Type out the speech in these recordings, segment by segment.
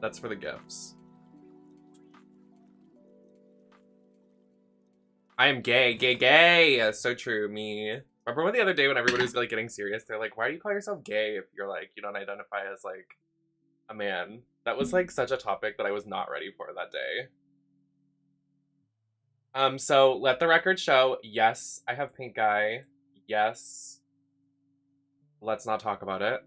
That's for the gifts. I am gay, gay, gay. So true, me. Remember when the other day when everybody was like getting serious, they're like, why do you call yourself gay if you're like, you don't identify as like a man? That was like such a topic that I was not ready for that day. So let the record show, yes, I have pink eye. Yes. Let's not talk about it.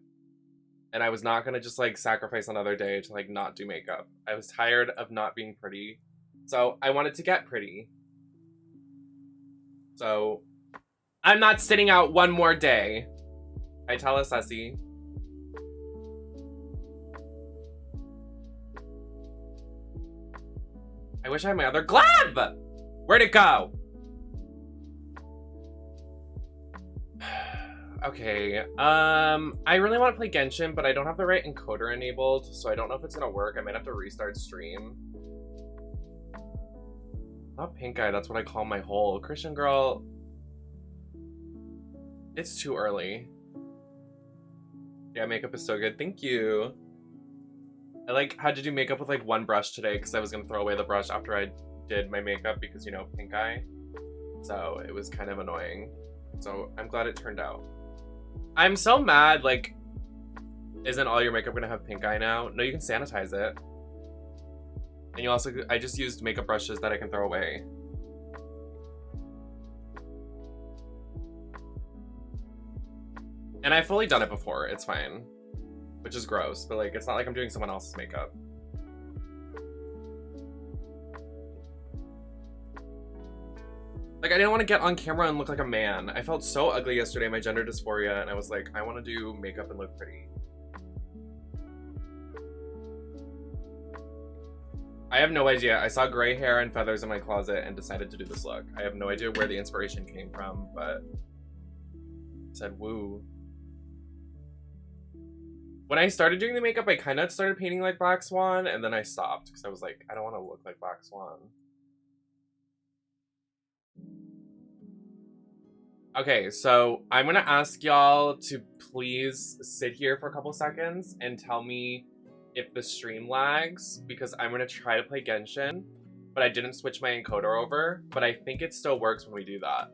And I was not gonna just like sacrifice another day to like not do makeup. I was tired of not being pretty. So I wanted to get pretty. So I'm not sitting out one more day. I tell Assessy. I wish I had my other glove! Where'd it go? Okay, I really want to play Genshin, but I don't have the right encoder enabled, so I don't know if it's gonna work. I might have to restart stream. Not pink eye, that's what I call my hole. Christian girl, it's too early. Yeah, makeup is so good. Thank you. I like had to do makeup with like one brush today because I was gonna throw away the brush after I did my makeup because, you know, pink eye. So it was kind of annoying. So I'm glad it turned out. I'm so mad, like, isn't all your makeup gonna have pink eye now? No, you can sanitize it. And you also, I just used makeup brushes that I can throw away. And I've fully done it before, it's fine. Which is gross, but like, it's not like I'm doing someone else's makeup. Like, I didn't want to get on camera and look like a man. I felt so ugly yesterday, my gender dysphoria, and I was like, I want to do makeup and look pretty. I have no idea. I saw gray hair and feathers in my closet and decided to do this look. I have no idea where the inspiration came from, but I said woo. When I started doing the makeup, I kind of started painting like Black Swan, and then I stopped because I was like, I don't want to look like Black Swan. Okay, so I'm gonna ask y'all to please sit here for a couple seconds and tell me if the stream lags, because I'm gonna try to play Genshin, but I didn't switch my encoder over, but I think it still works when we do that.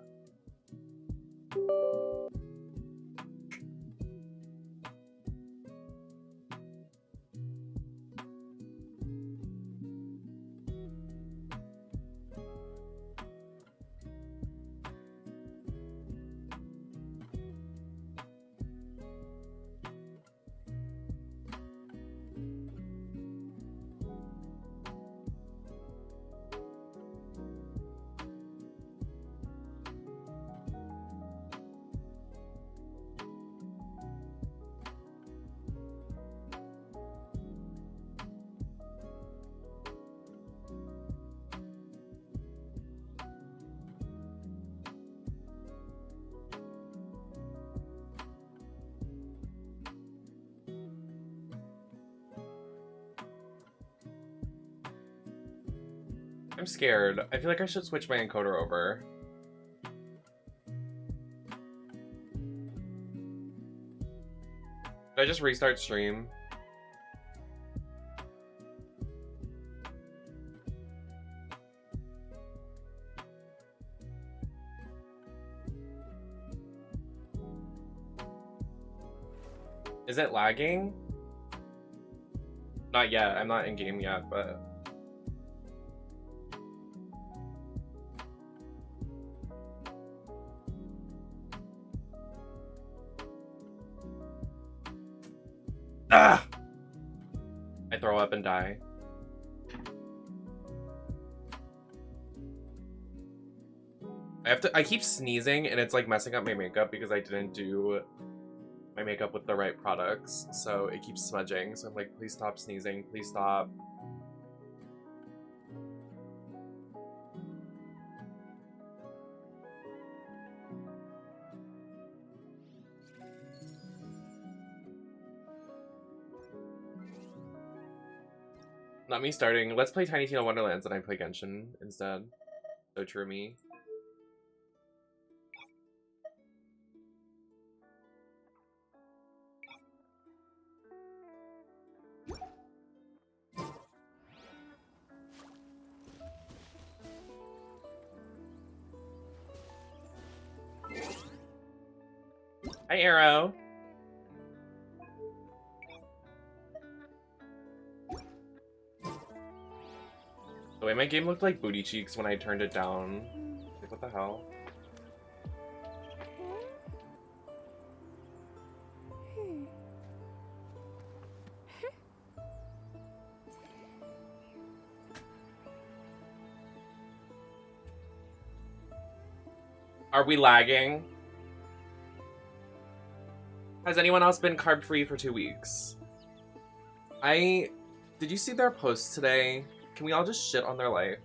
I'm scared. I feel like I should switch my encoder over. Did I just restart stream? Is it lagging? Not yet. I'm not in game yet, but... Ah! I throw up and die. I keep sneezing and it's like messing up my makeup because I didn't do my makeup with the right products. So it keeps smudging. So I'm like, please stop sneezing. Please stop. Not me starting. Let's play Tiny Tina Wonderlands and I play Genshin instead. So true me. Hi, Arrow. The way my game looked like booty cheeks when I turned it down. Like, what the hell? Are we lagging? Has anyone else been carb free for 2 weeks? Did you see their posts today? Can we all just shit on their life?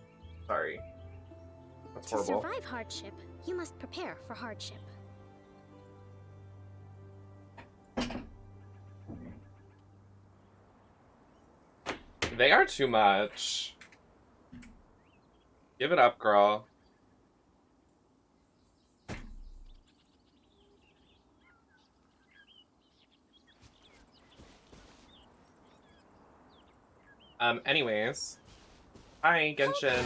Sorry. That's horrible. To survive hardship, you must prepare for hardship. They are too much. Give it up, girl. Anyways. Hi, Genshin.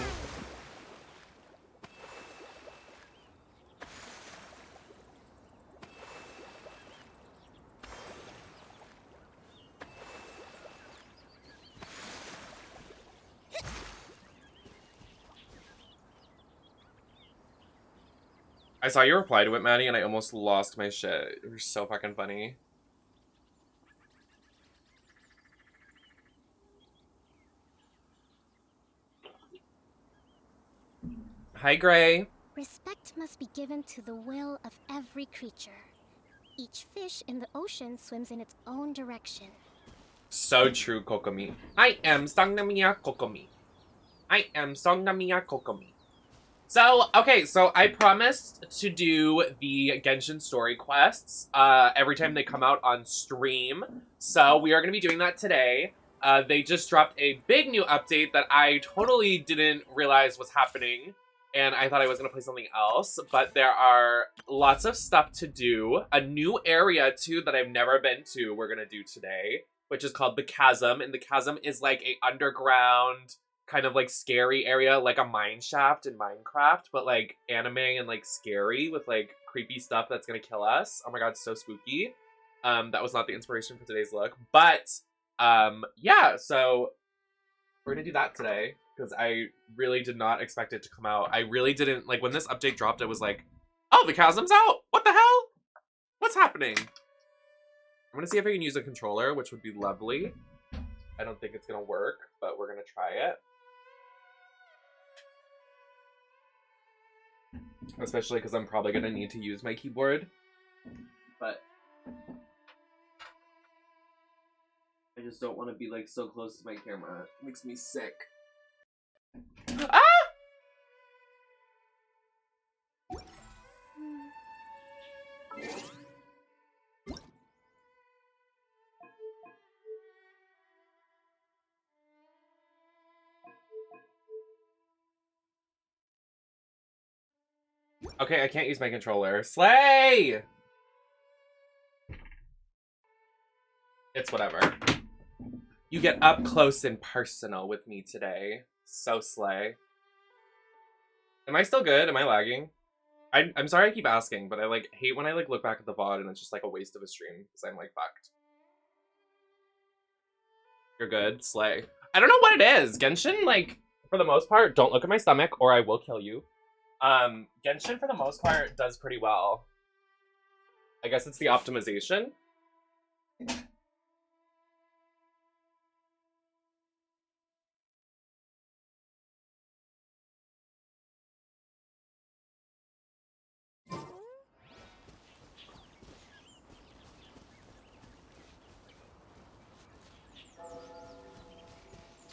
I saw your reply to it, Maddie, and I almost lost my shit. It was so fucking funny. Hi, Gray. Respect must be given to the will of every creature. Each fish in the ocean swims in its own direction. So true, Kokomi. I am Enkanomiya Kokomi. I am Enkanomiya Kokomi. So, okay, so I promised to do the Genshin story quests every time they come out on stream. So we are going to be doing that today. They just dropped a big new update that I totally didn't realize was happening. And I thought I was going to play something else. But there are lots of stuff to do. A new area, too, that I've never been to we're going to do today. Which is called the Chasm. And the Chasm is like a underground kind of like scary area, like a mine shaft in Minecraft, but like anime and like scary with like creepy stuff that's gonna kill us. Oh my god, so spooky. That was not the inspiration for today's look, but yeah, so we're gonna do that today because I really did not expect it to come out. I really didn't, like, when this update dropped, I was like, oh, the Chasm's out! What the hell? What's happening? I'm gonna see if I can use a controller, which would be lovely. I don't think it's gonna work, but we're gonna try it. Especially because I'm probably going to need to use my keyboard. But I just don't want to be like so close to my camera. It makes me sick. Ah! Okay, I can't use my controller. Slay! It's whatever. You get up close and personal with me today. So slay. Am I still good? Am I lagging? I'm sorry I keep asking, but I like hate when I like look back at the VOD and it's just like a waste of a stream because I'm like fucked. You're good? Slay. I don't know what it is. Genshin, like, for the most part, don't look at my stomach or I will kill you. Genshin, for the most part, does pretty well. I guess it's the optimization.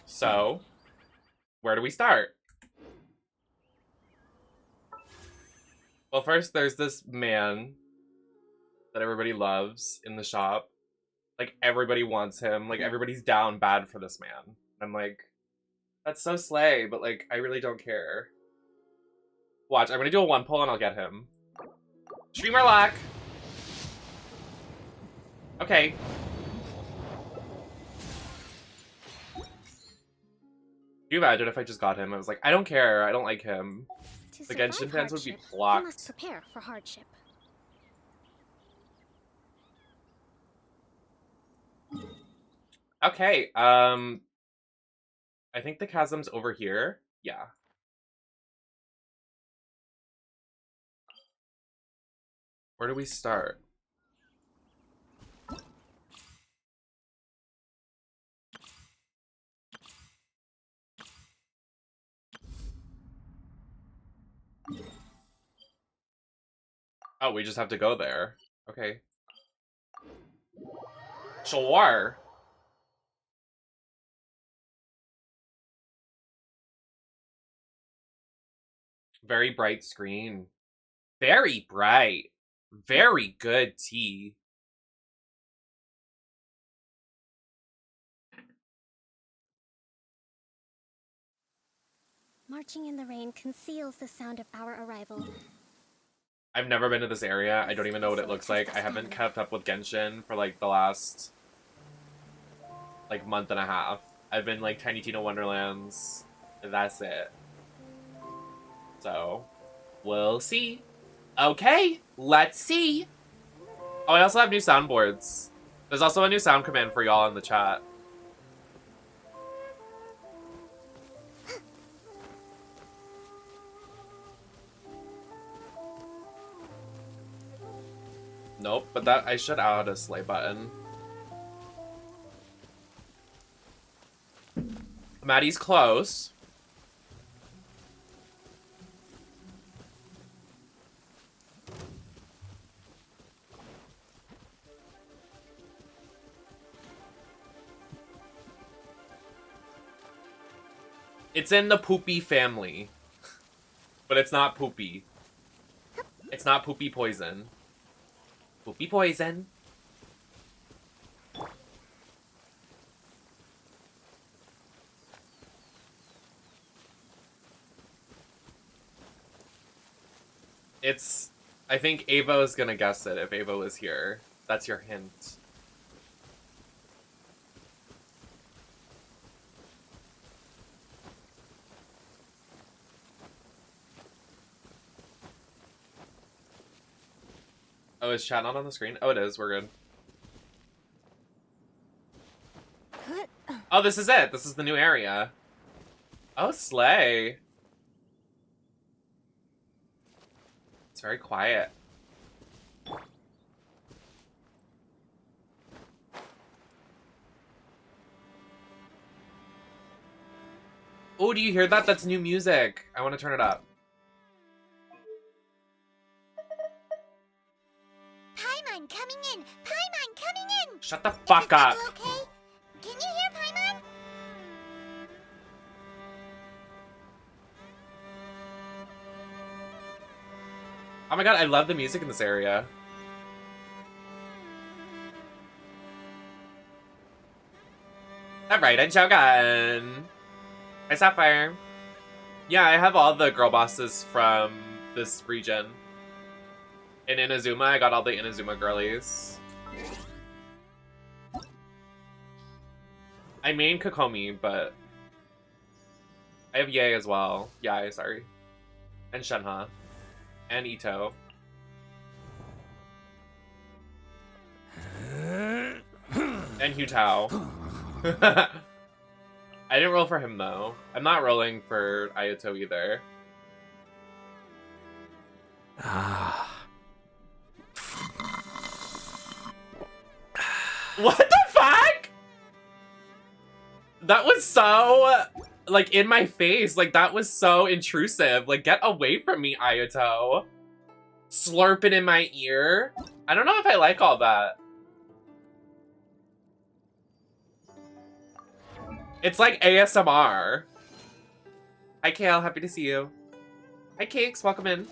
So, where do we start? Well, first there's this man that everybody loves in the shop. Like, everybody wants him. Like, everybody's down bad for this man. I'm like, that's so slay, but like, I really don't care. Watch, I'm gonna do a one pull and I'll get him. Streamer lock! Okay. Can you imagine if I just got him? I was like, I don't care, I don't like him. The Genshin fans would be blocked. You must prepare for hardship. Okay, I think the chasm's over here. Yeah. Where do we start? Oh, we just have to go there. Okay. Sure. Very bright screen. Very bright. Very good tea. Marching in the rain conceals the sound of our arrival. I've never been to this area. I don't even know what it looks like. I haven't kept up with Genshin for like the last like month and a half. I've been like Tiny Tina Wonderlands. That's it. So, we'll see. Okay, let's see. Oh, I also have new soundboards. There's also a new sound command for y'all in the chat. Nope, but that I should add a sleigh button. Maddie's close. It's in the poopy family. But it's not poopy. It's not poopy poison. Poopy poison. It's... I think Avo is gonna guess it if Avo is here. That's your hint. Oh, is chat not on the screen? Oh, it is. We're good. Oh, this is it. This is the new area. Oh, slay. It's very quiet. Oh, do you hear that? That's new music. I want to turn it up. Paimon coming in! Paimon coming in! Shut the fuck up. Okay? Can you hear Paimon? Oh my god, I love the music in this area. Alright, and Shogun. Hi, Sapphire. Yeah, I have all the girl bosses from this region. In Inazuma, I got all the Inazuma girlies. I main Kokomi, but I have Yae as well. Yae, sorry. And Shenhe. And Ito. And Hutao. I didn't roll for him, though. I'm not rolling for Ayato either. What the fuck? That was so, like, in my face. Like, that was so intrusive. Like, get away from me, Ayato. Slurping in my ear. I don't know if I like all that. It's like ASMR. Hi, Kale. Happy to see you. Hi, Cakes. Welcome in.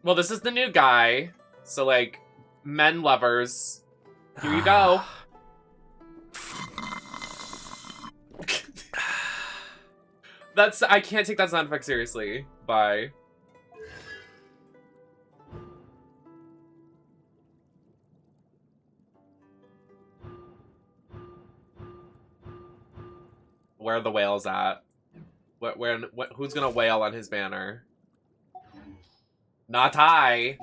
Well, this is the new guy. So, like, men lovers. Here you go. That's... I can't take that sound effect seriously. Bye. Where are the whales at? Who's gonna wail on his banner? Not I.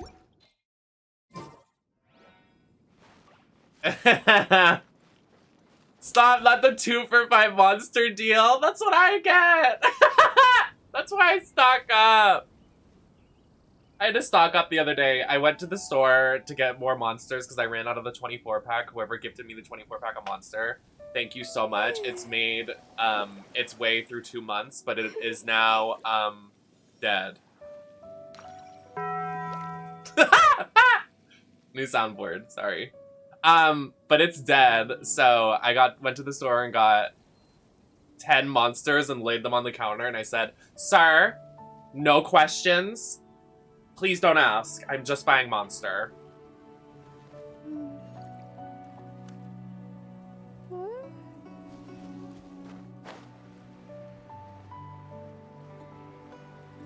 Stop, not the 2 for 5 monster deal. That's what I get. That's why I stock up. I had to stock up the other day. I went to the store to get more monsters because I ran out of the 24 pack. Whoever gifted me the 24 pack of monster, thank you so much. It's made its way through 2 months, but it is now dead. New soundboard, sorry. But it's dead, so I went to the store and got 10 monsters and laid them on the counter, and I said, "Sir, no questions. Please don't ask. I'm just buying monster."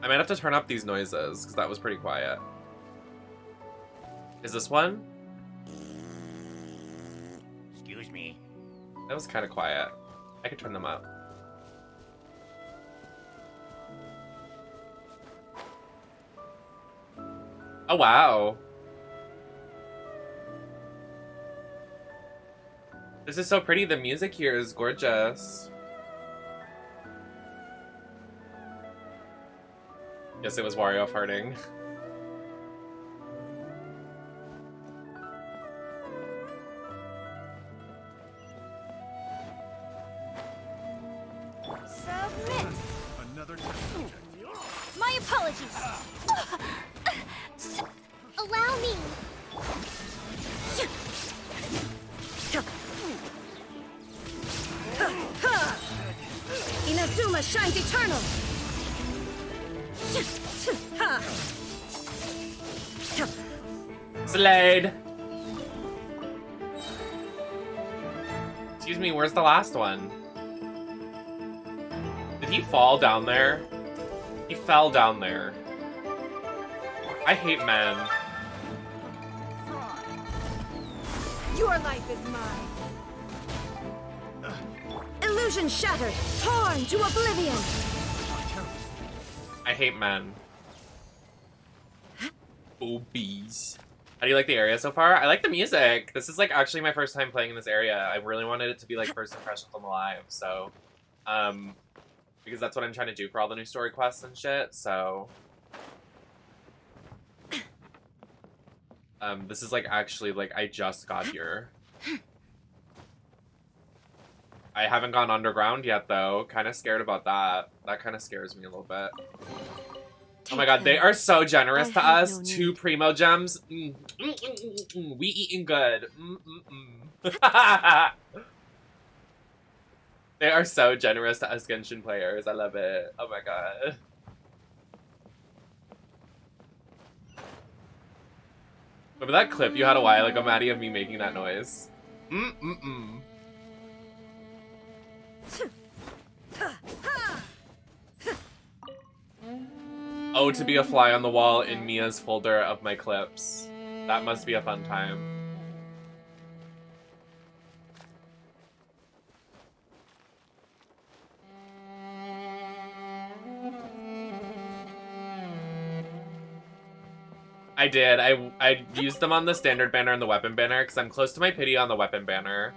I might have to turn up these noises, because that was pretty quiet. Is this one? Excuse me. That was kind of quiet. I could turn them up. Oh, wow. This is so pretty. The music here is gorgeous. Yes, it was Wario farting. Submit. Another My apologies. Allow me. Inazuma shines eternal. Slade! Excuse me, where's the last one? Did he fall down there? He fell down there. I hate men. Your life is mine. Illusion shattered, torn to oblivion. I hate men. Boobies. How do you like the area so far? I like the music. This is like actually my first time playing in this area. I really wanted it to be like first impressions on the live, so because that's what I'm trying to do for all the new story quests and shit, so this is like actually like I just got here. I haven't gone underground yet though. Kind of scared about that. That kind of scares me a little bit. Oh my god, they are so generous to us. 2 primo gems. We eating good. They are so generous to us Genshin players. I love it. Oh my god. Remember that clip you had a while ago, Maddie, of me making that noise? Oh, to be a fly on the wall in Mia's folder of my clips. That must be a fun time. I did. I used them on the standard banner and the weapon banner because I'm close to my pity on the weapon banner.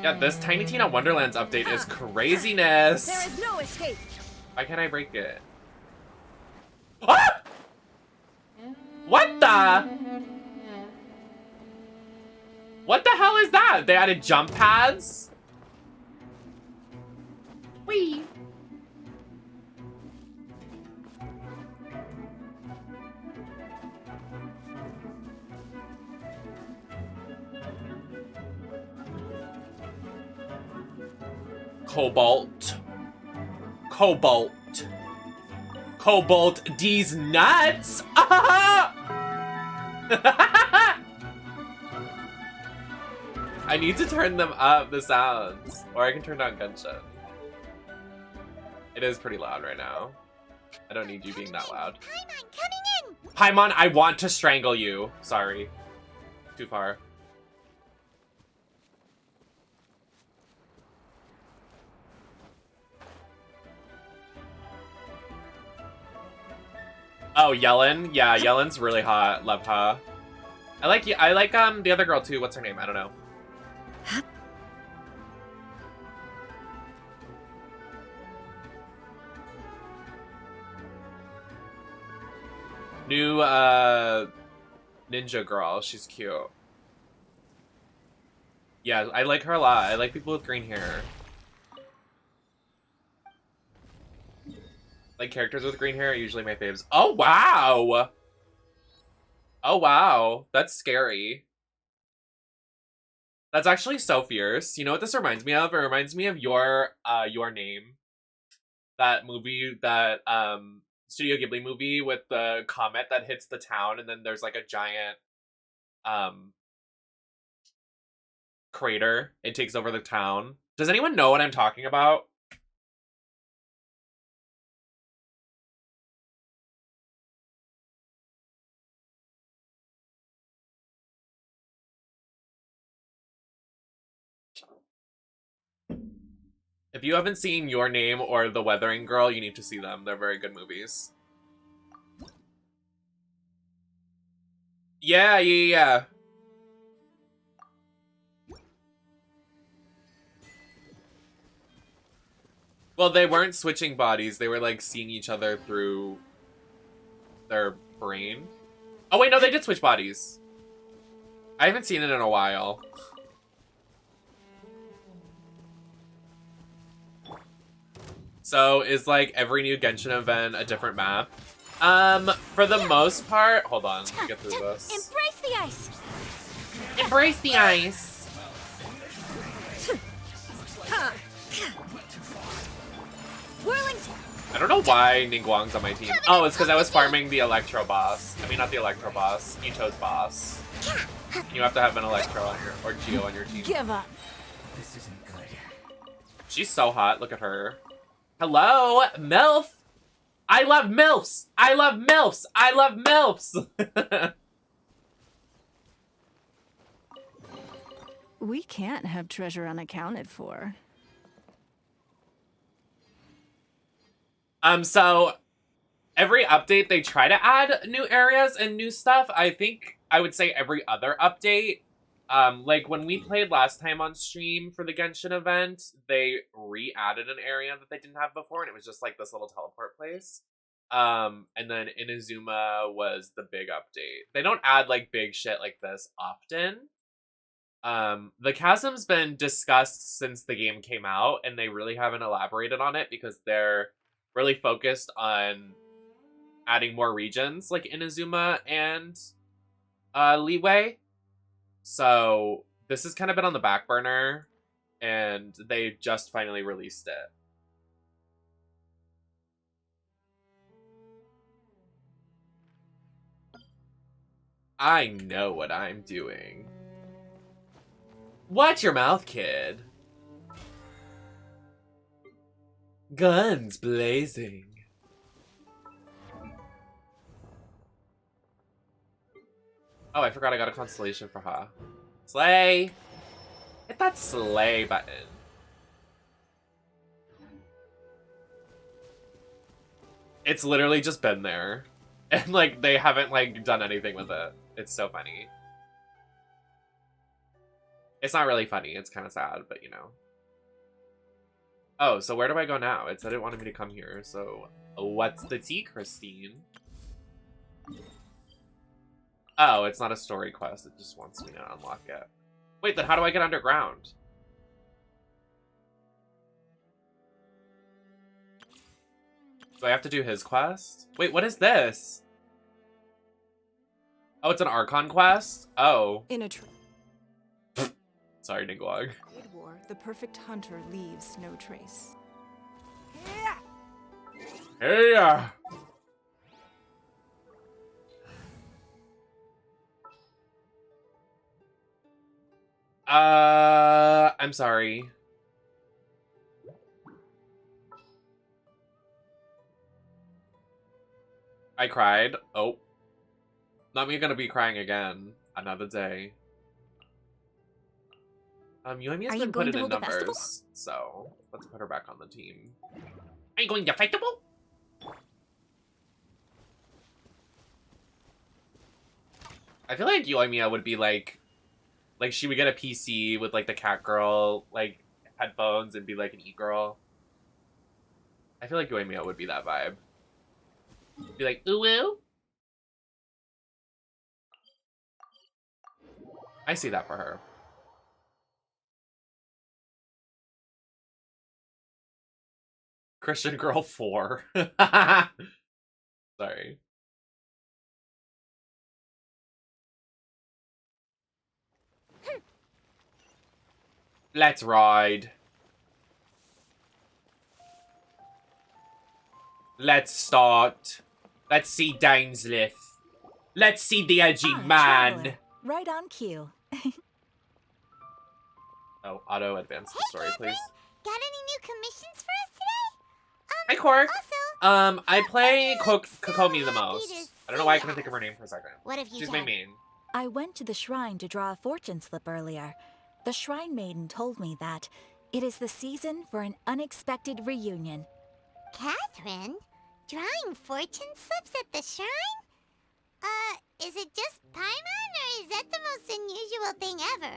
Yeah, this Tiny Tina Wonderlands update is craziness. There is no escape. Why can't I break it? Ah! What the? What the hell is that? They added jump pads? Whee! Cobalt. Cobalt. Cobalt D's nuts! I need to turn them up, the sounds. Or I can turn down Genshin. It is pretty loud right now. I don't need you being that loud. Paimon coming in. Paimon, I want to strangle you. Sorry. Too far. Oh, YELAN? Yeah, YELAN's really hot. Love her. I like the other girl too. What's her name? I don't know. New ninja girl. She's cute. Yeah, I like her a lot. I like people with green hair. Like characters with green hair are usually my faves. Oh wow! Oh wow, that's scary. That's actually so fierce. You know what this reminds me of? It reminds me of Your Name. That movie, that Studio Ghibli movie with the comet that hits the town and then there's like a giant crater. It takes over the town. Does anyone know what I'm talking about? If you haven't seen Your Name or The Weathering Girl, you need to see them. They're very good movies. Yeah. Well, they weren't switching bodies. They were, like, seeing each other through their brain. Oh, wait, no, they did switch bodies. I haven't seen it in a while. So, is, like, every new Genshin event a different map? For the most part... Hold on, let me get through this. Embrace the ice! Embrace the ice! I don't know why Ningguang's on my team. Oh, it's because I was farming the Electro boss. I mean, not the Electro boss, Ito's boss. You have to have an Electro on your, or Geo on your team. Give up. This isn't good. She's so hot, look at her. Hello, MILF! I love MILFs! I love MILFs! I love MILFs! We can't have treasure unaccounted for. So every update they try to add new areas and new stuff. I think I would say every other update. Like when we played last time on stream for the Genshin event, they re-added an area that they didn't have before, and it was just like this little teleport place. And then Inazuma was the big update. They don't add like big shit like this often. The chasm's been discussed since the game came out, and they really haven't elaborated on it because they're really focused on adding more regions like Inazuma and Leeway. So this has kind of been on the back burner, and they just finally released it. I know what I'm doing. Watch your mouth, kid. Guns blazing. Oh, I forgot I got a constellation for her. Slay! Hit that slay button. It's literally just been there. And, like, they haven't, like, done anything with it. It's so funny. It's not really funny. It's kind of sad, but, you know. Oh, so where do I go now? It said it wanted me to come here, so... What's the tea, Christine? Oh, it's not a story quest. It just wants me to unlock it. Wait, then how do I get underground? Do I have to do his quest? Wait, what is this? Oh, it's an Archon quest? Oh. In a Sorry, Ningguang. trade war, the perfect hunter leaves no trace. Hey! I'm sorry. I cried. Oh. Not me gonna be crying again. Another day. Yuemi's been put in numbers, so let's put her back on the team. Are you going to fightable? I feel like Yoimiya would be like she would get a PC with like the cat girl like headphones and be like an e-girl. I feel like Yoimiya would be that vibe. Be like, ooh woo. I see that for her. Christian Girl 4. Sorry. Let's ride. Let's start. Let's see Dainslith. Let's see the edgy man. Traveler. Right on cue. Oh, auto advance the story, please. Got any new commissions for us today? Hi, Cork. Also, I play so Kokomi the happy most. to I don't know why I see couldn't think of her us. name for a second. What have you She's done? my main. I went to the shrine to draw a fortune slip earlier. The shrine maiden told me that it is the season for an unexpected reunion. Catherine? Drawing fortune slips at the shrine? Is it just Paimon, or is that the most unusual thing ever?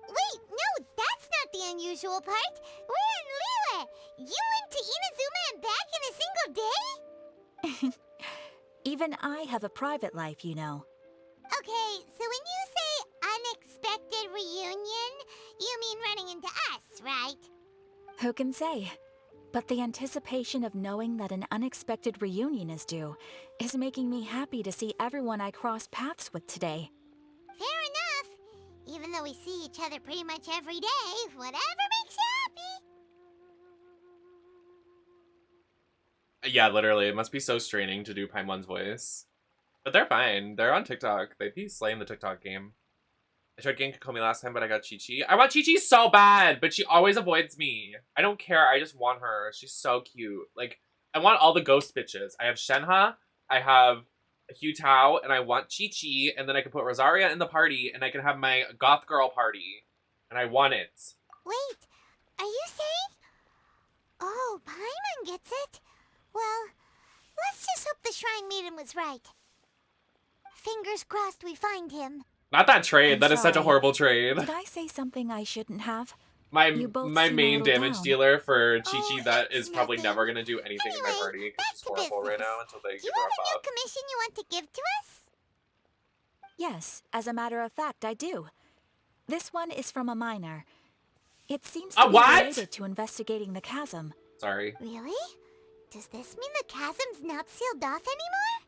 Wait, no, that's not the unusual part. We're in Liyue. You went to Inazuma and back in a single day? Even I have a private life, you know. Okay, so when you say unexpected reunion, you mean running into us, right? Who can say? But the anticipation of knowing that an unexpected reunion is due is making me happy to see everyone I crossed paths with today. Fair enough. Even though we see each other pretty much every day, whatever makes you happy. Yeah, literally. It must be so straining to do Paimon's voice. But they're fine. They're on TikTok. They be slaying the TikTok game. I tried getting Kokomi last time, but I got Chi-Chi. I want Chi-Chi so bad, but she always avoids me. I don't care. I just want her. She's so cute. Like, I want all the ghost bitches. I have Shenhe, I have Hu Tao, and I want Chi-Chi, and then I can put Rosaria in the party, and I can have my goth girl party. And I want it. Wait, are you saying? Oh, Paimon gets it. Well, let's just hope the Shrine Maiden was right. Fingers crossed we find him. Not that trade. I'm That is such a sorry. horrible trade. Did I say something I shouldn't have? My You both my seem a main little damage down. dealer for Chi-Chi Oh, that it's is probably nothing. never gonna do anything in my Anyway, party because back she's to horrible right business. now until they Do give you her have a new a buff. commission you want to give to us? Yes, as a matter of fact, I do. This one is from a miner. It seems A to be what? related to investigating the chasm. Sorry. Really? Does this mean the chasm's not sealed off anymore?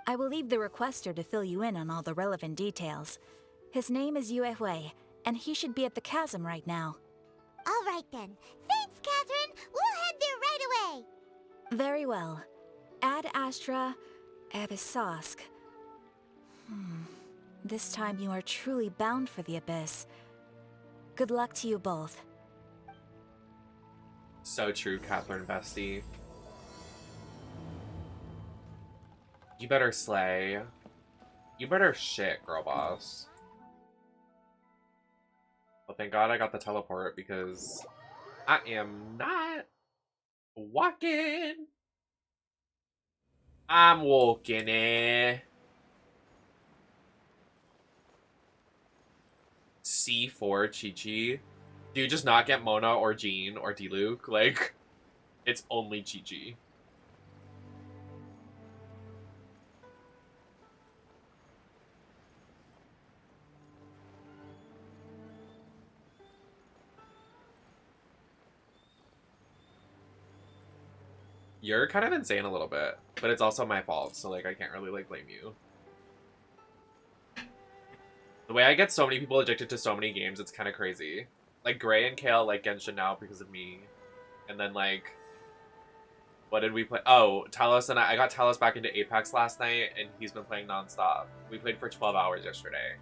I will leave the requester to fill you in on all the relevant details. His name is Yue Hui, and he should be at the chasm right now. All right then. Thanks, Catherine. We'll head there right away. Very well. Ad Astra Abyssosk. This time you are truly bound for the abyss. Good luck to you both. So true, Catherine Bestie. You better slay. You better shit, girl boss. Well, thank God I got the teleport because I am not walking. I'm walking it. C4 Chi-Chi. Do you just not get Mona or Jean or Diluc? Like, it's only Chi-Chi. You're kind of insane a little bit, but it's also my fault, so like I can't really like blame you. The way I get so many people addicted to so many games, it's kind of crazy. Like Gray and Kale like Genshin now because of me, and then like, what did we play? Oh, Talos and I got Talos back into Apex last night, and he's been playing nonstop. We played for 12 hours yesterday.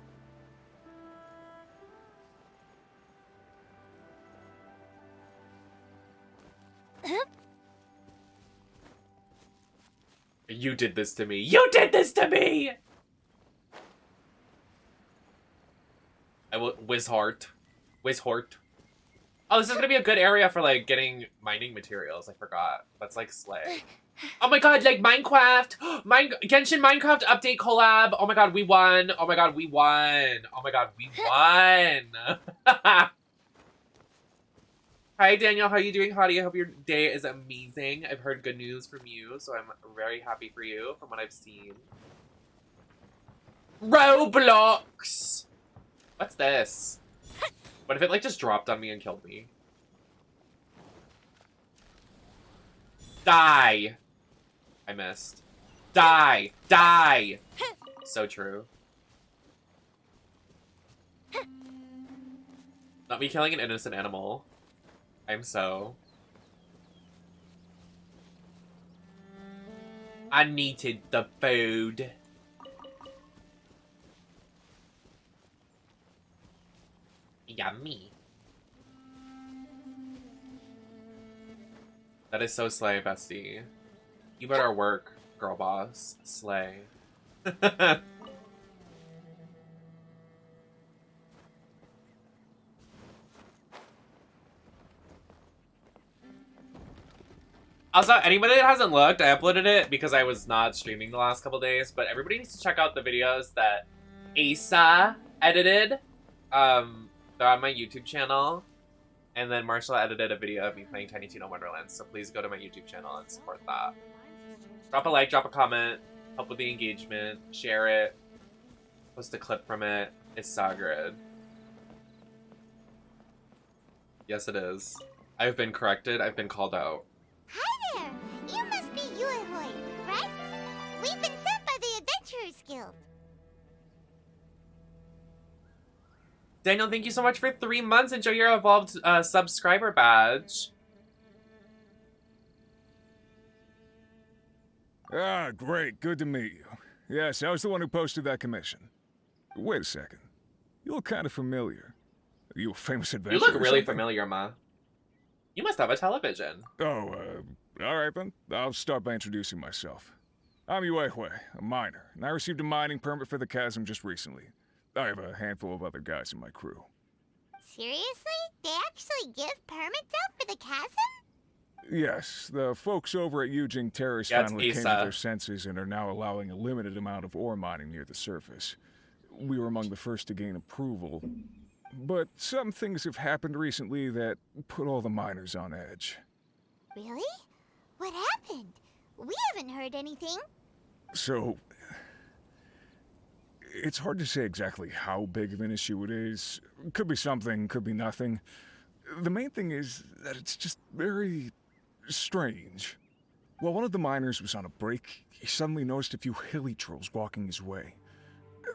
You did this to me. You did this to me! I will Wizheart. Wizheart. Oh, this is gonna be a good area for like getting mining materials. I forgot. That's like slay. Oh my god, like Minecraft! Genshin Minecraft update collab! Oh my god, we won! Oh my god, we won! Oh my god, we won! Hi Daniel, how are you doing, Hottie? I hope your day is amazing. I've heard good news from you, so I'm very happy for you from what I've seen. Roblox! What's this? What if it like just dropped on me and killed me? Die! I missed. Die! Die! So true. Not me killing an innocent animal. I'm so... I needed the food. Yummy. That is so slay, bestie. You better work, girl boss. Slay. Also, anybody that hasn't looked, I uploaded it because I was not streaming the last couple days, but everybody needs to check out the videos that Asa edited. They're on my YouTube channel. And then Marshall edited a video of me playing Tiny Tina Wonderlands, so please go to my YouTube channel and support that. Drop a like, drop a comment, help with the engagement, share it, post a clip from it. It's so good. Yes, it is. I've been corrected. I've been called out. Hi there! You must be Yuehoi, right? We've been sent by the Adventurers Guild. Daniel, thank you so much for 3 months. Enjoy your evolved subscriber badge. Ah, great. Good to meet you. Yes, I was the one who posted that commission. Wait a second. You look kind of familiar. Are you a famous adventurer? You look really or something? familiar, Ma. You must have a television. Oh, alright then. I'll start by introducing myself. I'm Yuehoi, a miner, and I received a mining permit for the chasm just recently. I have a handful of other guys in my crew. Seriously? They actually give permits out for the chasm? Yes, the folks over at Yujing Terrace Yeah, it's finally came to Asa. their senses and are now allowing a limited amount of ore mining near the surface. We were among the first to gain approval, but some things have happened recently that put all the miners on edge. Really? What happened? We haven't heard anything. So, it's hard to say exactly how big of an issue it is. Could be something, could be nothing. The main thing is that it's just very strange. While one of the miners was on a break, he suddenly noticed a few hilly trolls walking his way.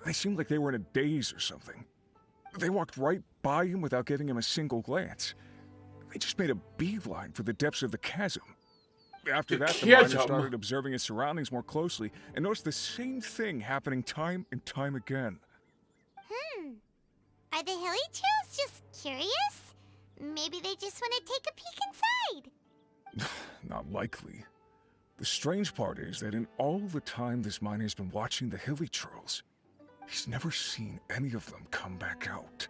They seemed like they were in a daze or something. They walked right by him without giving him a single glance. They just made a beeline for the depths of the chasm. After that, the miner started observing his surroundings more closely and noticed the same thing happening time and time again. Are the hilly trolls just curious? Maybe they just want to take a peek inside. Not likely. The strange part is that in all the time this miner's been watching the hilly trolls, he's never seen any of them come back out.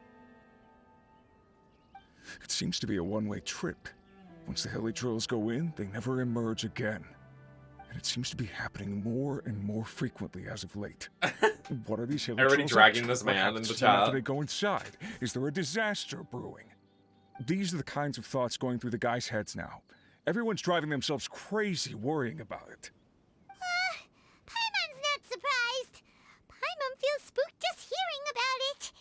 It seems to be a one-way trip. Once the hilly trolls go in, they never emerge again. And it seems to be happening more and more frequently as of late. What are these hilly trolls? Already dragging this What man happens into to them after chat. they go inside? Is there a disaster brewing? These are the kinds of thoughts going through the guys' heads now. Everyone's driving themselves crazy worrying about it. Paimon's not surprised. Paimon feels spooked just hearing about it.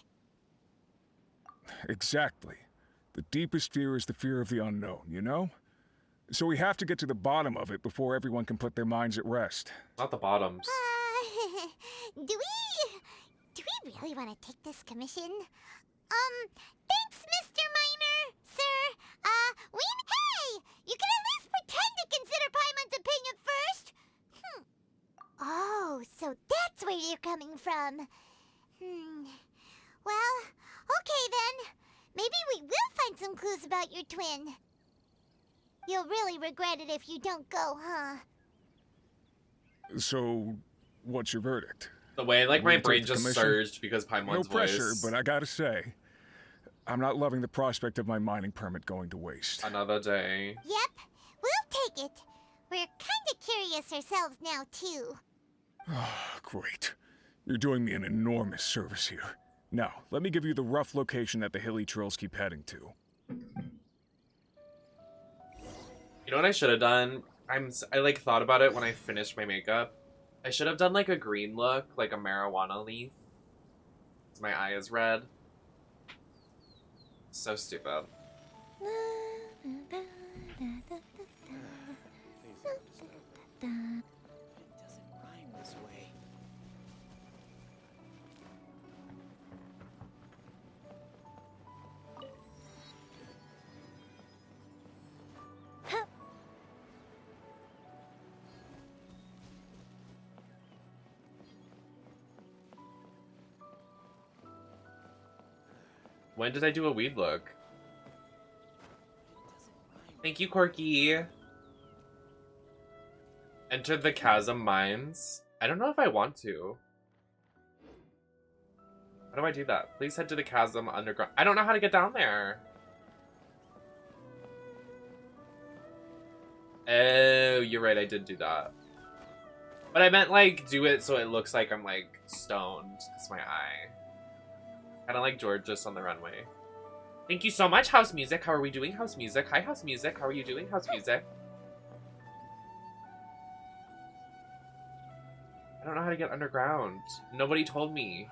Exactly. The deepest fear is the fear of the unknown, you know? So we have to get to the bottom of it before everyone can put their minds at rest. Not the bottoms. Do we really want to take this commission? Thanks, Mr. Miner, sir. Hey! You can at least pretend to consider Paimon's opinion first. Oh, so that's where you're coming from. Well, okay then. Maybe we will find some clues about your twin. You'll really regret it if you don't go, huh? So, what's your verdict? The way like my Will you brain take the just commission? surged because Paimon's No pressure, voice. but I gotta say, I'm not loving the prospect of my mining permit going to waste. Another day. Yep, we'll take it. We're kinda curious ourselves now, too. Great. You're doing me an enormous service here. Now, let me give you the rough location that the hilly trails keep heading to. You know what I should have done? I like thought about it when I finished my makeup. I should have done like a green look, like a marijuana leaf. 'Cause my eye is red. So stupid. When did I do a weed look? Thank you, Corky. Enter the Chasm Mines. I don't know if I want to. How do I do that? Please head to the Chasm underground. I don't know how to get down there. Oh, you're right. I did do that. But I meant, like, do it so it looks like I'm, like, stoned. That's my eye. Kind of like George just on the runway. Thank you so much, House Music. How are we doing, House Music? Hi, House Music. How are you doing, House Music? I don't know how to get underground. Nobody told me.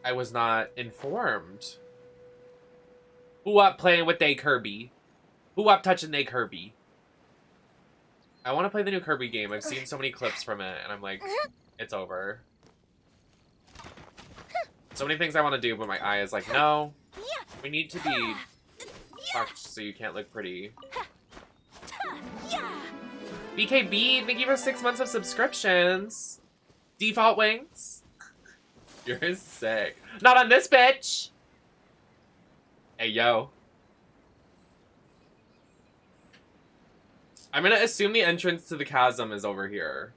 I was not informed. Who up playing with they Kirby? Who up touching they Kirby? I want to play the new Kirby game. I've seen so many clips from it, and I'm like, it's over. So many things I want to do, but my eye is like, no. We need to be fucked so you can't look pretty. BKB, thank you for 6 months of subscriptions. Default Wings. You're sick. Not on this bitch! Hey, yo. I'm gonna assume the entrance to the chasm is over here.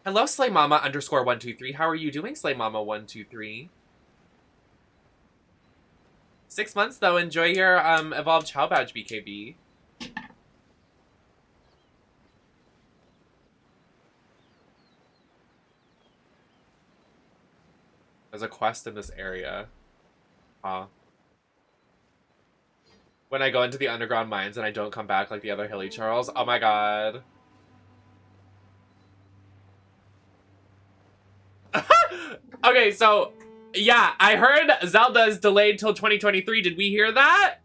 Hello, Slaymama _123. How are you doing, Slaymama123? 6 months, though. Enjoy your Evolved Chow Badge, BKB. There's a quest in this area. Huh. When I go into the underground mines and I don't come back like the other Hilly Charles. Oh my god. Okay, so, yeah, I heard Zelda is delayed till 2023. Did we hear that?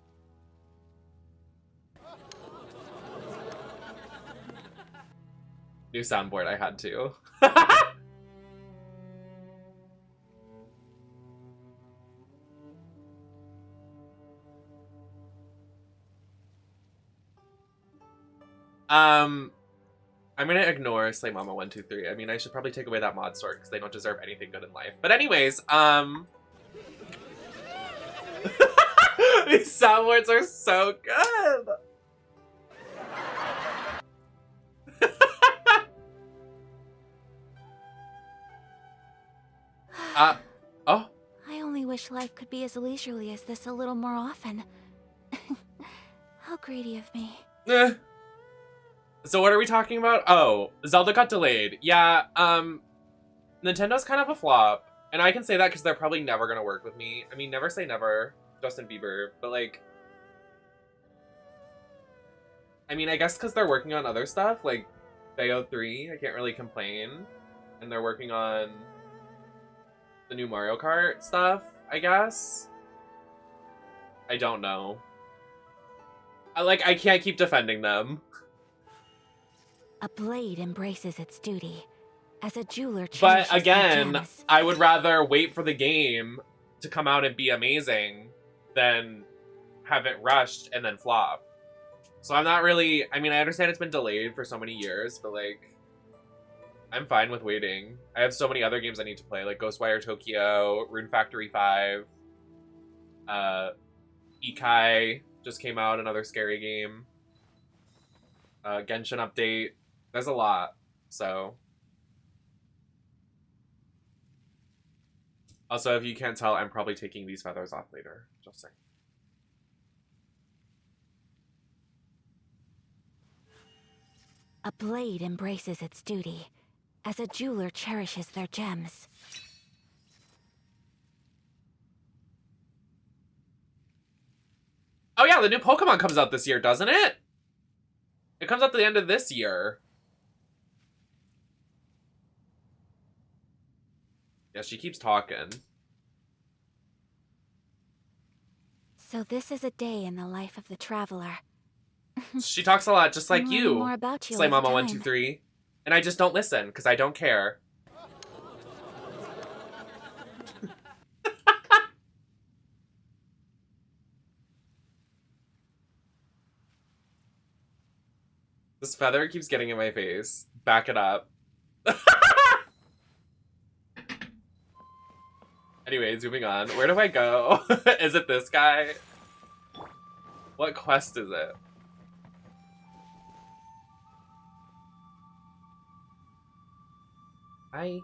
New soundboard, I had to. I'm gonna ignore Slaymama123. I mean, I should probably take away that mod sword because they don't deserve anything good in life. But anyways, these soundboards are so good. Oh. I only wish life could be as leisurely as this a little more often. How greedy of me. So what are we talking about? Oh, Zelda got delayed. Yeah, Nintendo's kind of a flop. And I can say that because they're probably never gonna work with me. I mean, never say never, Justin Bieber. But like, I mean, I guess because they're working on other stuff, like Bayo 3, I can't really complain. And they're working on the new Mario Kart stuff, I guess. I don't know. I can't keep defending them. A blade embraces its duty. As a jeweler But cherishes the again, gems. I would rather wait for the game to come out and be amazing than have it rushed and then flop. So I'm not really... I mean, I understand it's been delayed for so many years, but like, I'm fine with waiting. I have so many other games I need to play, like Ghostwire Tokyo, Rune Factory 5, Ikai just came out, another scary game. Genshin update. There's a lot, so Also, if you can't tell, I'm probably taking these feathers off later. Just saying. A blade embraces its duty, as a jeweler cherishes their gems. Oh yeah, the new Pokemon comes out this year, doesn't it? It comes out at the end of this year. Yeah, she keeps talking. So this is a day in the life of the traveler. She talks a lot, just like I'm you. learning more about you Slay all the Mama time. 123. And I just don't listen, because I don't care. This feather keeps getting in my face. Back it up. Anyways, moving on. Where do I go? Is it this guy? What quest is it? Hi.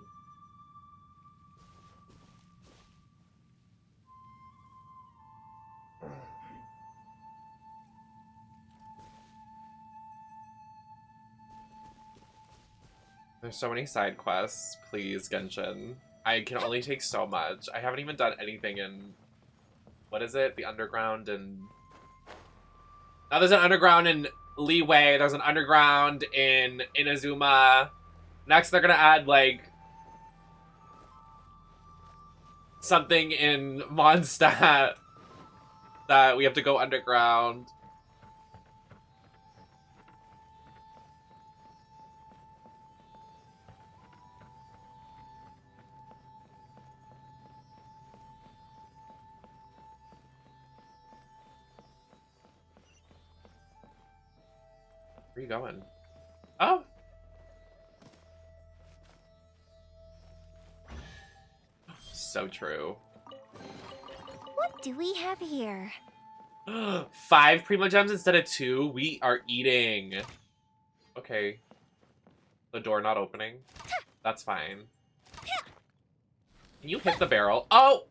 There's so many side quests. Please, Genshin. I can only take so much. I haven't even done anything in... What is it? The underground and... Now there's an underground in Leeway. There's an underground in Inazuma. Next they're gonna add, like... something in Mondstadt that we have to go underground. Where are you going? Oh! So true. What do we have here? 5 Primo Gems instead of 2? We are eating. Okay. The door not opening. That's fine. Can you hit the barrel? Oh!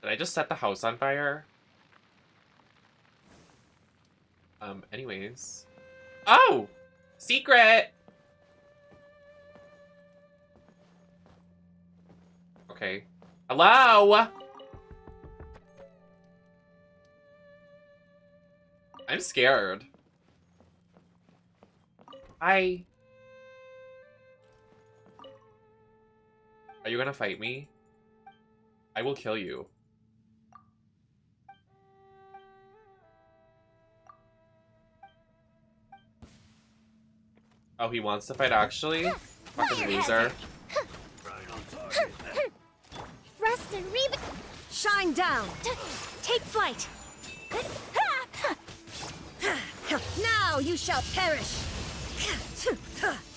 Did I just set the house on fire? Anyways. Oh! Secret! Okay. Hello? I'm scared. Hi. Are you gonna fight me? I will kill you. Oh, he wants to fight actually? Fucking loser. Rest and reboot. Shine down. Take flight. Now you shall perish.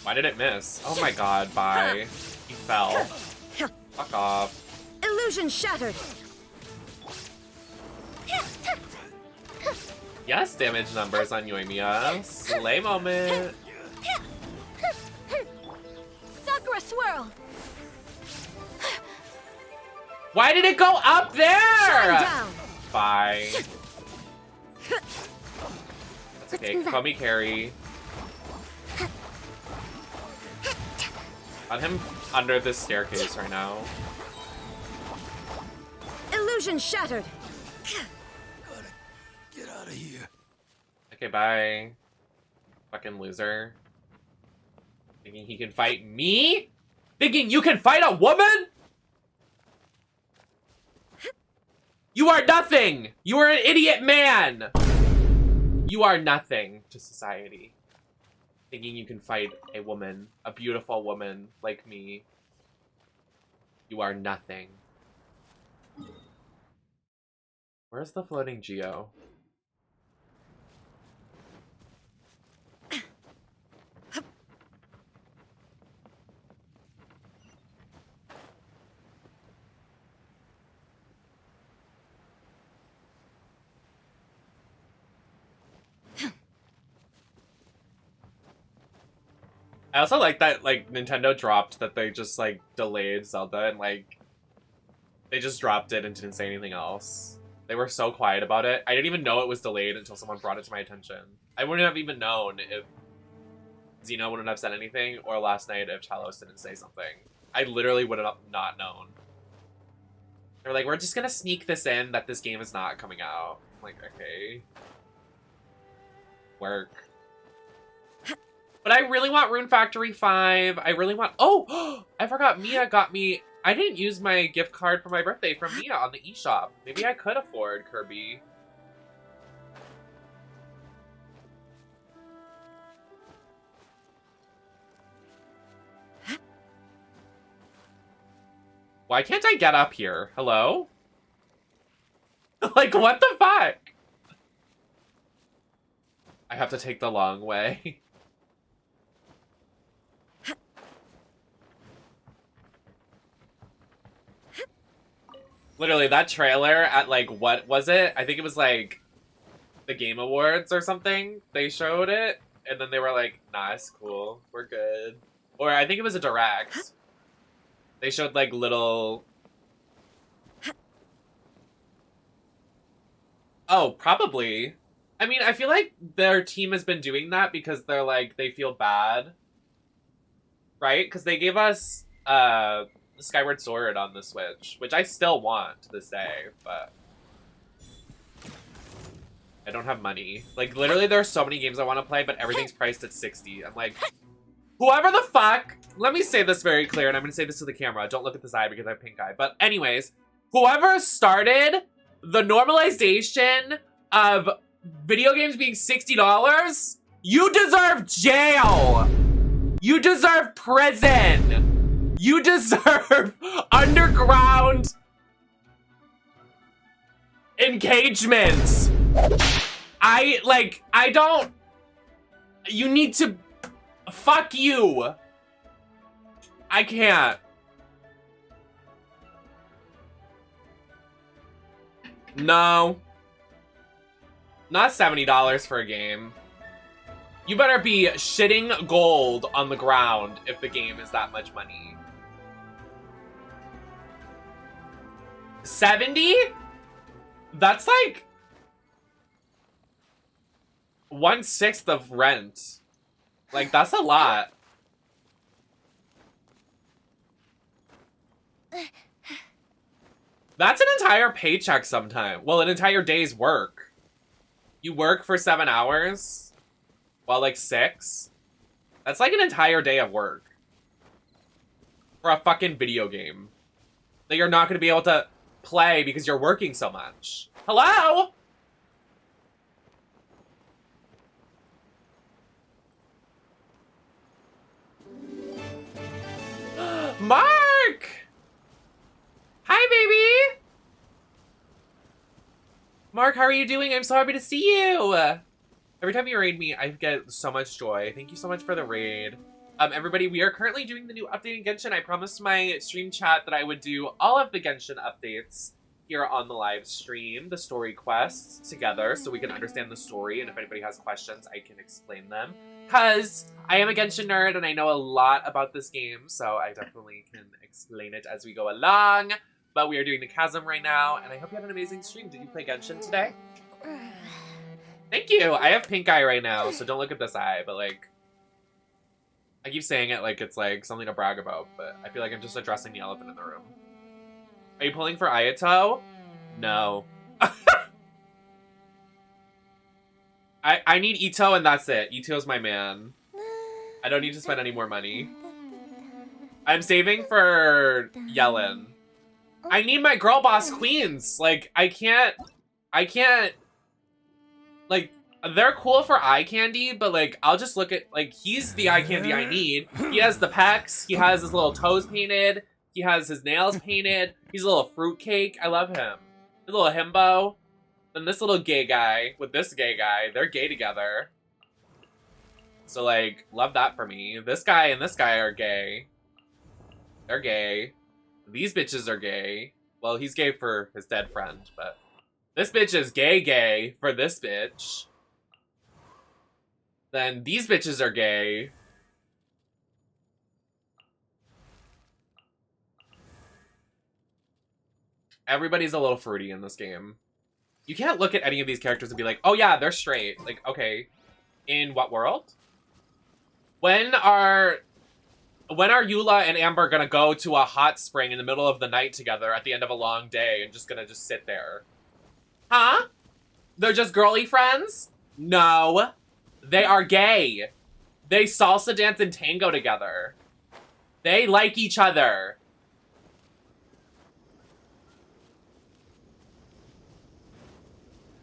Why did it miss? Oh my god, bye. He fell. Fuck off. Illusion shattered. Yes, damage numbers on Yoimiya. Slay moment. Sakura swirl. Why did it go up there? Shine down. Bye. That's okay. Call me Carrie. On him under this staircase right now. Illusion shattered. Get out of here. Okay, bye. Fucking loser. Thinking he can fight me? Thinking you can fight a woman? You are nothing! You are an idiot man! You are nothing to society. Thinking you can fight a woman, a beautiful woman like me. You are nothing. Where's the floating Geo? I also like that, like, Nintendo dropped that they just, like, delayed Zelda and, like, they just dropped it and didn't say anything else. They were so quiet about it. I didn't even know it was delayed until someone brought it to my attention. I wouldn't have even known if Xeno wouldn't have said anything, or last night if Talos didn't say something. I literally would have not known. They're like, we're just gonna sneak this in that this game is not coming out. I'm like, okay. Work. But I really want Rune Factory 5. I really want... Oh! I forgot Mia got me... I didn't use my gift card for my birthday from Mia on the eShop. Maybe I could afford Kirby. Why can't I get up here? Hello? Like, what the fuck? I have to take the long way. Literally, that trailer at, like, what was it? I think it was, like, the Game Awards or something. They showed it, and then they were like, nah, it's cool. We're good. Or I think it was a direct. They showed, like, little... Oh, probably. I mean, I feel like their team has been doing that because they're, like, they feel bad. Right? Because they gave us, Skyward Sword on the Switch, which I still want to this day, but I don't have money. Like, literally, there are so many games I want to play, but everything's priced at 60. I'm like, whoever the fuck, let me say this very clear, and I'm going to say this to the camera. Don't look at this eye because I have pink eye. But anyways, whoever started the normalization of video games being $60, you deserve jail. You deserve prison. You deserve underground engagement. I don't... You need to... Fuck you. I can't. No. Not $70 for a game. You better be shitting gold on the ground if the game is that much money. 70? That's like 1/6 of rent. Like, that's a lot. That's an entire paycheck sometime. Well, an entire day's work. You work for 7 hours? Well, like 6? That's like an entire day of work. For a fucking video game. That you're not going to be able to play because you're working so much. Hello? Mark! Hi, baby! Mark, how are you doing? I'm so happy to see you! Every time you raid me, I get so much joy. Thank you so much for the raid. Everybody, we are currently doing the new update in Genshin. I promised my stream chat that I would do all of the Genshin updates here on the live stream, the story quests together, so we can understand the story, and if anybody has questions, I can explain them. Because I am a Genshin nerd, and I know a lot about this game, so I definitely can explain it as we go along. But we are doing the Chasm right now, and I hope you had an amazing stream. Did you play Genshin today? Thank you! I have pink eye right now, so don't look at this eye, but like... I keep saying it like it's like something to brag about, but I feel like I'm just addressing the elephant in the room. Are you pulling for Ayato? No. I need Ito and that's it. Ito's my man. I don't need to spend any more money. I'm saving for YELAN. I need my girl boss queens. Like, I can't, like, they're cool for eye candy, but like, I'll just look at, like, he's the eye candy I need. He has the pecs, he has his little toes painted, he has his nails painted, he's a little fruitcake. I love him. A little himbo. Then this little gay guy with this gay guy, they're gay together. So like, love that for me. This guy and this guy are gay. They're gay. These bitches are gay. Well, he's gay for his dead friend, but this bitch is gay for this bitch. Then these bitches are gay. Everybody's a little fruity in this game. You can't look at any of these characters and be like, oh yeah, they're straight. Like, okay. In what world? When are Eula and Amber gonna go to a hot spring in the middle of the night together at the end of a long day and just gonna sit there? Huh? They're just girly friends? No. They are gay. They salsa dance and tango together. They like each other.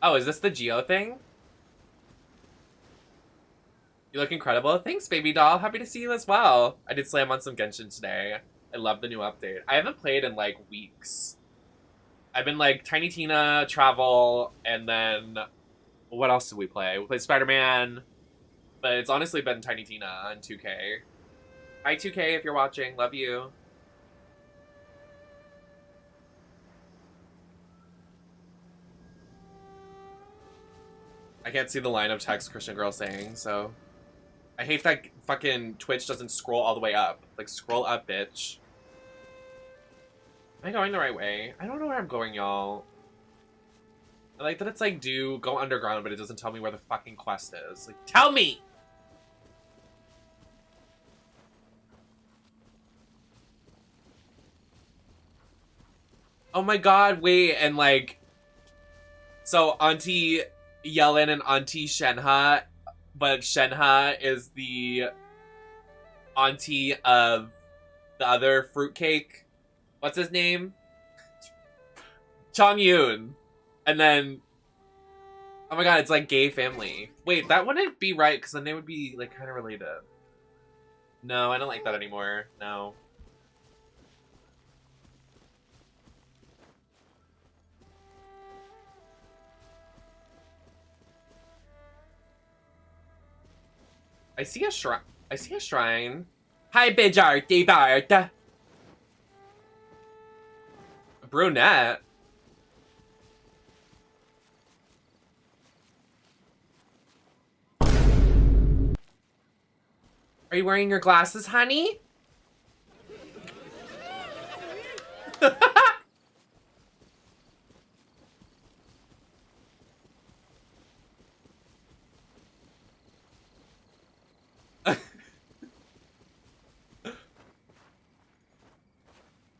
Oh, is this the Geo thing? You look incredible. Thanks, baby doll. Happy to see you as well. I did slam on some Genshin today. I love the new update. I haven't played in, like, weeks. I've been, like, Tiny Tina, Travel, and then... What else did we play? We played Spider-Man. But it's honestly been Tiny Tina and 2K. Hi, 2K, if you're watching. Love you. I can't see the line of text Christian girl saying, so... I hate that fucking Twitch doesn't scroll all the way up. Like, scroll up, bitch. Am I going the right way? I don't know where I'm going, y'all. I like that it's like, go underground, but it doesn't tell me where the fucking quest is. Like, tell me! Oh my god, wait, and like... So, Auntie YELAN and Auntie Shenhe... But Shenhe is the auntie of the other fruitcake. What's his name? Chongyun. And then... Oh my god, it's like gay family. Wait, that wouldn't be right, because then they would be like kind of related. No, I don't like that anymore. No. I see a shrine. I see a shrine. Hi, Bijarty Bart. Brunette. Are you wearing your glasses, honey?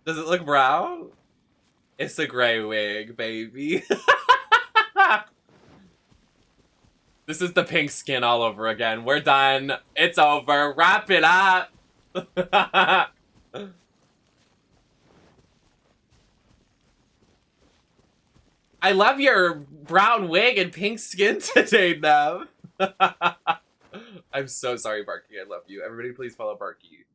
Does it look brown? It's a gray wig, baby. This is the pink skin all over again. We're done. It's over. Wrap it up. I love your brown wig and pink skin today, Nev. I'm so sorry, Barky. I love you. Everybody please follow Barky.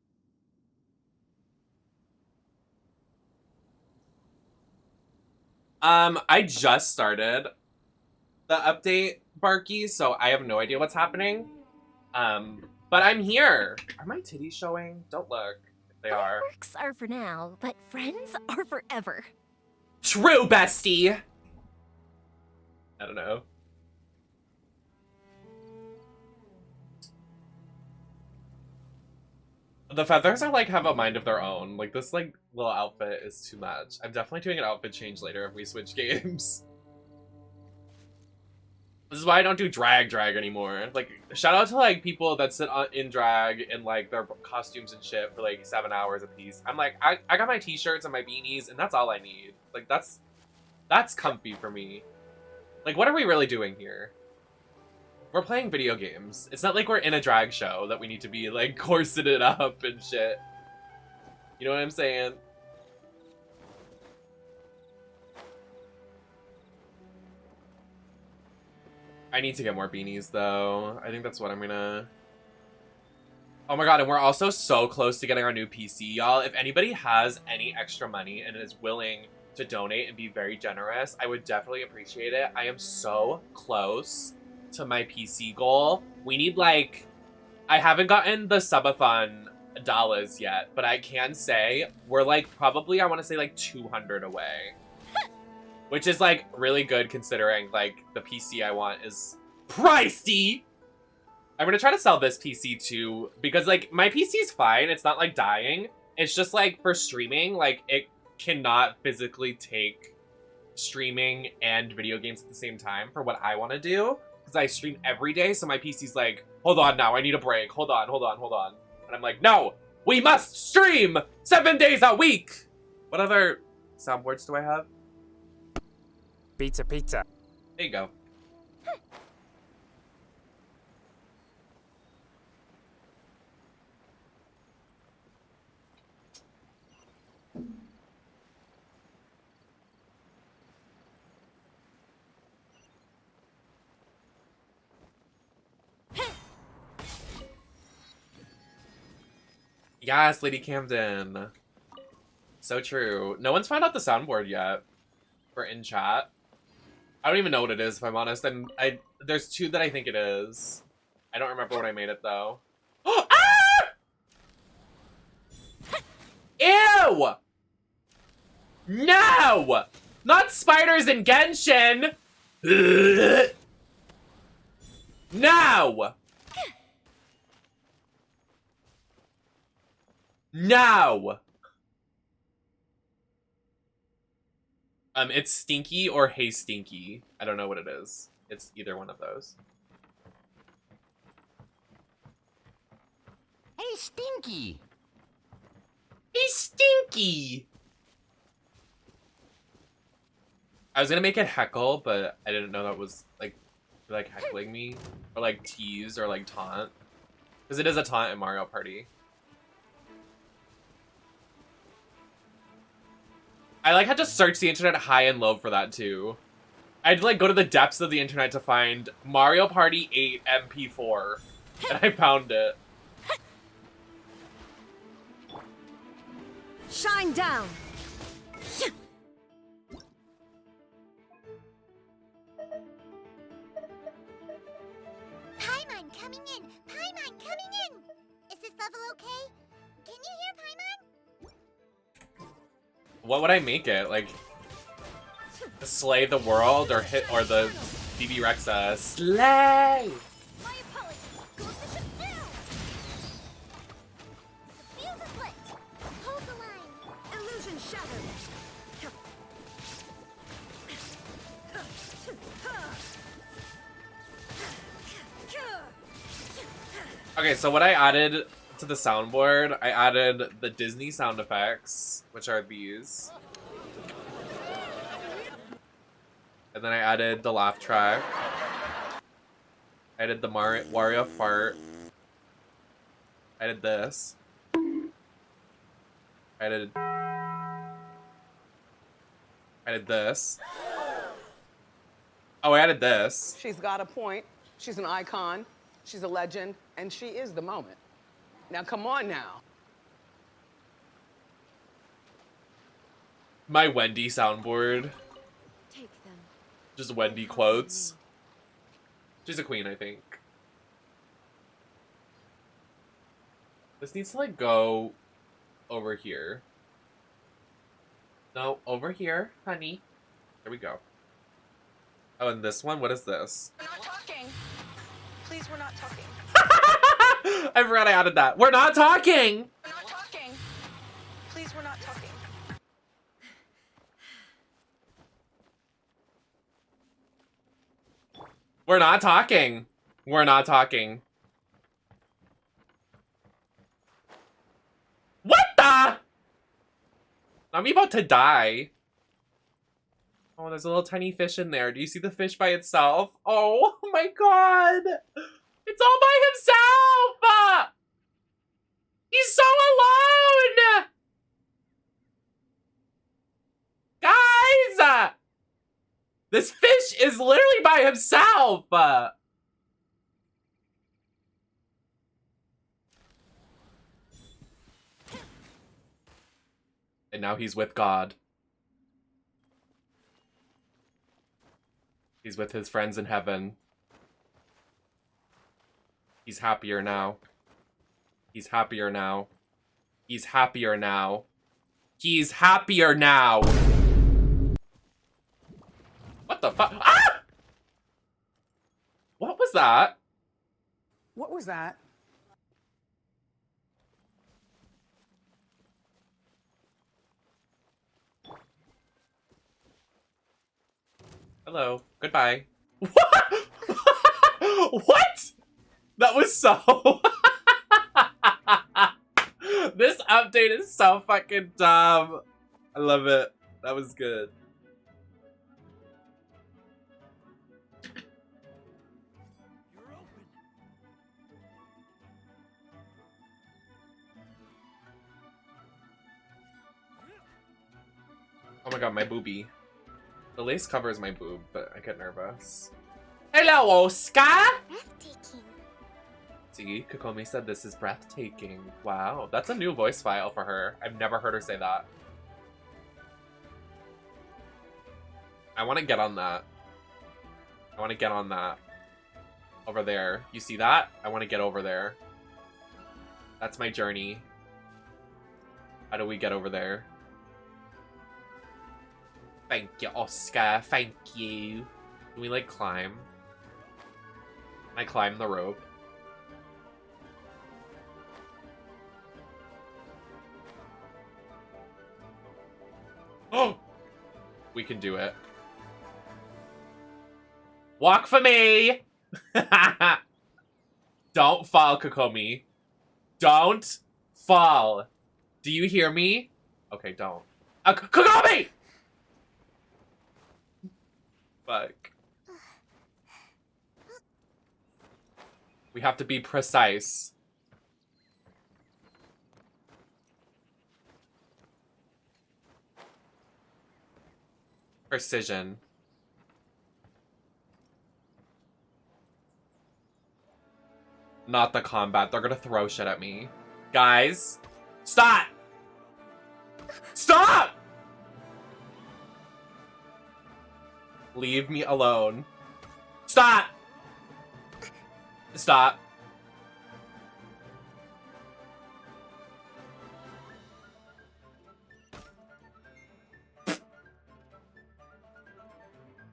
I just started the update, Barky, so I have no idea what's happening. But I'm here. Are my titties showing? Don't look. If they are. Fireworks are for now, but friends are forever. True, bestie! I don't know. The feathers are like have a mind of their own. Like this like little outfit is too much. I'm definitely doing an outfit change later if we switch games. This is why I don't do drag anymore. Like shout out to like people that sit in drag in like their costumes and shit for like 7 hours a piece. I'm like I got my t-shirts and my beanies and that's all I need. Like that's comfy for me. Like what are we really doing here? We're playing video games. It's not like we're in a drag show that we need to be, like, corseted up and shit. You know what I'm saying? I need to get more beanies, though. I think that's what I'm gonna... Oh my god, and we're also so close to getting our new PC, y'all. If anybody has any extra money and is willing to donate and be very generous, I would definitely appreciate it. I am so close to my PC goal. We need like, I haven't gotten the subathon dollars yet, but I can say we're like probably, I want to say like 200 away, which is like really good considering like the PC I want is pricey. I'm gonna try to sell this PC too because like my PC's fine. It's not like dying. It's just like for streaming, like it cannot physically take streaming and video games at the same time for what I want to do. Because I stream every day, so my PC's like, hold on now, I need a break. Hold on. And I'm like, no, we must stream 7 days a week. What other soundboards do I have? Pizza. There you go. Yes, Lady Camden. So true. No one's found out the soundboard yet for in chat. I don't even know what it is, if I'm honest. There's 2 that I think it is. I don't remember when I made it though. Ah! Ew! No! Not spiders in Genshin! No! No! It's Stinky or Hey Stinky. I don't know what it is. It's either one of those. Hey, Stinky! Hey Stinky! I was gonna make it heckle, but I didn't know that was like heckling me. Or like tease or like taunt. Because it is a taunt in Mario Party. I like had to search the internet high and low for that too. I had to like go to the depths of the internet to find Mario Party 8 MP4. And I found it. Shine down. Paimon coming in! Paimon coming in! Is this level okay? Can you hear Paimon? What would I make it? Like, slay the world or the BB Rexa? Slay! My apologies. Go the ship down! The fuse is lit. Hold the line. Illusion shattered. Okay, so what I added to the soundboard, I added the Disney sound effects, which are these. And then I added the laugh track. I added the Wario fart. I added this. I added this. Oh, I added this. She's got a point. She's an icon. She's a legend. And she is the moment. Now, come on now. My Wendy soundboard. Take them. Just Wendy quotes. She's a queen, I think. This needs to, like, go over here. No, over here, honey. There we go. Oh, and this one? What is this? We're not talking. Please, we're not talking. I forgot I added that. We're not talking! We're not talking. Please, we're not talking. We're not talking. We're not talking. What the? I'm about to die. Oh, there's a little tiny fish in there. Do you see the fish by itself? Oh my god. It's all by himself. He's so alone. Guys. This fish is literally by himself. And now he's with God. He's with his friends in heaven. He's happier now. He's happier now. He's happier now. He's happier now. What the fuck? Ah! What was that? What was that? Hello. Goodbye. What? What? That was so... This update is so fucking dumb. I love it. That was good. Oh my god, my boobie. The lace covers my boob, but I get nervous. Hello, Oscar! Breathtaking. See, Kokomi said this is breathtaking. Wow, that's a new voice file for her. I've never heard her say that. I want to get on that. I want to get on that. Over there. You see that? I want to get over there. That's my journey. How do we get over there? Thank you, Oscar. Thank you. Can we, like, climb? Can I climb the rope? Oh! We can do it. Walk for me! Don't fall, Kokomi. Don't fall. Do you hear me? Okay, don't. Kokomi! Fuck. We have to be precise. Precision. Not the combat. They're gonna throw shit at me. Guys, stop! Stop! Leave me alone. Stop! Stop.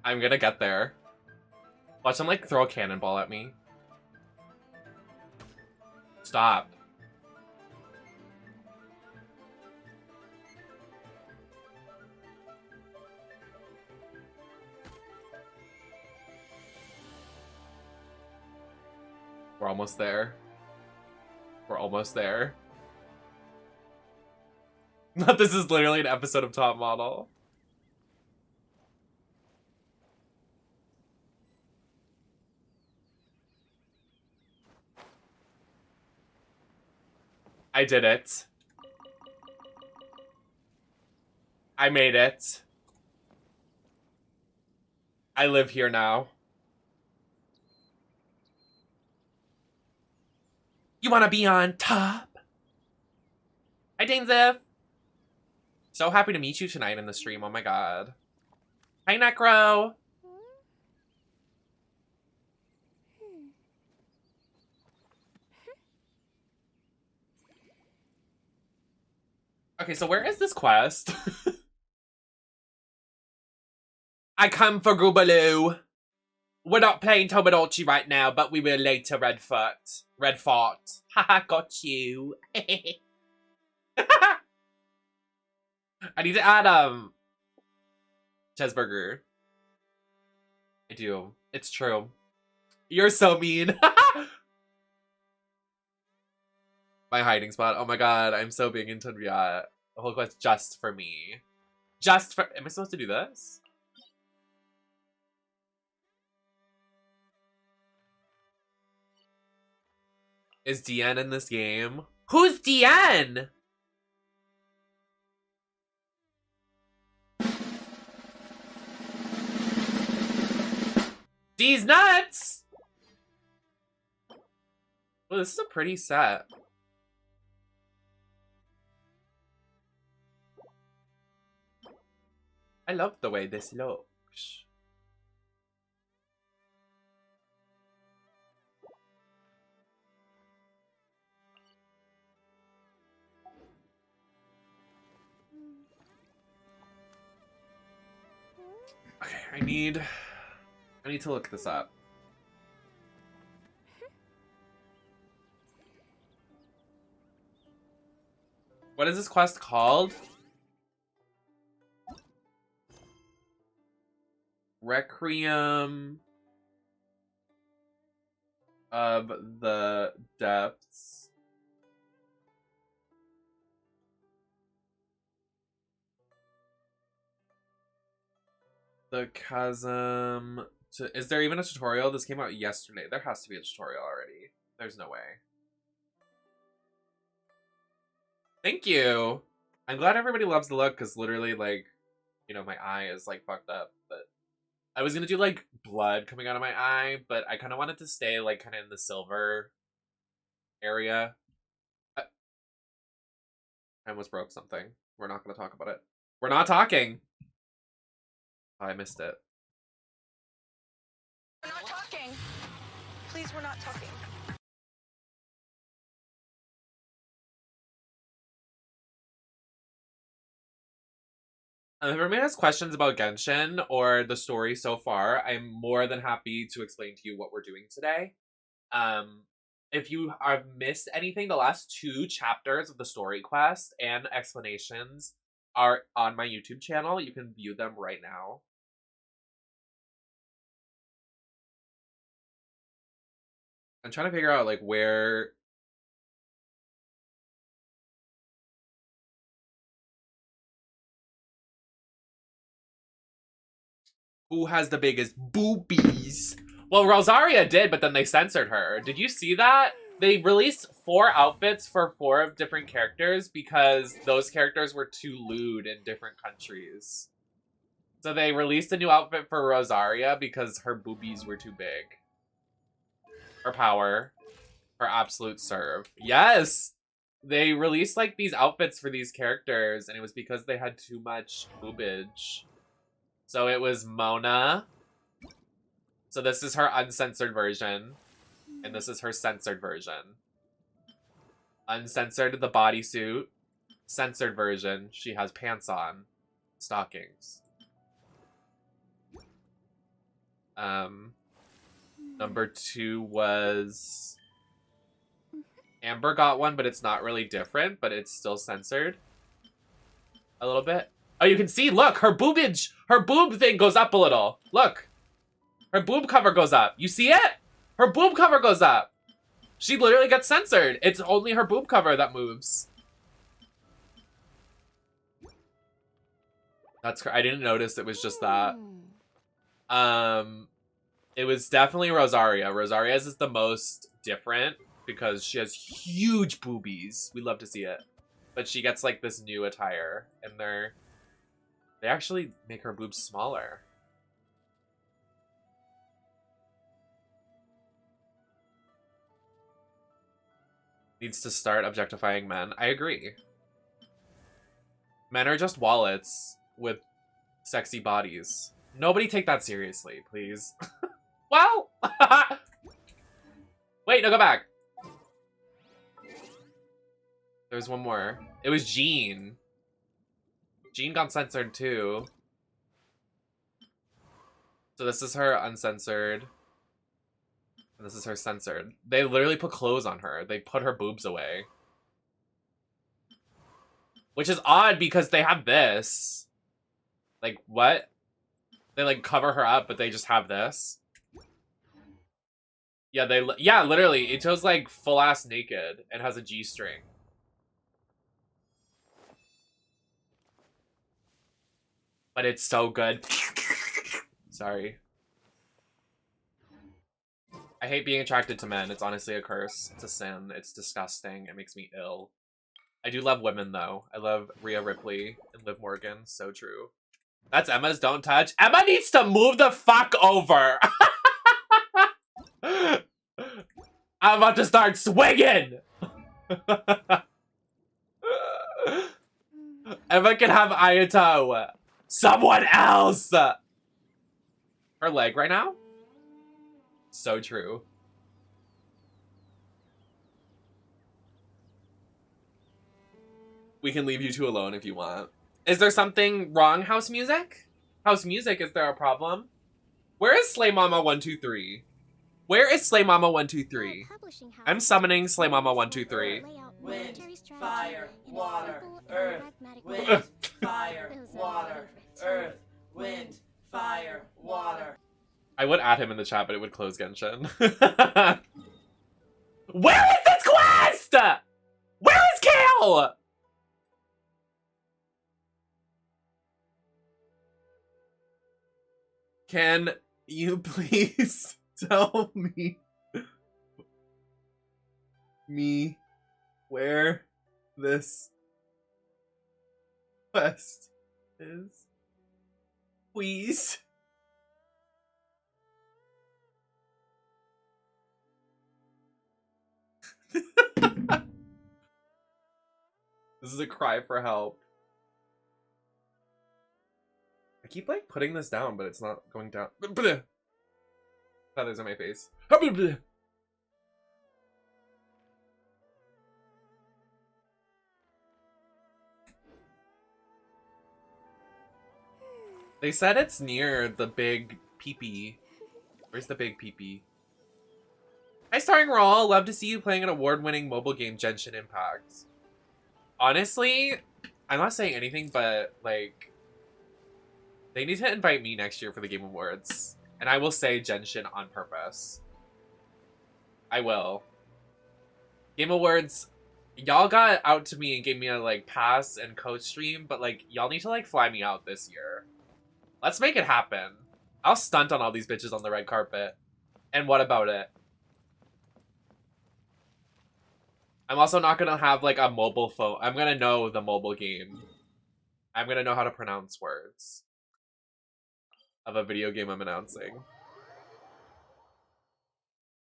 I'm gonna get there. Watch them, like, throw a cannonball at me. Stop. We're almost there. We're almost there. This is literally an episode of Top Model. I did it. I made it. I live here now. You wanna be on top? Hi, Daneziff. So happy to meet you tonight in the stream. Oh my god. Hi, Necro. Okay, so where is this quest? I come for Goobaloo. We're not playing Tomodachi right now, but we will later, Redfoot. Redfort. Haha, got you. I need to add, Chesburger. I do. It's true. You're so mean. My hiding spot. Oh my god, I'm so big into Riot. The whole quest just for me. Just for- Am I supposed to do this? Is DN in this game? Who's DN? D's nuts! Well, this is a pretty set. I love the way this looks. Okay, I need to look this up. What is this quest called? Requiem of the Depths. The Chasm. Is there even a tutorial? This came out yesterday. There has to be a tutorial already. There's no way. Thank you. I'm glad everybody loves the look because literally, like, you know, my eye is like fucked up. But I was gonna do like blood coming out of my eye, but I kind of wanted to stay like kind of in the silver area. I almost broke something. We're not gonna talk about it. We're not talking. Oh, I missed it. We're not talking. Please, we're not talking. If everybody has questions about Genshin or the story so far, I'm more than happy to explain to you what we're doing today. If you have missed anything, the last 2 chapters of the story quest and explanations are on my YouTube channel. You can view them right now. I'm trying to figure out like where... Who has the biggest boobies? Well, Rosaria did, but then they censored her. Did you see that? They released 4 outfits for 4 different characters because those characters were too lewd in different countries. So they released a new outfit for Rosaria because her boobies were too big. Her power. Her absolute serve. Yes! They released like these outfits for these characters and it was because they had too much boobage. So it was Mona. So this is her uncensored version. And this is her censored version. Uncensored, the bodysuit. Censored version, she has pants on. Stockings. Number 2 was... Amber got one, but it's not really different, but it's still censored. A little bit. Oh, you can see, look, her boobage, her boob thing goes up a little. Look. Her boob cover goes up. You see it? Her boob cover goes up. She literally gets censored. It's only her boob cover that moves. That's I didn't notice it was just that. It was definitely Rosaria. Rosaria's is the most different because she has huge boobies. We love to see it. But she gets like this new attire and they actually make her boobs smaller. Needs to start objectifying men. I agree. Men are just wallets with sexy bodies. Nobody take that seriously, please. Well! Wait, no, go back. There's one more. It was Jean. Jean got censored too. So this is her uncensored. And this is her censored. They literally put clothes on her. They put her boobs away. Which is odd because they have this. Like, what? They, like, cover her up, but they just have this. Yeah, yeah, literally. It shows, like, full-ass naked and has a G-string. But it's so good. Sorry. I hate being attracted to men. It's honestly a curse. It's a sin. It's disgusting. It makes me ill. I do love women, though. I love Rhea Ripley and Liv Morgan. So true. That's Emma's Don't Touch. Emma needs to move the fuck over. I'm about to start swinging. Emma can have Ayato. Someone else. Her leg right now? So true. We can leave you two alone if you want. Is there something wrong, House Music? House Music, is there a problem? Where is Slay Mama 123? Where is Slay Mama 123? I'm summoning Slay Mama 123. Wind, fire, water, earth, wind, fire, water, earth, wind, fire, water. I would add him in the chat, but it would close Genshin. Where is this quest? Where is Kale? Can you please tell me where this quest is? Please. This is a cry for help. I keep like putting this down, but it's not going down. Feathers on my face. They said it's near the big peepee. Where's the big peepee? Hi, Starring Raw. Love to see you playing an award-winning mobile game, Genshin Impact. Honestly, I'm not saying anything, but like, they need to invite me next year for the Game Awards, and I will say Genshin on purpose. I will. Game Awards, y'all got out to me and gave me a like pass and coach stream, but like y'all need to like fly me out this year. Let's make it happen. I'll stunt on all these bitches on the red carpet. And what about it? I'm also not gonna have like a mobile phone. I'm gonna know the mobile game. I'm gonna know how to pronounce words of a video game I'm announcing.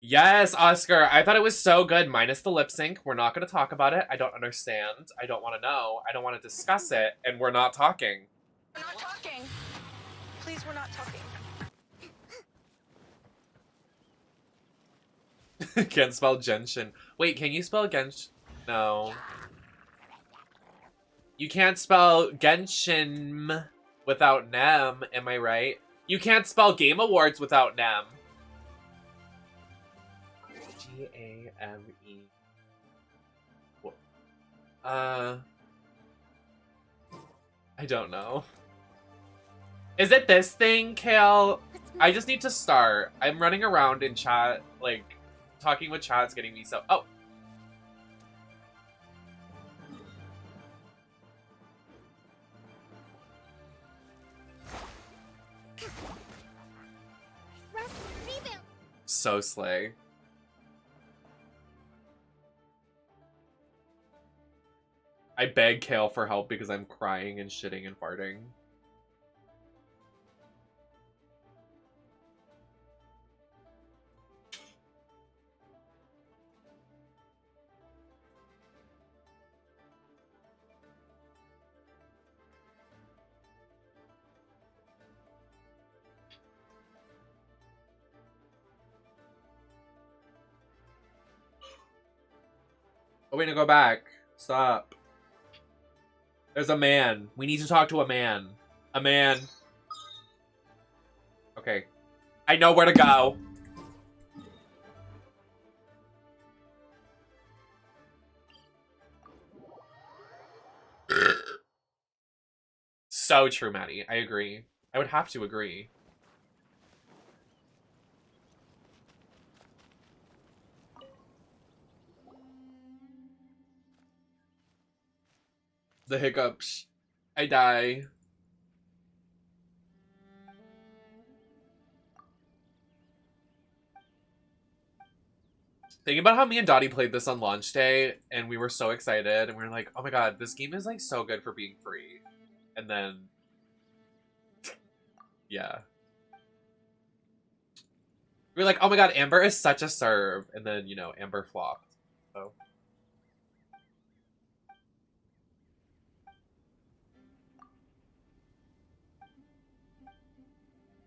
Yes, Oscar. I thought it was so good, minus the lip sync. We're not gonna talk about it. I don't understand. I don't want to know. I don't want to discuss it, and we're not talking. We're not talking. Please, we're not talking. Can't spell Genshin. Wait, can you spell Genshin? No. You can't spell Genshin without Nem, am I right? You can't spell Game Awards without Nem. G-A-M-E. I don't know. Is it this thing, Kale? I just need to start. I'm running around in chat, like, talking with chat's getting me so... Oh! So slay. I beg Kale for help because I'm crying and shitting and farting. Oh, wait, no, go back. Stop. There's a man. We need to talk to a man. A man. Okay. I know where to go. So true, Maddie. I agree. I would have to agree. The hiccups. I die. Thinking about how me and Dottie played this on launch day, and we were so excited, and we were like, oh my god, this game is like so good for being free. And then... yeah. We were like, oh my god, Amber is such a serve. And then, you know, Amber flopped. So...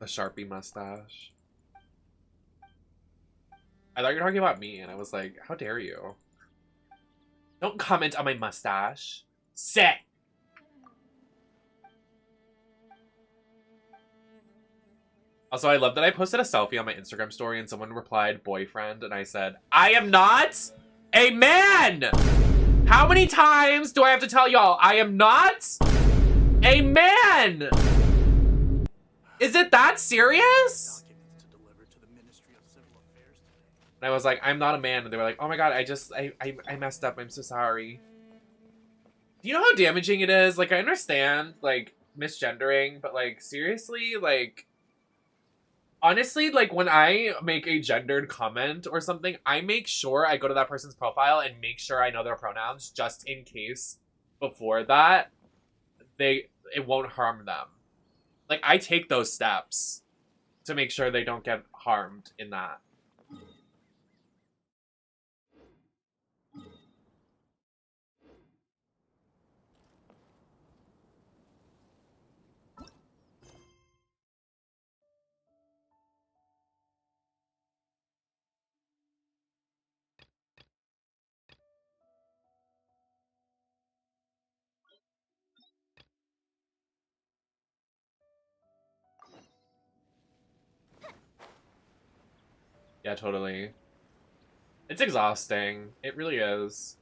the Sharpie mustache. I thought you were talking about me, and I was like, how dare you? Don't comment on my mustache. Sit! Also, I love that I posted a selfie on my Instagram story, and someone replied, boyfriend, and I said, I am not a man! How many times do I have to tell y'all, I am not a man! Is it that serious? And I was like, I'm not a man. And they were like, oh my god, I messed up. I'm so sorry. Do you know how damaging it is? Like, I understand, like, misgendering, but, like, seriously, like, honestly, like, when I make a gendered comment or something, I make sure I go to that person's profile and make sure I know their pronouns just in case before that it won't harm them. Like, I take those steps to make sure they don't get harmed in that. Yeah, totally. It's exhausting. It really is.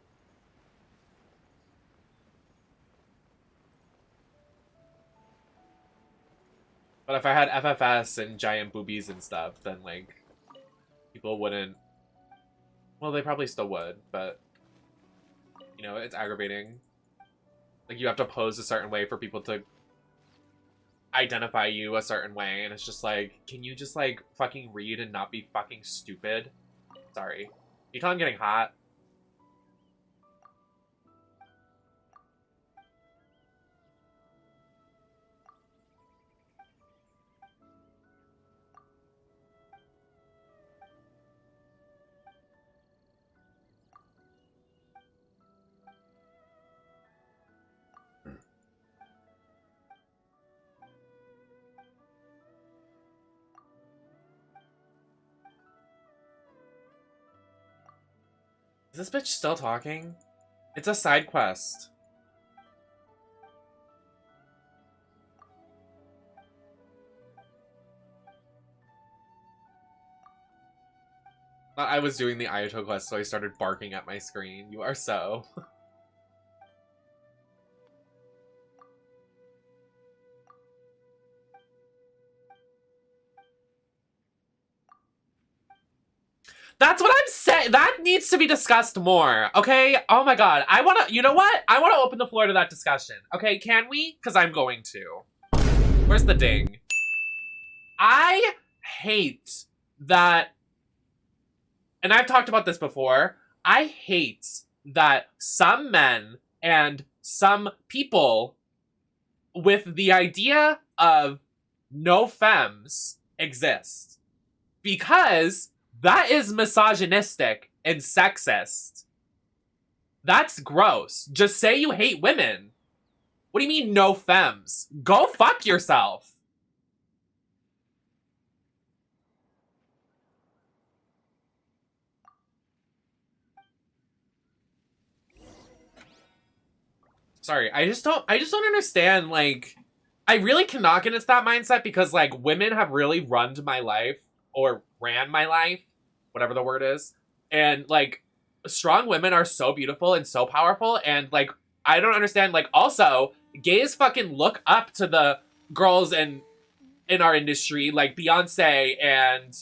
But if I had FFS and giant boobies and stuff, then, like, people wouldn't... Well, they probably still would, but... You know, it's aggravating. Like, you have to pose a certain way for people to identify you a certain way, and it's just like, can you just, like, fucking read and not be fucking stupid? Sorry. You tell I'm getting hot? Is this bitch still talking? It's a side quest. I was doing the Ayato quest, so I started barking at my screen. You are so. That's what I'm saying. That needs to be discussed more, okay? Oh my god. I want to, you know what? I want to open the floor to that discussion. Okay, can we? Because I'm going to. Where's the ding? I hate that, and I've talked about this before, I hate that some men and some people with the idea of no femmes exist. Because that is misogynistic and sexist. That's gross. Just say you hate women. What do you mean no femmes? Go fuck yourself. Sorry, I just don't understand, like, I really cannot get into that mindset because, like, women have really run my life, or ran my life, whatever the word is, and, like, strong women are so beautiful and so powerful, and, like, I don't understand, like, also, gays fucking look up to the girls in our industry, like Beyonce and,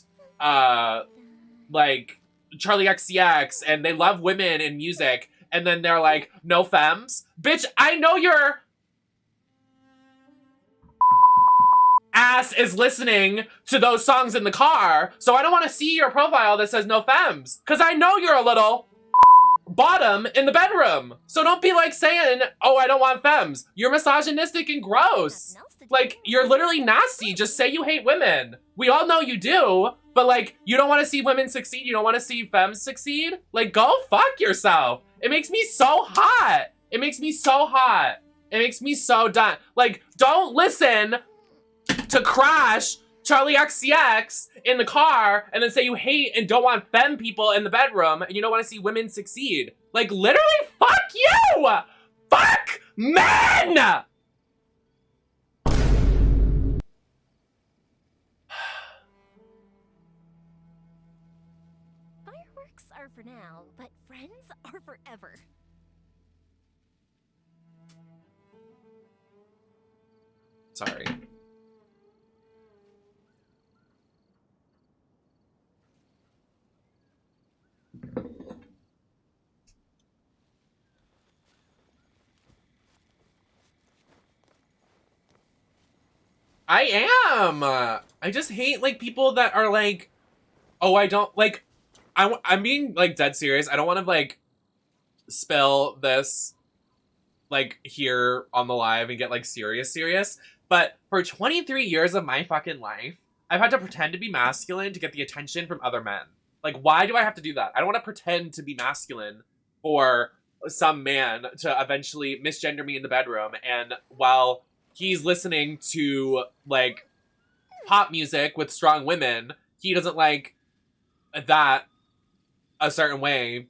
like, Charlie XCX, and they love women in music, and then they're like, no femmes? Bitch, I know your ass is listening to those songs in the car, so I don't want to see your profile that says no femmes, because I know you're a little bottom in the bedroom. So don't be like saying, oh, I don't want femmes. You're misogynistic and gross. Like, you're literally nasty. Just say you hate women. We all know you do, but, like, you don't want to see women succeed. You don't want to see femmes succeed. Like, go fuck yourself. It makes me so hot. It makes me so hot. It makes me so done. Like, don't listen to Crash Charlie XCX in the car and then say you hate and don't want femme people in the bedroom and you don't want to see women succeed. Like, literally, fuck you! Fuck men! Fireworks are for now, but friends are forever. Sorry. I am. I just hate like people that are like, oh, I don't like. I'm being like dead serious. I don't want to like spill this like here on the live and get like serious. But for 23 years of my fucking life, I've had to pretend to be masculine to get the attention from other men. Like, why do I have to do that? I don't want to pretend to be masculine for some man to eventually misgender me in the bedroom, and while he's listening to like pop music with strong women, he doesn't like that a certain way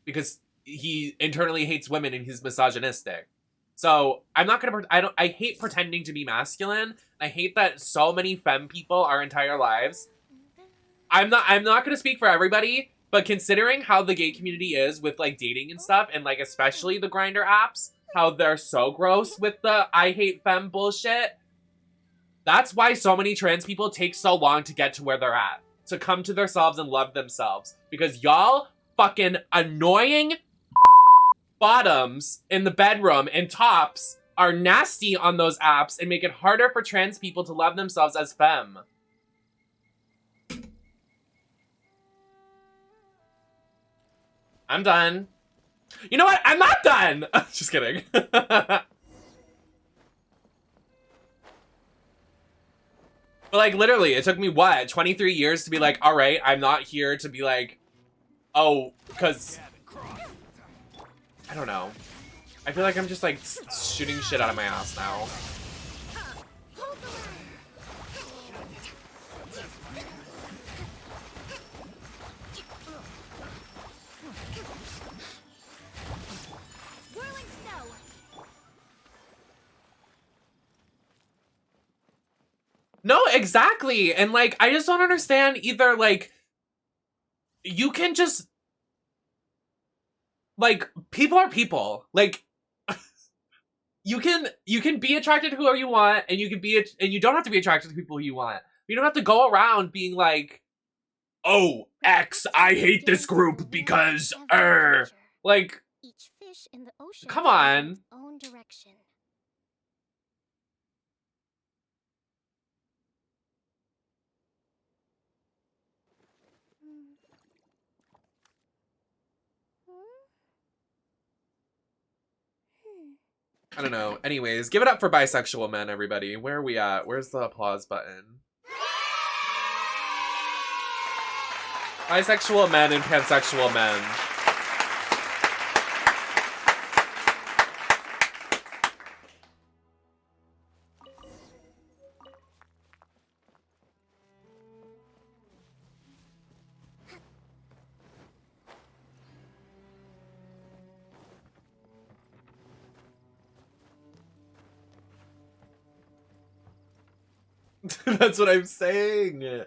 because he internally hates women and he's misogynistic. So I'm not gonna. I hate pretending to be masculine. I hate that so many femme people our entire lives. I'm not gonna speak for everybody, but considering how the gay community is with like dating and stuff, and like especially the Grindr apps, how they're so gross with the I hate femme bullshit. That's why so many trans people take so long to get to where they're at, to come to themselves and love themselves, because y'all fucking annoying bottoms in the bedroom and tops are nasty on those apps and make it harder for trans people to love themselves as femme. I'm done. You know what? I'm not done! Just kidding. But like literally, it took me what, 23 years to be like, all right, I'm not here to be like, oh, because I don't know. I feel like I'm just like shooting shit out of my ass now. No, exactly. And like, I just don't understand either. Like, you can just, like, people are people. Like, you can be attracted to whoever you want, and you can be, and you don't have to be attracted to people you want. You don't have to go around being like, oh, X, I hate this group because, like, Each fish in the ocean come on. has its own direction. I don't know. Anyways, give it up for bisexual men, everybody. Where are we at? Where's the applause button? Bisexual men and pansexual men. That's what I'm saying. I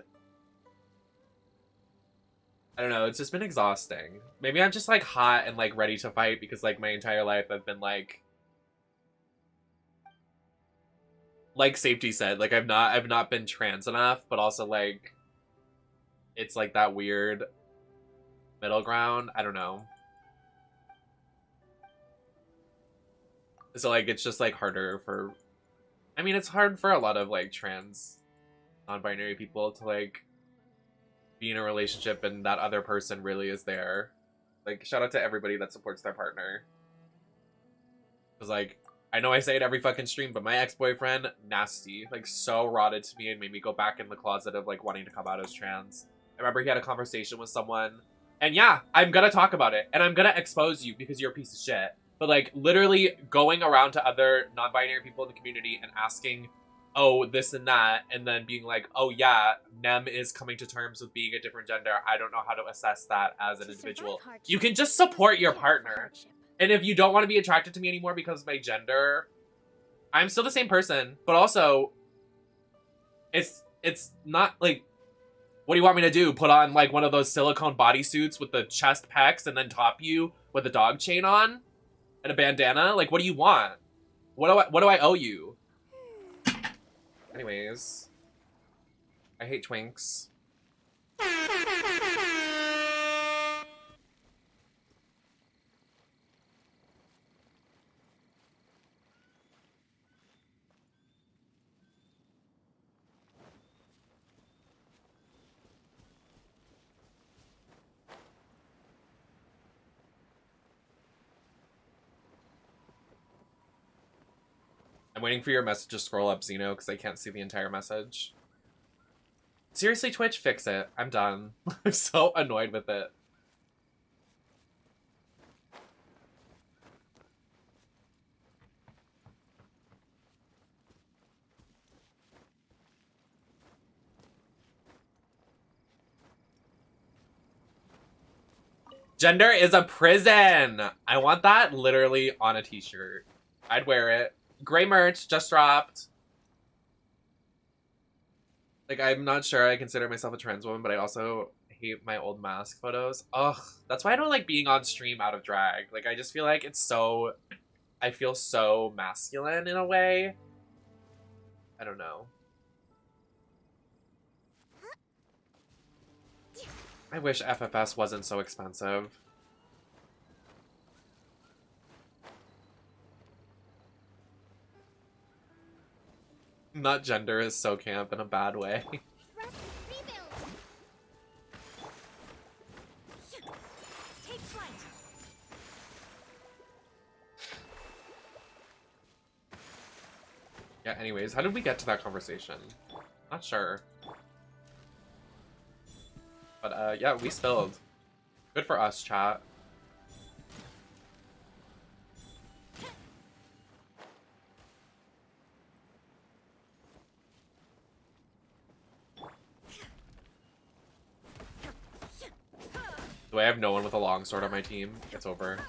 don't know, it's just been exhausting. Maybe I'm just like hot and like ready to fight because like my entire life I've been like Safety said, like I've not been trans enough, but also like it's like that weird middle ground. I don't know. So like it's just like harder for, I mean, it's hard for a lot of like trans non-binary people to like be in a relationship and that other person really is there. Like, shout out to everybody that supports their partner. Because like, I know I say it every fucking stream, but my ex-boyfriend, nasty. Like, so rotted to me and made me go back in the closet of like wanting to come out as trans. I remember he had a conversation with someone, and yeah, I'm gonna talk about it, and I'm gonna expose you because you're a piece of shit. But like, literally going around to other non-binary people in the community and asking, oh, this and that, and then being like, oh yeah, Nem is coming to terms with being a different gender. I don't know how to assess that as an individual. You can just support your partner. And if you don't want to be attracted to me anymore because of my gender, I'm still the same person. But also, it's not like, what do you want me to do? Put on like one of those silicone bodysuits with the chest pecs and then top you with a dog chain on? And a bandana? Like, what do you want? What do I owe you? Anyways, I hate twinks. I'm waiting for your message to scroll up, Xeno, because I can't see the entire message. Seriously, Twitch, fix it. I'm done. I'm so annoyed with it. Gender is a prison! I want that literally on a t-shirt. I'd wear it. Gray merch just dropped. Like, I'm not sure I consider myself a trans woman, but I also hate my old mask photos. Ugh, that's why I don't like being on stream out of drag. Like, I just feel like it's so... I feel so masculine in a way. I don't know. I wish FFS wasn't so expensive. Not gender is so camp in a bad way. Yeah, anyways, how did we get to that conversation? Not sure. But, yeah, we spilled. Good for us, chat. The way I have no one with a longsword on my team, it's over.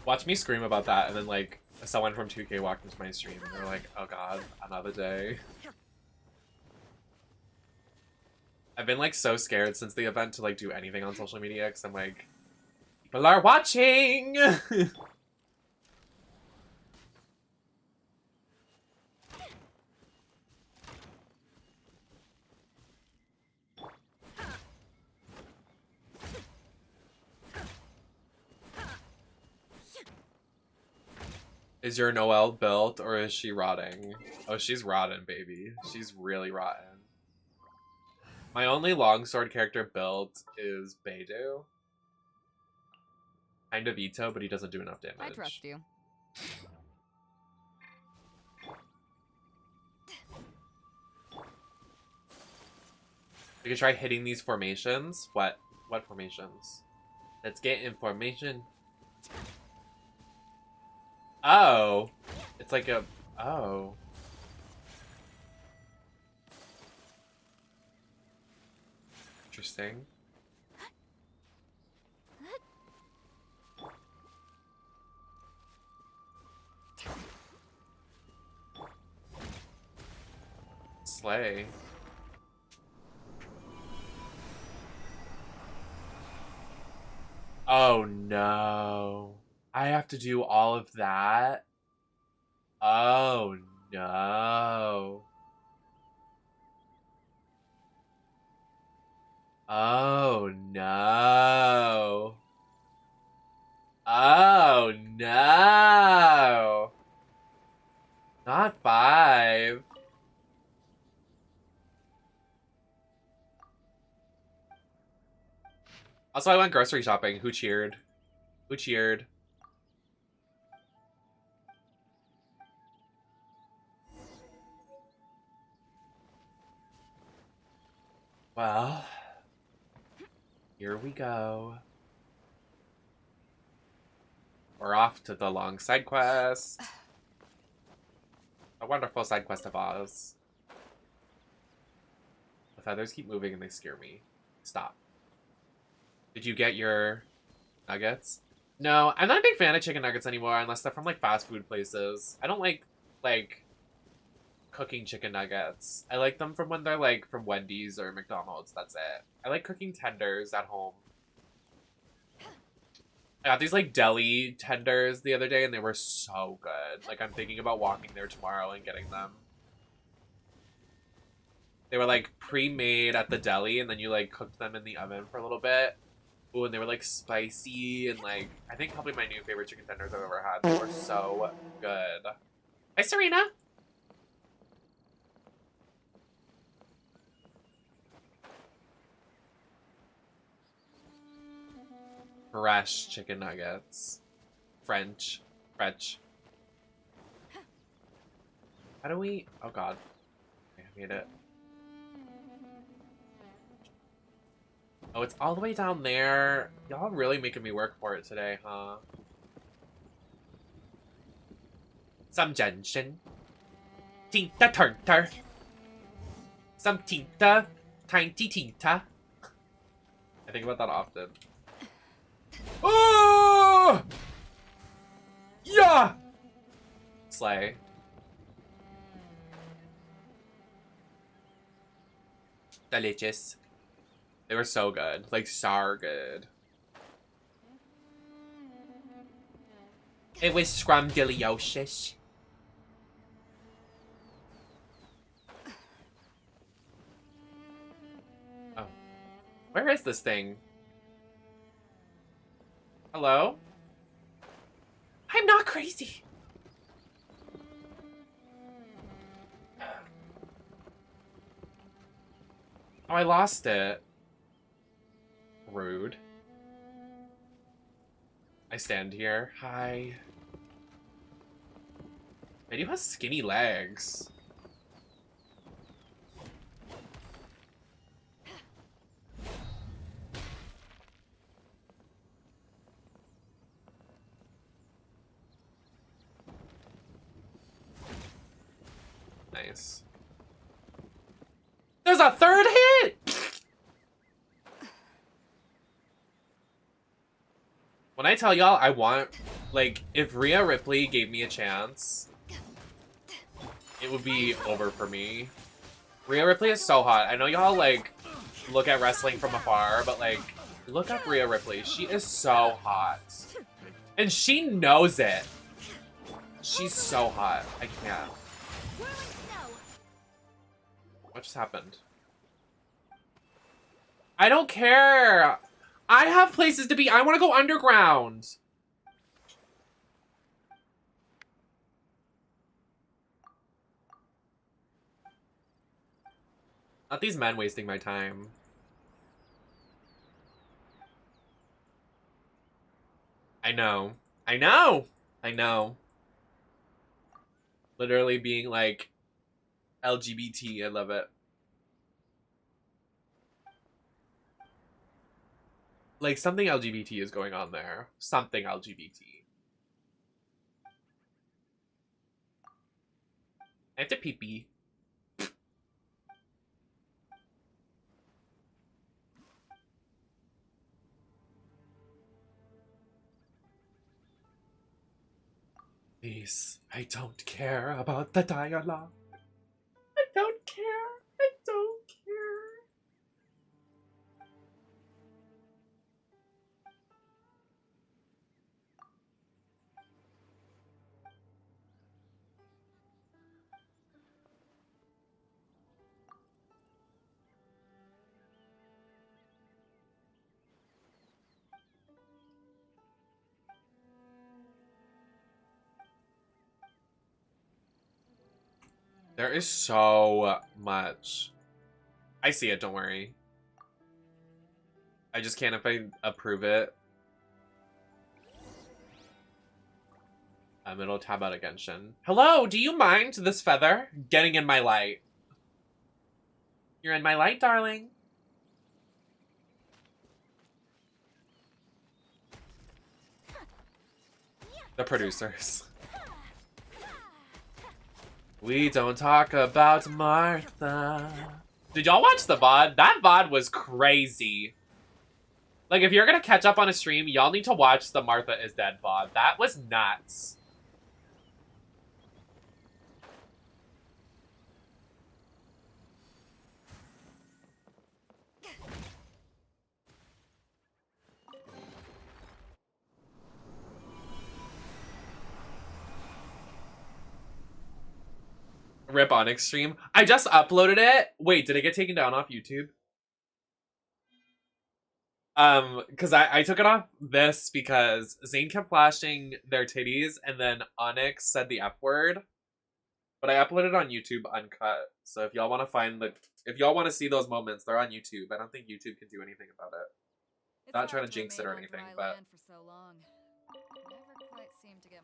Watch me scream about that, and then, like, someone from 2K walked into my stream, and they're like, oh god, another day. I've been, like, so scared since the event to, like, do anything on social media, because I'm like, people are watching! Is your Noelle built, or is she rotting? Oh, she's rotten, baby. She's really rotten. My only longsword character built is Beidou. Kind of Ito, but he doesn't do enough damage. I trust you. We could try hitting these formations. What formations? Let's get information. Oh. It's like a... Oh. Interesting. Slay. Oh no. I have to do all of that? Oh no. Oh no. Oh no. Not 5. Also, I went grocery shopping. Who cheered? Who cheered? Well, here we go. We're off to the long side quest. A wonderful side quest of Oz. The feathers keep moving and they scare me. Stop. Did you get your nuggets? No, I'm not a big fan of chicken nuggets anymore unless they're from, like, fast food places. I don't like cooking chicken nuggets. I like them from when they're, like, from Wendy's or McDonald's. That's it. I like cooking tenders at home. I got these, like, deli tenders the other day, and they were so good. Like, I'm thinking about walking there tomorrow and getting them. They were like pre-made at the deli, and then you like cooked them in the oven for a little bit. Ooh, and they were like spicy and like, I think probably my new favorite chicken tenders I've ever had. They were so good. Hi, Serena. Fresh chicken nuggets. French. How do we? Oh God. I made it. Oh, it's all the way down there. Y'all really making me work for it today, huh? Some Genshin. Tinta turter. Some tinta. Tiny tinta. I think about that often. Oh! Yeah! Slay. Delicious. They were so good. Like, so good. It was scrumdiddlyocious. Oh. Where is this thing? Hello? I'm not crazy. Oh, I lost it. Rude. I stand here. Hi. Man, you have skinny legs. Nice. There's a third hit! When I tell y'all I want, like, if Rhea Ripley gave me a chance, it would be over for me. Rhea Ripley is so hot. I know y'all, like, look at wrestling from afar, but, like, look up Rhea Ripley. She is so hot. And she knows it. She's so hot. I can't. What just happened? I don't care. I have places to be. I want to go underground. Not these men wasting my time. I know. I know. I know. Literally being like LGBT. I love it. Like, something LGBT is going on there. Something LGBT. I have to pee-pee. Please, I don't care about the dialogue. I don't care. I don't care. There is so much. I see it, don't worry. I just can't if I approve it. It'll tab out a Genshin. Hello, do you mind this feather getting in my light? You're in my light, darling. The producers. We don't talk about Martha. Did y'all watch the VOD? That VOD was crazy. Like, if you're gonna catch up on a stream, y'all need to watch the Martha is Dead VOD. That was nuts. Rip Onyx stream. I just uploaded it. Wait, did it get taken down off YouTube? Because I took it off this because Zane kept flashing their titties and then Onyx said the F word. But I uploaded it on YouTube uncut. So if y'all want to if y'all want to see those moments, they're on YouTube. I don't think YouTube can do anything about it. Not trying to jinx it or anything, but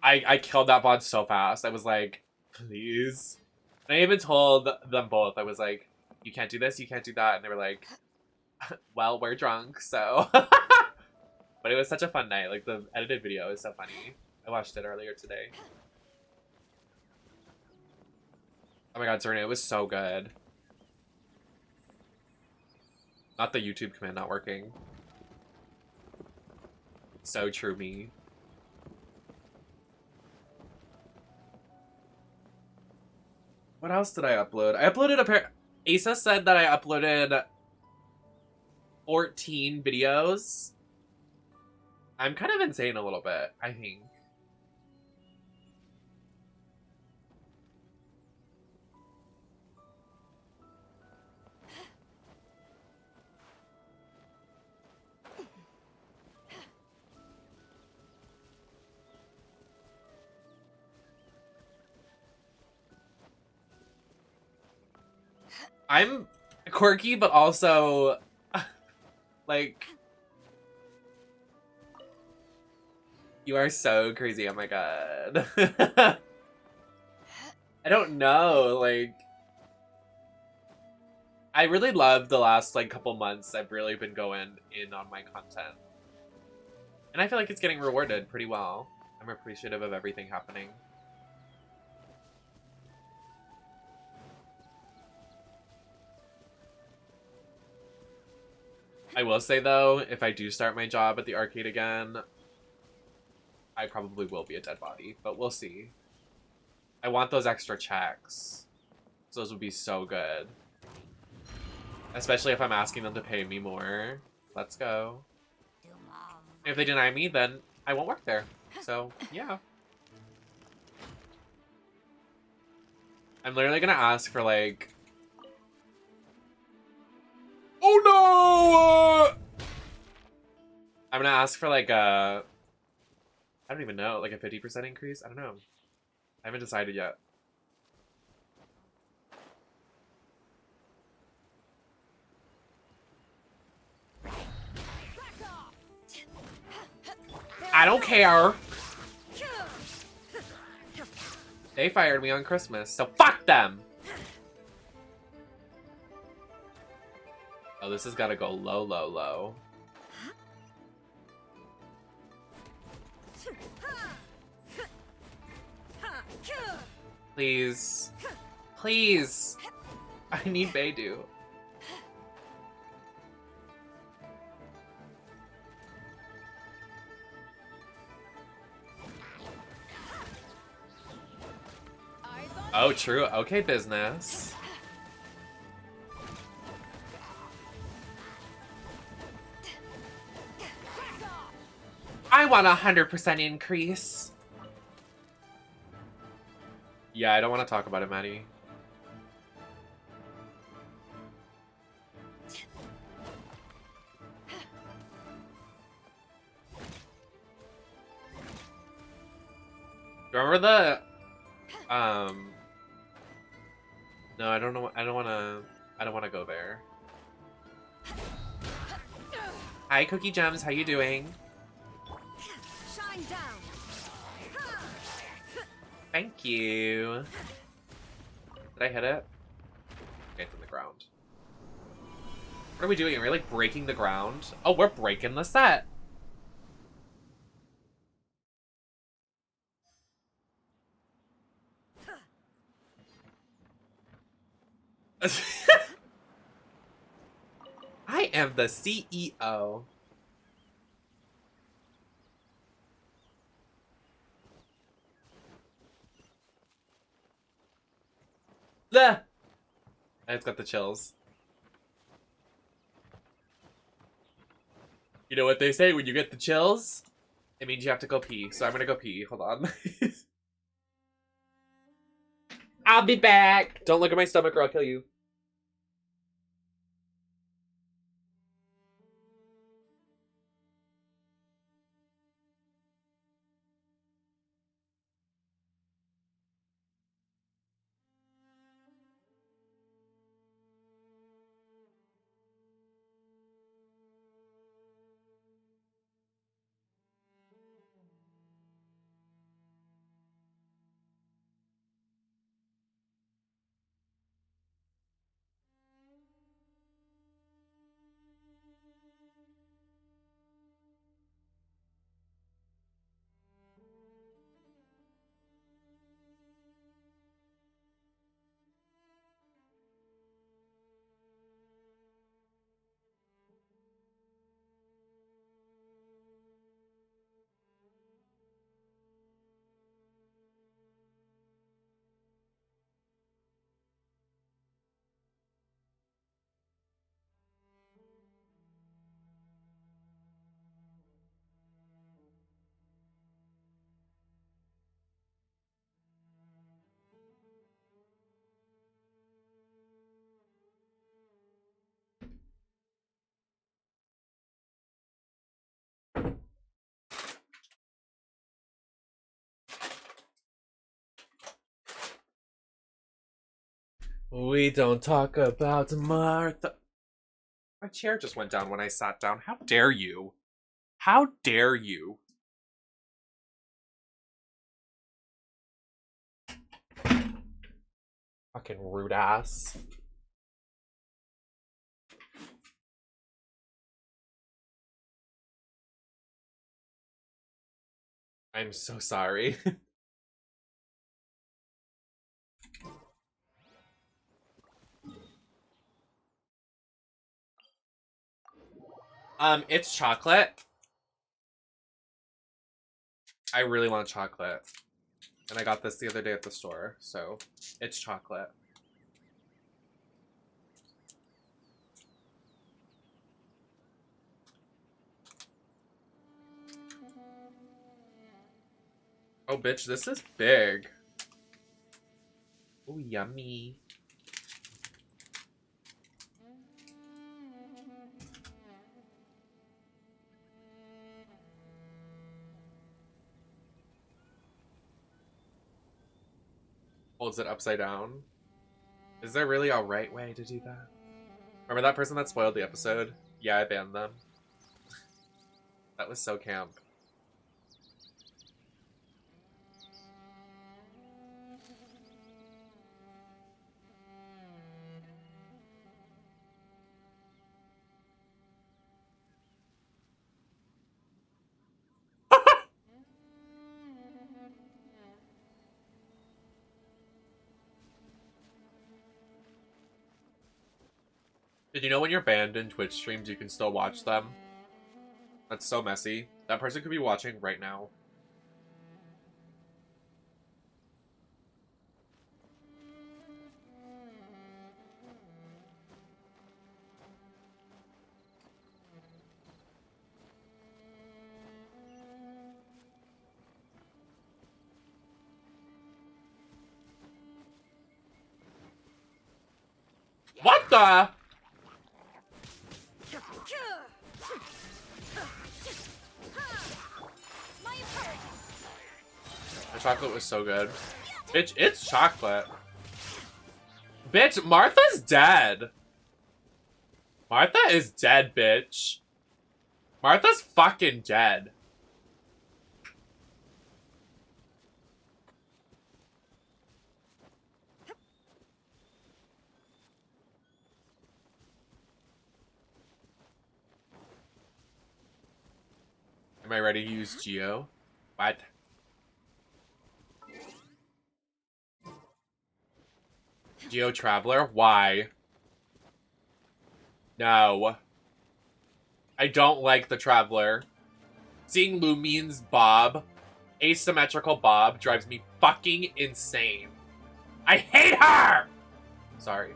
I killed that VOD so fast. I was like, please. And I even told them both, I was like, you can't do this, you can't do that. And they were like, well, we're drunk, so. But it was such a fun night. Like, the edited video is so funny. I watched it earlier today. Oh my god, Serena, it was so good. Not the YouTube command not working. So true me. What else did I upload? I uploaded a pair. Asa said that I uploaded 14 videos. I'm kind of insane a little bit, I think. I'm quirky, but also, like, you are so crazy, oh my god. I don't know, like, I really love the last, like, couple months I've really been going in on my content. And I feel like it's getting rewarded pretty well. I'm appreciative of everything happening. I will say, though, if I do start my job at the arcade again, I probably will be a dead body, but we'll see. I want those extra checks. Those would be so good. Especially if I'm asking them to pay me more. Let's go. If they deny me, then I won't work there. So, yeah. I'm literally gonna ask for, like... Oh no! I'm gonna ask for like a... I don't even know, like a 50% increase? I don't know. I haven't decided yet. I don't care! They fired me on Christmas, so fuck them! Oh, this has got to go low, low, low. Please. Please. I need Beidou. Oh, true. Okay, business. I want a 100% increase. Yeah, I don't want to talk about it, Maddie. Remember the no, I don't know. I don't want to go there. Hi, Cookie Gems. How you doing? Shine down. Thank you. Did I hit it? Okay, it's in the ground. What are we doing? Are we like breaking the ground? Oh, we're breaking the set. I am the CEO. The It's got the chills. You know what they say, when you get the chills, it means you have to go pee. So I'm gonna go pee. Hold on. I'll be back. Don't look at my stomach or I'll kill you. We don't talk about Martha. My chair just went down when I sat down. How dare you? How dare you? Fucking rude ass. I'm so sorry. It's chocolate. I really want chocolate. And I got this the other day at the store, so it's chocolate. Oh, bitch, this is big. Oh, yummy. Holds it upside down. Is there really a right way to do that? Remember that person that spoiled the episode? Yeah, I banned them. That was so camp. Did you know when you're banned in Twitch streams, you can still watch them? That's so messy. That person could be watching right now. What the? The chocolate was so good. Bitch, it's chocolate. Bitch, Martha's dead. Martha is dead, bitch. Martha's fucking dead. Am I ready to use Geo? What? Geo Traveler? Why? No. I don't like the Traveler. Seeing Lumine's Bob, asymmetrical Bob, drives me fucking insane. I hate her! Sorry.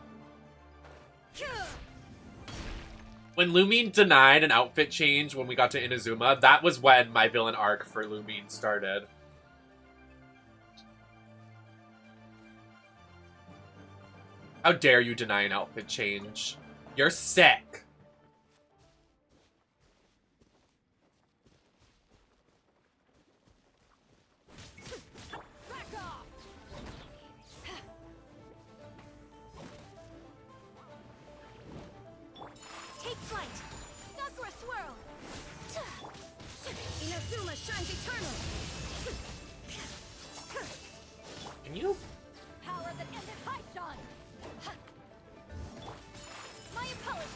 When Lumine denied an outfit change when we got to Inazuma, that was when my villain arc for Lumine started. How dare you deny an outfit change? You're sick. Take flight. Sakura swirl. Inazuma shines eternal. Can you? Power that ended Hypnon. My apologies.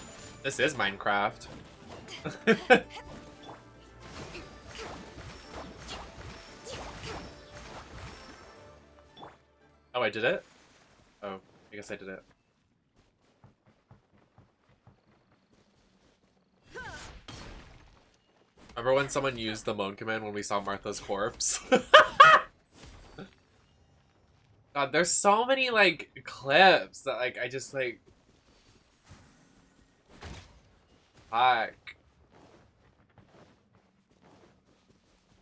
This is Minecraft. Oh, I did it? Oh, I guess I did it. Remember when someone used the moan command when we saw Martha's corpse? God, there's so many, like, clips that, like, I just, like... Fuck.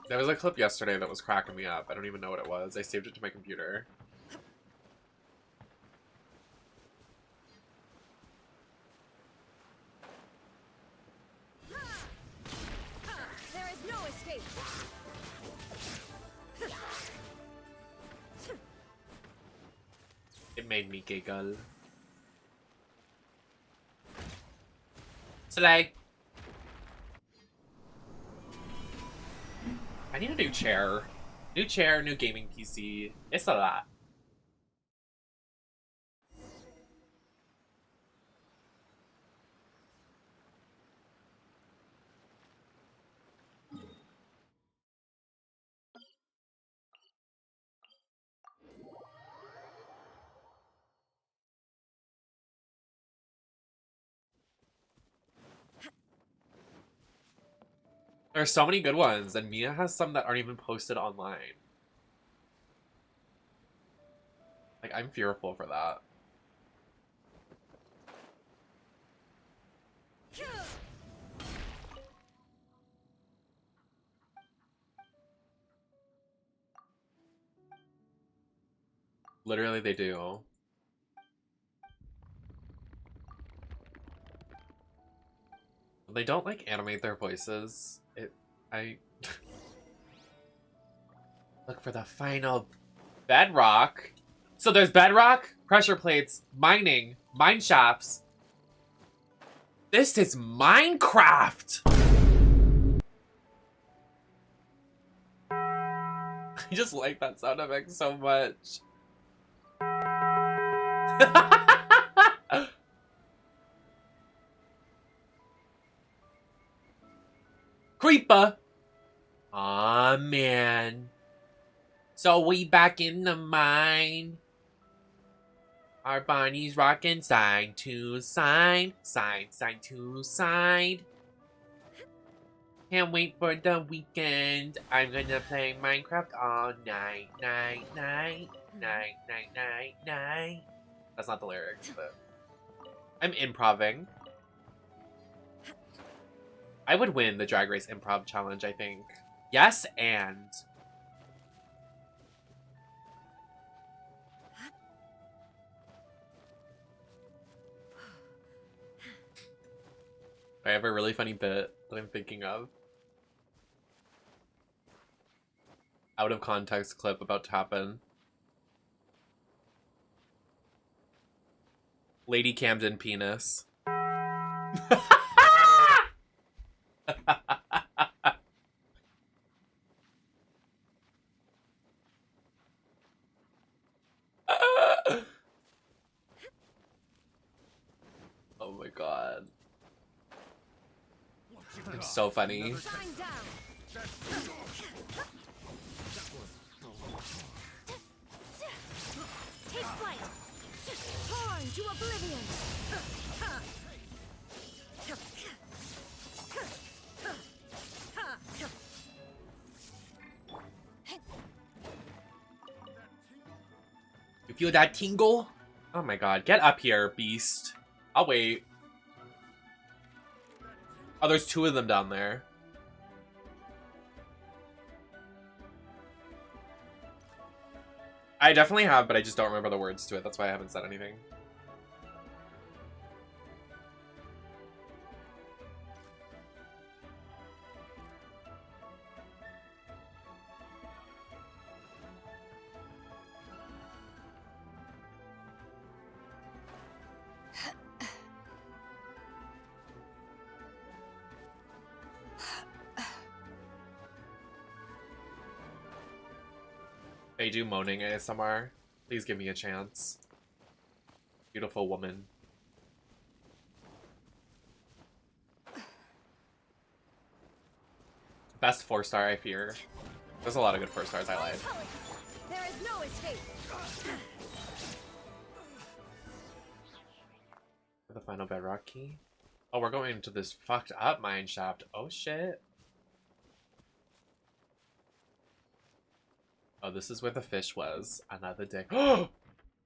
There was a clip yesterday that was cracking me up. I don't even know what it was. I saved it to my computer. There is no escape. It made me giggle. Slay. I need a new chair. New chair, new gaming PC. It's a lot. There are so many good ones, and Mia has some that aren't even posted online. Like, I'm fearful for that. Literally, they do. They don't, like, animate their voices. Look for the final bedrock. So there's bedrock, pressure plates, mining, mine shafts. This is Minecraft! I just like that sound effect so much. Creeper! Aw, man. So we back in the mine. Our bunnies rocking side to side. Side to side. Can't wait for the weekend. I'm gonna play Minecraft all night. Night. That's not the lyrics, but... I'm improving. I would win the Drag Race Improv Challenge, I think. Yes, and... I have a really funny bit that I'm thinking of. Out of context clip about to happen. Lady Camden penis. Oh my god. It's so funny. Take flight. Torn to oblivion. You feel that tingle? Oh my god, get up here, beast. I'll wait. Oh, there's two of them down there. I definitely have, but I just don't remember the words to it. That's why I haven't said anything. They do moaning ASMR. Please give me a chance. Beautiful woman. Best 4-star, I fear. There's a lot of good 4-stars I like. There is no escape. The final bedrock key. Oh, we're going into this fucked up mine shaft. Oh shit. Oh, this is where the fish was. Another day.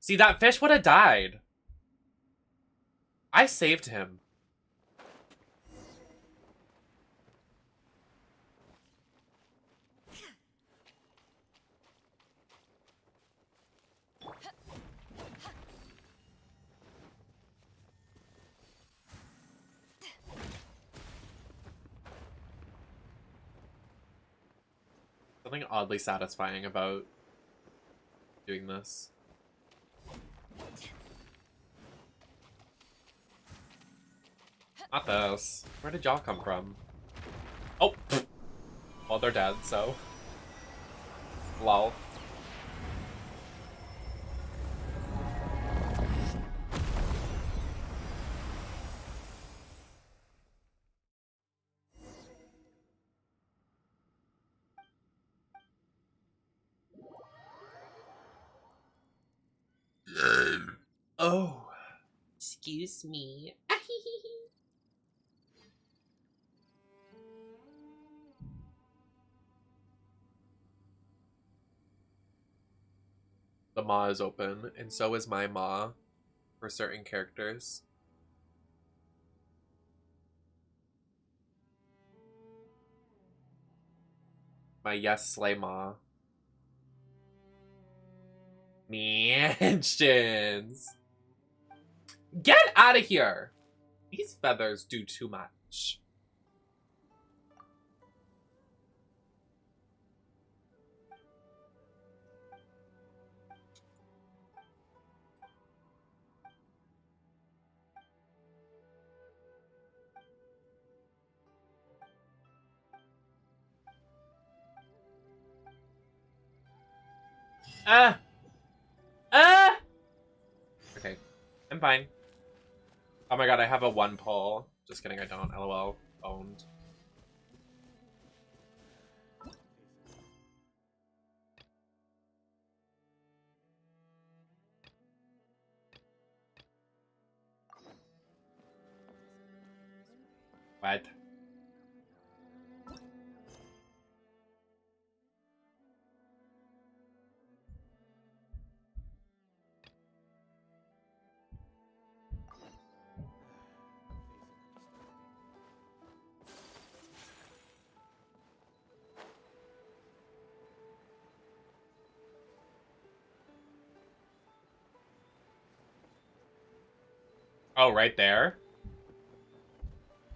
See, that fish would have died. I saved him. Something oddly satisfying about doing this. Not this. Where did y'all come from? Oh! Well, they're dead, so. Lol. Oh. Excuse me. The maw is open, and so is my maw for certain characters. My yes slay maw. Mansions. Get out of here! These feathers do too much. Okay, I'm fine. Oh my god, I have a 1 pull. Just kidding, I don't. LOL. Owned. What? Oh, right there?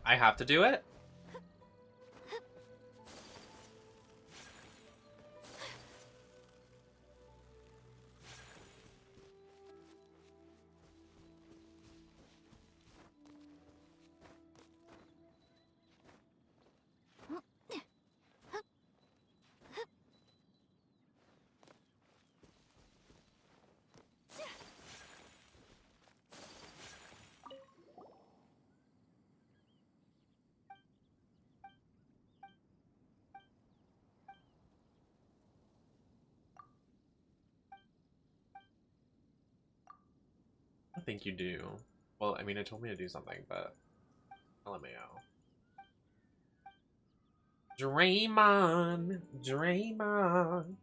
I have to do it? I think you do. Well, I mean, it told me to do something, but LMAO. Draymond! Draymond!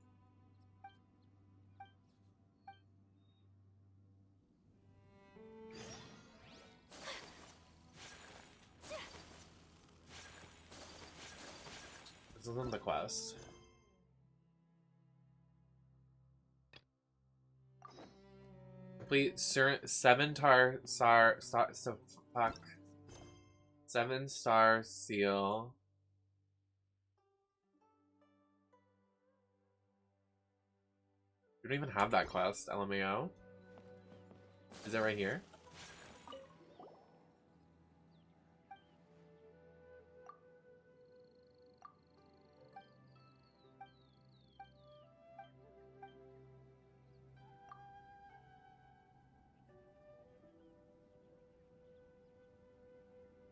This isn't the quest. Complete 7-star seal. We don't even have that quest, LMAO. Is it right here?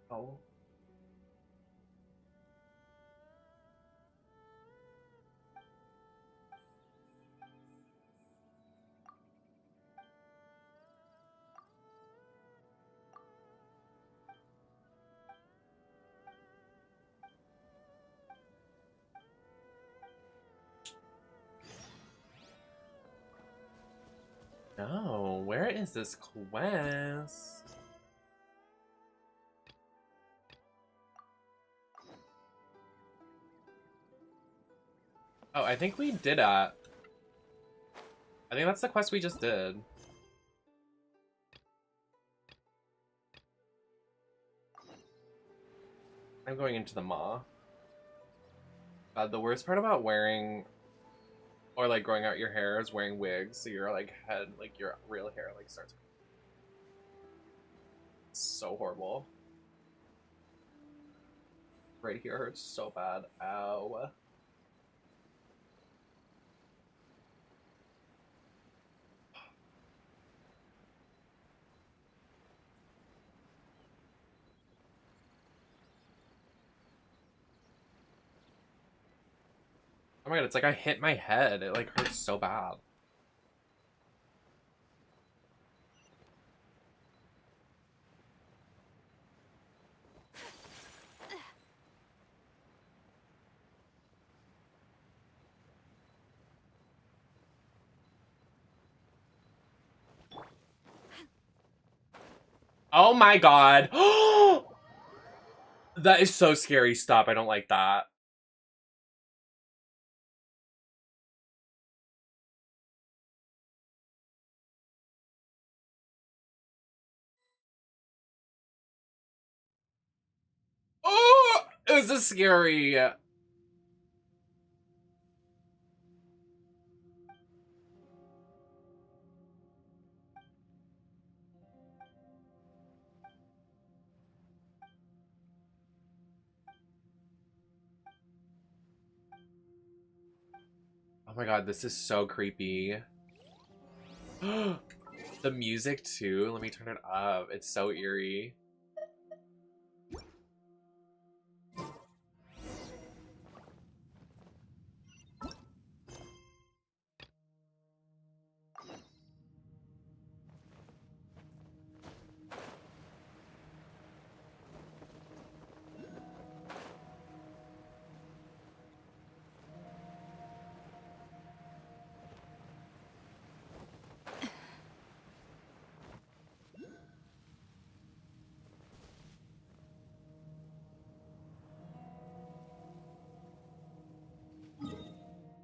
Oh. No, where is this quest? Oh, I think we did that. I think that's the quest we just did. I'm going into the maw. The worst part about wearing or like growing out your hair is wearing wigs, so your like head, like your real hair, like starts. It's so horrible. Right here hurts so bad. Ow. Oh my god, it's like I hit my head. It like hurts so bad. Oh my god. That is so scary. Stop. I don't like that. Oh, this is scary. Oh my god, this is so creepy. The music too. Let me turn it up. It's so eerie.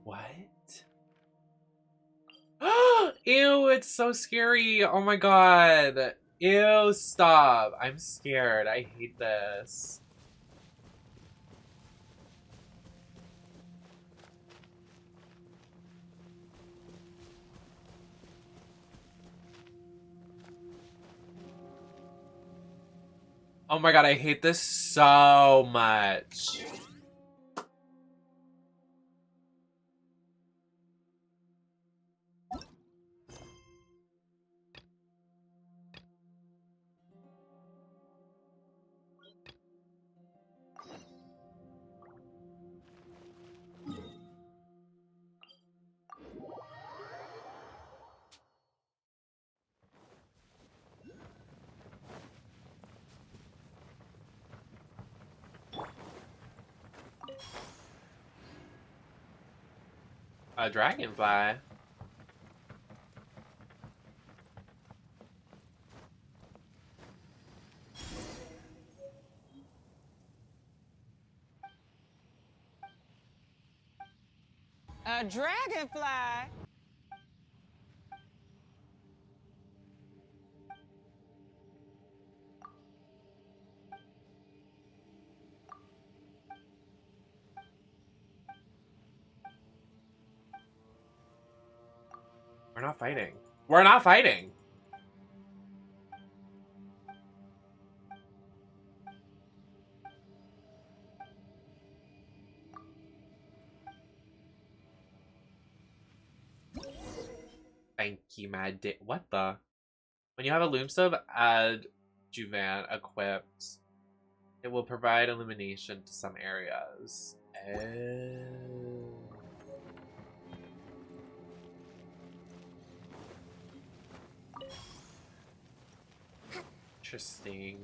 What? Ew, it's so scary. Oh my god. Ew, stop. I'm scared. I hate this. Oh my god, I hate this so much. A dragonfly. A dragonfly? We're not fighting. We're not fighting. Thank you, Mad Dick. What the? When you have a loom sub, add Juvan equipped. It will provide illumination to some areas. Oh. Interesting.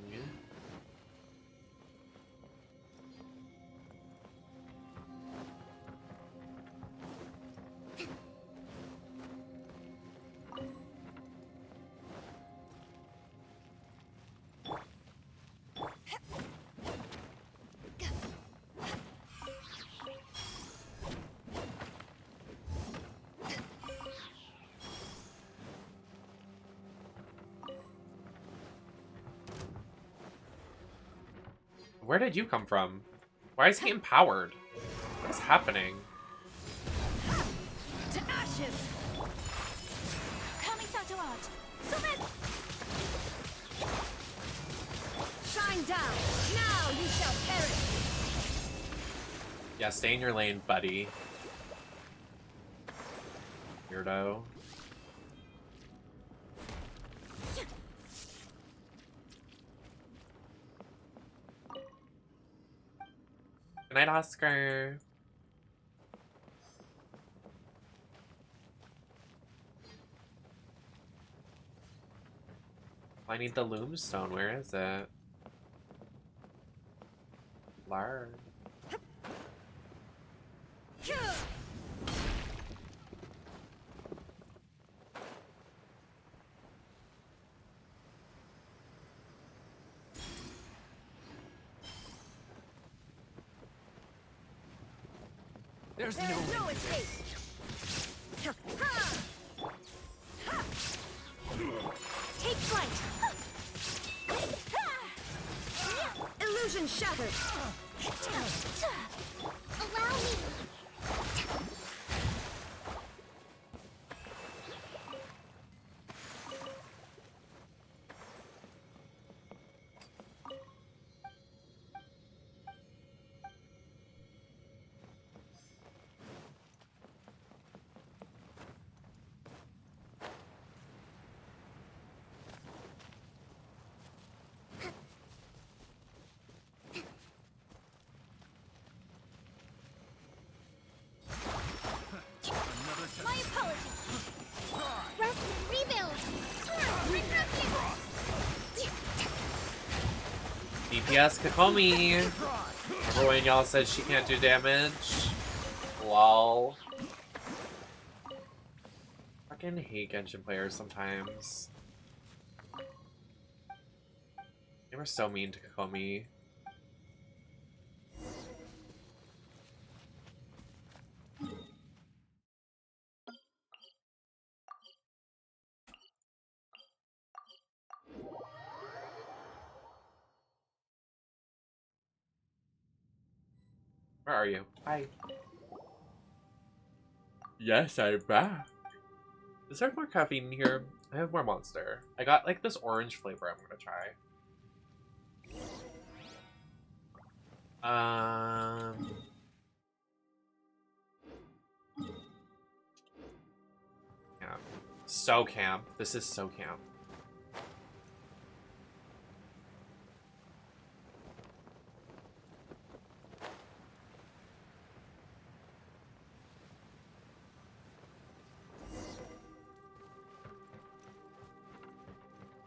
Where did you come from? Why is he empowered? What is happening? To ashes! Shine down! Now you shall perish! Yeah, stay in your lane, buddy. Weirdo. Good night, Oscar. I need the loomstone. Where is it? Large. There's no escape! Take flight! Illusion shattered! Allow me. My apologies! Rest and rebuild. DPS Kakomi. Remember when y'all said she can't do damage? Lol. Fucking hate Genshin players sometimes. They were so mean to Kakomi. Where are you? Hi. Yes, I'm back. Is there more caffeine in here? I have more Monster. I got like this orange flavor I'm gonna try. Yeah. So camp. This is so camp.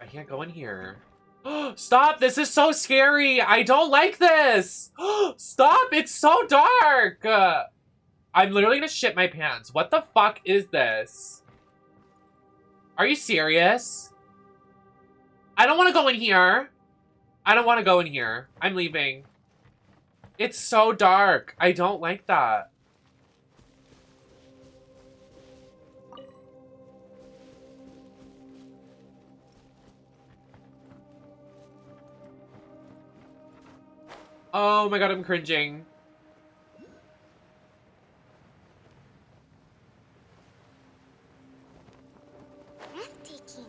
I can't go in here. Stop! This is so scary! I don't like this! Stop! It's so dark! I'm literally gonna shit my pants. What the fuck is this? Are you serious? I don't want to go in here. I don't want to go in here. I'm leaving. It's so dark. I don't like that. Oh my god, I'm cringing. Breathtaking.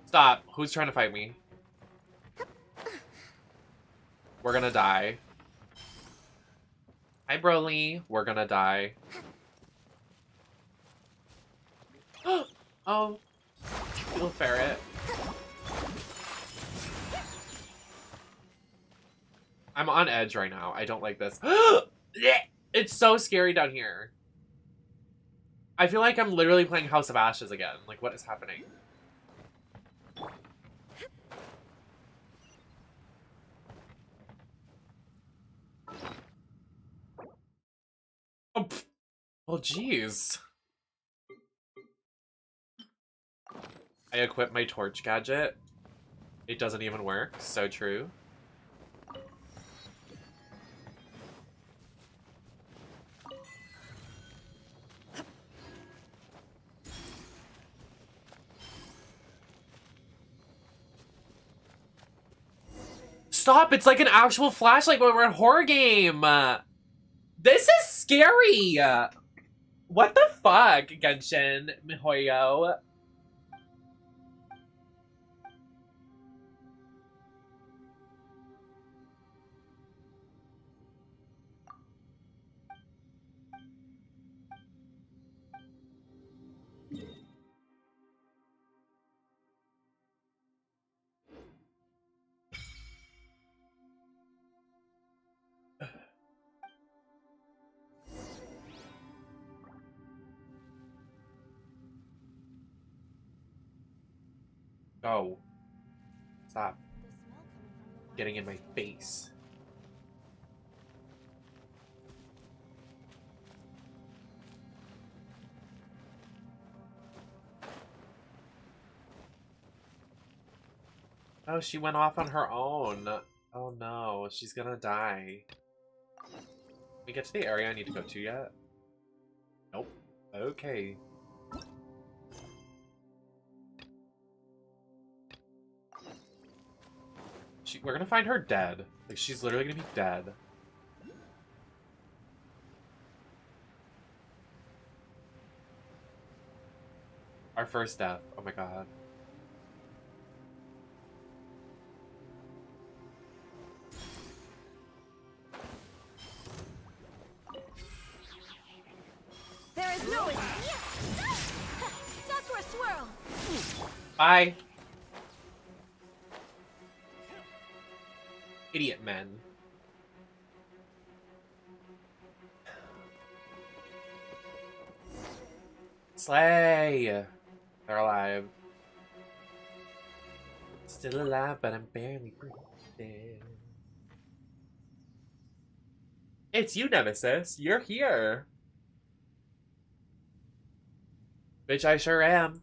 Stop. Who's trying to fight me? We're gonna die. Hi, Broly. We're gonna die. Oh. Little ferret. I'm on edge right now. I don't like this. It's so scary down here. I feel like I'm literally playing House of Ashes again. Like, what is happening? Oh, well, jeez. I equip my torch gadget. It doesn't even work. So true. Stop! It's like an actual flashlight when we're in a horror game! This is scary! What the fuck, Genshin Mihoyo? Go. Stop. Getting in my face. Oh, she went off on her own. Oh no, she's gonna die. We get to the area I need to go to yet? Nope. Okay. We're gonna find her dead. Like, she's literally gonna be dead. Our first death. Oh my god. There is no Sakura swirl. Bye. Idiot men. Slay! They're alive. Still alive, but I'm barely breathing. It's you, Nemesis. You're here. Bitch, I sure am.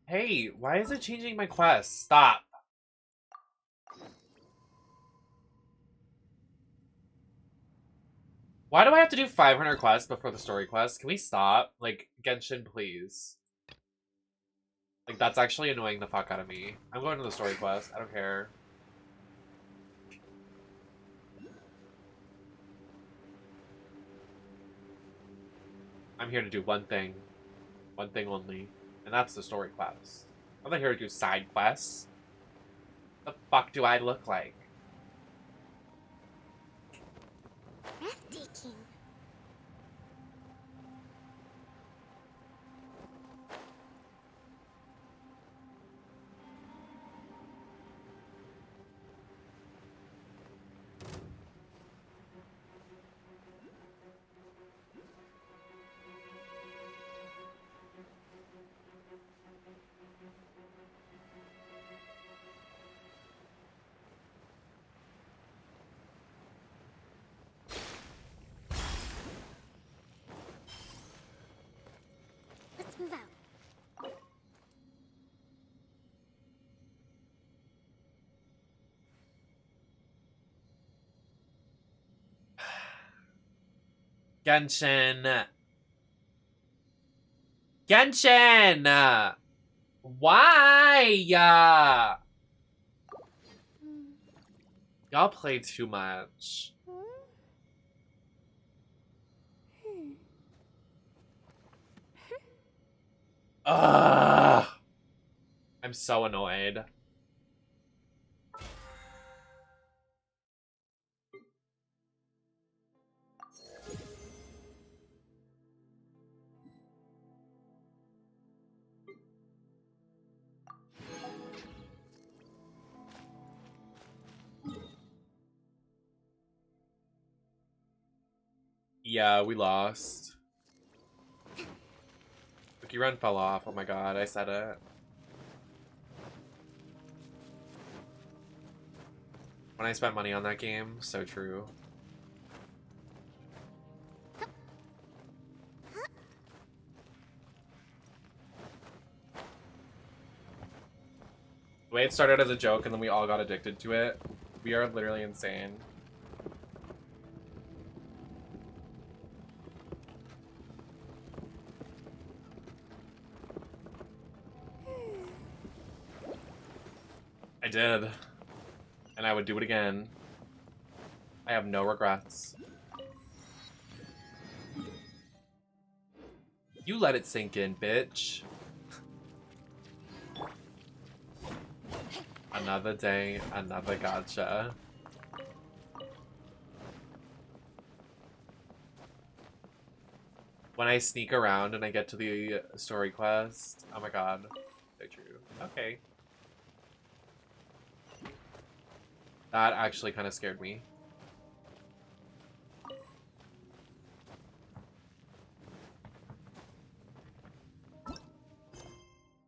Hey, why is it changing my quest? Stop. Why do I have to do 500 quests before the story quest? Can we stop? Like, Genshin, please. Like, that's actually annoying the fuck out of me. I'm going to the story quest. I don't care. I'm here to do one thing. One thing only. And that's the story quest. I'm not here to do side quests. What the fuck do I look like? Breathtaking. Let's move out. Genshin. Genshin! Why? Y'all play too much. Ugh. I'm so annoyed. Yeah, we lost. Cookie Run fell off. Oh my god, I said it. When I spent money on that game, so true. The way it started as a joke and then we all got addicted to it, we are literally insane. I did. And I would do it again. I have no regrets. You let it sink in, bitch. Another day, another gotcha. When I sneak around and I get to the story quest, oh my god, so true. Okay. That actually kind of scared me.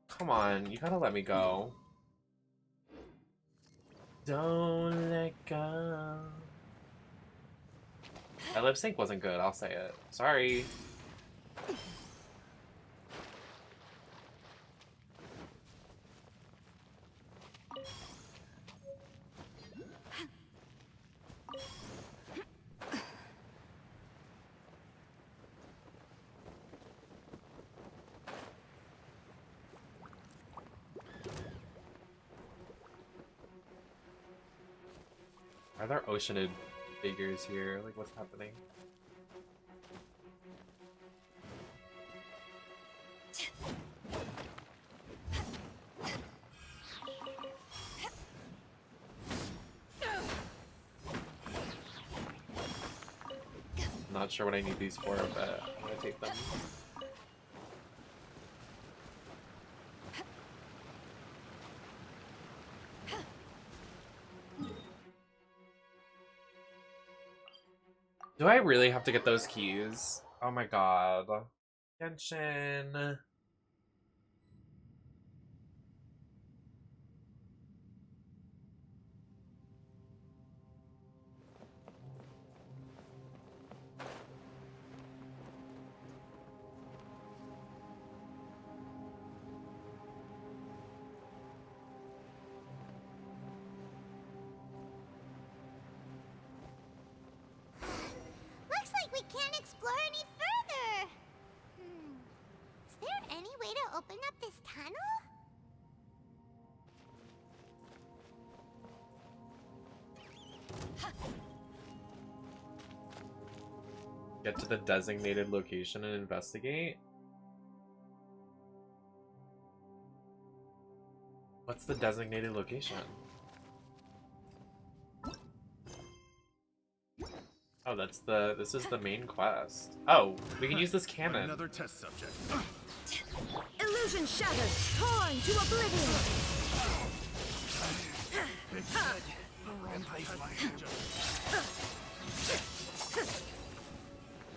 Come on, you gotta let me go. Don't let go. That lip sync wasn't good, I'll say it. Sorry. Are there oceanid figures here? Like, what's happening? I'm not sure what I need these for, but I'm gonna take them. Do I really have to get those keys? Oh my god. Genshin. Looks like we can't explore any further. Is there any way to open up this tunnel? Get to the designated location and investigate? What's the designated location? Oh, this is the main quest. Oh, we can use this cannon. Another test subject. Illusion shattered, torn to oblivion.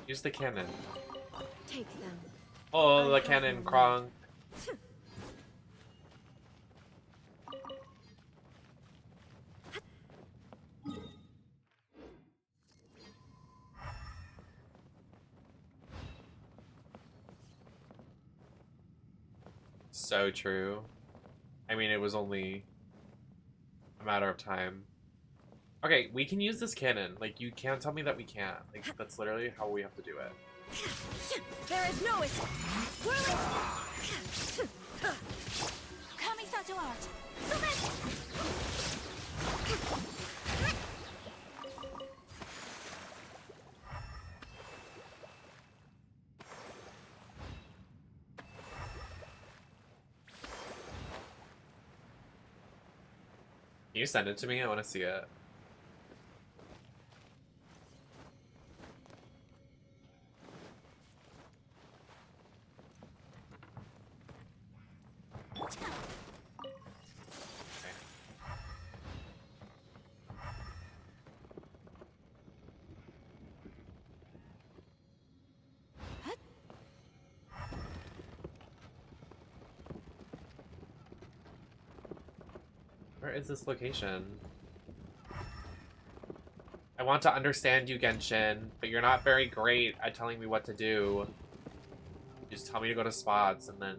Use the cannon. Take them. Oh, the cannon, Kronk. So true. I mean, it was only a matter of time. Okay, we can use this cannon. Like, you can't tell me that we can't. Like, that's literally how we have to do it. There is no escape. Kamisato art. Can you send it to me? I want to see it. Where is this location? I want to understand you, Genshin, but you're not very great at telling me what to do. You just tell me to go to spots and then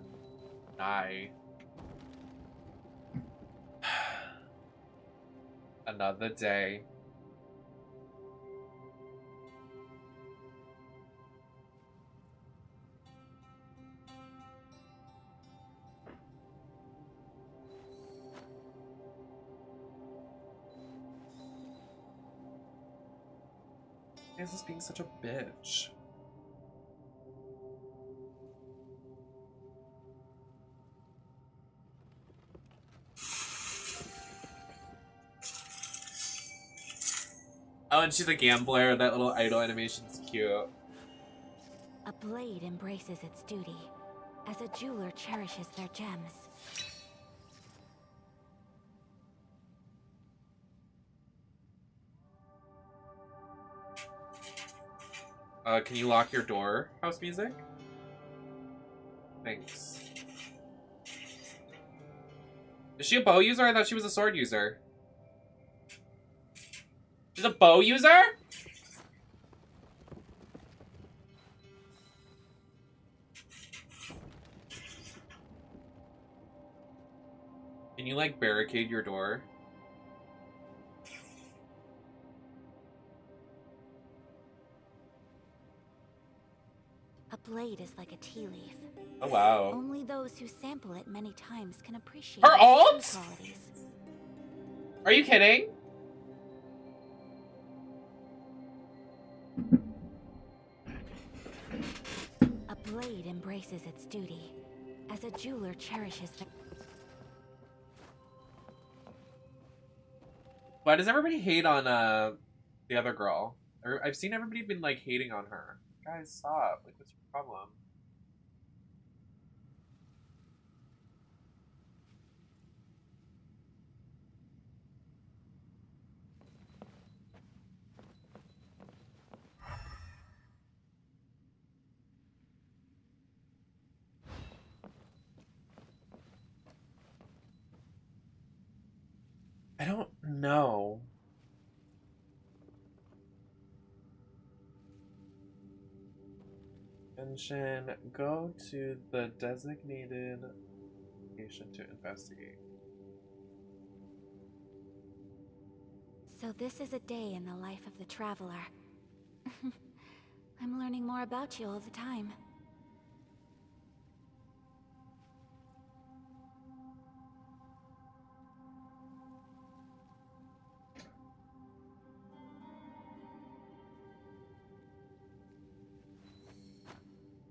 die. Another day. Why is this being such a bitch? Oh, and she's a gambler. That little idol animation's cute. A blade embraces its duty, as a jeweler cherishes their gems. Can you lock your door, house music? Thanks. Is she a bow user? I thought she was a sword user. She's a bow user? Can you, like, barricade your door? A blade is like a tea leaf. Oh, wow. Only those who sample it many times can appreciate Her its ult? true qualities. Are you kidding? A blade embraces its duty, as a jeweler cherishes the... Why does everybody hate on the other girl? I've seen everybody been like hating on her. Guys, stop. Like, what's your problem? I don't know. Genshin, go to the designated location to investigate. So this is a day in the life of the traveler. I'm learning more about you all the time.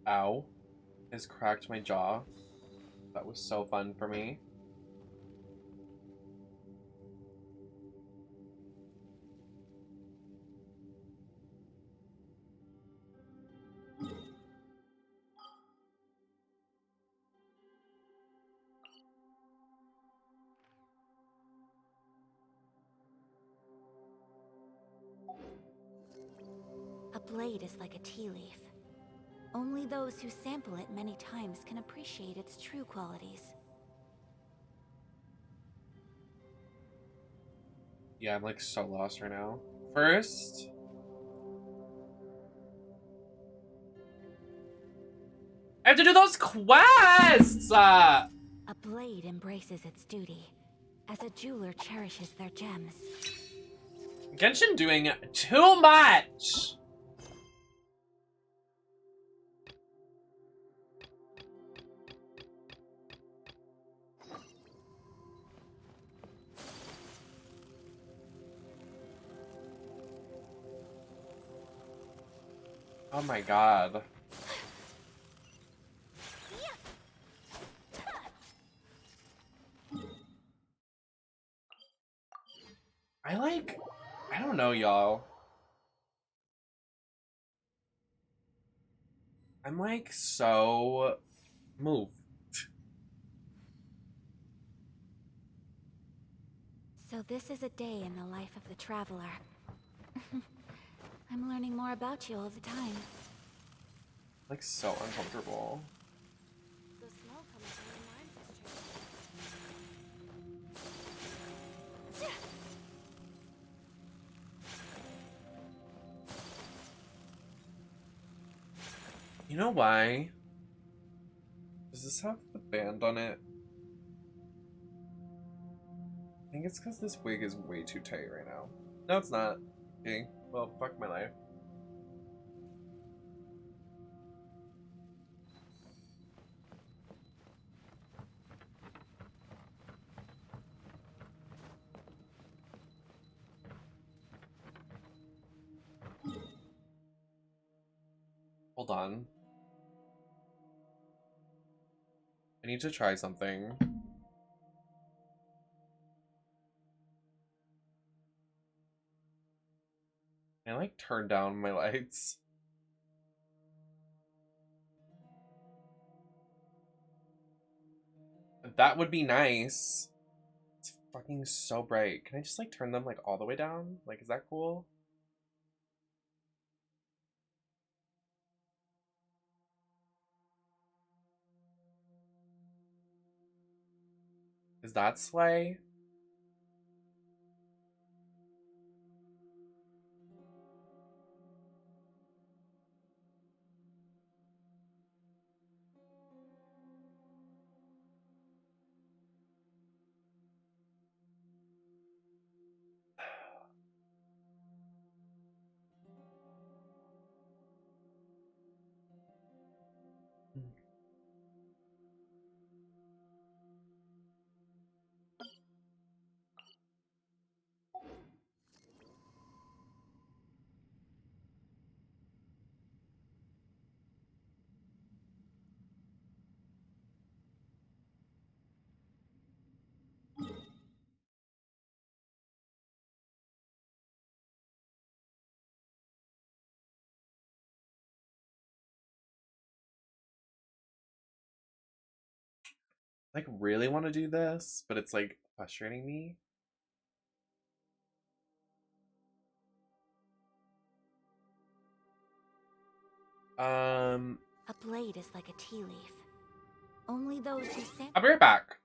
Ow. Has cracked my jaw. That was so fun for me. A blade is like a tea leaf. Only those who sample it many times can appreciate its true qualities. Yeah, I'm like so lost right now. First, I have to do those quests! A blade embraces its duty, as a jeweler cherishes their gems. Genshin doing too much! Oh my god. I don't know, y'all. I'm like so moved. So this is a day in the life of the traveler. I'm learning more about you all the time. Like so uncomfortable. The smoke coming from the mines is true. You know why? Does this have the band on it? I think it's because this wig is way too tight right now. No, it's not. Okay, well, fuck my life. Hold on. I need to try something. Can I like turn down my lights? That would be nice. It's fucking so bright. Can I just like turn them like all the way down? Like, is that cool? Is that slay? Like really want to do this, but it's like frustrating me. A blade is like a tea leaf. Only those who sing. I'll be right back.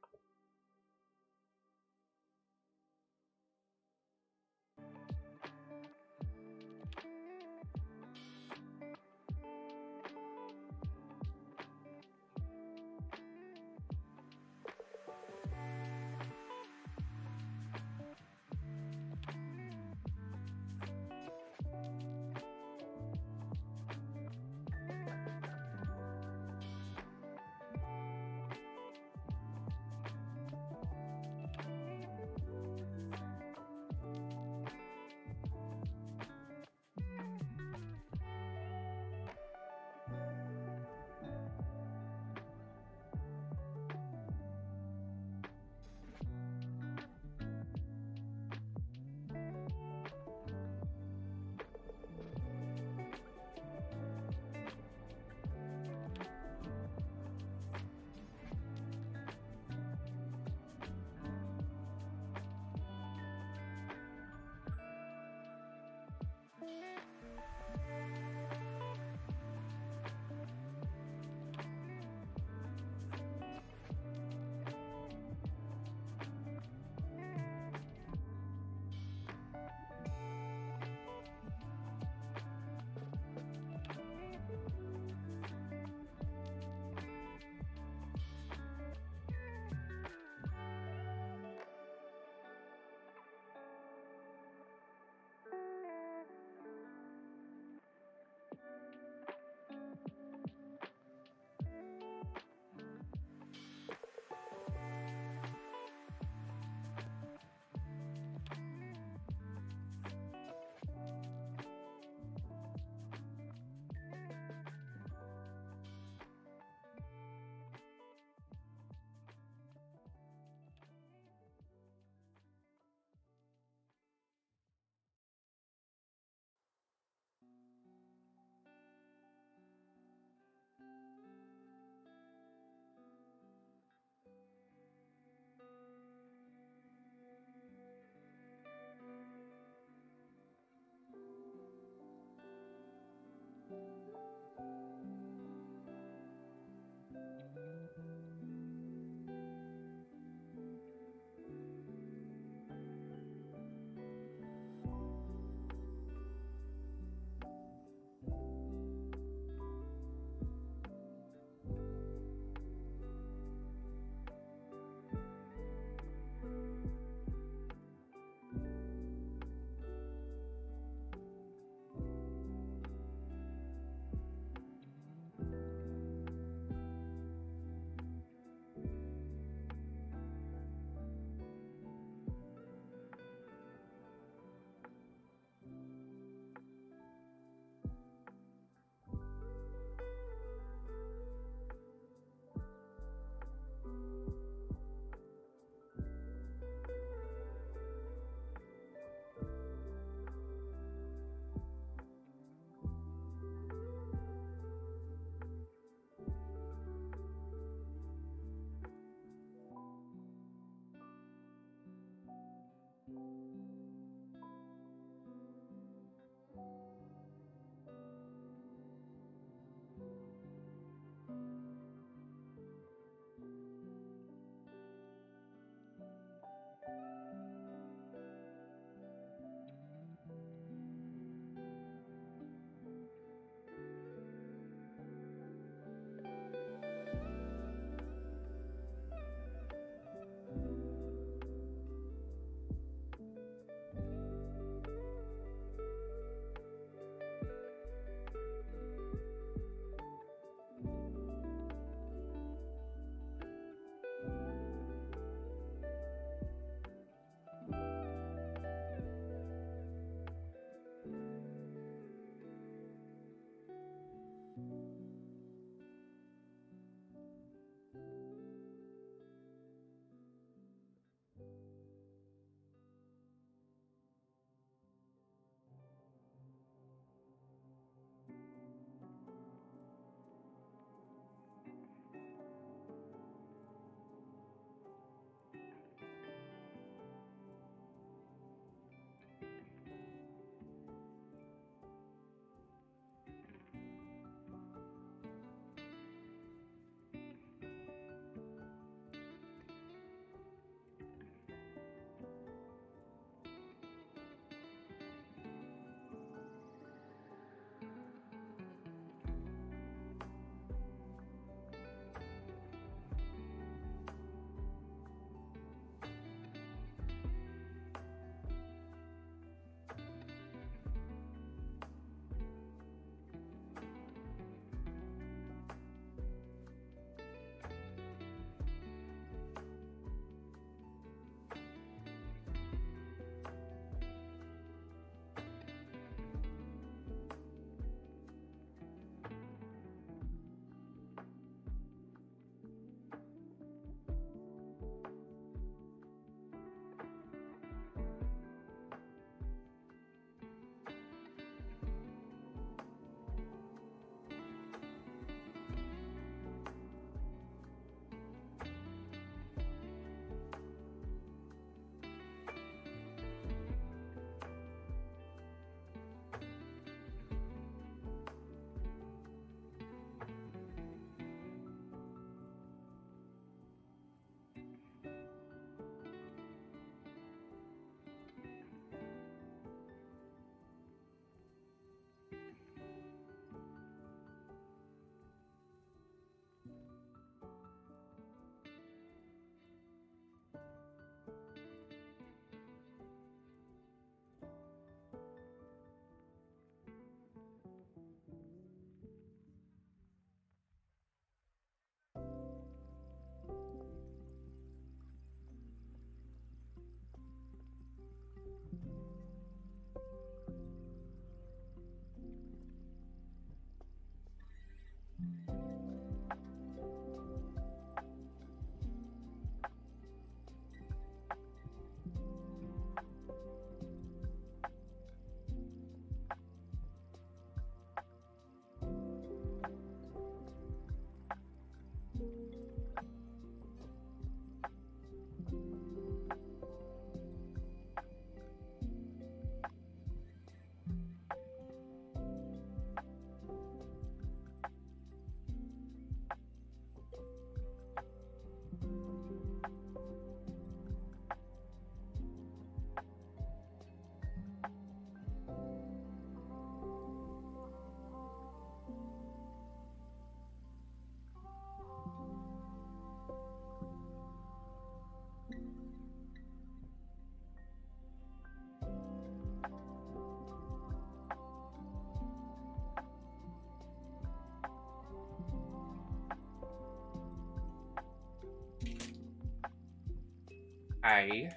Hi.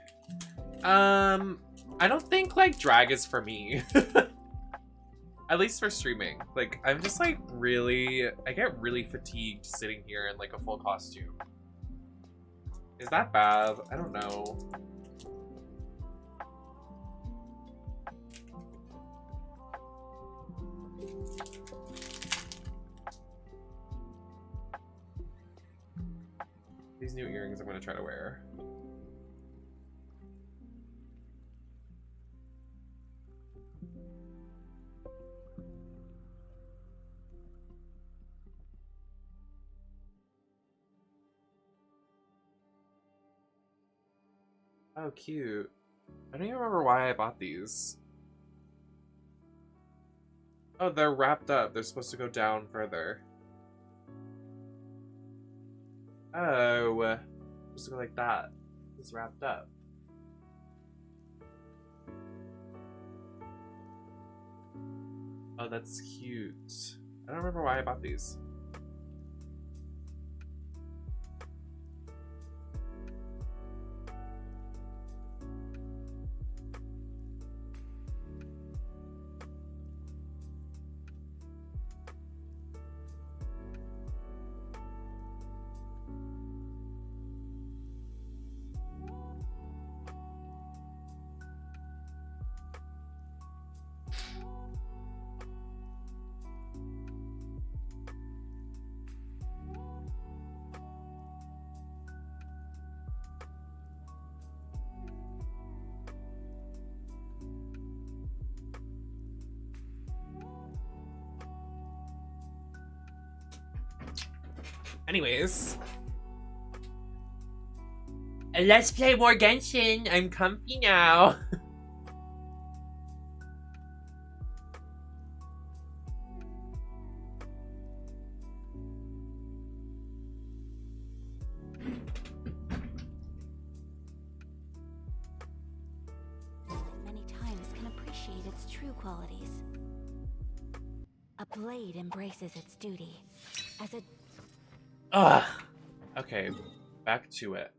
I don't think like drag is for me. At least for streaming. Like, I'm just like I get really fatigued sitting here in like a full costume. Is that bad? I don't know. These new earrings I'm gonna try to wear. Oh, cute. I don't even remember why I bought these. Oh, they're wrapped up. They're supposed to go down further. Oh. Supposed to go like that. It's wrapped up. Oh, that's cute. I don't remember why I bought these. Anyways. Let's play more Genshin. I'm comfy now. Many times can appreciate its true qualities. A blade embraces its duty as a Ugh. Okay, back to it.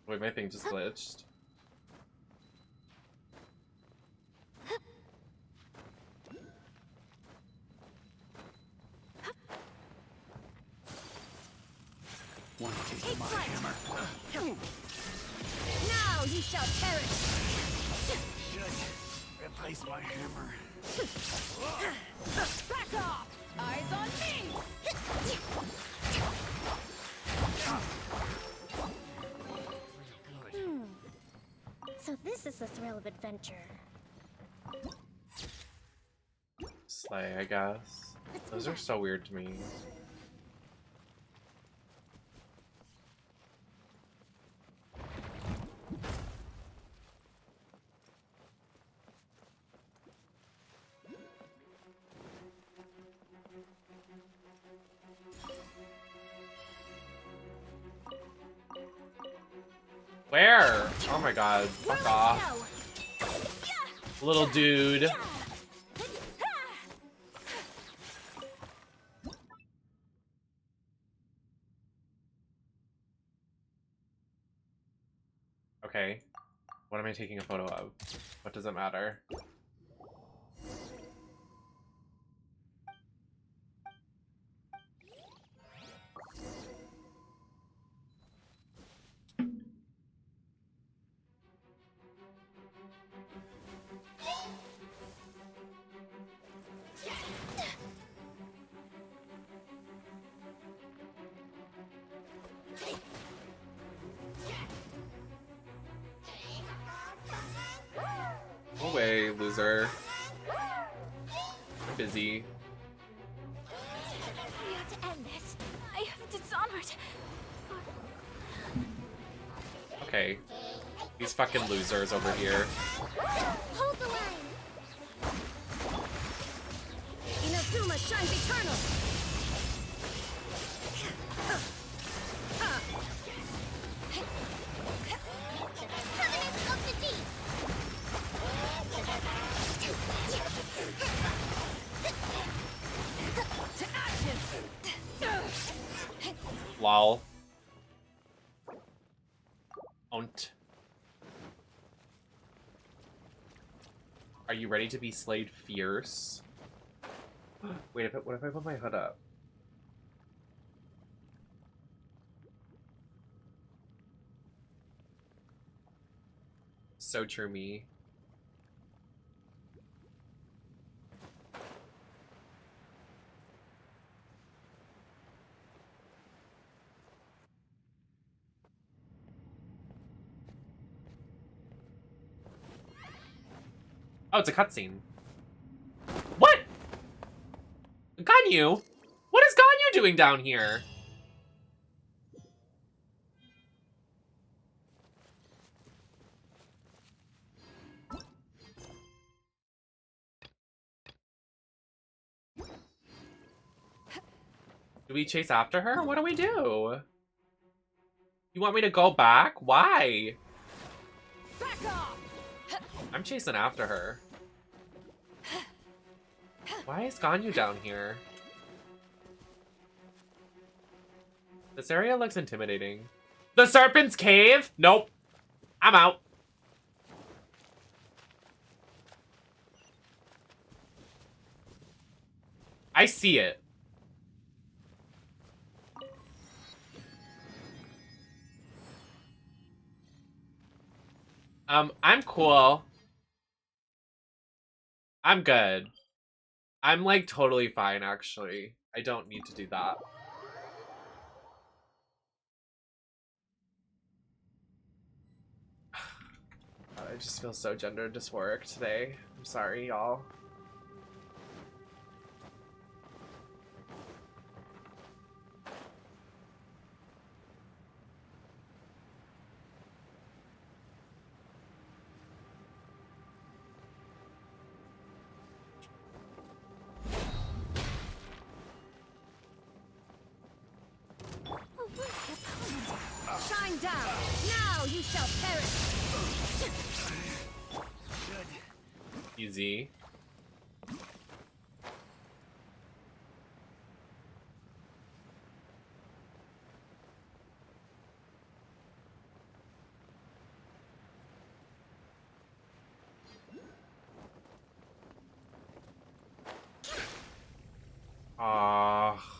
Wait, my thing just glitched. One taste of my hammer. Now you shall perish. Should replace my hammer. Back off. Eyes on me. So this is the thrill of adventure. Slay, I guess. Those are so weird to me. Where? Oh my god, fuck off. Little dude. Okay. What am I taking a photo of? What does it matter? Go away, loser. I'm busy. to end this. I have dishonored. Okay. These fucking losers over here. Hold the line. Inazuma shines eternal. Covenant of the deep. To active. Lol. Ont. Are you ready to be slayed fierce? Wait, what if I put my hood up? So true me. Oh, it's a cutscene. What? Ganyu? What is Ganyu doing down here? Do we chase after her? What do we do? You want me to go back? Why? Back off. I'm chasing after her. Why is Ganyu down here? This area looks intimidating. The Serpent's Cave? Nope. I'm out. I see it. I'm cool. I'm good. I'm like totally fine, actually. I don't need to do that. I just feel so gender dysphoric today. I'm sorry, y'all. Shine down. Now you shall perish. Easy.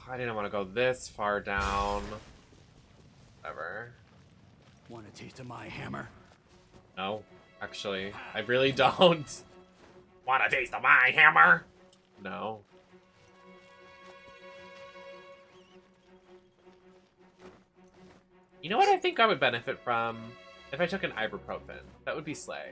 I didn't want to go this far down. Whatever. Want a taste of my hammer? No, actually, I really don't. Want a taste of my hammer? No. You know what I think I would benefit from? If I took an ibuprofen. That would be slay.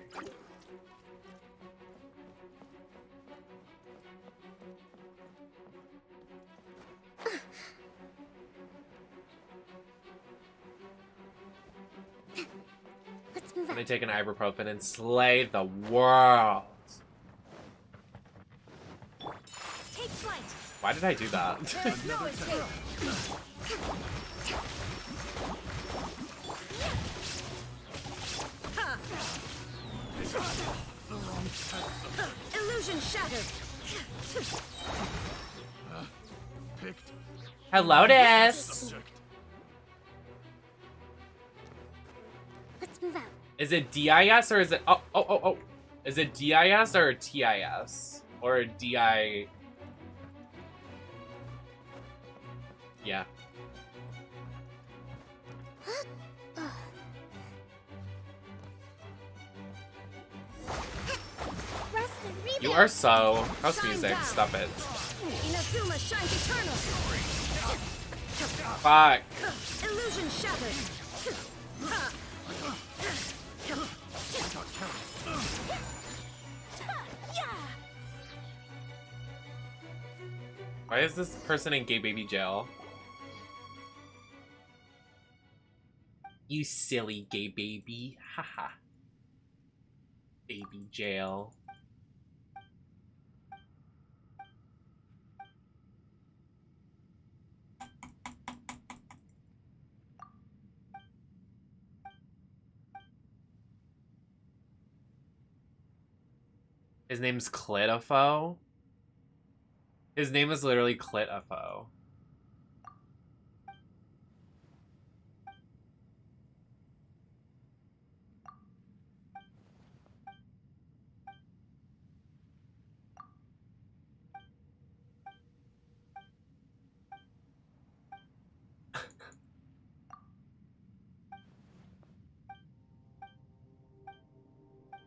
I'm gonna take an ibuprofen and slay the world. Take flight. Why did I do that? There's no escape. Illusion shattered. Picked. Hello, Des. Let's move out. Is it DIS or is it... Oh. Is it DIS or TIS? Or DI... Yeah. You are so... House music, stop it. Inazuma shines eternal. Fuck. Illusion shattered. Why is this person in gay baby jail? You silly gay baby. Haha. Baby jail. His name's Clitofo? His name is literally Clitofo.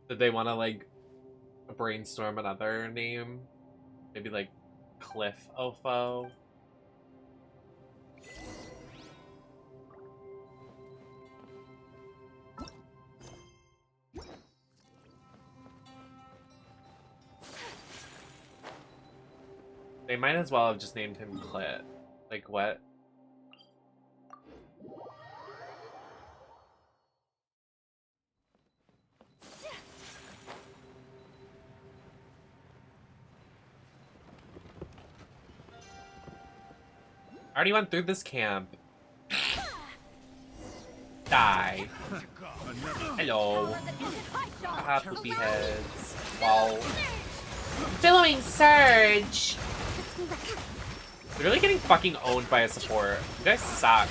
Did they want to, like, brainstorm another name? Maybe, like, Cliff-ofo? They might as well have just named him Clit. Like, what? I already went through this camp. Die. Hello. Haha, poopy heads. Wow. Billowing Surge! They're really getting fucking owned by a support. You guys suck.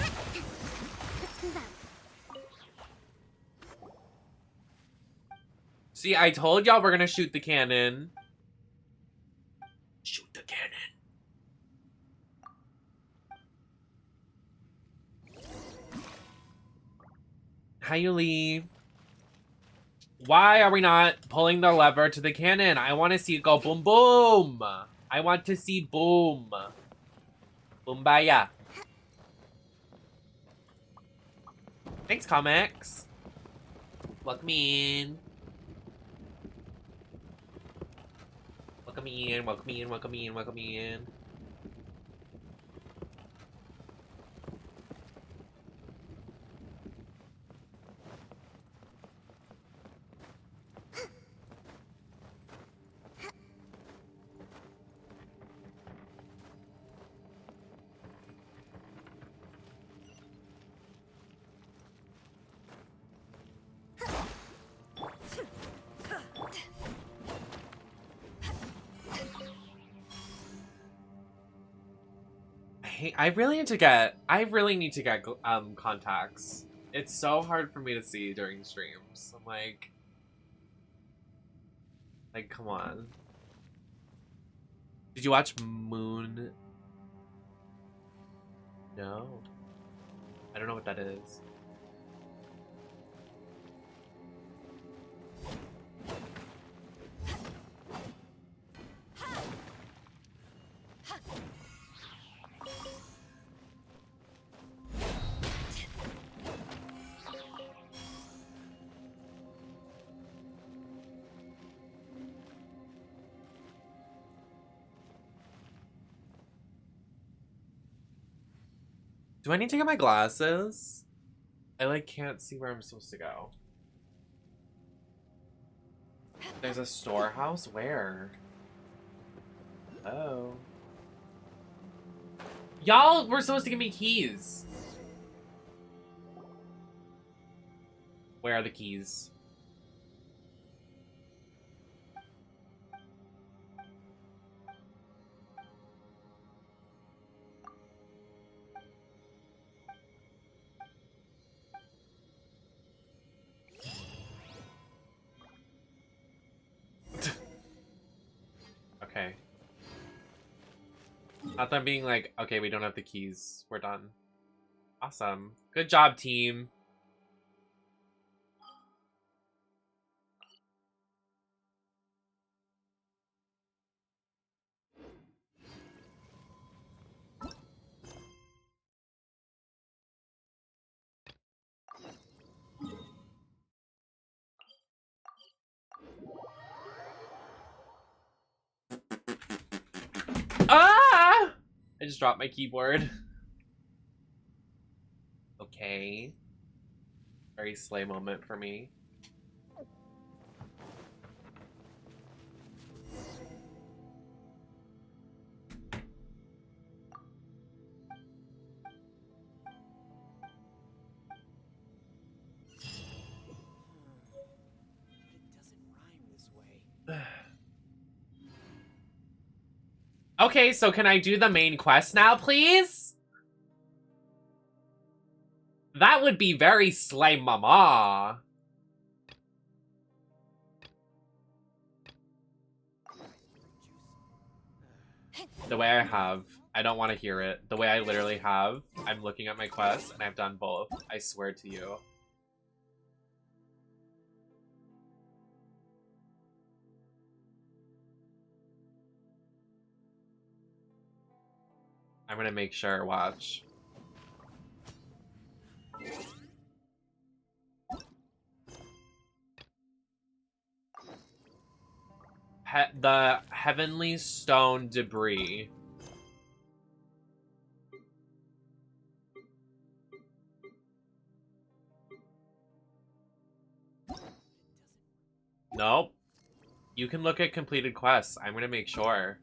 See, I told y'all we're gonna shoot the cannon. Shoot the cannon. Hi, Yuli. Why are we not pulling the lever to the cannon? I want to see it go boom boom. I want to see boom. Boombaya. Thanks, comics. Welcome in. Welcome in, welcome in, welcome in, welcome in. I really need to get contacts. It's so hard for me to see during streams. I'm like, come on. Did you watch Moon? No. I don't know what that is. Do I need to get my glasses? I like can't see where I'm supposed to go. There's a storehouse? Where? Oh. Y'all were supposed to give me keys. Where are the keys? Okay. Not them being like, okay, we don't have the keys. We're done. Awesome. Good job, team. Ah! I just dropped my keyboard. Okay. Very slay moment for me. Okay, so can I do the main quest now, please? That would be very slay mama. The way I have. I don't want to hear it. The way I literally have. I'm looking at my quest and I've done both. I swear to you. I'm gonna make sure, watch. The Heavenly Stone Debris. Nope. You can look at completed quests. I'm gonna make sure.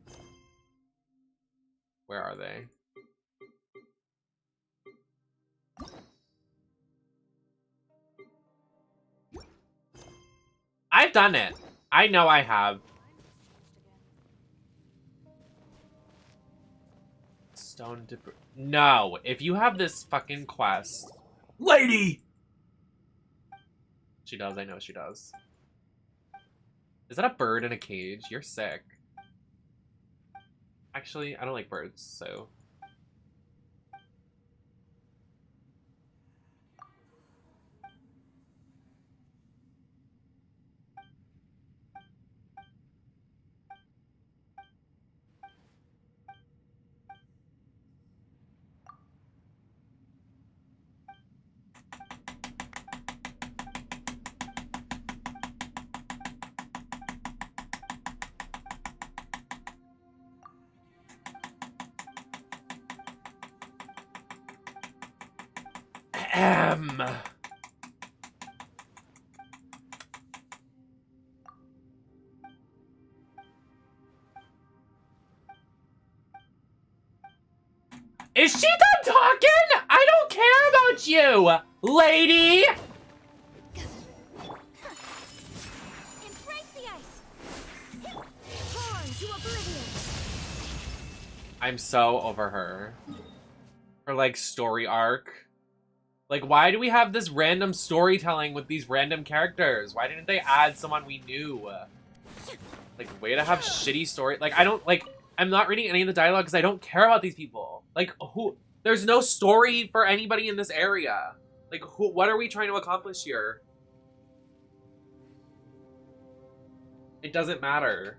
Where are they? I've done it. I know I have. Stone debris. No, if you have this fucking quest. Lady! She does, I know she does. Is that a bird in a cage? You're sick. Actually, I don't like birds, so... Is she done talking? I don't care about you, lady! Embrace the ice. Torn to oblivion. I'm so over her. Her, like, story arc. Like, why do we have this random storytelling with these random characters? Why didn't they add someone we knew? Like, way to have shitty story. Like, I don't, like, I'm not reading any of the dialogue because I don't care about these people. Like, who? There's no story for anybody in this area. Like, who? What are we trying to accomplish here? It doesn't matter.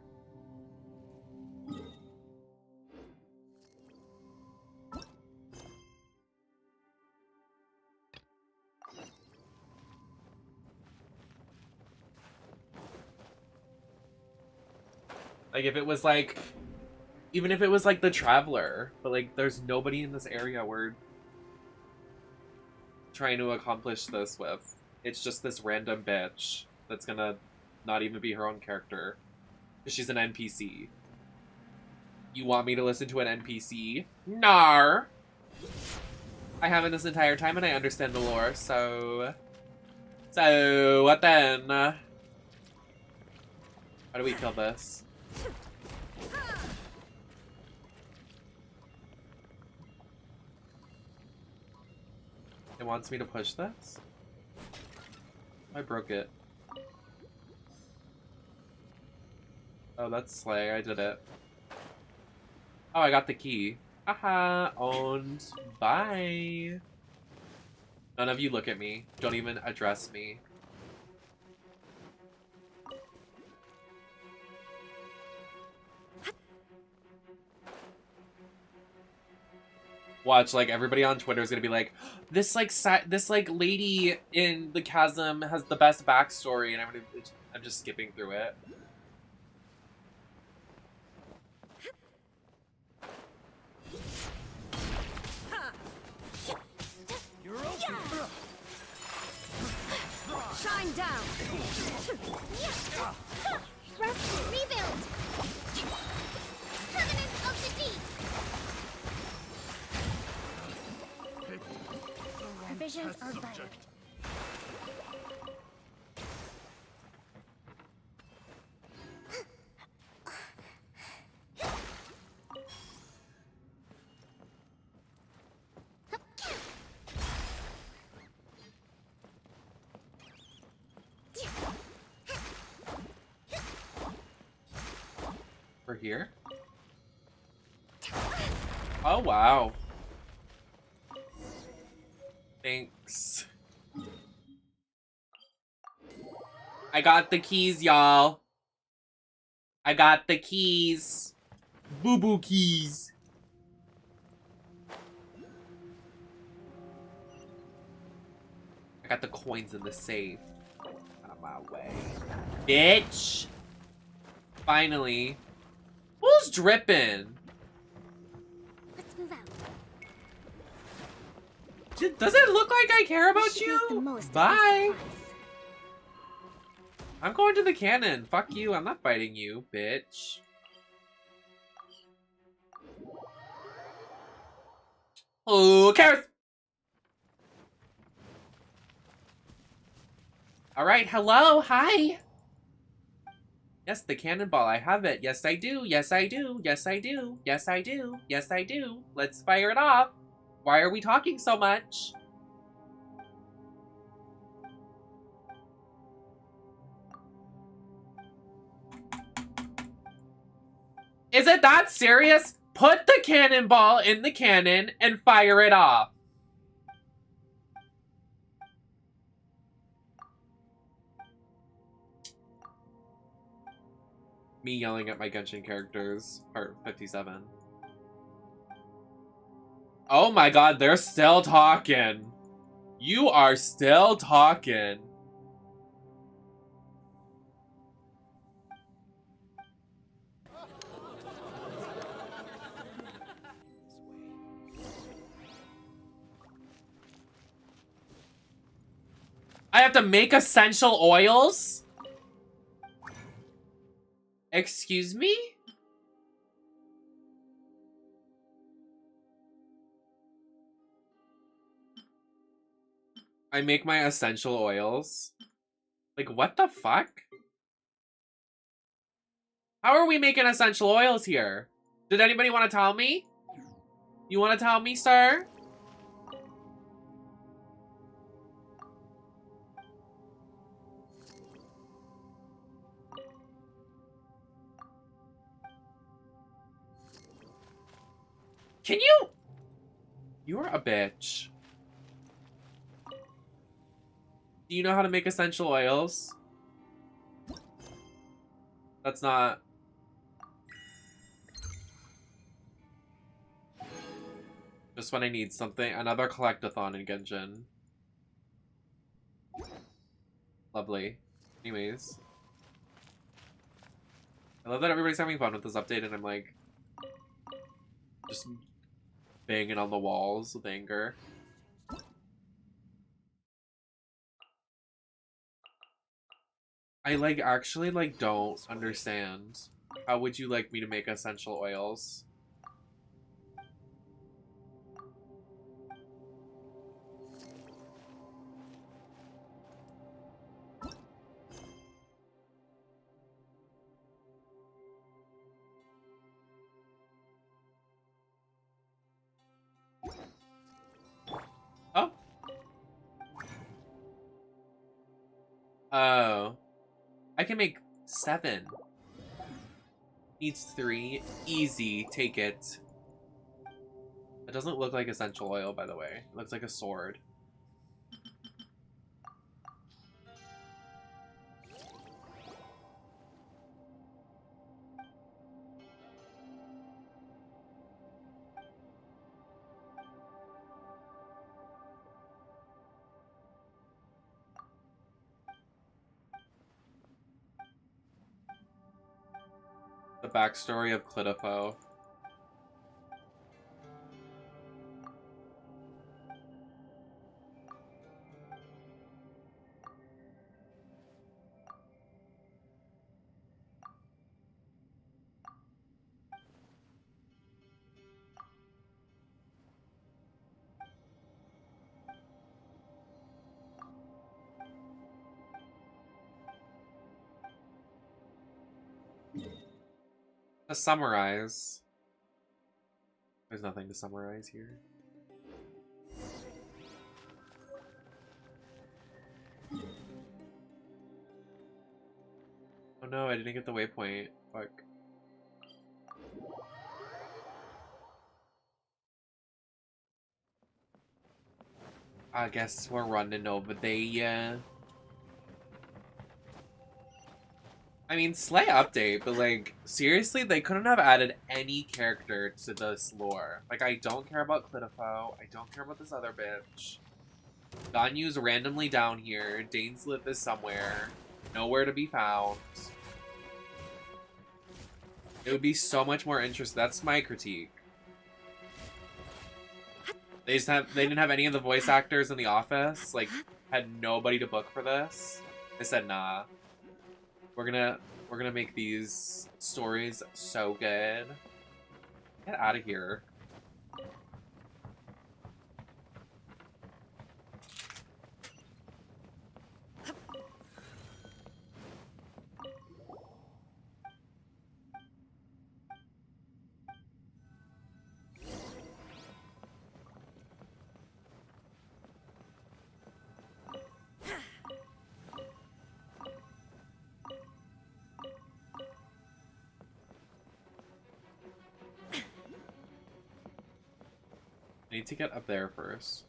Like, if it was like, even if it was like the Traveler, but like there's nobody in this area we're trying to accomplish this with. It's just this random bitch that's gonna not even be her own character. Because she's an NPC. You want me to listen to an NPC? Nar! I haven't this entire time and I understand the lore, so... So, what then? How do we kill this? It wants me to push this? I broke it. Oh, that's slay. I did it. Oh, I got the key. Haha, owned. Bye. None of you look at me. Don't even address me. Watch, like, everybody on Twitter is gonna be like, this lady in the chasm has the best backstory, and I'm just skipping through it. Decisions are vital. We're here? Oh, wow. Thanks. I got the keys, y'all. I got the keys. Boo-boo keys. I got the coins in the safe. Out of my way. Bitch! Finally. Who's dripping? Let's move out. Does it look like I care about you? Bye. I'm going to the cannon. Fuck you. I'm not fighting you, bitch. Who cares? Alright, hello, hi. Yes, the cannonball, I have it. Yes, I do. Yes, I do. Yes, I do. Yes, I do. Yes, I do. Let's fire it off. Why are we talking so much? Is it that serious? Put the cannonball in the cannon and fire it off. Me yelling at my Genshin characters, part 57. Oh my god, they're still talking. You are still talking. I have to make essential oils? Excuse me? I make my essential oils? Like, what the fuck? How are we making essential oils here? Did anybody want to tell me? You want to tell me, sir? Can you? You're a bitch. Do you know how to make essential oils? That's not... Just when I need something. Another collectathon in Genshin. Lovely. Anyways. I love that everybody's having fun with this update and I'm like... just banging on the walls with anger. I like actually like don't understand. How would you like me to make essential oils? Oh. Oh. I can make 7. Needs 3. Easy. Take it. It doesn't look like essential oil, by the way. It looks like a sword. The backstory of Clitopho. To summarize, there's nothing to summarize here. Oh no, I didn't get the waypoint. Fuck. I guess we're running over there. I mean, slay update, but like, seriously, they couldn't have added any character to this lore. Like, I don't care about Clitifo. I don't care about this other bitch. Ganyu's randomly down here. Daneslith is somewhere. Nowhere to be found. It would be so much more interesting. That's my critique. They didn't have any of the voice actors in the office. Like, had nobody to book for this. They said, nah. We're gonna make these stories so good. Get out of here. I need to get up there first.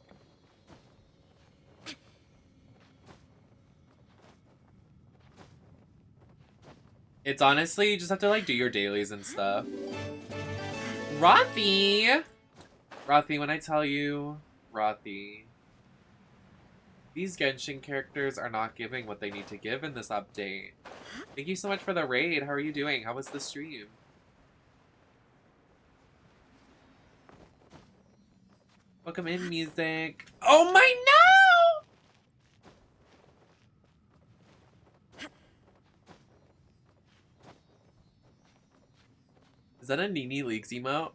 It's honestly, you just have to like do your dailies and stuff. Rothy! Rothy, when I tell you, Rothy. These Genshin characters are not giving what they need to give in this update. Thank you so much for the raid. How are you doing? How was the stream? Welcome in, music. Oh my no! Is that a Nini Leaks emote?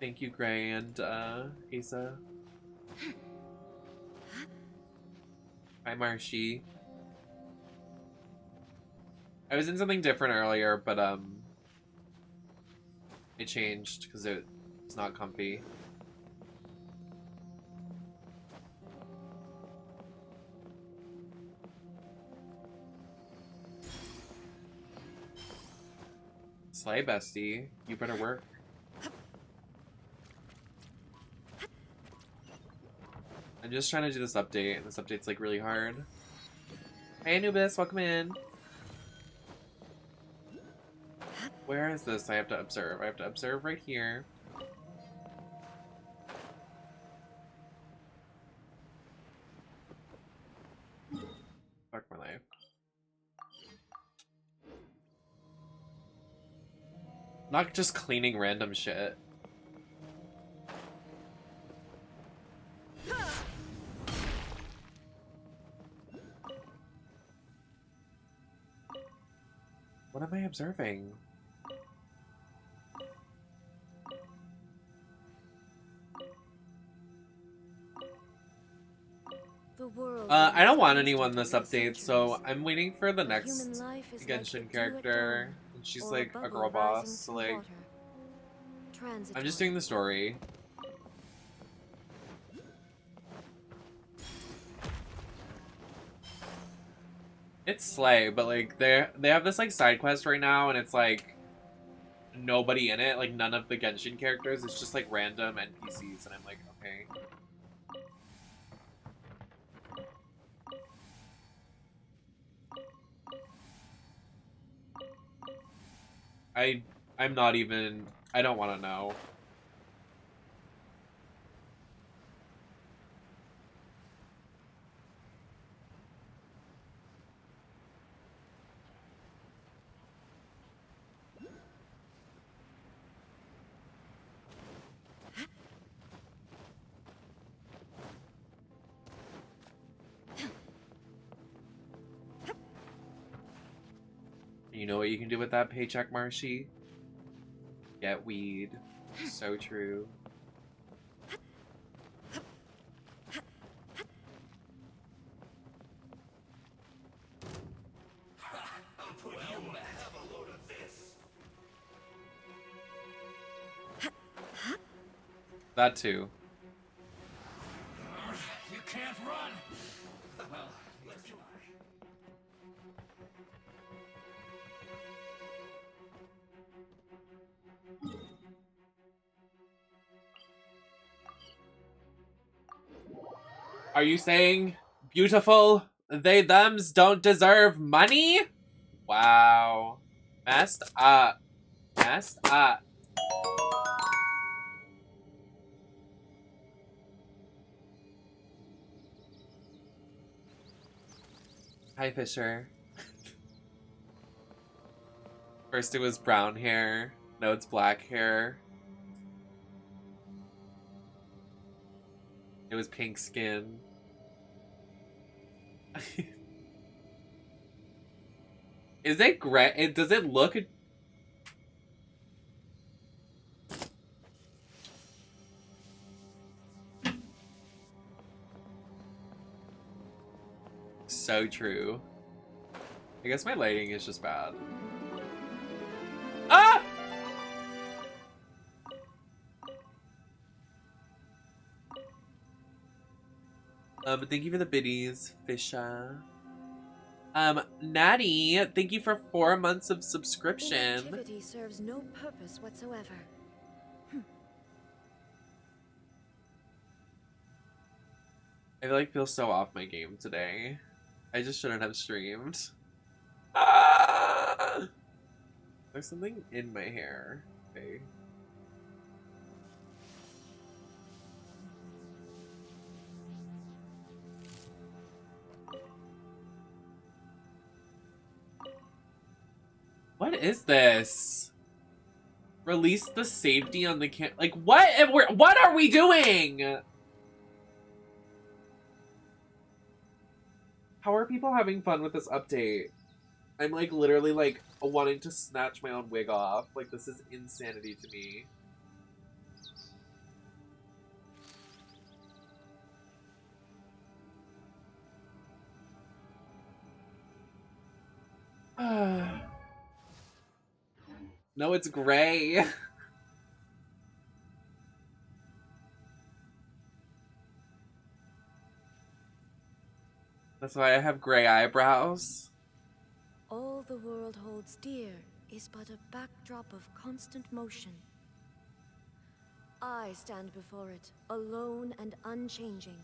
Thank you, Gray and Asa. Hi, Marshy. I was in something different earlier, but it changed because it's not comfy. Slay, bestie. You better work. I'm just trying to do this update, and this update's like really hard. Hey, Anubis, welcome in. Where is this? I have to observe. I have to observe right here. Fuck my life. Not just cleaning random shit. What am I observing? I don't want anyone in this update, so I'm waiting for the next Genshin character. And she's like a girl boss, so like I'm just doing the story. It's slay, but like they have this like side quest right now, and it's like nobody in it, like none of the Genshin characters. It's just like random NPCs, and I'm like, okay. I'm not even, I don't want to know. You know what you can do with that paycheck, Marshy? Get weed. So true. That too. You can't run. Well, let's try. Are you saying beautiful they thems don't deserve money? Wow. Messed up. Messed up. Hi, Fisher. First it was brown hair. Now it's black hair. It was pink skin. Is it gray? Does it look... So true. I guess my lighting is just bad. Ah! But thank you for the biddies, Fisha. Natty, thank you for 4 months of subscription. This activity serves no purpose whatsoever. I like feel so off my game today. I just shouldn't have streamed. Ah! There's something in my hair. Okay. What is this? Release the safety on the like what? What are we doing? How are people having fun with this update? I'm like literally like wanting to snatch my own wig off. Like this is insanity to me. No, it's gray. That's why I have gray eyebrows. All the world holds dear is but a backdrop of constant motion. I stand before it, alone and unchanging.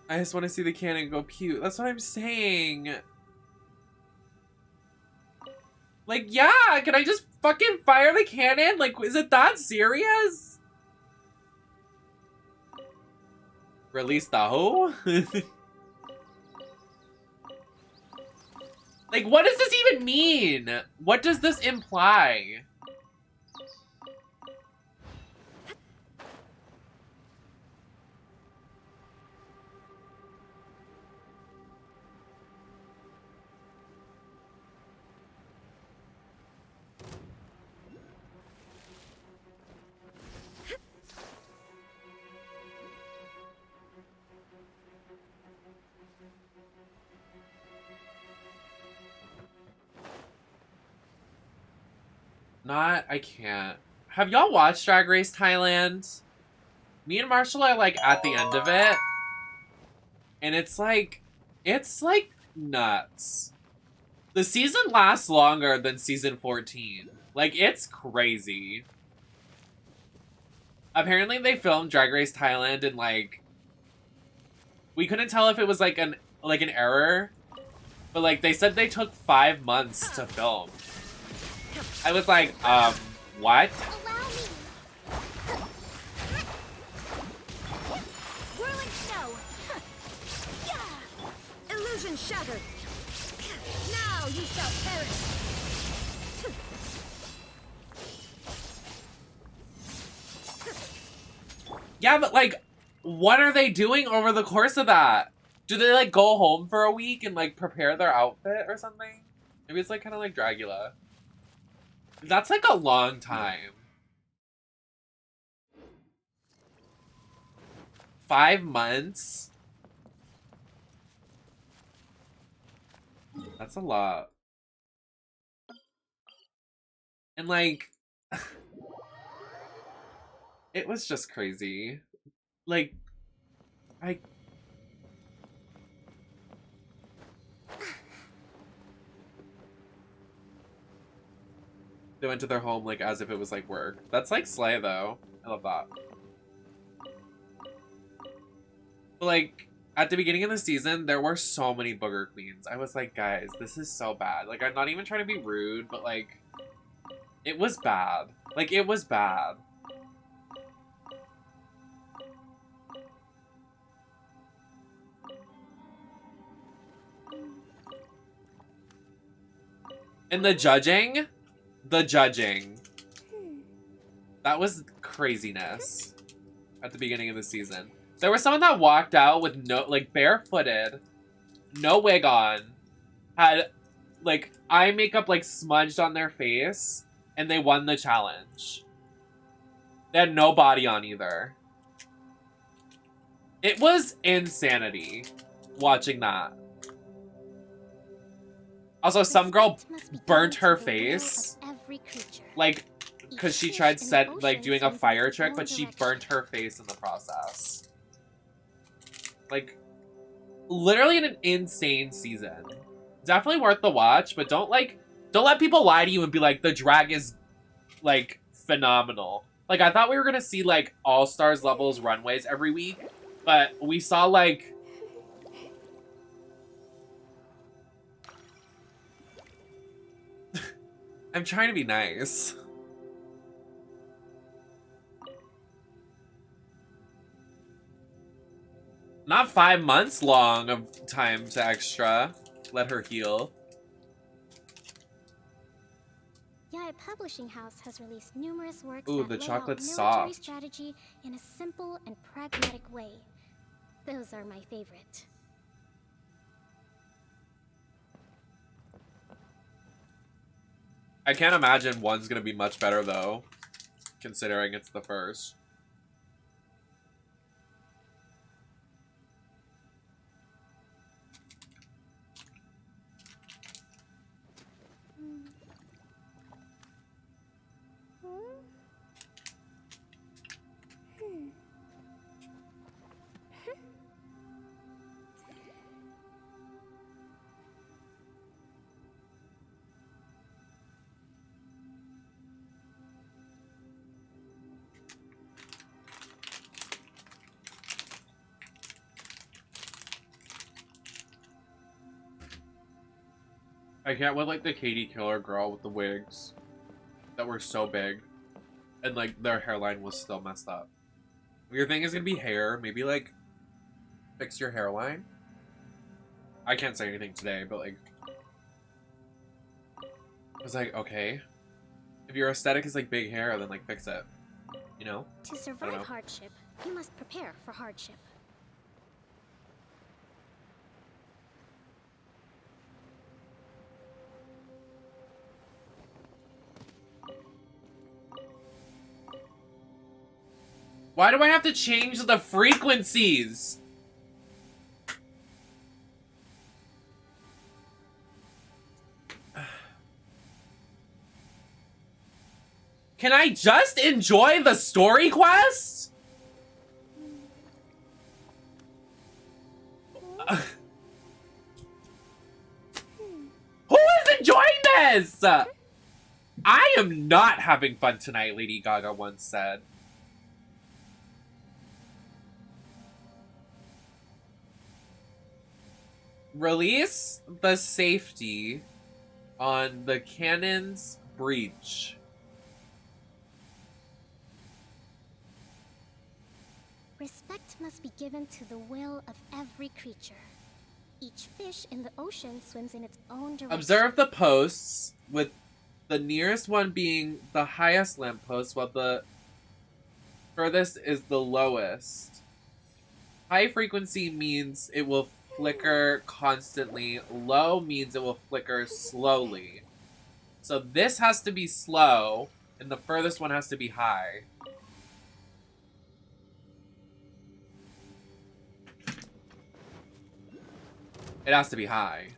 I just want to see the cannon go pew. That's what I'm saying. Like, yeah, can I just fucking fire the cannon? Like, is it that serious? Release the hoe? Like, what does this even mean? What does this imply? I can't. Have y'all watched Drag Race Thailand? Me and Marshall are like at the end of it. And it's like nuts. The season lasts longer than season 14. Like, it's crazy. Apparently they filmed Drag Race Thailand and like, we couldn't tell if it was like an error, but like they said they took 5 months to film. I was like, what? Whirling snow. Illusion shattered. Now you shall perish. Yeah, but like, what are they doing over the course of that? Do they like go home for a week and like prepare their outfit or something? Maybe it's like kind of like Dragula. That's like a long time. 5 months? That's a lot. And like, it was just crazy. Like, they went to their home like as if it was like work. That's like slay though. I love that. But like at the beginning of the season, there were so many booger queens. I was like, guys, this is so bad. Like, I'm not even trying to be rude, but like, it was bad. Like, it was bad. And the judging, that was craziness at the beginning of the season. There was someone that walked out with no, like, barefooted, no wig on, had, like, eye makeup, like, smudged on their face, and they won the challenge. They had no body on either. It was insanity watching that. Also, some girl burnt her face, like, because she tried doing a fire trick, but she burnt her face in the process. Like, literally an insane season. Definitely worth the watch, but don't let people lie to you and be like, the drag is, like, phenomenal. Like, I thought we were gonna see, like, All-Stars levels runways every week, but we saw, like... I'm trying to be nice. Not 5 months long of time to extra. Let her heal. Yaya Publishing House has released numerous works Ooh, that the lay chocolate's out military soft. strategy in a simple and pragmatic way. Those are my favorite. I can't imagine one's gonna be much better though, considering it's the first. I can't with like the Katie Killer girl with the wigs that were so big and like their hairline was still messed up. Your thing is gonna be hair, maybe like fix your hairline. I can't say anything today, but like I was like, okay. If your aesthetic is like big hair, then like fix it. You know? To survive hardship, you must prepare for hardship. Why do I have to change the frequencies? Can I just enjoy the story quest? Who is enjoying this? I am not having fun tonight, Lady Gaga once said. Release the safety on the cannon's breach. Respect must be given to the will of every creature. Each fish in the ocean swims in its own direction. Observe the posts, with the nearest one being the highest lamppost, while the furthest is the lowest. High frequency means it will flicker constantly. Low means it will flicker slowly. So this has to be slow, and the furthest one has to be high. It has to be high.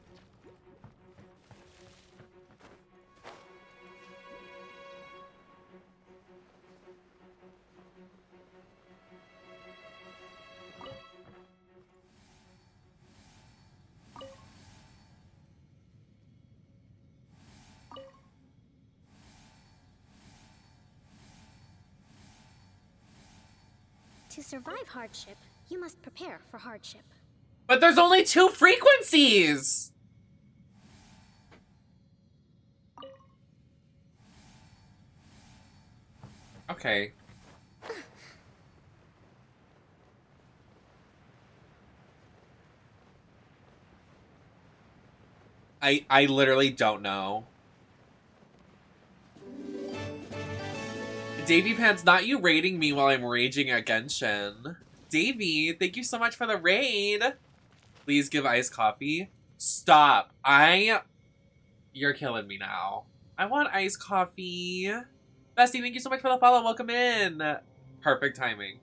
To survive hardship, you must prepare for hardship. But there's only 2 frequencies! Okay. I literally don't know. Davy Pants, not you raiding me while I'm raging at Genshin. Davy, thank you so much for the raid. Please give iced coffee. Stop. You're killing me now. I want iced coffee. Bestie, thank you so much for the follow. Welcome in. Perfect timing.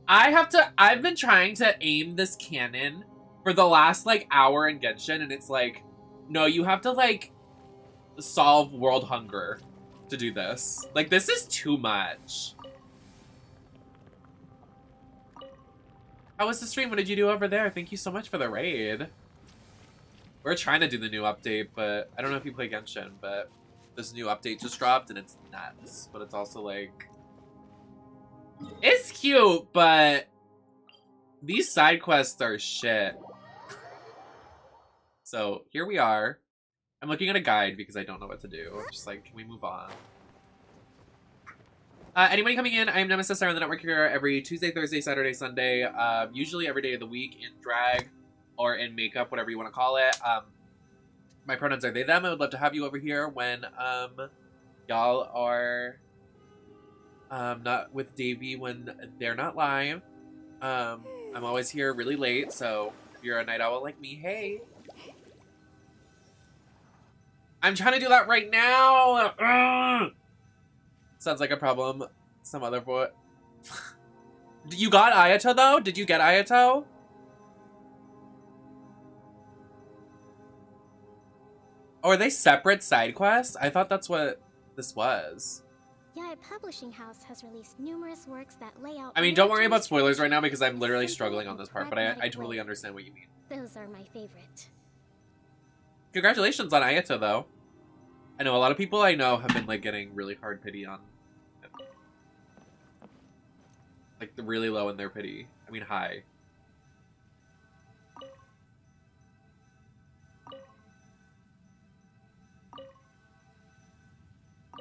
I've been trying to aim this cannon for the last, like, hour in Genshin, and it's like, no, you have to, like, solve world hunger to do this. Like, this is too much. How was the stream? What did you do over there? Thank you so much for the raid. We're trying to do the new update, but I don't know if you play Genshin, but this new update just dropped and it's nuts. But it's also like, it's cute, but these side quests are shit. So here we are. I'm looking at a guide because I don't know what to do. I'm just like, can we move on? Anybody coming in? I am Nemesis on the network here every Tuesday, Thursday, Saturday, Sunday. Usually every day of the week in drag or in makeup, whatever you want to call it. My pronouns are they, them. I would love to have you over here when y'all are not with Davey when they're not live. I'm always here really late, so if you're a night owl like me, hey. I'm trying to do that right now. Ugh. Sounds like a problem. Some other boy. You got Ayato though? Did you get Ayato? Oh, are they separate side quests? I thought that's what this was. Yae Publishing House has released numerous works that lay out. I mean, don't worry about spoilers right now because I'm literally struggling on this part, but I totally understand what you mean. Those are my favorite. Congratulations on Ayato though. I know a lot of people I know have been like getting really hard pity on it. Like the really low in their pity. I mean high.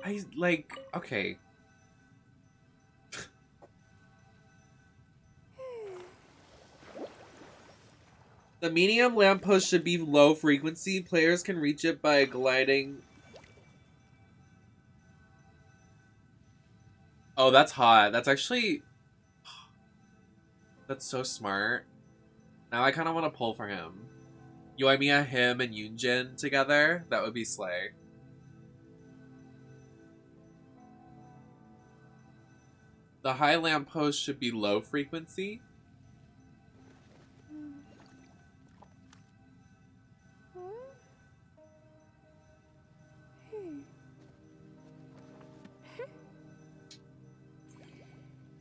I like okay. The medium lamppost should be low frequency. Players can reach it by gliding. Oh, that's hot. That's actually... That's so smart. Now I kind of want to pull for him. Yoimiya, him, and Yunjin together? That would be slay. The high lamppost should be low frequency.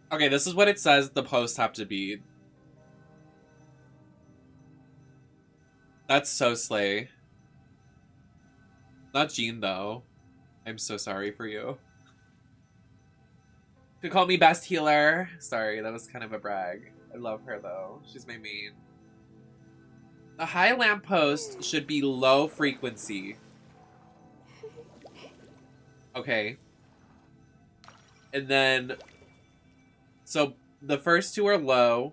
Okay, this is what it says the posts have to be. That's so slay. Not Jean, though. I'm so sorry for you. You could call me best healer. Sorry, that was kind of a brag. I love her, though. She's my main. The high lamppost should be low frequency. Okay. And then... So, the first two are low,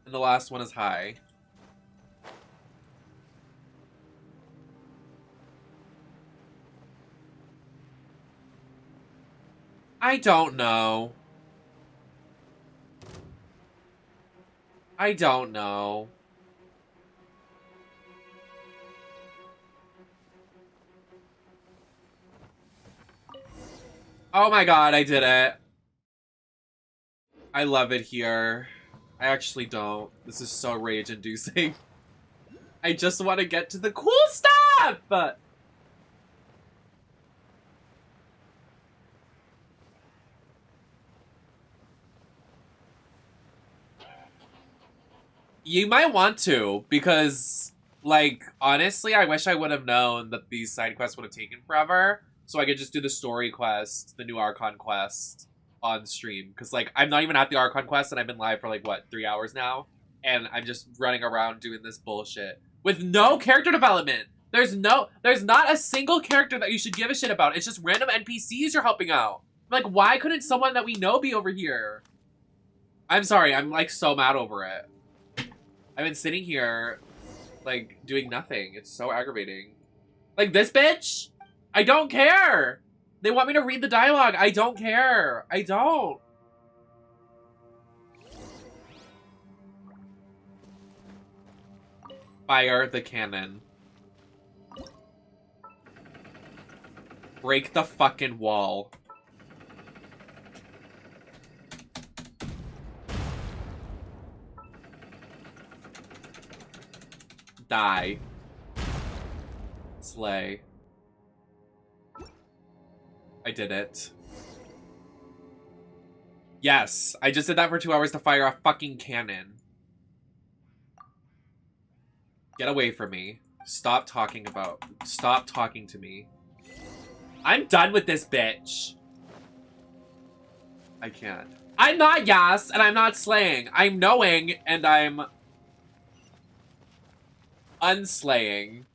and the last one is high. I don't know. I don't know. Oh my god, I did it. I love it here. I actually don't. This is so rage-inducing. I just want to get to the cool stuff! You might want to, because, like, honestly, I wish I would have known that these side quests would have taken forever, so I could just do the story quest, the new Archon quest, on stream. Because, like, I'm not even at the Archon quest, and I've been live for, like, what, 3 hours now? And I'm just running around doing this bullshit. With no character development! There's not a single character that you should give a shit about. It's just random NPCs you're helping out. Like, why couldn't someone that we know be over here? I'm sorry, I'm, like, so mad over it. I've been sitting here, like, doing nothing. It's so aggravating. Like, this bitch? I don't care! They want me to read the dialogue. I don't care. I don't. Fire the cannon. Break the fucking wall. Die. Slay. I did it. Yes, I just did that for 2 hours to fire a fucking cannon. Get away from me. Stop talking to me. I'm done with this bitch. I can't. I'm not Yas, and I'm not slaying. I'm knowing, and I'm unslaying.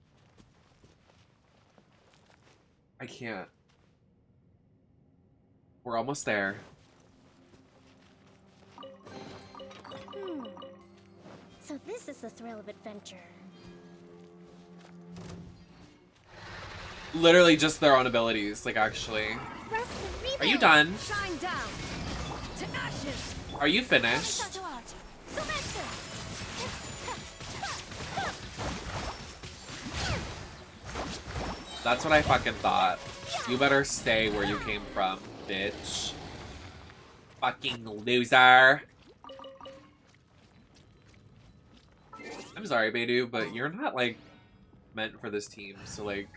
I can't. We're almost there. So this is the thrill of adventure. Literally just their own abilities, like, actually. Are you done? Shine down to ashes. Are you finished? That's what I fucking thought. You better stay where you came from, bitch. Fucking loser. I'm sorry, Beidou, but you're not, like, meant for this team, so, like,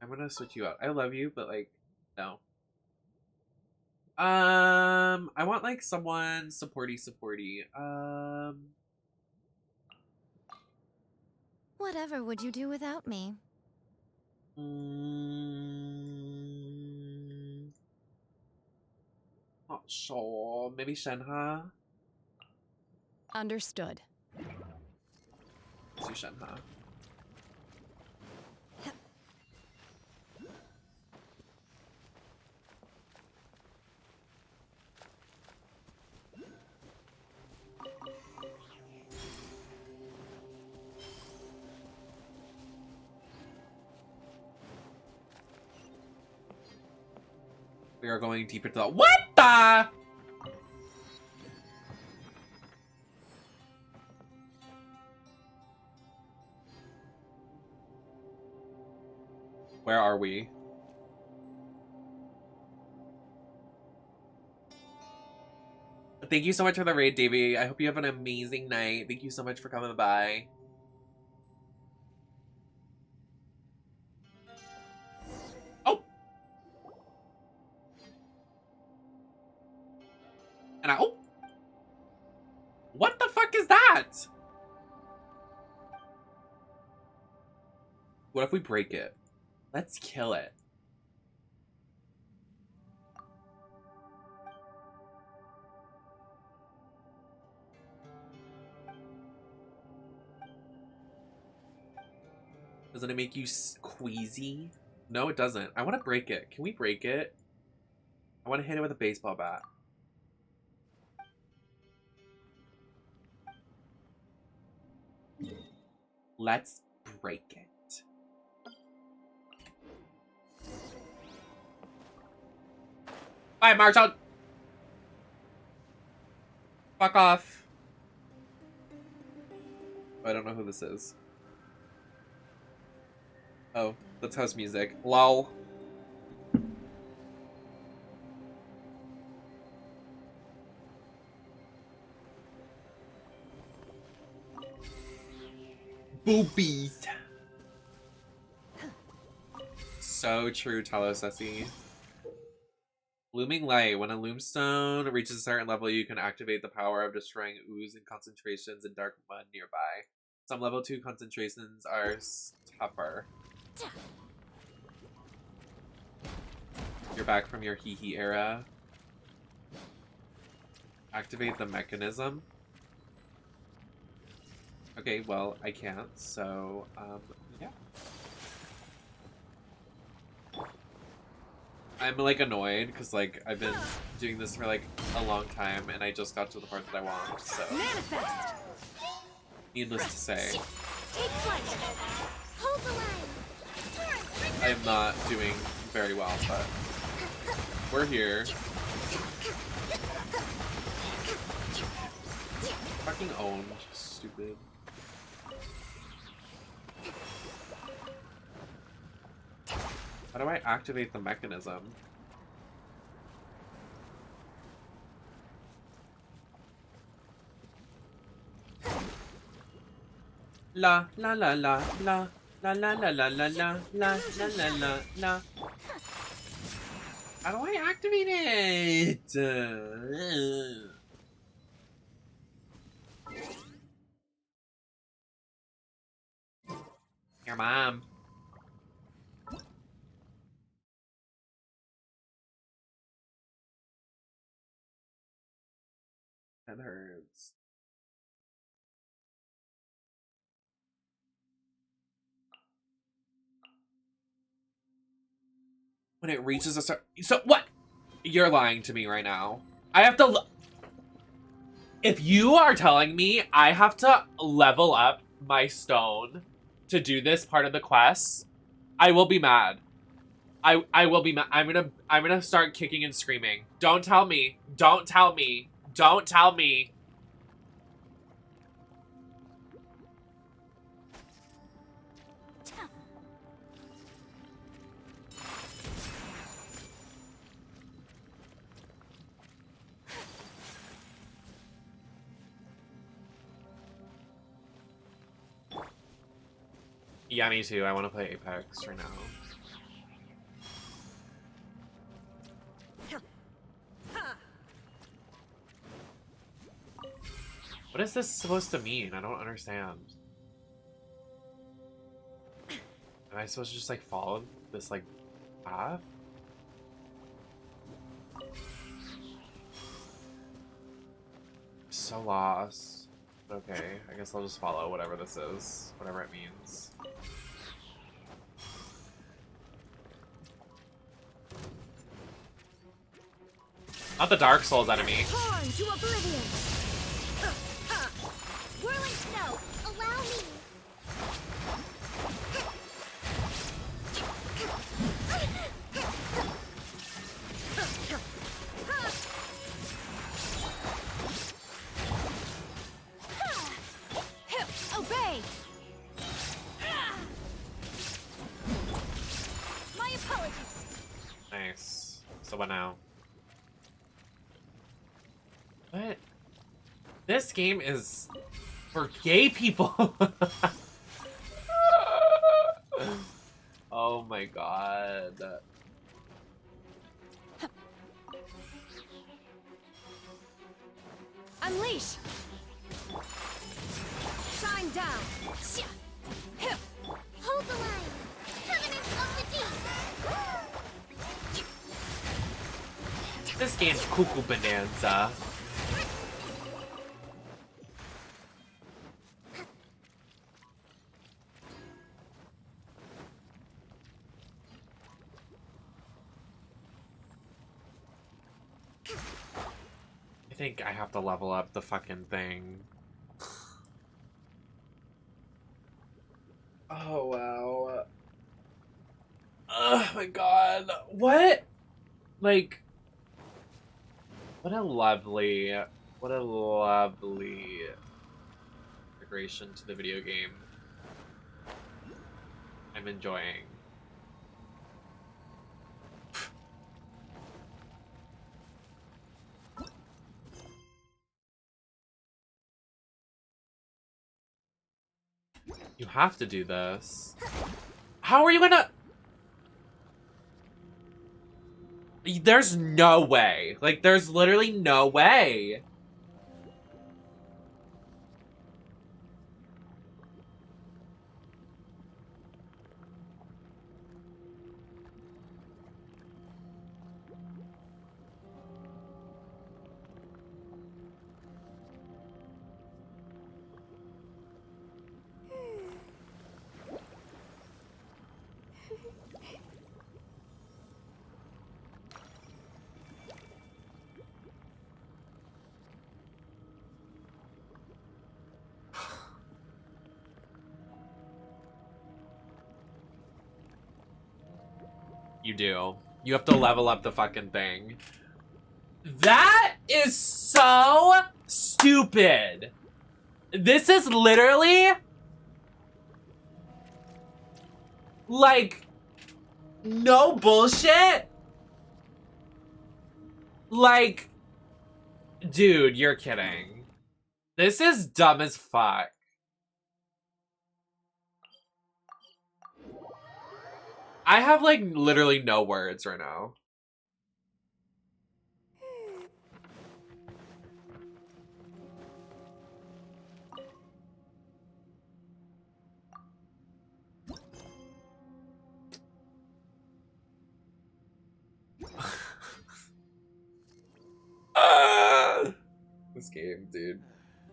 I'm gonna switch you out. I love you, but, like, no. I want, like, someone supporty. Whatever would you do without me? Not sure. Maybe Shenhe? Understood. Let's do Shenhe. We are going deeper to the— What the? Where are we? Thank you so much for the raid, Davey. I hope you have an amazing night. Thank you so much for coming by. Oh! And oh! What the fuck is that? What if we break it? Let's kill it. Doesn't it make you queasy? No, it doesn't. I want to break it. Can we break it? I want to hit it with a baseball bat. Let's break it. Bye, Marshall. Fuck off. I don't know who this is. Oh, that's house music. Lol. Boobies. So true, Talosessi. Blooming Light. When a loomstone reaches a certain level, you can activate the power of destroying ooze and concentrations in dark mud nearby. Some level 2 concentrations are tougher. You're back from your hee-hee era. Activate the mechanism. Okay, well, I can't, so, yeah. I'm, like, annoyed, because, like, I've been doing this for, like, a long time, and I just got to the part that I want, so. Manifest. Needless to say. Take flight. Hold the line. I am not doing very well, but we're here. Fucking owned, stupid. How do I activate the mechanism? La la la la la la la la la la la la la la la la. How do I activate it? Your mom. That hurts. When it reaches a certain... So, what? You're lying to me right now. I have to... If you are telling me I have to level up my stone to do this part of the quest, I will be mad. I will be mad. I'm gonna start kicking and screaming. Don't tell me. Don't tell me. Don't tell me. Yeah, me too. I want to play Apex right now. What is this supposed to mean? I don't understand. Am I supposed to just like follow this like path? So lost. Okay, I guess I'll just follow whatever this is, whatever it means. Not the Dark Souls enemy. Torn to oblivion. Whirling snow. Allow me. Obey. My apologies. Nice. So what now? What? This game is for gay people. Oh my god. Unleash. Shine down. Hold the line. Covenant of the deep. This game's cuckoo bonanza. I think I have to level up the fucking thing. Oh, wow. Oh my god. What? Like, what a lovely integration to the video game. I'm enjoying. You have to do this. How are you gonna... There's no way. Like, there's literally no way. You do. You have to level up the fucking thing. That is so stupid. This is literally... like... no bullshit. Like... dude, you're kidding. This is dumb as fuck. I have, like, literally no words right now. This game, dude.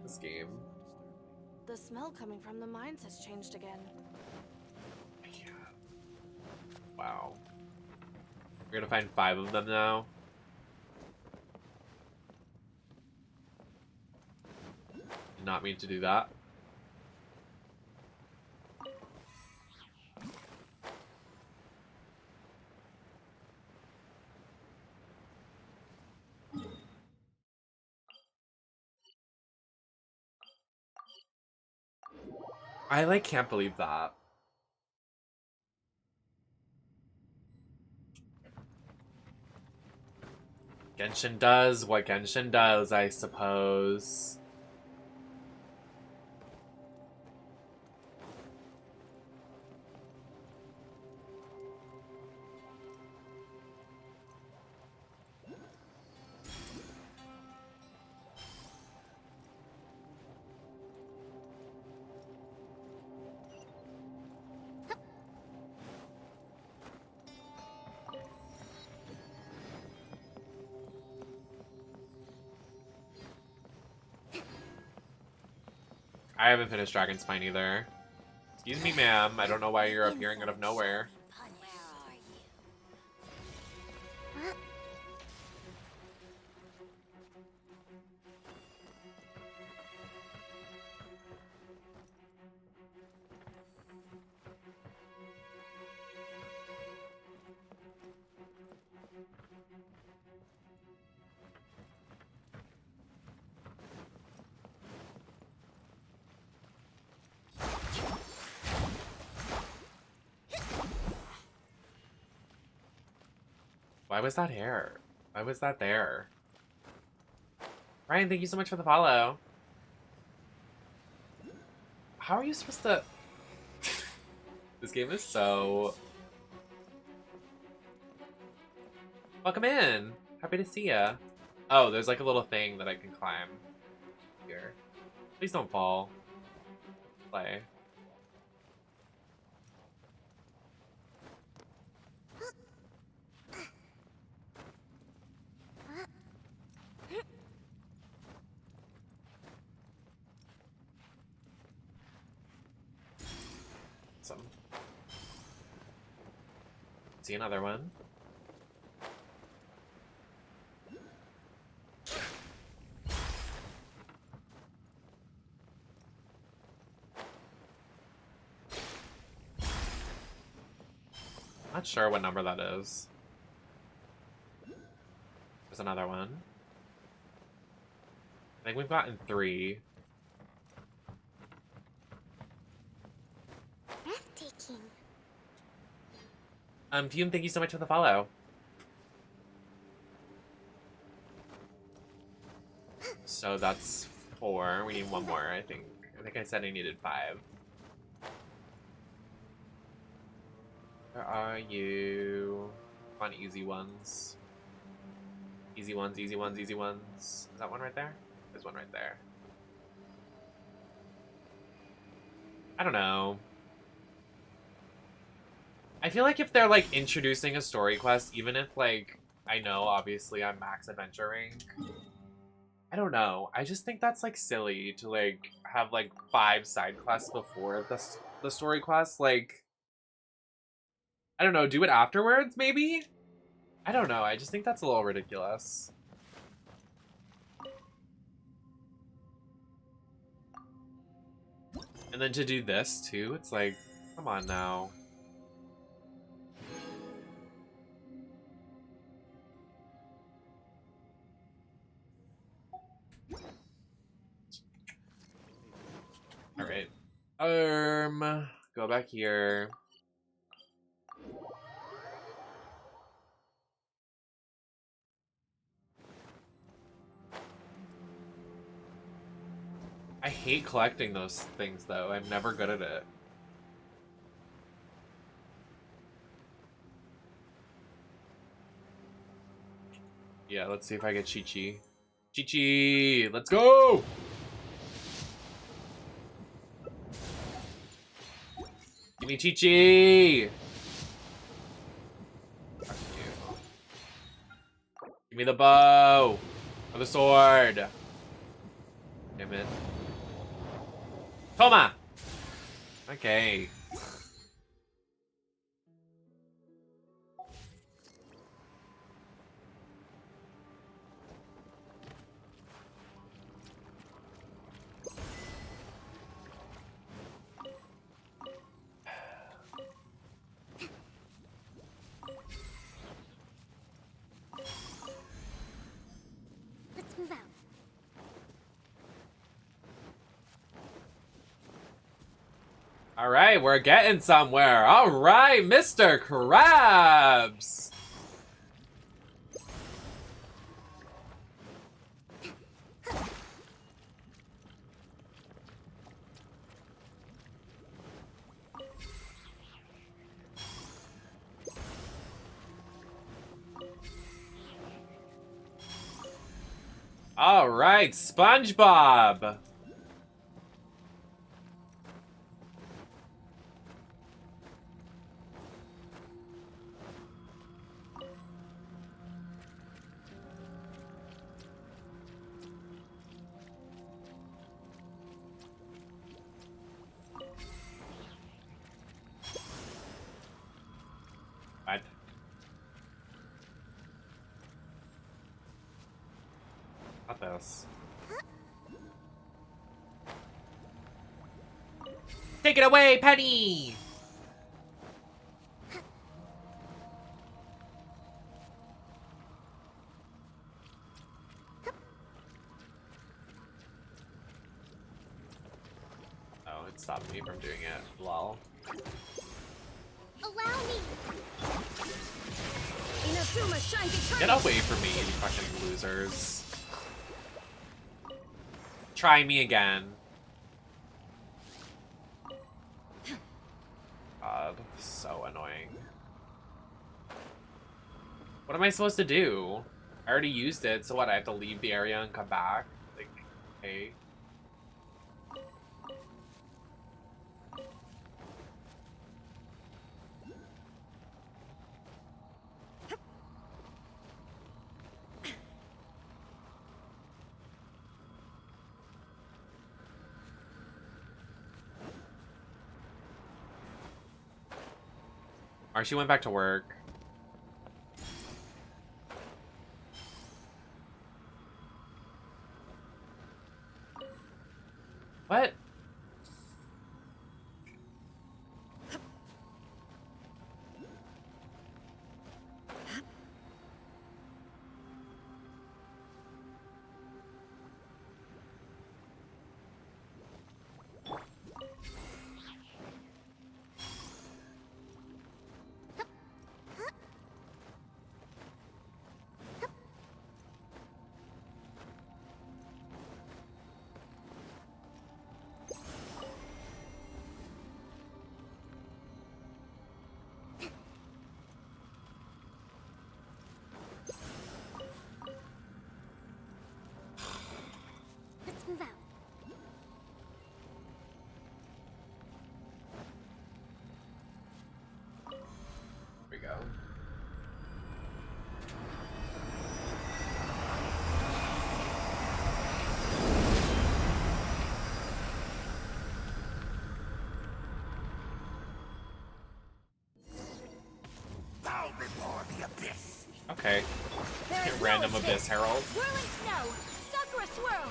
This game. The smell coming from the mines has changed again. Wow. We're gonna find 5 of them now. Did not mean to do that. I, like, can't believe that. Genshin does what Genshin does, I suppose. I haven't finished Dragon Spine either. Excuse me, ma'am. I don't know why you're appearing out of nowhere. Why was that here? Why was that there? Ryan, thank you so much for the follow. How are you supposed to... This game is so... Welcome in! Happy to see ya. Oh, there's like a little thing that I can climb here. Please don't fall. Play. Awesome. See another one. Not sure what number that is. There's another one. I think we've gotten 3. Breathtaking. Fume, thank you so much for the follow. So that's 4. We need 1 more, I think. I think I said I needed 5. Where are you? Come on, easy ones. Easy ones, easy ones, easy ones. Is that one right there? There's one right there. I don't know. I feel like if they're like introducing a story quest, even if like I know obviously I'm max adventure rank, I don't know. I just think that's like silly to like have like 5 side quests before the story quest. Like, I don't know, do it afterwards maybe? I don't know. I just think that's a little ridiculous. And then to do this too, it's like, come on now. All right. Go back here. I hate collecting those things though. I'm never good at it. Yeah, let's see if I get Chi-Chi. Chi-Chi! Let's go! Give me Chi-Chi! Fuck you. Give me the bow! Or the sword! Damn it. Toma! Okay. Let's move out. Alright, we're getting somewhere. Alright, Mr. Krabs! Alright, SpongeBob! What? Not this. Take it away, Penny! Oh, it stopped me from doing it. Lol. Allow me. Get away from me, you fucking losers. Try me again. God, so annoying. What am I supposed to do? I already used it, so what, I have to leave the area and come back? Like, hey. She went back to work. What? go. Bow before the abyss. Okay. Random Abyss Herald. Whirling snow! Sakura swirl!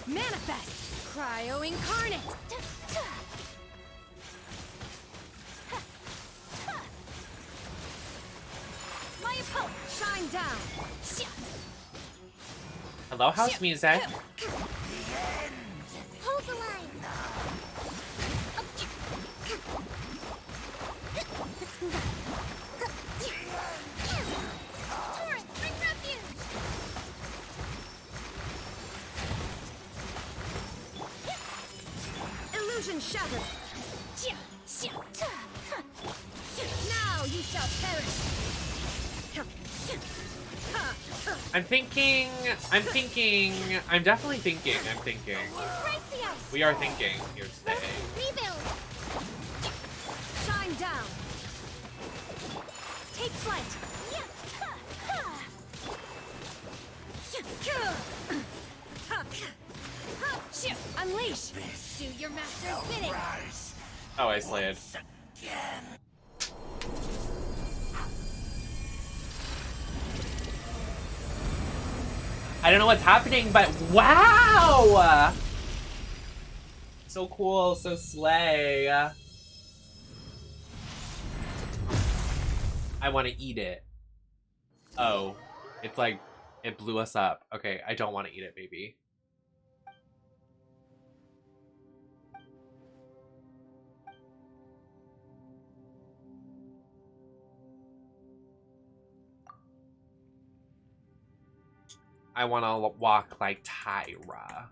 Manifest! Cryo incarnate! My opponent, shine down! Hello, house music. Hold the line. Torrent, bring refuge. Illusion shattered! Now you shall perish! I'm definitely thinking. Embrace the ice. We are thinking here today. Rebuild. Shine down! Take flight! Unleash! Do your master's bidding! Oh, I slayed. I don't know what's happening, but wow! So cool, so slay. I want to eat it. Oh, it's like, it blew us up. Okay, I don't want to eat it, baby. I want to walk like Tyra.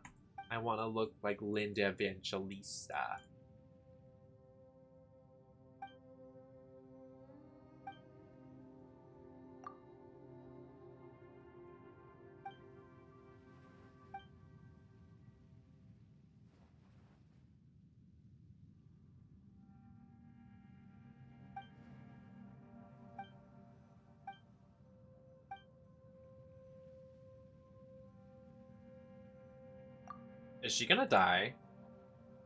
I want to look like Linda Evangelista. Is she gonna die?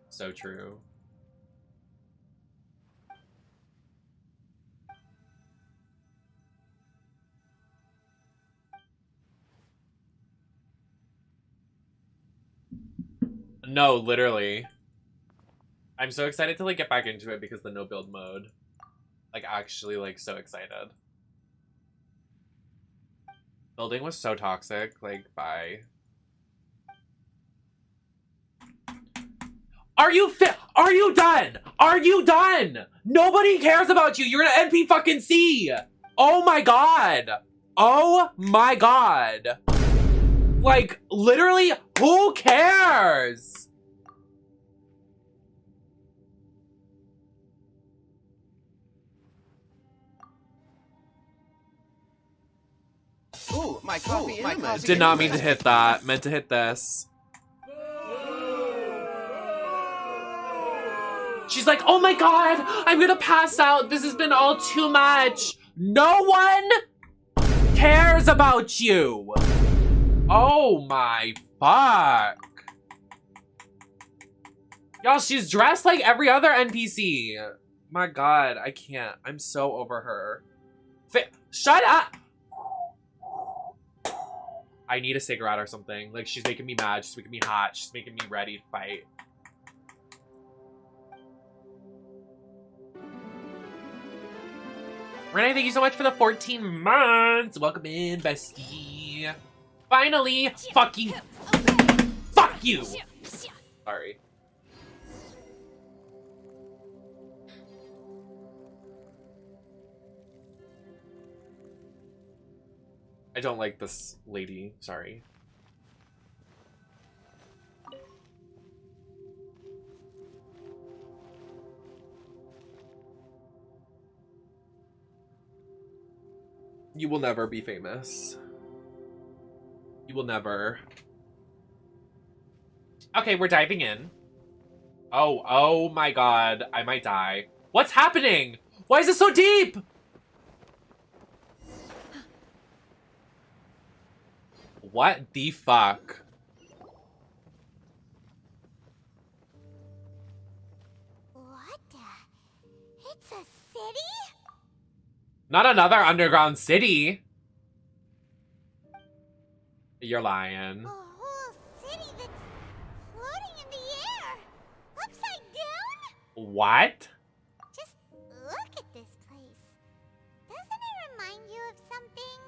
So true. No, literally. I'm so excited to like get back into it because the no build mode. Like actually like so excited. Building was so toxic, like bye. Are you done? Are you done? Nobody cares about you. You're an NP fucking C. Oh my god. Oh my god. Like, literally, who cares? Ooh, my coffee. Did not mean to hit that. Meant to hit this. She's like, oh my god, I'm gonna pass out. This has been all too much. No one cares about you. Oh my fuck. Y'all, she's dressed like every other NPC. My god, I can't. I'm so over her. Shut up. I need a cigarette or something. Like, she's making me mad. She's making me hot. She's making me ready to fight. Renee, thank you so much for the 14 months. Welcome in, bestie. Finally, fucking, fuck you. Sorry. I don't like this lady. Sorry. You will never be famous. You will never. Okay, we're diving in. Oh my god. I might die. What's happening? Why is it so deep? What the fuck? What the? It's a city? Not another underground city. You're lying. A whole city that's floating in the air. Upside down? What? Just look at this place. Doesn't it remind you of something?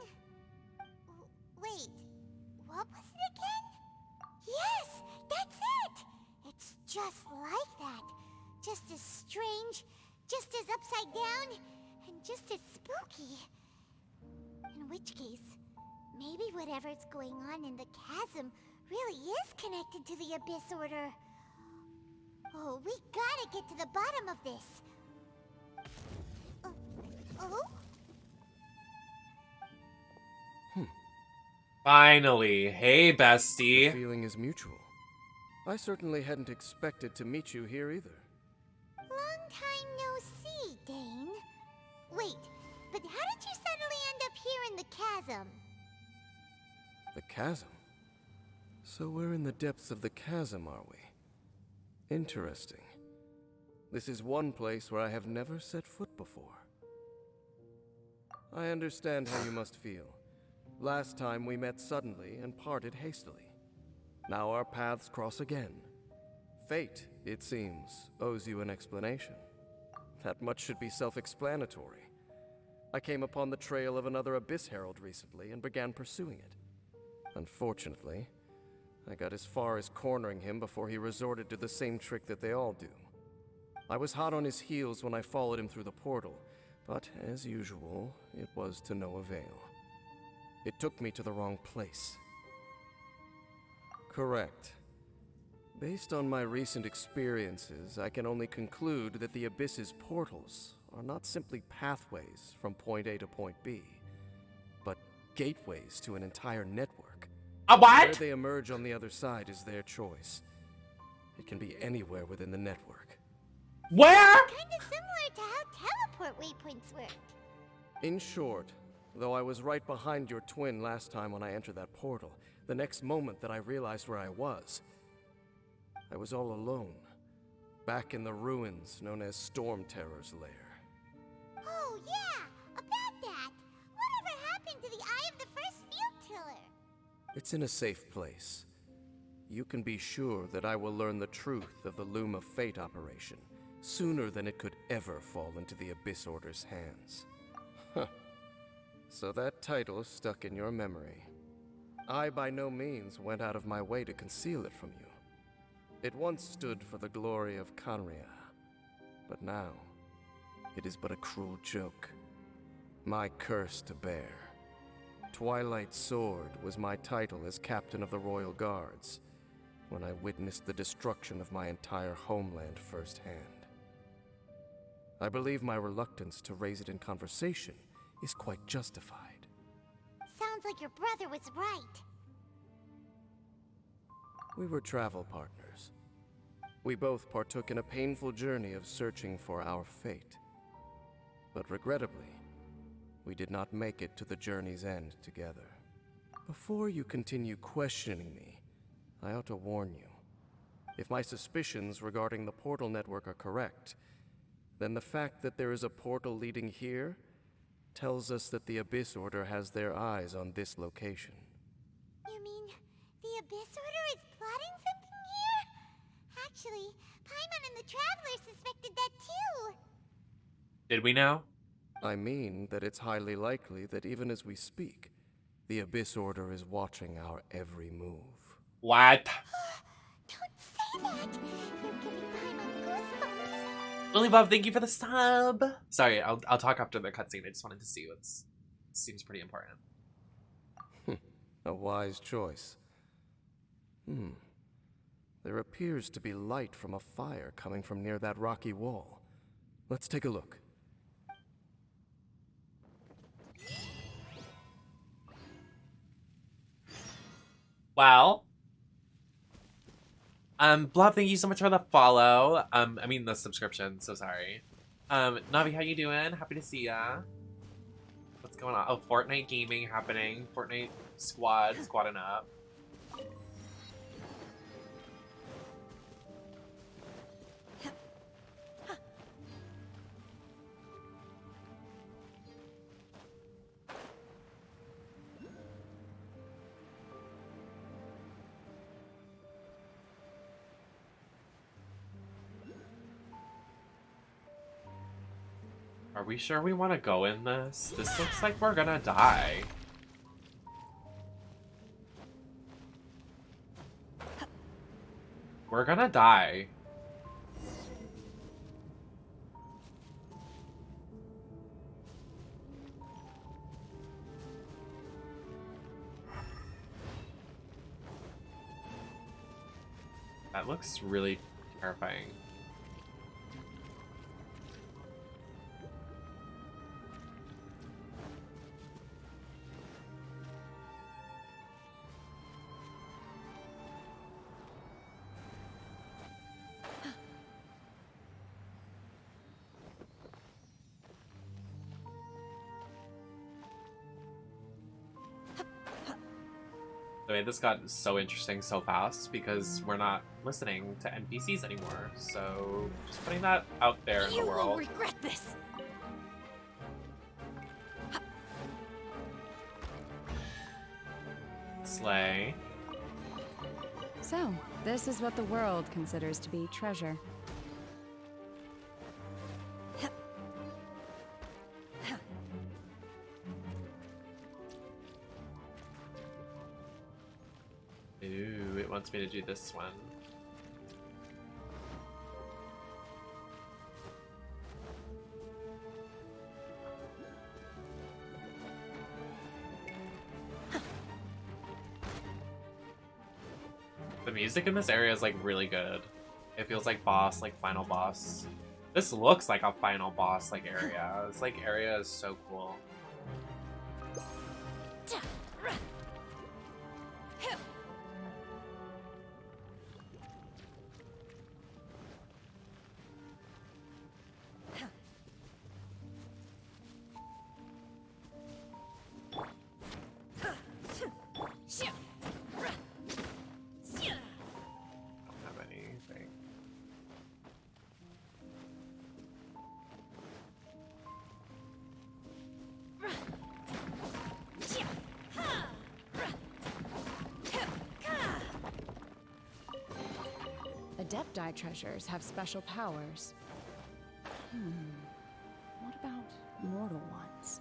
Wait, what was it again? Yes, that's it! It's just like that. Just as strange, just as upside down, and just as spooky. In which case, maybe whatever's going on in the chasm really is connected to the Abyss Order. Oh, we gotta get to the bottom of this. Oh? Finally. Hey, bestie. The feeling is mutual. I certainly hadn't expected to meet you here either. Long time no see, Dane. Wait, but how did you suddenly end up here in the chasm? The chasm? So we're in the depths of the chasm, are we? Interesting. This is one place where I have never set foot before. I understand how you must feel. Last time we met suddenly and parted hastily. Now our paths cross again. Fate, it seems, owes you an explanation. That much should be self-explanatory. I came upon the trail of another Abyss Herald recently and began pursuing it. Unfortunately, I got as far as cornering him before he resorted to the same trick that they all do. I was hot on his heels when I followed him through the portal, but as usual, it was to no avail. It took me to the wrong place. Correct. Based on my recent experiences, I can only conclude that the Abyss's portals are not simply pathways from point A to point B, but gateways to an entire network. A what? Where they emerge on the other side is their choice. It can be anywhere within the network. Where? Kinda similar to how teleport waypoints work. In short, though I was right behind your twin last time when I entered that portal, the next moment that I realized where I was all alone, back in the ruins known as Storm Terror's lair. Oh yeah, about that. Whatever happened to the Eye of the First Field Tiller? It's in a safe place. You can be sure that I will learn the truth of the Loom of Fate operation sooner than it could ever fall into the Abyss Order's hands. Huh. So that title stuck in your memory. I by no means went out of my way to conceal it from you. It once stood for the glory of Enkanomiya, but now it is but a cruel joke. My curse to bear. Twilight Sword was my title as captain of the Royal Guards when I witnessed the destruction of my entire homeland firsthand. I believe my reluctance to raise it in conversation is quite justified. Sounds like your brother was right. We were travel partners. We both partook in a painful journey of searching for our fate. But regrettably, we did not make it to the journey's end together. Before you continue questioning me, I ought to warn you. If my suspicions regarding the portal network are correct, then the fact that there is a portal leading here tells us that the Abyss Order has their eyes on this location. You mean the Abyss Order is plotting something here? Actually, Paimon and the Traveler suspected that too. Did we know? I mean that it's highly likely that even as we speak, the Abyss Order is watching our every move. What? Don't say that! You're giving Paimon goosebumps. Lily Bob, thank you for the sub. Sorry, I'll talk after the cutscene. I just wanted to see what's... Seems pretty important. A wise choice. There appears to be light from a fire coming from near that rocky wall. Let's take a look. Well, Blob, thank you so much for the follow. I mean the subscription, so sorry. Navi, how you doing? Happy to see ya. What's going on? Oh, Fortnite gaming happening. Fortnite squadding up. Are we sure we want to go in this? This looks like we're gonna die. We're gonna die. That looks really terrifying. The way this got so interesting so fast because we're not listening to NPCs anymore. So just putting that out there in the world. You will regret this. Slay. So, this is what the world considers to be treasure. Ooh, it wants me to do this one. The music in this area is like really good. It feels like boss, like final boss. This looks like a final boss like area. This like area is so cool. Adepti treasures have special powers. What about mortal ones?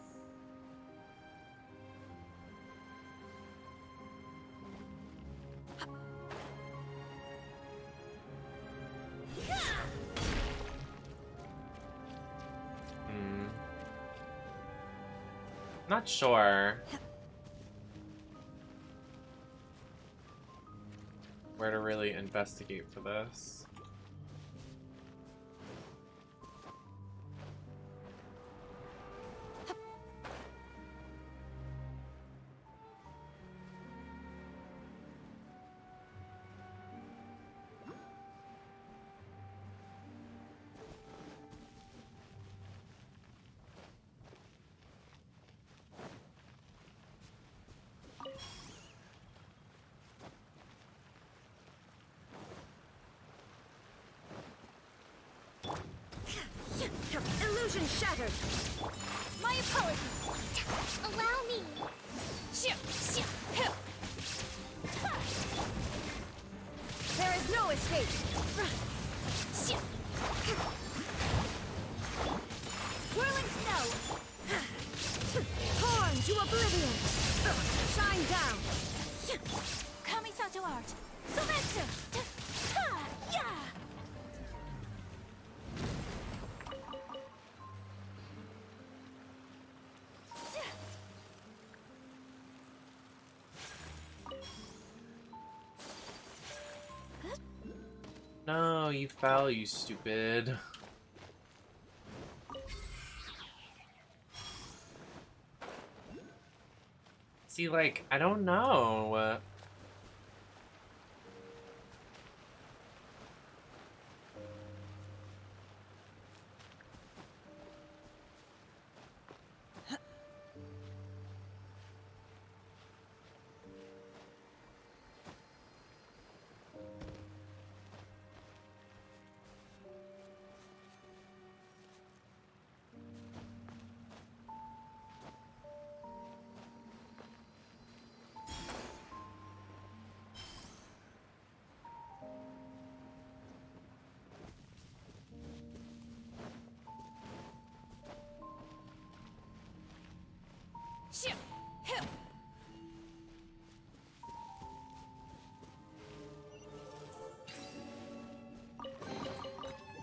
Not sure where to really investigate for this. Illusion shattered. My apologies. Allow me. There is no escape. Whirling snow. Torn to oblivion. Shine down. Kamisato art. Sometsu. Yeah. No, you fell, you stupid. See, like, I don't know.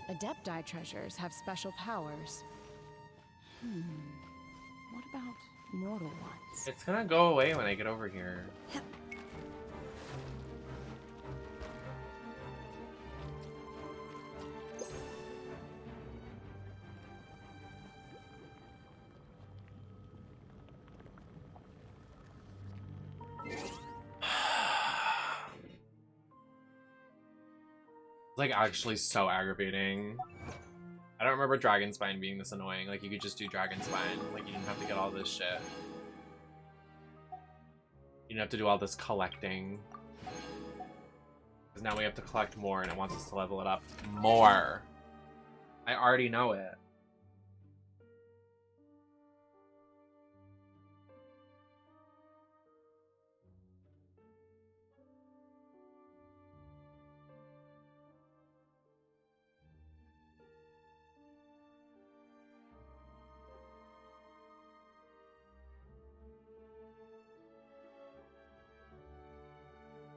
Adepti treasures have special powers. What about mortal ones? It's gonna go away when I get over here. Like actually so aggravating. I don't remember Dragon Spine being this annoying. Like you could just do Dragon Spine. Like you didn't have to get all this shit. You didn't have to do all this collecting. Because now we have to collect more and it wants us to level it up more. I already know it.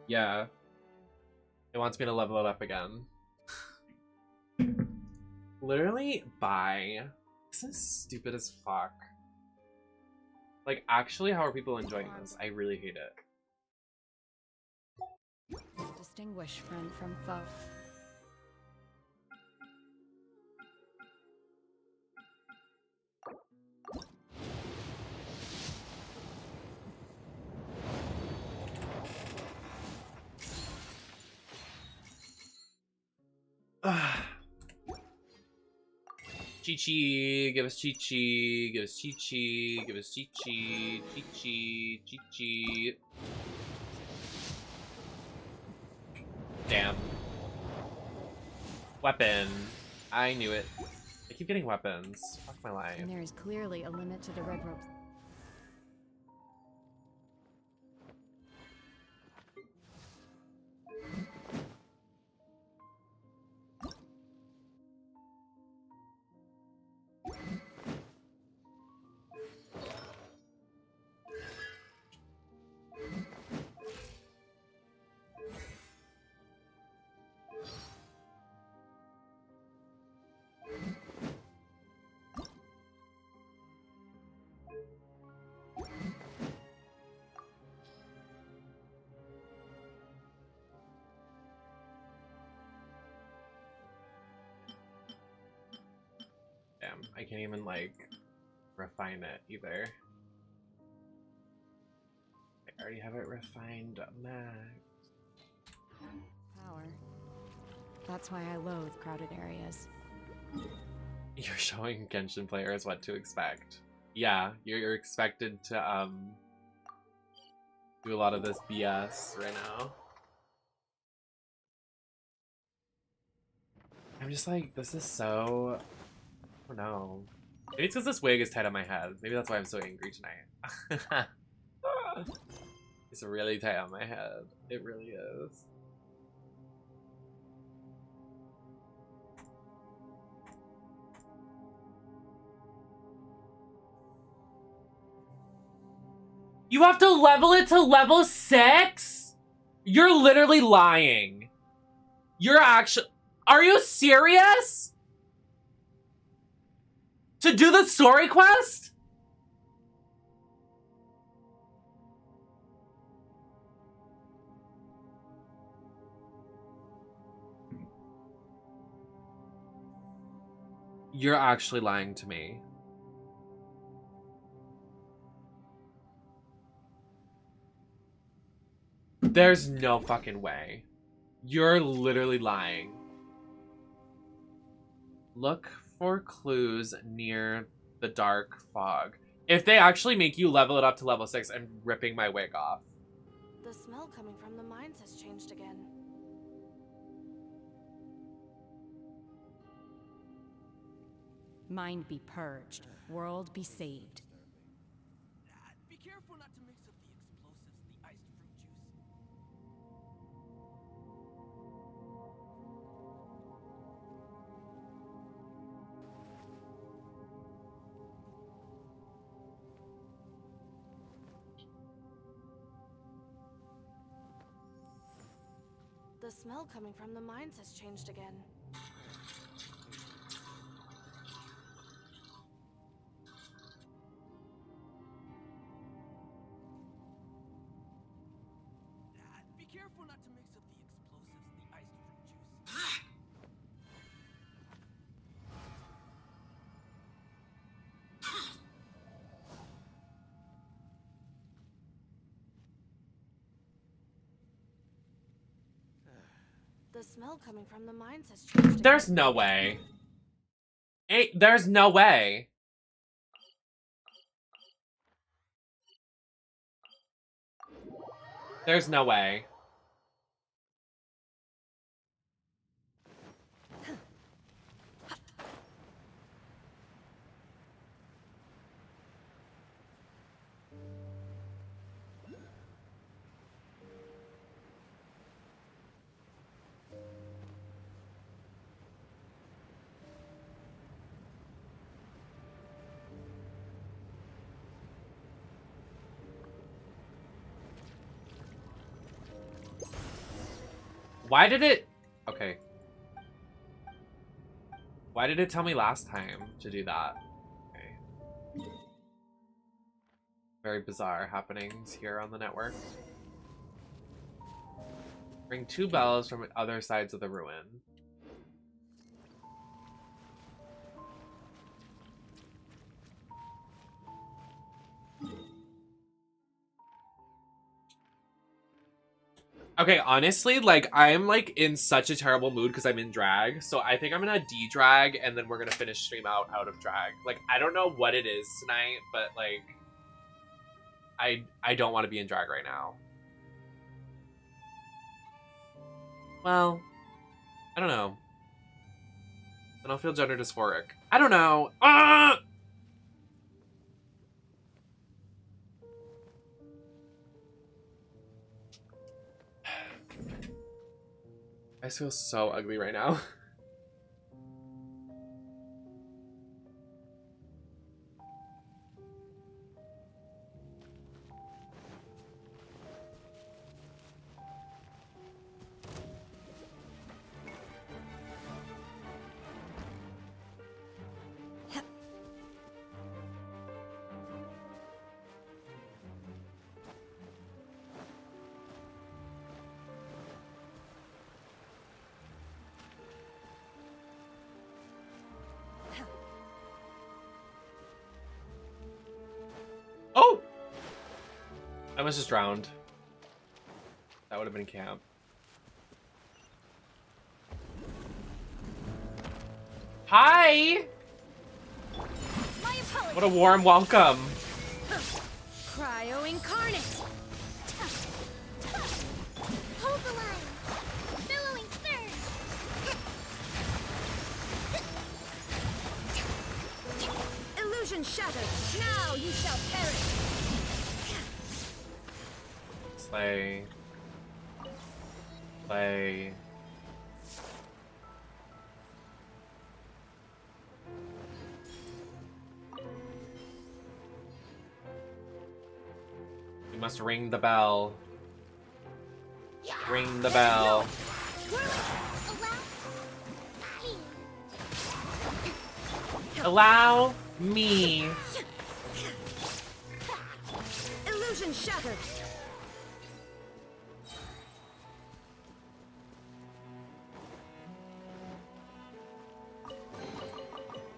Yeah. It wants me to level it up again. Literally, bye. This is stupid as fuck. Like, actually, how are people enjoying this? I really hate it. Distinguish friend from foe. Chi-Chi, give us Chi-Chi, give us Chi-Chi, give us Chi-Chi, Chi-Chi, Chi-Chi. Damn. Weapon. I knew it. I keep getting weapons. Fuck my life. And there is clearly a limit to the red rope. Damn, I can't even, like, refine it either. I already have it refined max. Power. That's why I loathe crowded areas. You're showing Genshin players what to expect. Yeah, you're expected to, do a lot of this BS right now. I'm just like, this is so... I don't know. Maybe it's because this wig is tied on my head. Maybe that's why I'm so angry tonight. It's really tight on my head. It really is. You have to level it to level 6? You're literally lying. You're actually... Are you serious? To do the story quest? You're actually lying to me. There's no fucking way. You're literally lying. Look for clues near the dark fog. If they actually make you level it up to level 6, I'm ripping my wig off. The smell coming from the mines has changed again. Mind be purged, world be saved. Be careful not to mix up the explosives in the iced fruit juice. The smell coming from the mines has changed again. Be careful not to mix up the explosives in the iced fruit juice. The smell coming from the mines has changed. There's no way. There's no way. There's no way. Why did it... Okay. Why did it tell me last time to do that? Okay. Very bizarre happenings here on the network. Ring 2 bells from other sides of the ruin. Okay, honestly, like, I'm, like, in such a terrible mood because I'm in drag. So I think I'm gonna de-drag, and then we're gonna finish stream out of drag. Like, I don't know what it is tonight, but, like, I don't want to be in drag right now. Well, I don't know. I don't feel gender dysphoric. I don't know. Ah! I feel so ugly right now. Oh! I was just drowned. That would have been camp. Hi! What a warm welcome. Cryo incarnate. Hold the line. Billowing surge. Illusion shattered. Now you shall perish. Slay. Slay. We must ring the bell. Ring the bell. Allow me. Illusion shattered.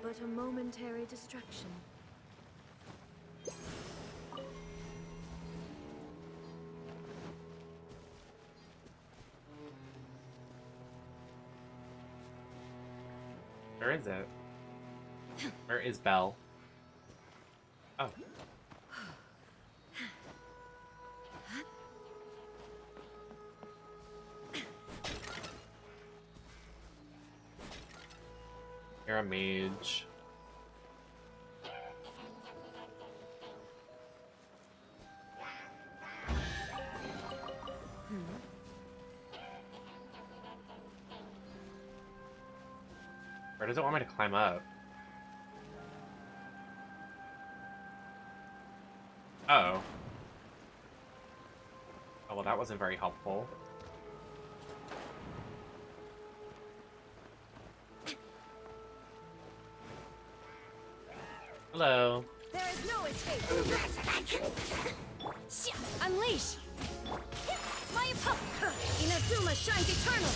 But a momentary distraction. Where is it? Where is Belle? Oh. You're a mage. Where does it want me to climb up? Oh. Oh, well, that wasn't very helpful. Hello. There is no escape. Unleash. My opponent. Inazuma shines eternal.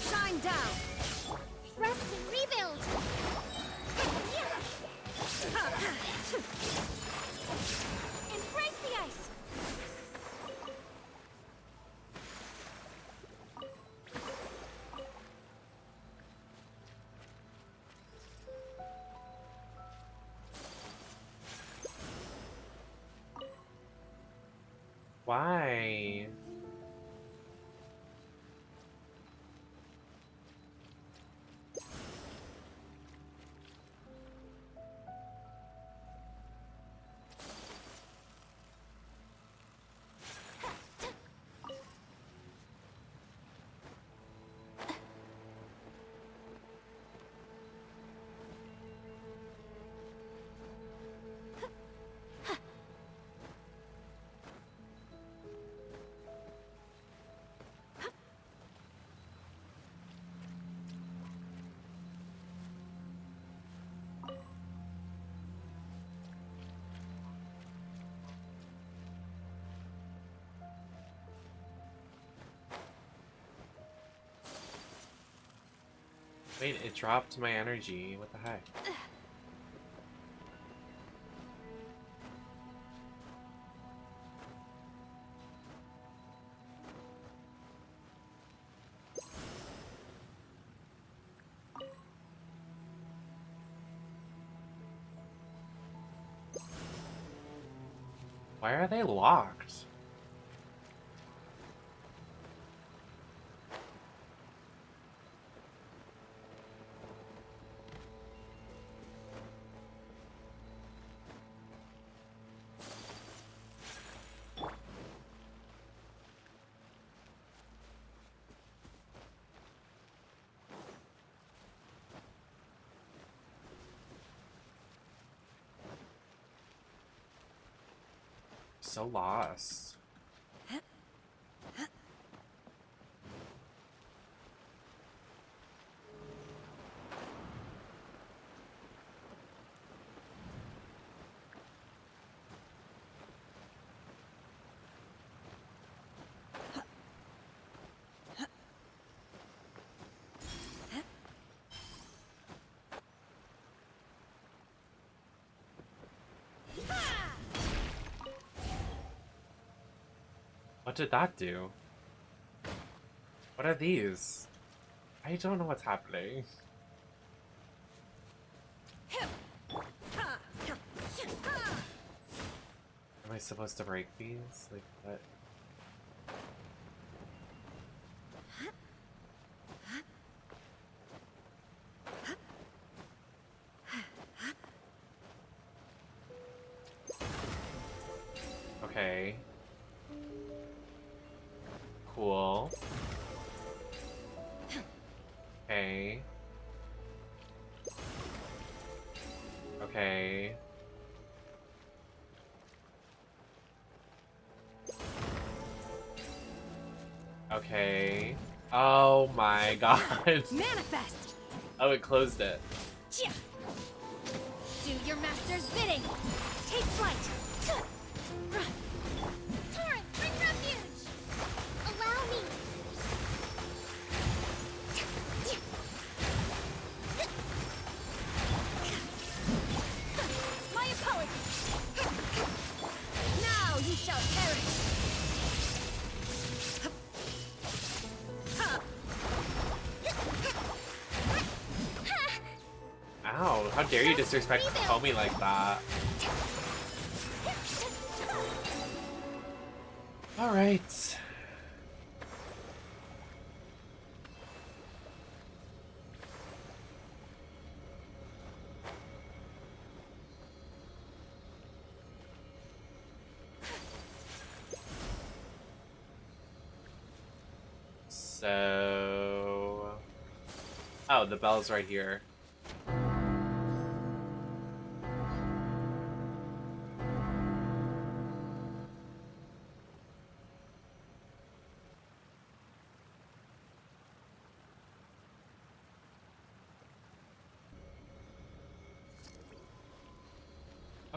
Shine down. Rest and rebuild. Embrace the ice. Why? Wait, it dropped my energy. What the heck? Why are they locked? So lost. What did that do? What are these? I don't know what's happening. Am I supposed to break these? Like, what? Okay. Cool. Okay. Okay. Okay. Oh my god. Manifest. Oh, it closed it. Do your master's bidding. Take flight. Torrent, bring refuge. Allow me. My apologies. Now you shall perish. Ow, how dare you disrespect Homie like that? Alright. So... Oh, the bell's right here.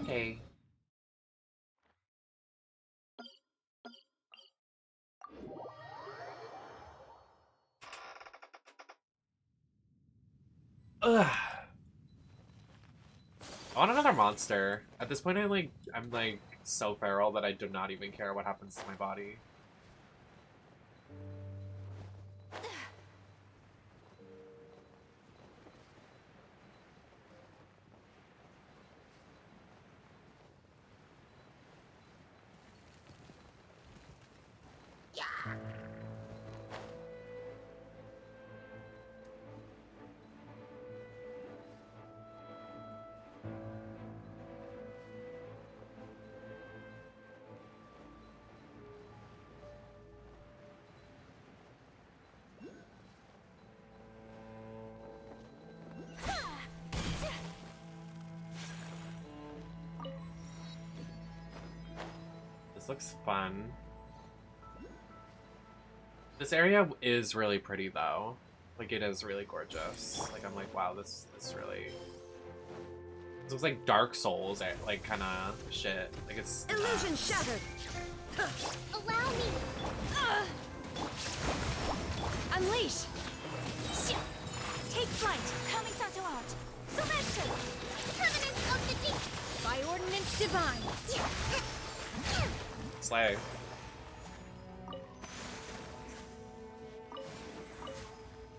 Okay. Ugh. I want another monster. At this point, I'm like so feral that I do not even care what happens to my body. This looks fun. This area is really pretty though. Like it is really gorgeous. Like I'm like, wow, this really. This looks like Dark Souls, like kind of shit. Like it's. Illusion shattered. Allow me. Unleash. Take flight. Coming Sato out. Selection. Permanence of the deep. By ordinance divine. Slay.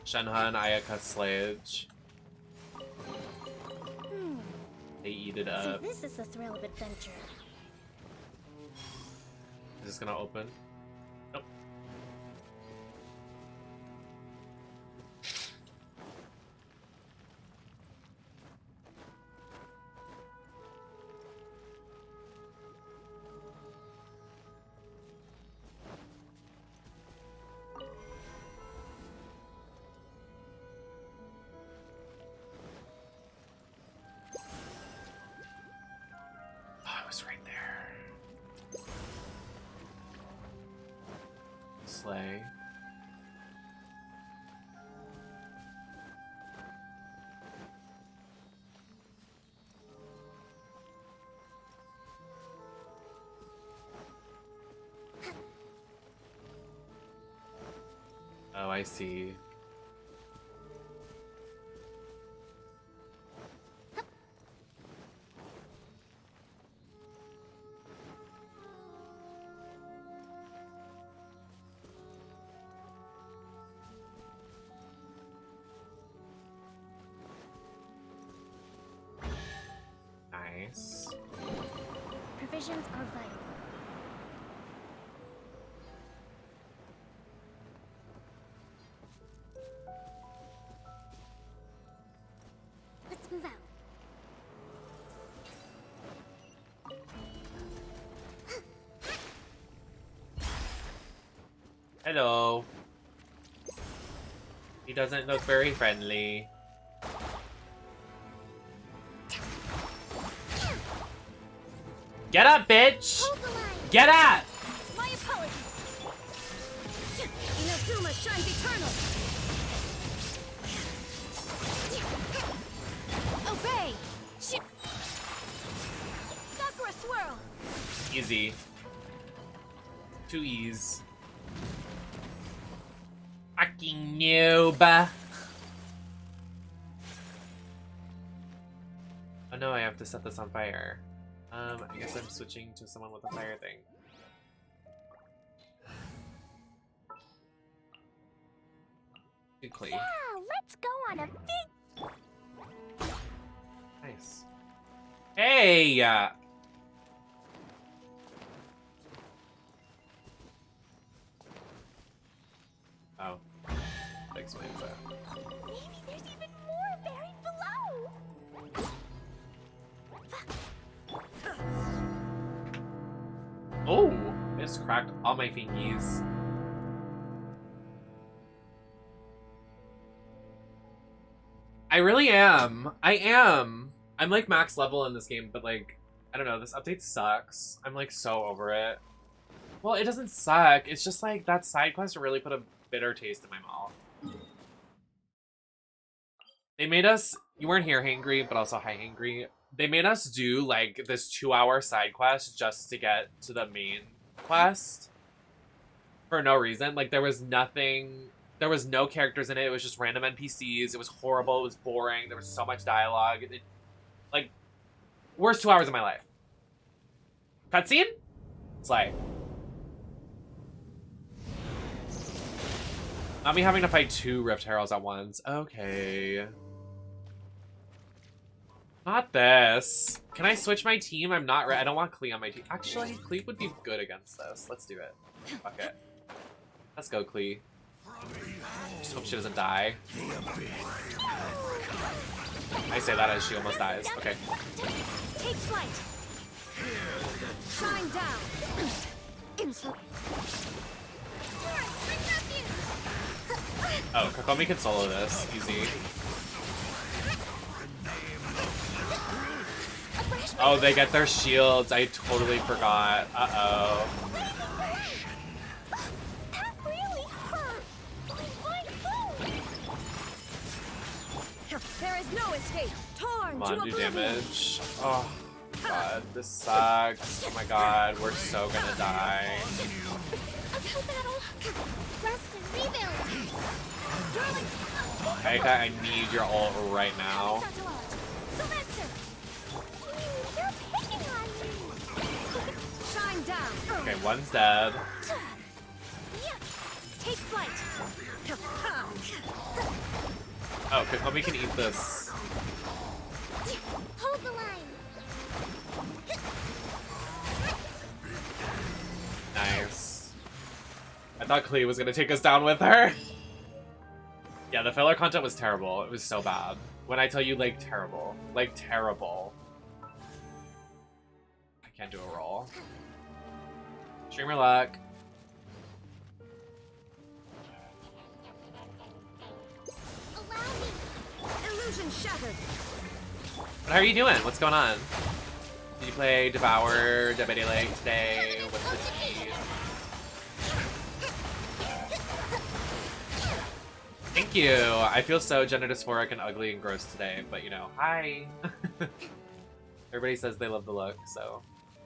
Shenhe and Ayaka Slayage. They eat it up. So this is the thrill of adventure. Is this gonna open? Nope. Right there. Slay. Oh, I see. Nice. Provisions are vital. Let's move out. Hello. He doesn't look very friendly. Get up, bitch! Get up! My apologies. Inazuma shines eternal. Obey. Sakura swirl. Easy. Too easy. Fucking noob. Oh no, I have to set this on fire. I guess I'm switching to someone with a fire thing. Quickly. Yeah, let's go on a big. Nice. Hey! Oh. That explains that. Maybe there's even more buried below. Oh! I just cracked all my fingies. I really am. I am. I'm like max level in this game, but like, I don't know, this update sucks. I'm like so over it. Well, it doesn't suck. It's just like that side quest really put a bitter taste in my mouth. They made us, you weren't here hangry, but also high hangry. they made us do like this 2-hour side quest just to get to the main quest for no reason. Like there was nothing, there was no characters in it. It was just random NPCs. It was horrible. It was boring. There was so much dialogue. Like worst 2 hours of my life. Cutscene? It's like not me having to fight 2 Rift Heralds at once. Okay. Not this. Can I switch my team? I'm not ready. I don't want Klee on my team. Actually, Klee would be good against this. Let's do it. Fuck it. Let's go, Klee. Just hope she doesn't die. I say that as she almost dies. Okay. Take flight. Shine down. Insult. Oh, Kokomi can solo this. Easy. Oh, they get their shields. I totally forgot. Uh-oh. That really hurt. There is no escape. Torn. Come on, do damage. Oh, God. This sucks. Oh, my God. We're so gonna die. Ayaka, I need your ult right now. Okay, one's dead. Take flight. Oh, Kokomi can eat this. Hold the line. Nice. I thought Klee was gonna take us down with her. Yeah, the filler content was terrible. It was so bad. When I tell you, like, terrible. Like, terrible. I can't do a roll. Streamer luck. Illusion shattered. How are you doing? What's going on? Did you play Devour Deputy Lake today? What's the tea? Thank you. I feel so gender dysphoric and ugly and gross today, but you know, hi. Everybody says they love the look, so.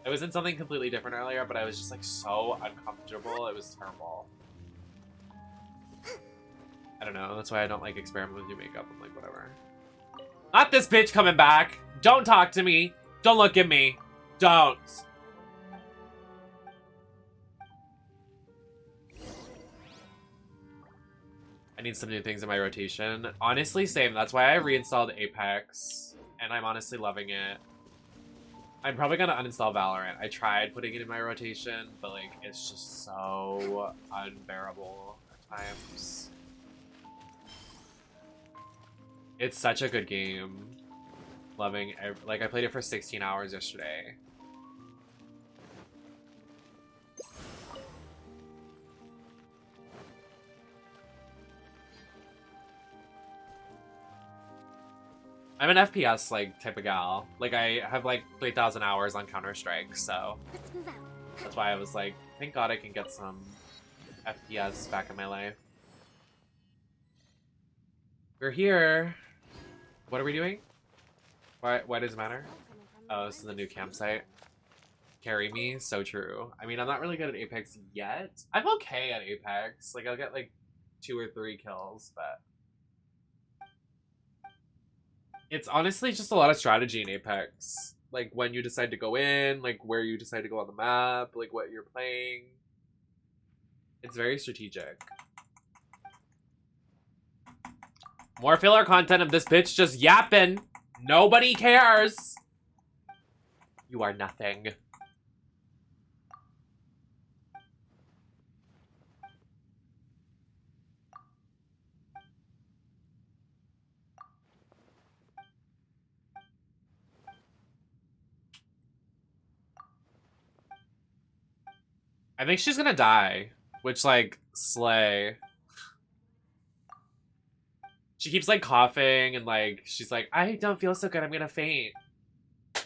I was in something completely different earlier, but I was just like so uncomfortable. It was terrible. I don't know. That's why I don't like experiment with new makeup. I'm like, whatever. Not this bitch coming back. Don't talk to me. Don't look at me. Don't. I need some new things in my rotation. Honestly, same. That's why I reinstalled Apex, and I'm honestly loving it. I'm probably gonna uninstall Valorant. I tried putting it in my rotation, but like, it's just so unbearable at times. It's such a good game. Loving, like, I played it for 16 hours yesterday. I'm an FPS, like, type of gal. Like, I have, like, 3,000 hours on Counter-Strike, so... Let's move out. That's why I was like, thank God I can get some FPS back in my life. We're here. What are we doing? Why does it matter? Oh, this is the new campsite. Carry me, so true. I mean, I'm not really good at Apex yet. I'm okay at Apex. Like, I'll get, like, 2 or 3 kills, but... It's honestly just a lot of strategy in Apex. Like, when you decide to go in, like, where you decide to go on the map, like, what you're playing. It's very strategic. More filler content of this bitch just yapping. Nobody cares. You are nothing. I think she's gonna die, which, like, slay. She keeps, like, coughing and, like, she's like, I don't feel so good, I'm gonna faint.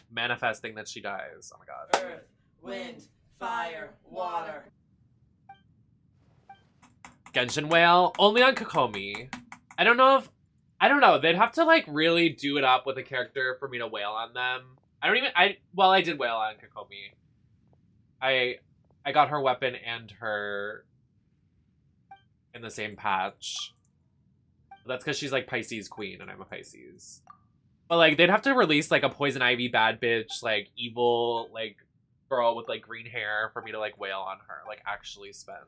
Manifesting that she dies. Oh my god. Earth, wind, fire, water. Genshin whale, only on Kokomi. I don't know if I don't know. They'd have to like really do it up with a character for me to wail on them. I did wail on Enkanomiya. I got her weapon and her in the same patch. That's because she's like Pisces queen and I'm a Pisces. But like they'd have to release like a Poison Ivy bad bitch, like evil, like girl with like green hair for me to like wail on her, like actually spend.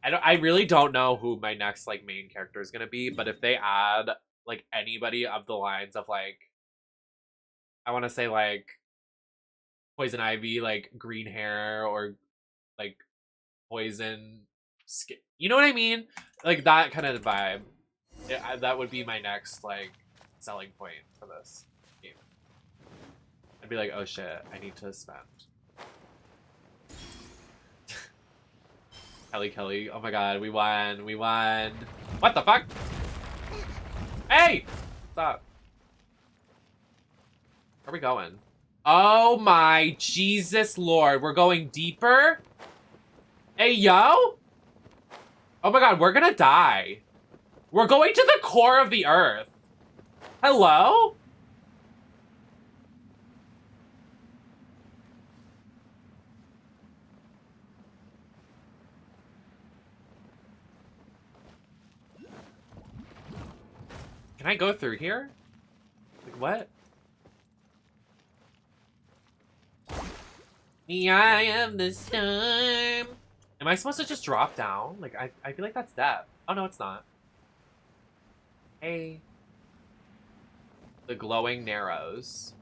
I really don't know who my next like main character is gonna be, but if they add like anybody of the lines of like, I want to say like Poison Ivy, like green hair or like poison skin, you know what I mean? Like that kind of vibe. That would be my next like selling point for this game. I'd be like, oh shit, I need to spend. Kelly, oh my god, we won. What the fuck? Hey! Stop. Where are we going? Oh my Jesus Lord, we're going deeper? Hey, yo? Oh my god, we're gonna die. We're going to the core of the earth. Hello? Can I go through here? Like, what? The eye of the storm. Am I supposed to just drop down? Like, I feel like that's death. Oh, no, it's not. Hey. The glowing narrows.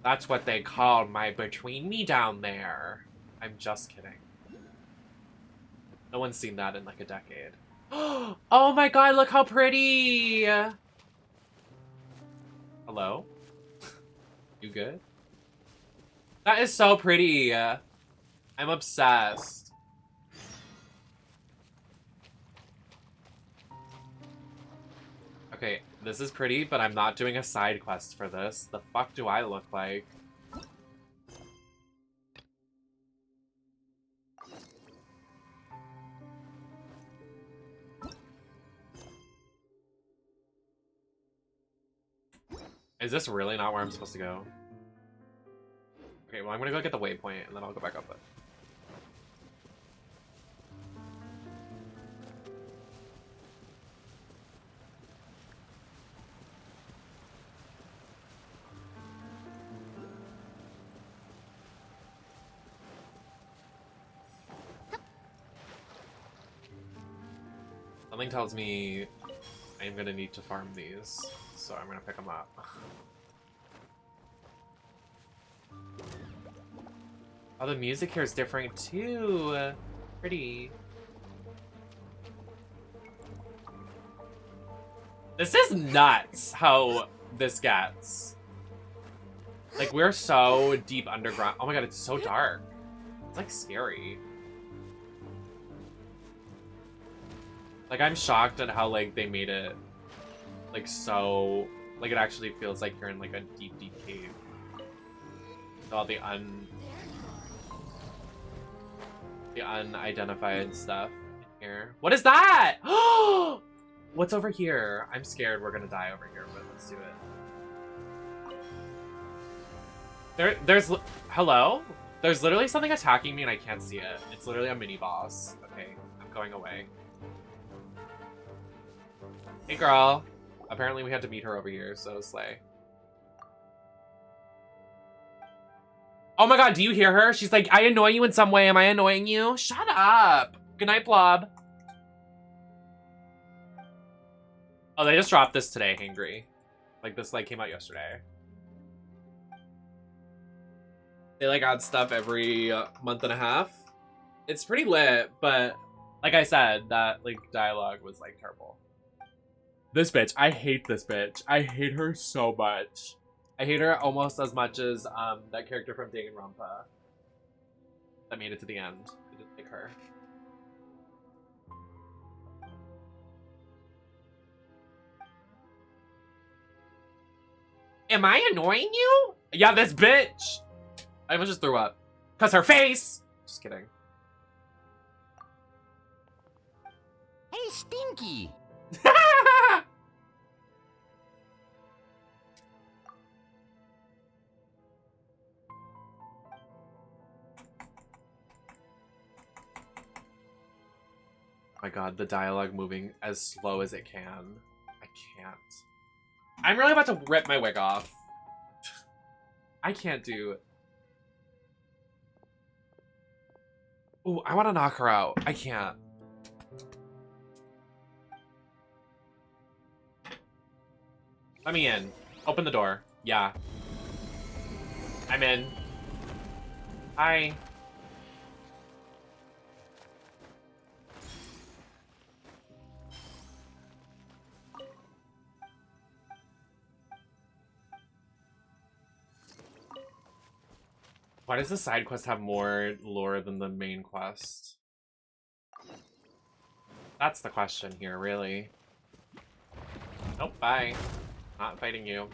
That's what they call my between me down there. I'm just kidding. No one's seen that in like a decade. Oh my god, look how pretty! Hello? You good? That is so pretty. I'm obsessed. Okay, this is pretty, but I'm not doing a side quest for this. The fuck do I look like? Is this really not where I'm supposed to go? Okay, well I'm gonna go get the waypoint and then I'll go back up it. Something tells me I'm gonna need to farm these, so I'm gonna pick them up. Oh, the music here is different too. Pretty. This is nuts how this gets. Like, we're so deep underground. Oh my god, it's so dark. It's like scary. Like, I'm shocked at how like they made it like so, like it actually feels like you're in like a deep, deep cave. With all the unidentified stuff in here. What is that? What's over here? I'm scared we're gonna die over here, but let's do it. There's hello? There's literally something attacking me and I can't see it. It's literally a mini boss. Okay, I'm going away. Hey girl. Apparently we had to meet her over here, so slay. Oh my god, do you hear her? She's like, I annoy you in some way. Am I annoying you? Shut up. Good night, Blob. Oh, they just dropped this today, Hangry. Like, this, like, came out yesterday. They, like, add stuff every month and a half. It's pretty lit, but, like I said, that, like, dialogue was, like, terrible. This bitch. I hate this bitch. I hate her so much. I hate her almost as much as that character from Danganronpa that made it to the end. I didn't like her. Am I annoying you? Yeah, this bitch. I almost just threw up. Cause her face. Just kidding. Hey, Stinky. My god, the dialogue moving as slow as it can. I can't. I'm really about to rip my wig off. I can't do... Ooh, I want to knock her out. I can't. Let me in. Open the door. Yeah. I'm in. Hi. Why does the side quest have more lore than the main quest? That's the question here, really. Nope, bye. Not fighting you.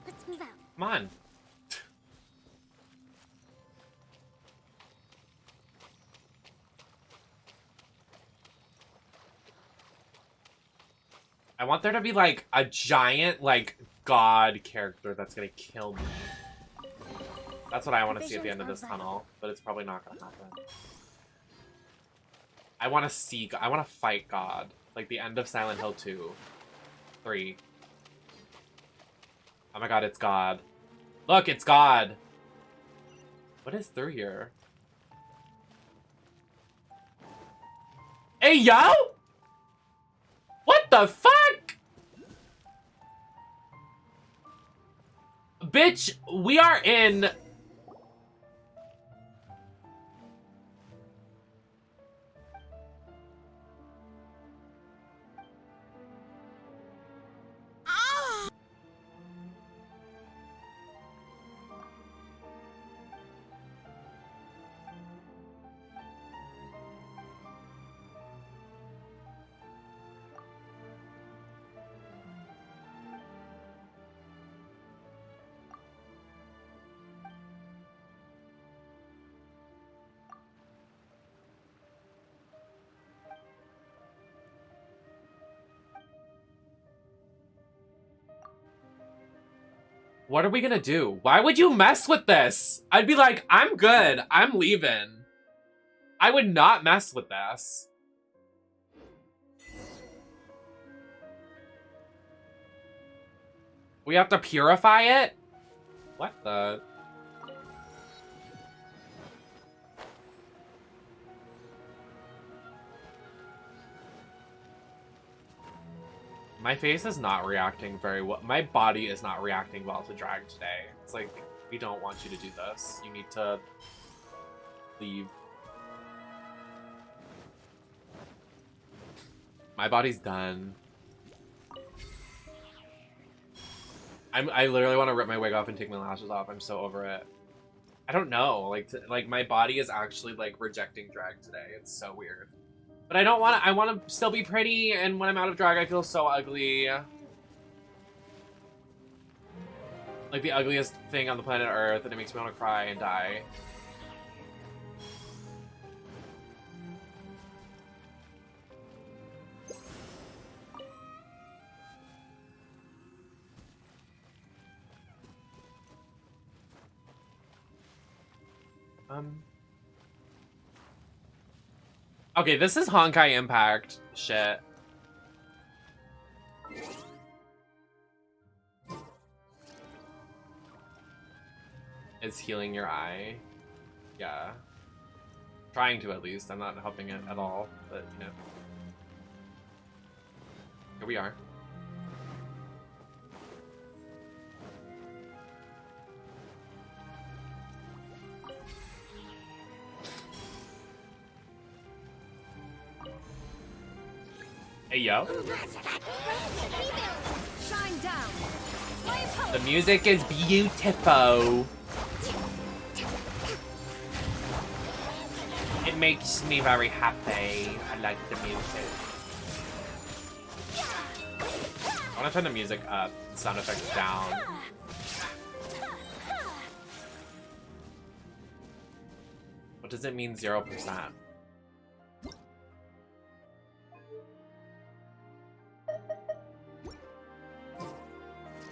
Let's move out. Come on. I want there to be, like, a giant, like, god character that's gonna kill me. That's what I want to see at the end of this tunnel, but it's probably not gonna happen. I want to see... I want to fight God. Like the end of Silent Hill 2. 3. Oh my god, it's God. Look, it's God! What is through here? Hey, yo! What the fuck? Bitch, we are in... What are we gonna do? Why would you mess with this? I'd be like, I'm good. I'm leaving. I would not mess with this. We have to purify it? What the? My face is not reacting very well. My body is not reacting well to drag today. It's like, we don't want you to do this. You need to leave. My body's done. I literally want to rip my wig off and take my lashes off. I'm so over it. I don't know. Like my body is actually like rejecting drag today. It's so weird. But I don't want to, I want to still be pretty, and when I'm out of drag, I feel so ugly. Like the ugliest thing on the planet Earth, and it makes me want to cry and die. Okay, this is Honkai Impact shit. Is healing your eye? Yeah. Trying to, at least. I'm not helping it at all, but, you know. Here we are. Hey, yo. Shine down. The music is beautiful. It makes me very happy. I like the music. I want to turn the music up, sound effects down. What does it mean 0%?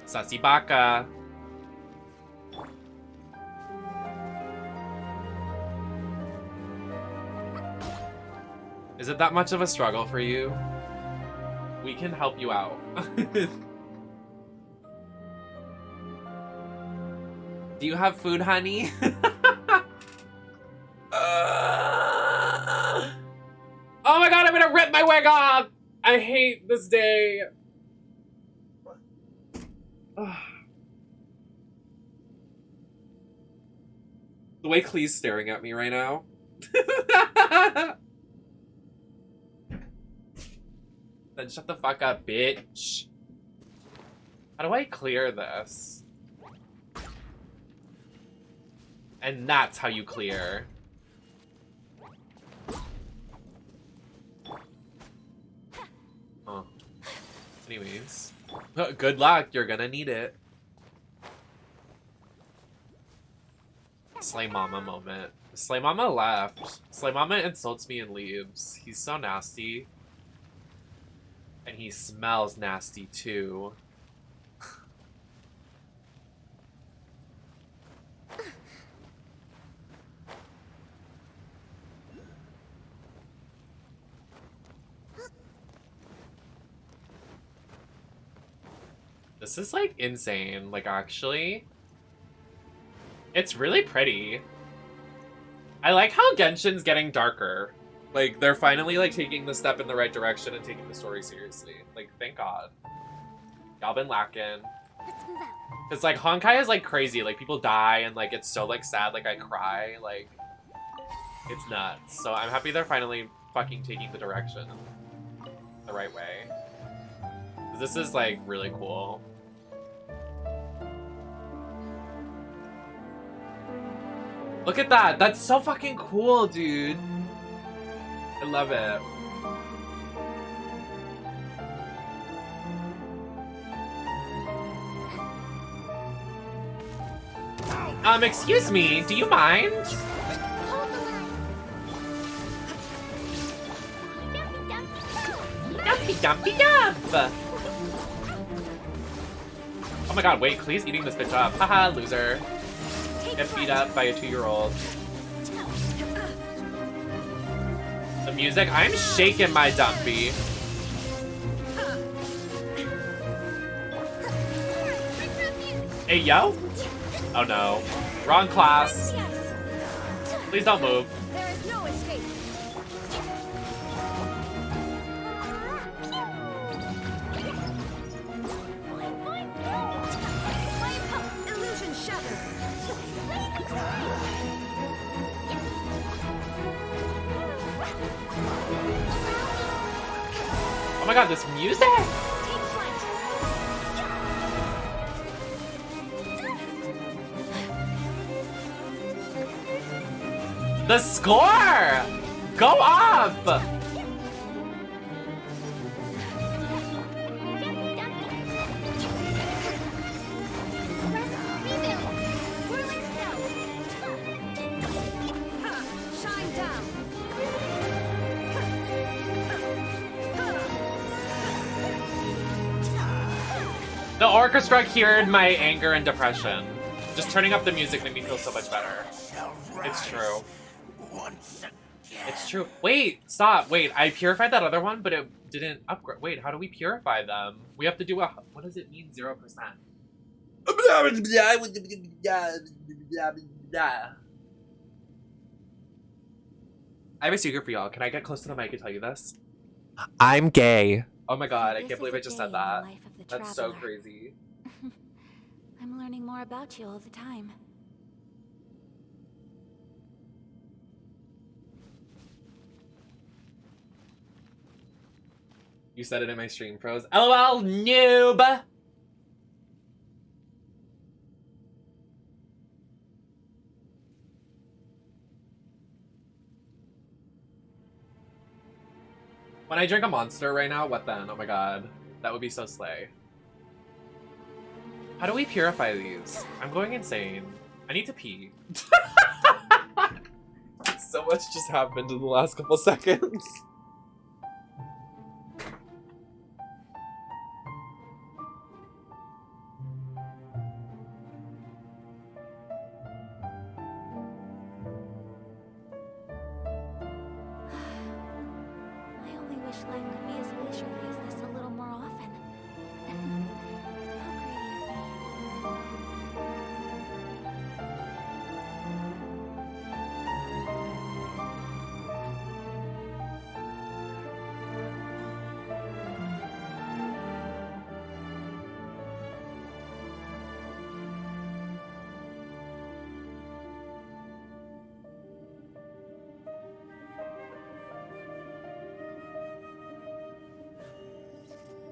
Sasibaka. Is it that much of a struggle for you? We can help you out. Do you have food, honey? Oh my god, I'm gonna rip my wig off! I hate this day. The way Clee's staring at me right now. Then shut the fuck up, bitch. How do I clear this? And that's how you clear. Huh. Anyways. Good luck, you're gonna need it. Slay Mama moment. Slay Mama left. Slay Mama insults me and leaves. He's so nasty. And he smells nasty too. This is like insane, like actually. It's really pretty. I like how Genshin's getting darker. Like, they're finally, like, taking the step in the right direction and taking the story seriously. Like, thank God. Y'all been lacking. Because, like, Honkai is, like, crazy. Like, people die and, like, it's so, like, sad. Like, I cry. Like, it's nuts. So I'm happy they're finally fucking taking the direction the right way. This is, like, really cool. Look at that. That's so fucking cool, dude. I love it. Excuse me, do you mind? Dumpy dumpy dump! Oh my god, wait, Clee's eating this bitch up. Haha, loser. Get beat up by a 2-year-old. The music, I'm shaking my dumpy. Hey, yo? Oh no. Wrong class. Please don't move. There is no escape. Illusion shattered. Oh my god, this music! The score! Go up! Shine down. The orchestra cured my anger and depression. Just turning up the music made me feel so much better. It's true. It's true. Wait, stop. Wait, I purified that other one, but it didn't upgrade. Wait, how do we purify them? We have to do a... What does it mean, 0%? I have a secret for y'all. Can I get close to the mic and tell you this? I'm gay. Oh my god, I can't believe I just said that. That's so crazy. I'm learning more about you all the time. You said it in my stream froze. LOL, noob! When I drink a monster right now, what then? Oh my god. That would be so slay. How do we purify these? I'm going insane. I need to pee. So much just happened in the last couple seconds. I only wish life could be as leisurely as this a little more often. How greedy of me.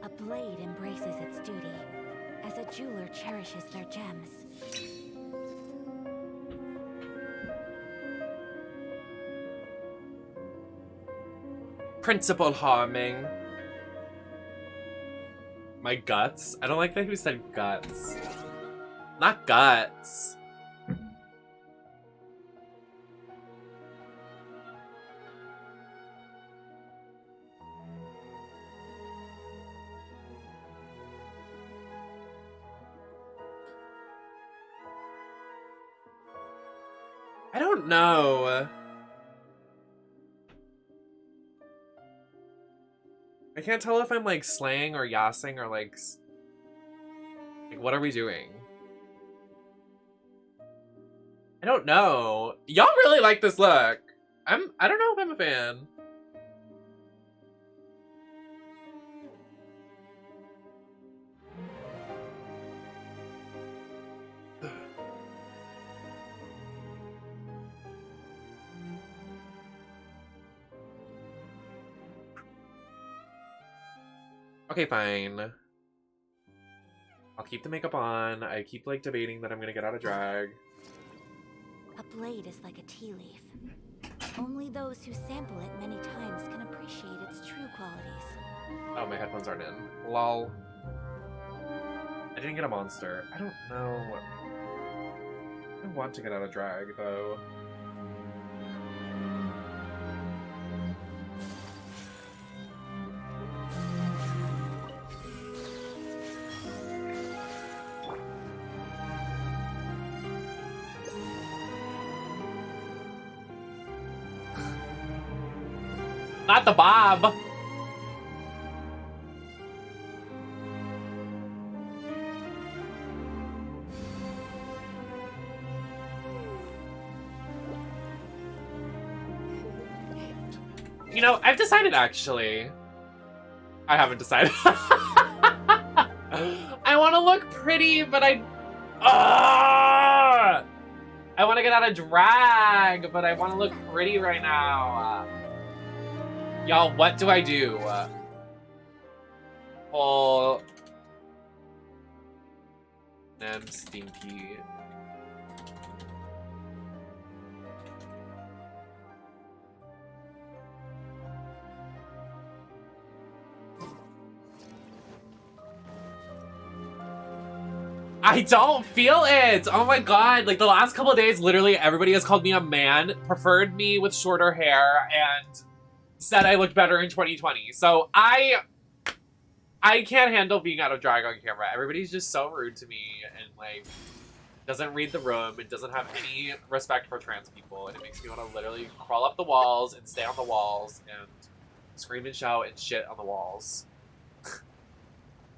A blade embraces its duty, as a jeweler cherishes their gems. Principal harming. My guts? I don't like that who said guts. Not guts. I don't know. I can't tell if I'm like slaying or yassing or like what are we doing? I don't know. Y'all really like this look. I don't know if I'm a fan. Okay, fine. I'll keep the makeup on. I keep like debating that I'm gonna get out of drag. A blade is like a tea leaf. Only those who sample it many times can appreciate its true qualities. Oh, my headphones aren't in. Lol. I didn't get a monster. I don't know. I want to get out of drag, though. Not the Bob! You know, I've decided actually. I haven't decided. I want to look pretty, but I want to get out of drag, but I want to look pretty right now. Y'all, what do I do? Whole Nem stinky. I don't feel it! Oh my god, like the last couple of days, literally everybody has called me a man, preferred me with shorter hair, and said I looked better in 2020. So I can't handle being out of drag on camera. Everybody's just so rude to me and like doesn't read the room and doesn't have any respect for trans people, and it makes me want to literally crawl up the walls and stay on the walls and scream and shout and shit on the walls.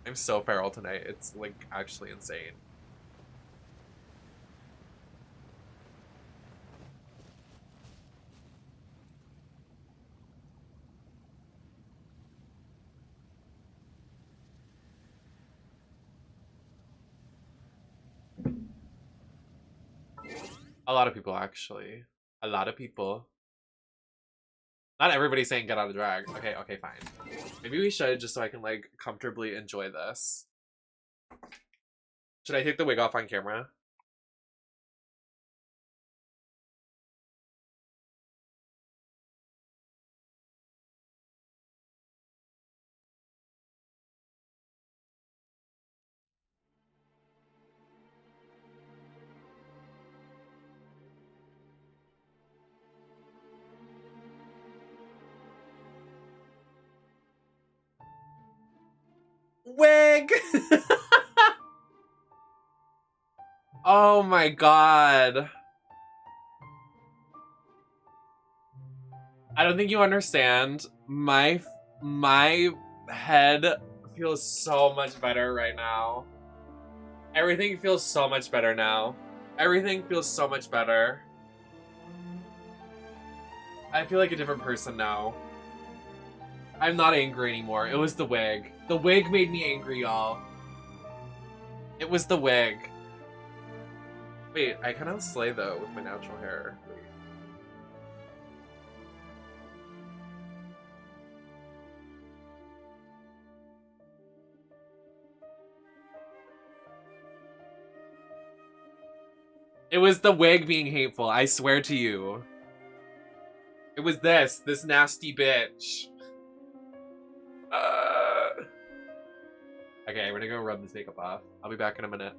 I'm so feral tonight. It's like actually insane. A lot of people, actually. A lot of people. Not everybody's saying get out of drag. Okay, okay, fine. Maybe we should, just so I can, like, comfortably enjoy this. Should I take the wig off on camera? Wig! Oh my god. I don't think you understand. My head feels so much better right now. Everything feels so much better now. Everything feels so much better. I feel like a different person now. I'm not angry anymore. It was the wig. The wig made me angry, y'all. It was the wig. Wait, I kind of slay though with my natural hair. Wait. It was the wig being hateful, I swear to you. It was this nasty bitch. Okay, we're gonna go rub this makeup off. I'll be back in a minute.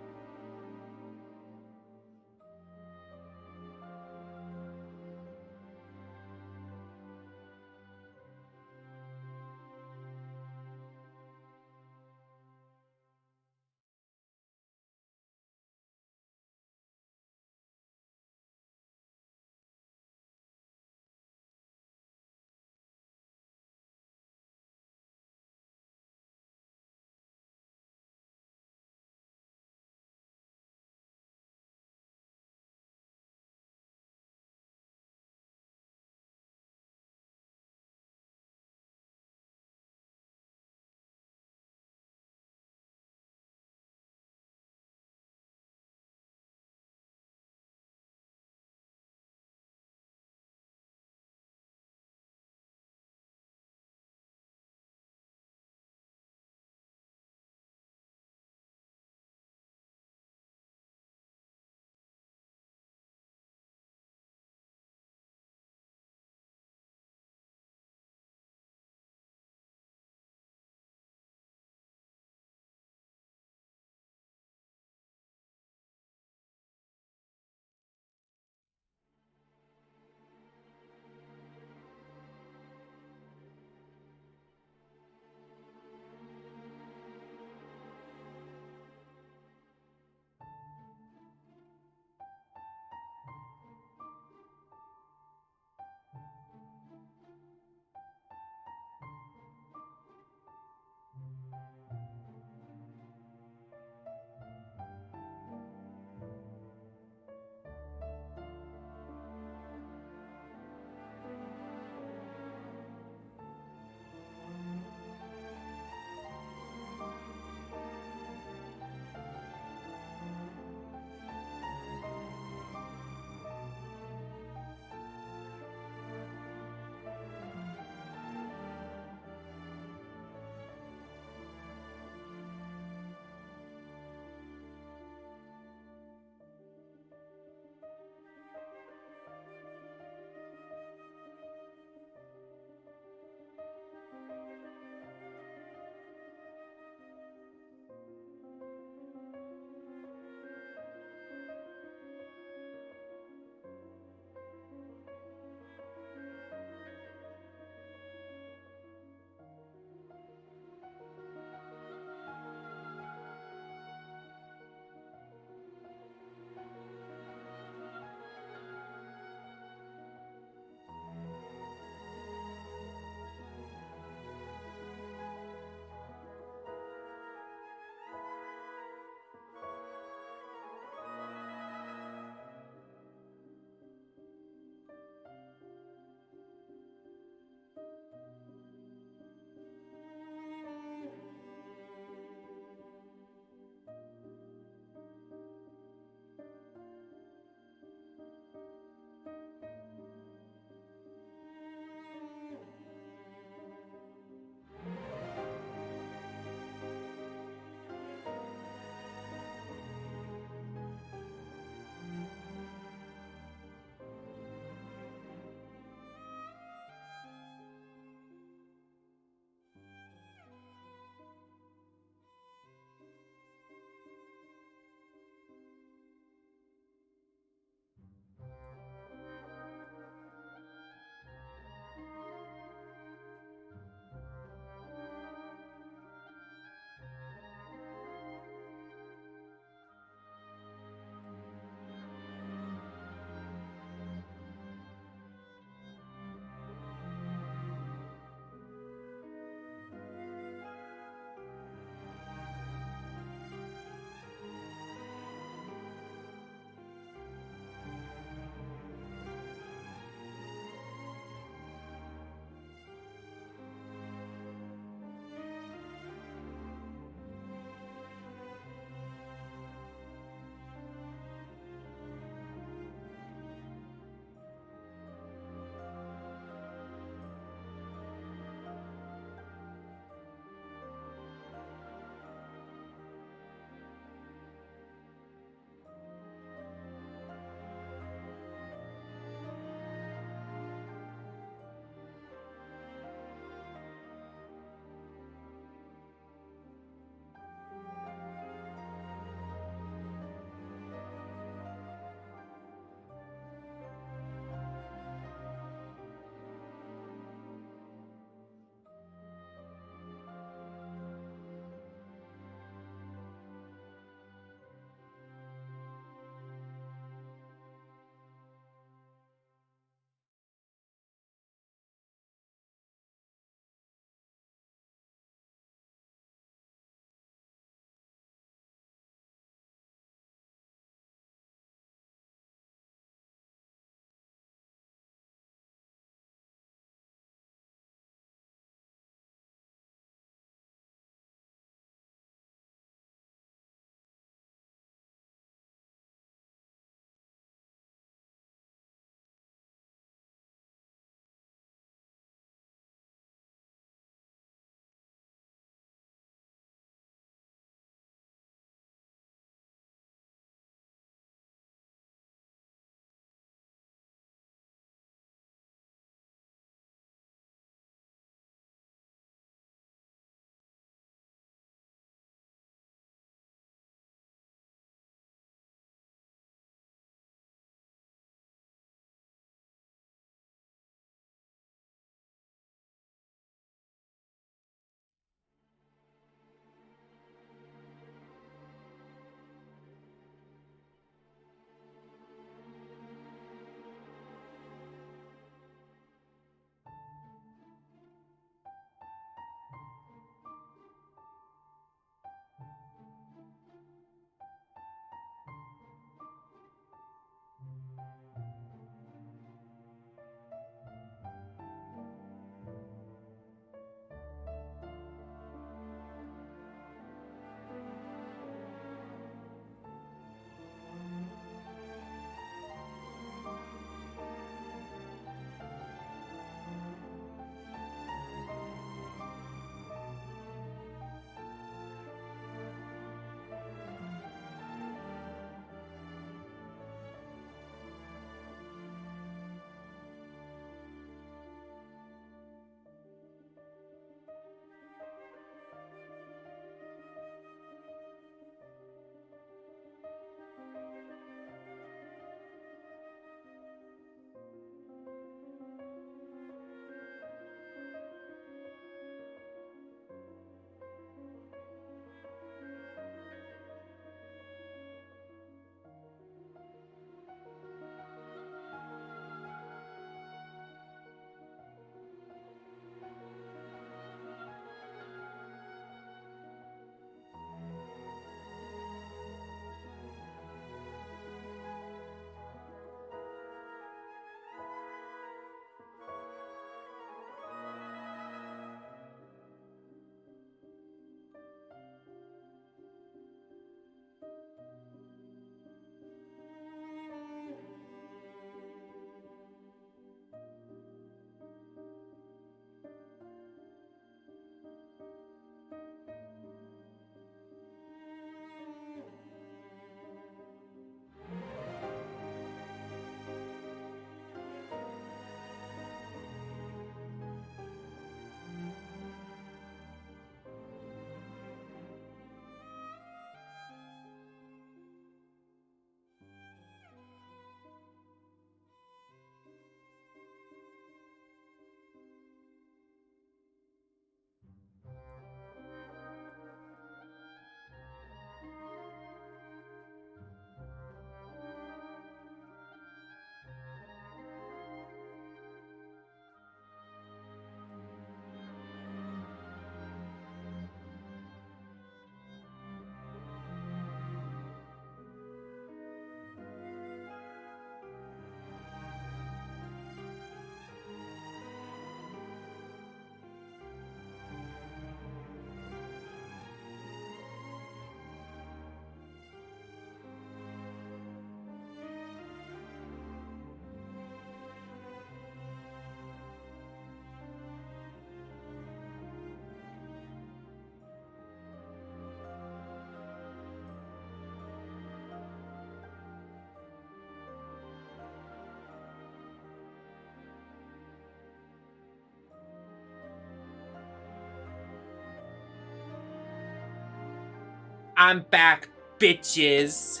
I'm back, bitches.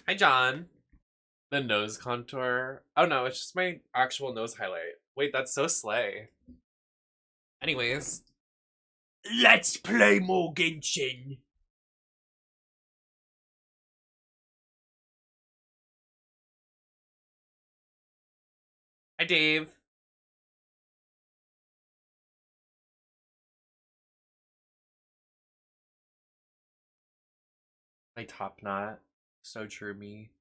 Hi, John. The nose contour. Oh no, it's just my actual nose highlight. Wait, that's so slay. Anyways. Let's play more Genshin. Hi, Dave. My top knot. So true me.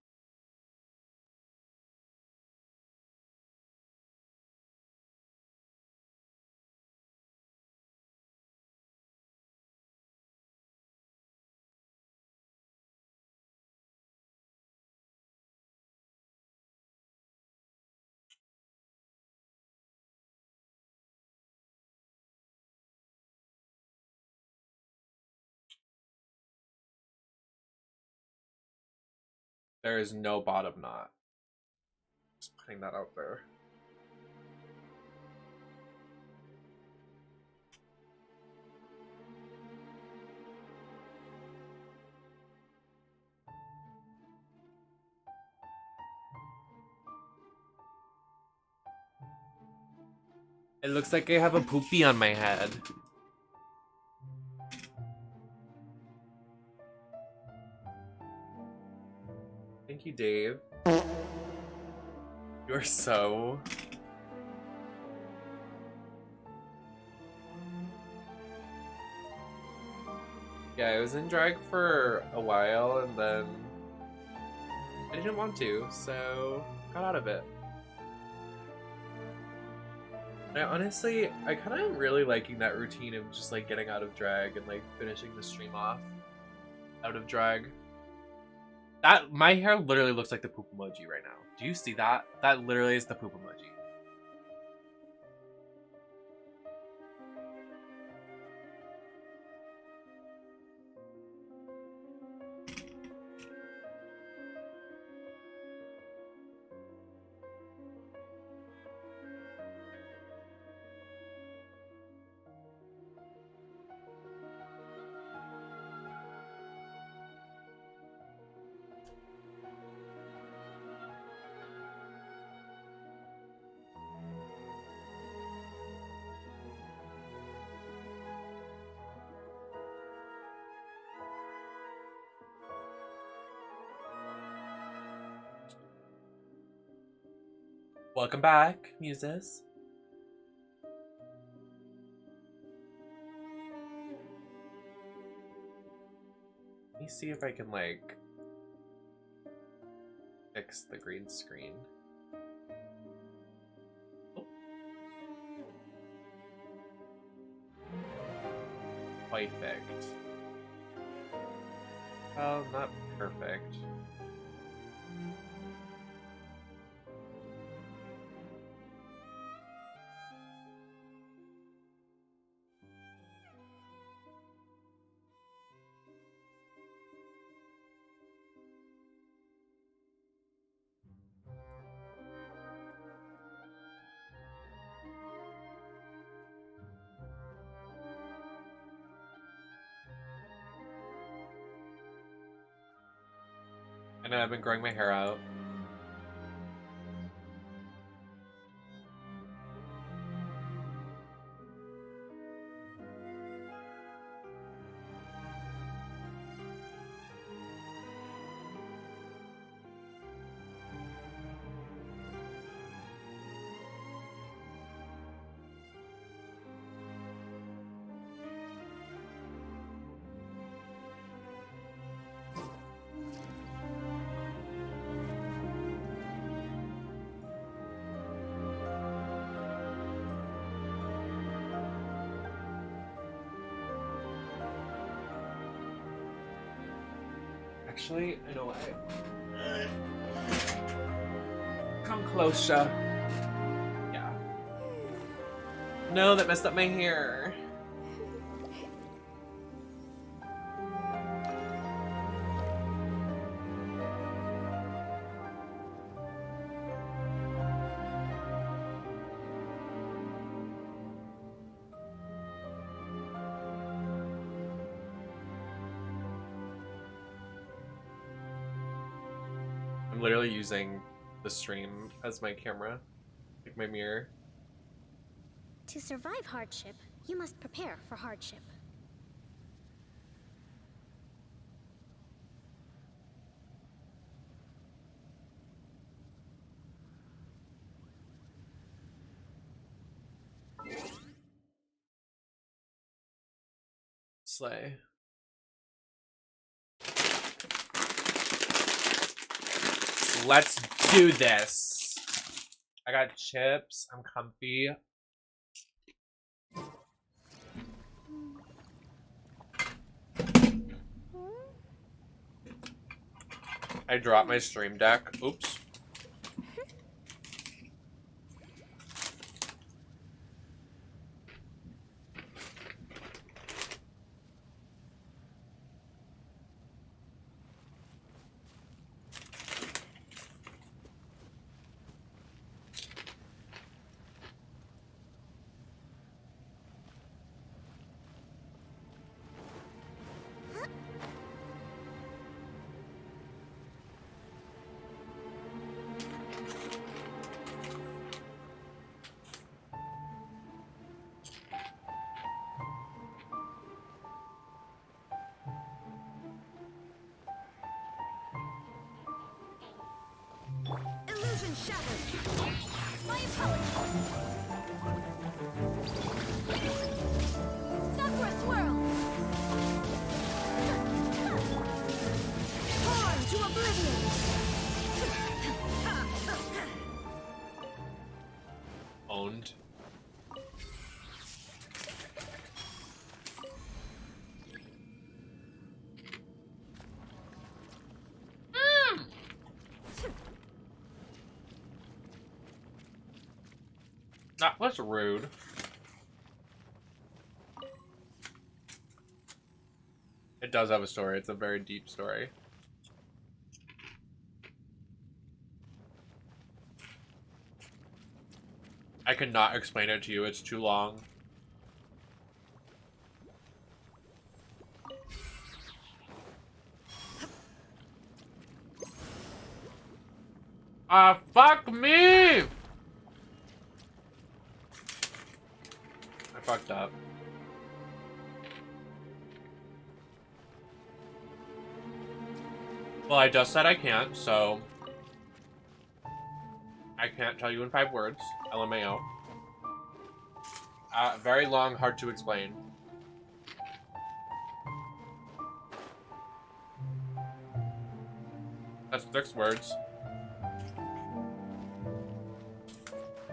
There is no bottom knot. Just putting that out there. It looks like I have a poopy on my head. Thank you, Dave. You are so... Yeah, I was in drag for a while and then I didn't want to, so got out of it. I honestly, I kind of am really liking that routine of just like getting out of drag and like finishing the stream off out of drag. That, my hair literally looks like the poop emoji right now. Do you see that? That literally is the poop emoji. Welcome back, Muses. Let me see if I can, like, fix the green screen. Oh. Perfect. Well, not perfect. I know I've been growing my hair out. Actually, I know what. Come closer. Yeah. No, that messed up my hair. I'm literally using the stream as my camera, like my mirror. To survive hardship, you must prepare for hardship. Slay. Let's do this. I got chips. I'm comfy. I dropped my stream deck. Oops. Illusion shattered. My apologies. Sakura swirl. Horn to oblivion. Owned. That was rude. It does have a story. It's a very deep story. I cannot explain it to you. It's too long. Ah, fuck me! I fucked up. Well, I just said I can't, so I can't tell you in 5 words. LMAO. Very long, hard to explain. That's 6 words.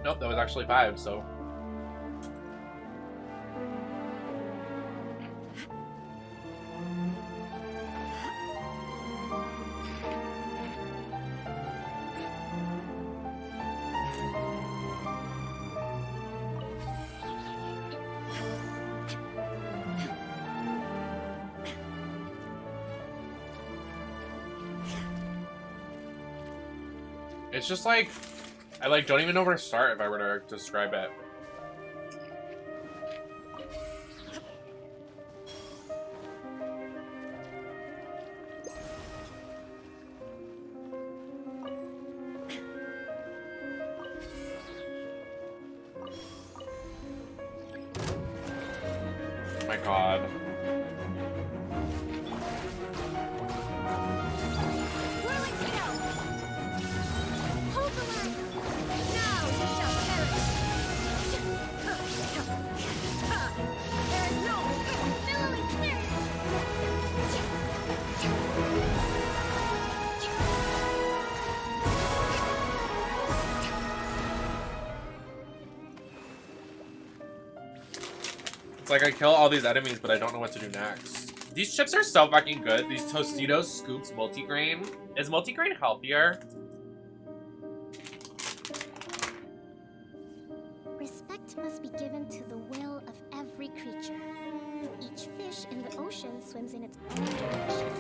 Nope, that was actually 5, so. It's just like, I like don't even know where to start if I were to describe it. Oh my god. It's like I kill all these enemies, but I don't know what to do next. These chips are so fucking good. These Tostitos Scoops multigrain. Is multigrain healthier? Respect must be given to the will of every creature. Each fish in the ocean swims in its own direction.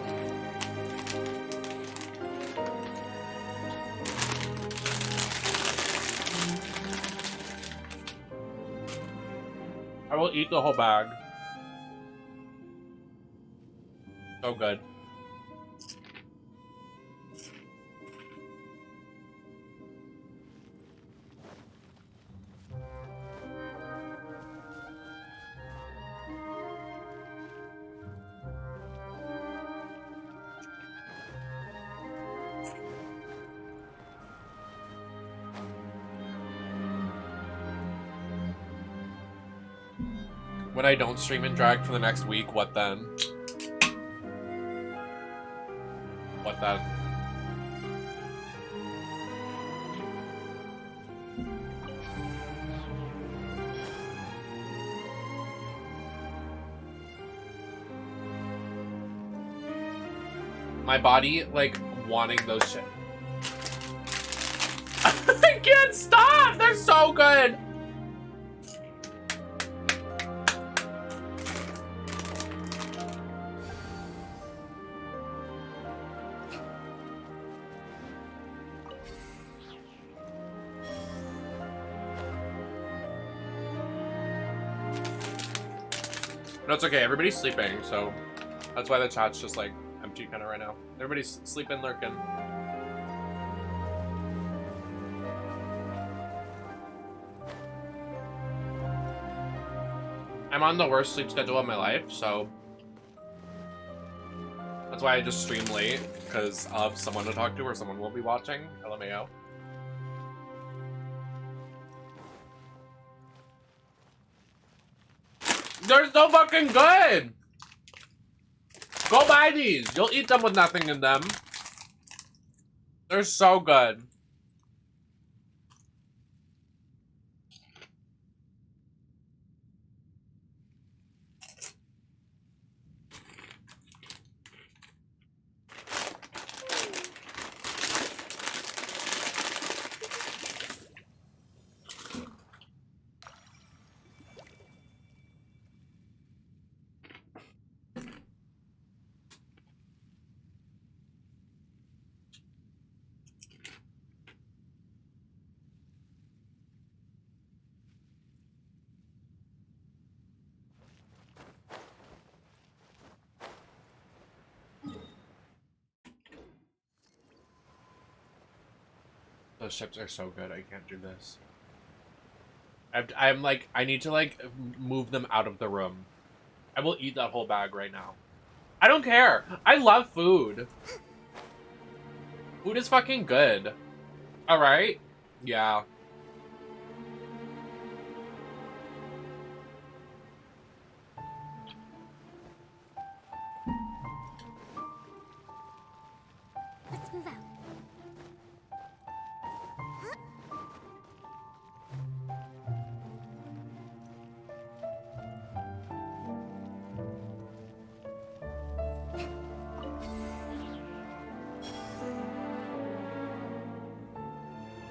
I will eat the whole bag. So good. When I don't stream and drag for the next week, what then? What then? My body, like, wanting those shit. I can't stop! They're so good! No, it's okay. Everybody's sleeping, so that's why the chat's just like empty kind of right now. Everybody's sleeping, lurking. I'm on the worst sleep schedule of my life, so that's why I just stream late, because of someone to talk to or someone will be watching. LMAO. They're so fucking good! Go buy these! You'll eat them with nothing in them. They're so good. Those chips are so good. I can't do this. I'm like, I need to like move them out of the room. I will eat that whole bag right now. I don't care. I love food. Food is fucking good. All right? Yeah. Let's move out.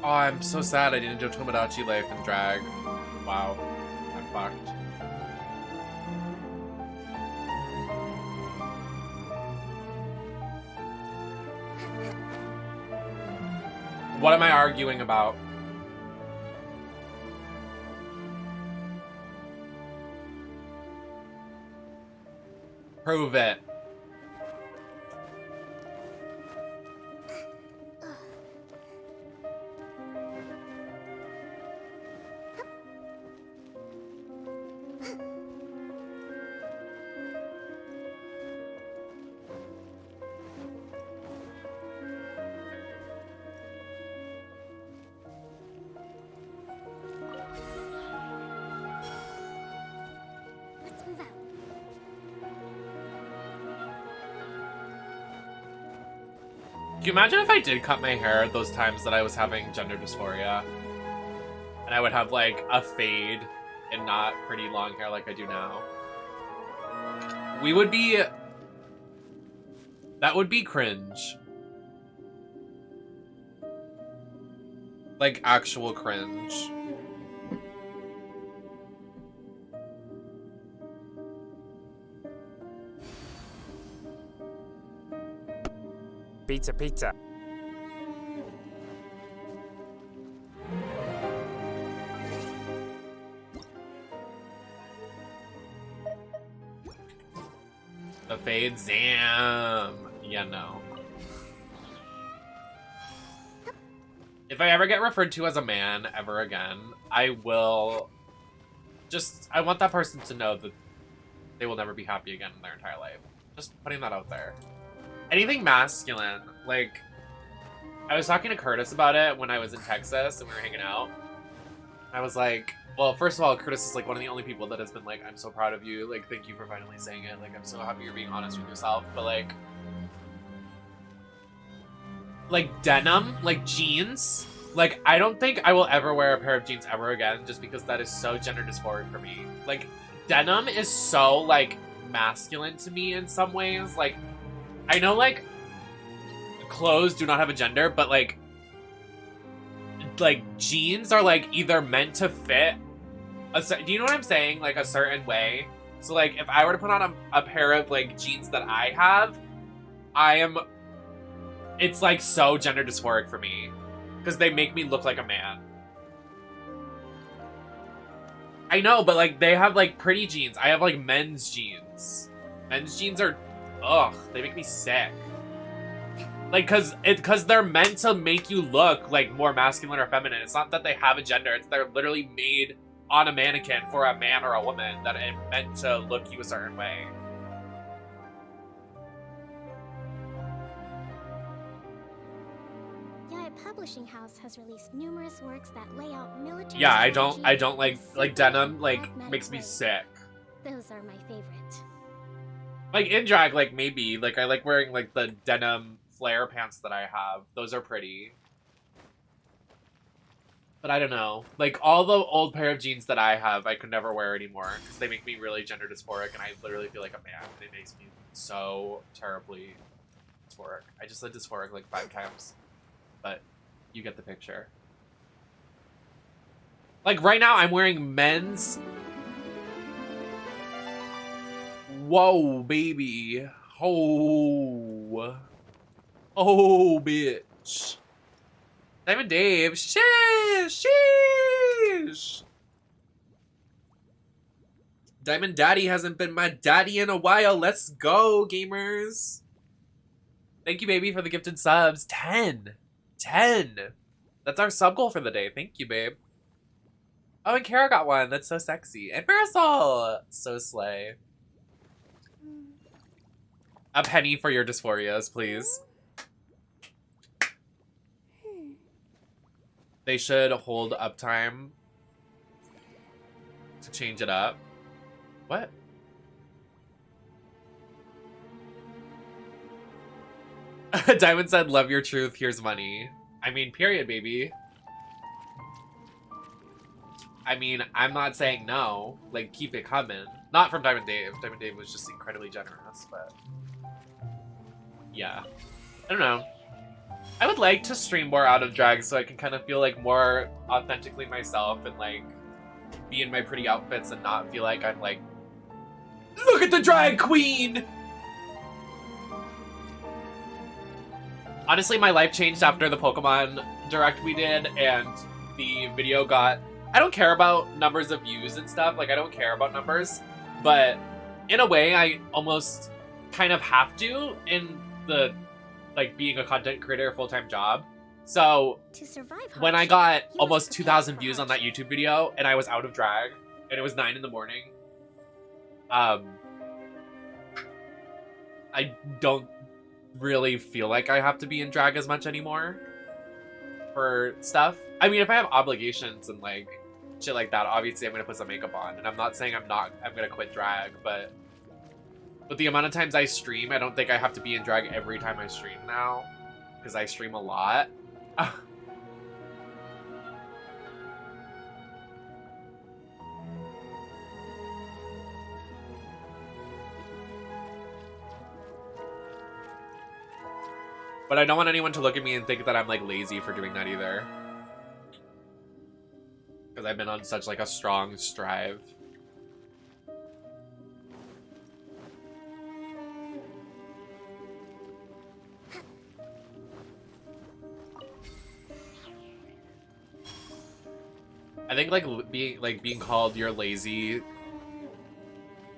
Oh, I'm so sad I didn't do Tomodachi Life and drag. Wow. I'm fucked. What am I arguing about? Prove it. Let's move out. Can you imagine if I did cut my hair those times that I was having gender dysphoria? And I would have like a fade and not pretty long hair like I do now. We would be That would be cringe. Like, actual cringe. Pizza, pizza. The fade Zam. Yeah, no. If I ever get referred to as a man ever again, I will just, I want that person to know that they will never be happy again in their entire life. Just putting that out there. Anything masculine, like, I was talking to Curtis about it when I was in Texas and we were hanging out. I was like, well, first of all, Curtis is like one of the only people that has been like, I'm so proud of you. Like, thank you for finally saying it. Like, I'm so happy you're being honest with yourself. But like denim, like jeans. Like, I don't think I will ever wear a pair of jeans ever again just because that is so gender dysphoric for me. Like, denim is so, like, masculine to me in some ways. Like, I know, like, clothes do not have a gender, but, like, jeans are, like, either meant to fit do you know what I'm saying? Like, a certain way. So, like, if I were to put on a pair of, like, jeans that I have, it's, like, so gender dysphoric for me. Because they make me look like a man. I know, but, like, they have, like, pretty jeans. I have, like, men's jeans. Men's jeans are, ugh, they make me sick. Like, because they're meant to make you look, like, more masculine or feminine. It's not that they have a gender. It's they're literally made on a mannequin for a man or a woman that it meant to look you a certain way. Publishing house has released numerous works that lay out military. Yeah, I don't like denim, like, makes me sick. Those are my favorite. Like, in drag, like, maybe. Like, I like wearing, like, the denim flare pants that I have. Those are pretty. But I don't know. Like, all the old pair of jeans that I have, I could never wear anymore. Because they make me really gender dysphoric, and I literally feel like a man. And it makes me so terribly dysphoric. I just said dysphoric, like, 5 times. But you get the picture. Like, right now, I'm wearing men's... Whoa, baby. Oh. Oh, bitch. Diamond Dave. Sheesh. Sheesh. Diamond Daddy hasn't been my daddy in a while. Let's go, gamers. Thank you, baby, for the gifted subs. 10. 10. That's our sub goal for the day. Thank you, babe. Oh, and Kara got one. That's so sexy. And Marisol. So slay. A penny for your dysphorias, please. They should hold uptime to change it up. What? Diamond said, love your truth, here's money. I mean, period, baby. I mean, I'm not saying no. Like, keep it coming. Not from Diamond Dave. Diamond Dave was just incredibly generous, but... yeah. I don't know. I would like to stream more out of drag so I can kind of feel, like, more authentically myself and, like, be in my pretty outfits and not feel like I'm, like, look at the drag queen! Honestly, my life changed after the Pokemon Direct we did, and the video got... I don't care about numbers of views and stuff, like, I don't care about numbers, but in a way, I almost kind of have to in the, like, being a content creator full-time job. So, when I got almost 2,000 views on that YouTube video, and I was out of drag, and it was 9 in the morning, I don't really feel like I have to be in drag as much anymore for stuff. I mean, if I have obligations and, like, shit like that, obviously I'm gonna put some makeup on, and I'm not saying I'm gonna quit drag, but with the amount of times I stream, I don't think I have to be in drag every time I stream now, because I stream a lot. But I don't want anyone to look at me and think that I'm like lazy for doing that either. Because I've been on such like a strong strive. I think like being called you're lazy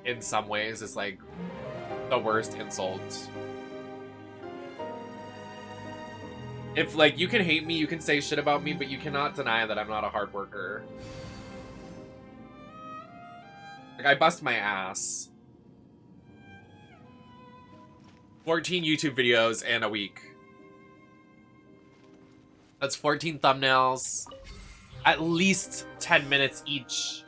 in some ways is like the worst insult. If like you can hate me, you can say shit about me, but you cannot deny that I'm not a hard worker. Like I bust my ass. 14 YouTube videos in a week. That's 14 thumbnails. At least 10 minutes each.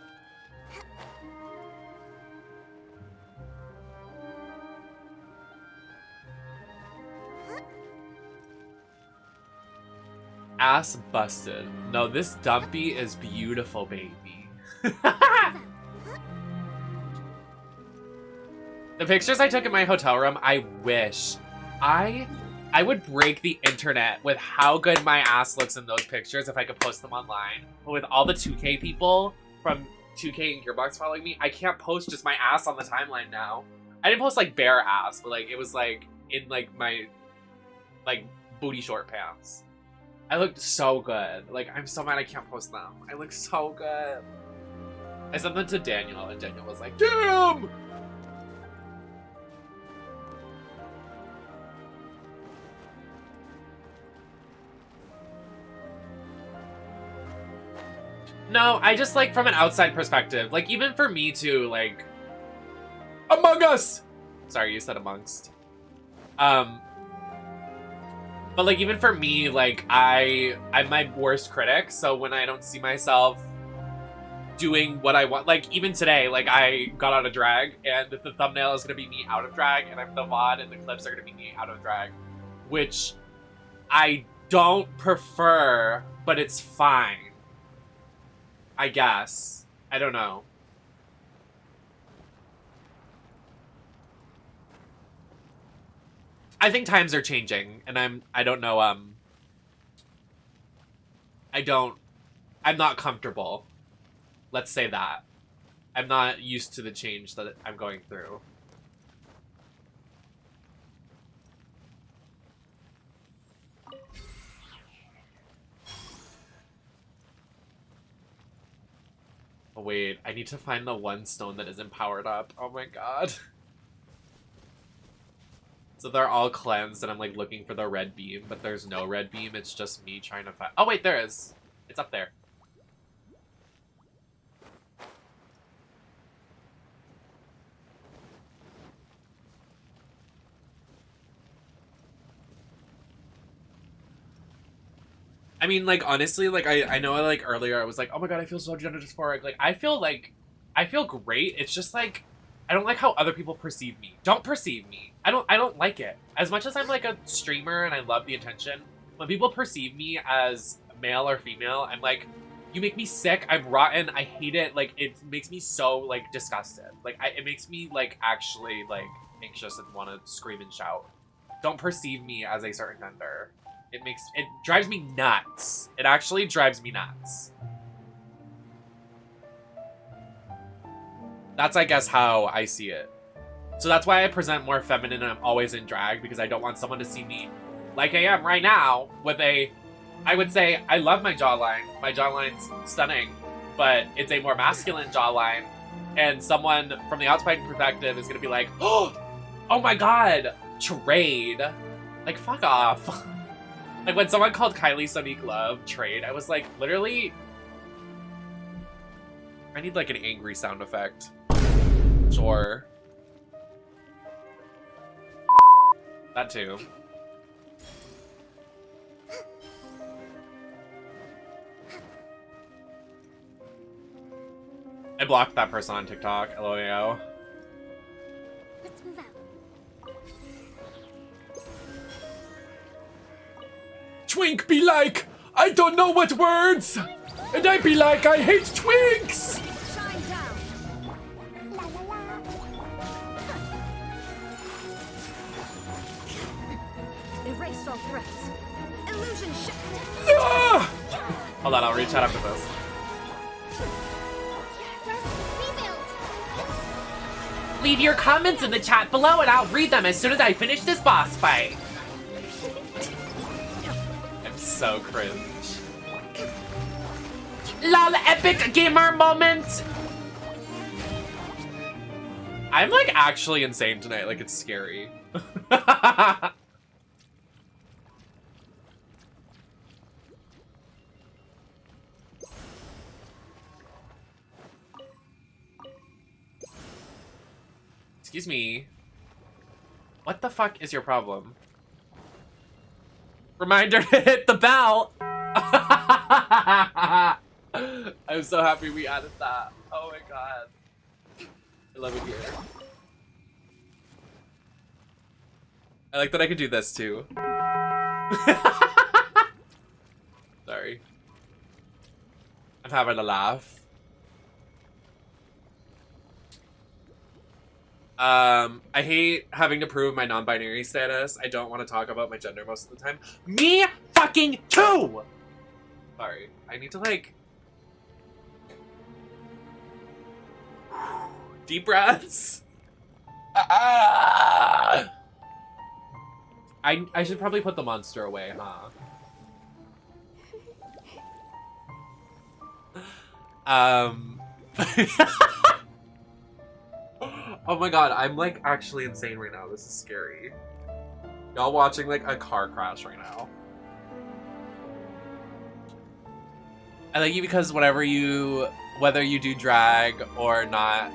Ass busted. No, this dumpy is beautiful, baby. The pictures I took in my hotel room, I wish. I would break the internet with how good my ass looks in those pictures if I could post them online. But with all the 2K people from 2K and Gearbox following me, I can't post just my ass on the timeline now. I didn't post like bare ass, but like it was like in like my like booty short pants. I looked so good. Like I'm so mad I can't post them. I look so good. I sent them to Daniel and Daniel was like, damn! No, I just like from an outside perspective, like even for me too, like Among Us. Sorry, you said amongst. But like even for me, like I'm my worst critic. So when I don't see myself doing what I want, like even today, like I got out of drag, and the thumbnail is gonna be me out of drag, and the VOD and the clips are gonna be me out of drag, which I don't prefer, but it's fine. I guess. I don't know. I think times are changing, and I don't know, I'm not comfortable. Let's say that. I'm not used to the change that I'm going through. Oh wait, I need to find the one stone that isn't powered up. Oh my god. So they're all cleansed and I'm like looking for the red beam, but there's no red beam, it's just me trying to find— oh wait, there is! It's up there. I mean, like, honestly, like, I know, like, earlier I was like, oh my god, I feel so gender dysphoric. Like, I feel great. It's just, like, I don't like how other people perceive me. Don't perceive me. I don't like it. As much as I'm, like, a streamer and I love the attention, when people perceive me as male or female, I'm like, you make me sick. I'm rotten. I hate it. Like, it makes me so, like, disgusted. Like, it makes me, like, actually, like, anxious and want to scream and shout. Don't perceive me as a certain gender. It drives me nuts. It actually drives me nuts. That's, I guess, how I see it. So that's why I present more feminine and I'm always in drag, because I don't want someone to see me like I am right now with a— I would say I love my jawline. My jawline's stunning, but it's a more masculine jawline. And someone from the outside perspective is going to be like, oh my god, trade. Like, fuck off. Like, when someone called Kylie Sonique Love trade, I was like, literally, I need, like, an angry sound effect. Sure. That too. I blocked that person on TikTok, LOL. Let's move out. Twink be like, I don't know what words! And I be like, I hate twinks! Shine down. La la la. Erase all more threats. Illusion shift. Ah! Hold on, I'll reach out after this. Leave your comments in the chat below and I'll read them as soon as I finish this boss fight. I'm so cringe. LOL, epic gamer moment! I'm like actually insane tonight, like it's scary. Excuse me. What the fuck is your problem? Reminder to hit the bell! I'm so happy we added that. Oh my god. I love it here. I like that I could do this too. Sorry. I'm having a laugh. I hate having to prove my non-binary status. I don't want to talk about my gender most of the time. Me fucking too! Sorry. I need to like... deep breaths. I should probably put the monster away, huh? Oh my god, I'm like actually insane right now. This is scary. Y'all watching like a car crash right now. I like you because whether you do drag or not,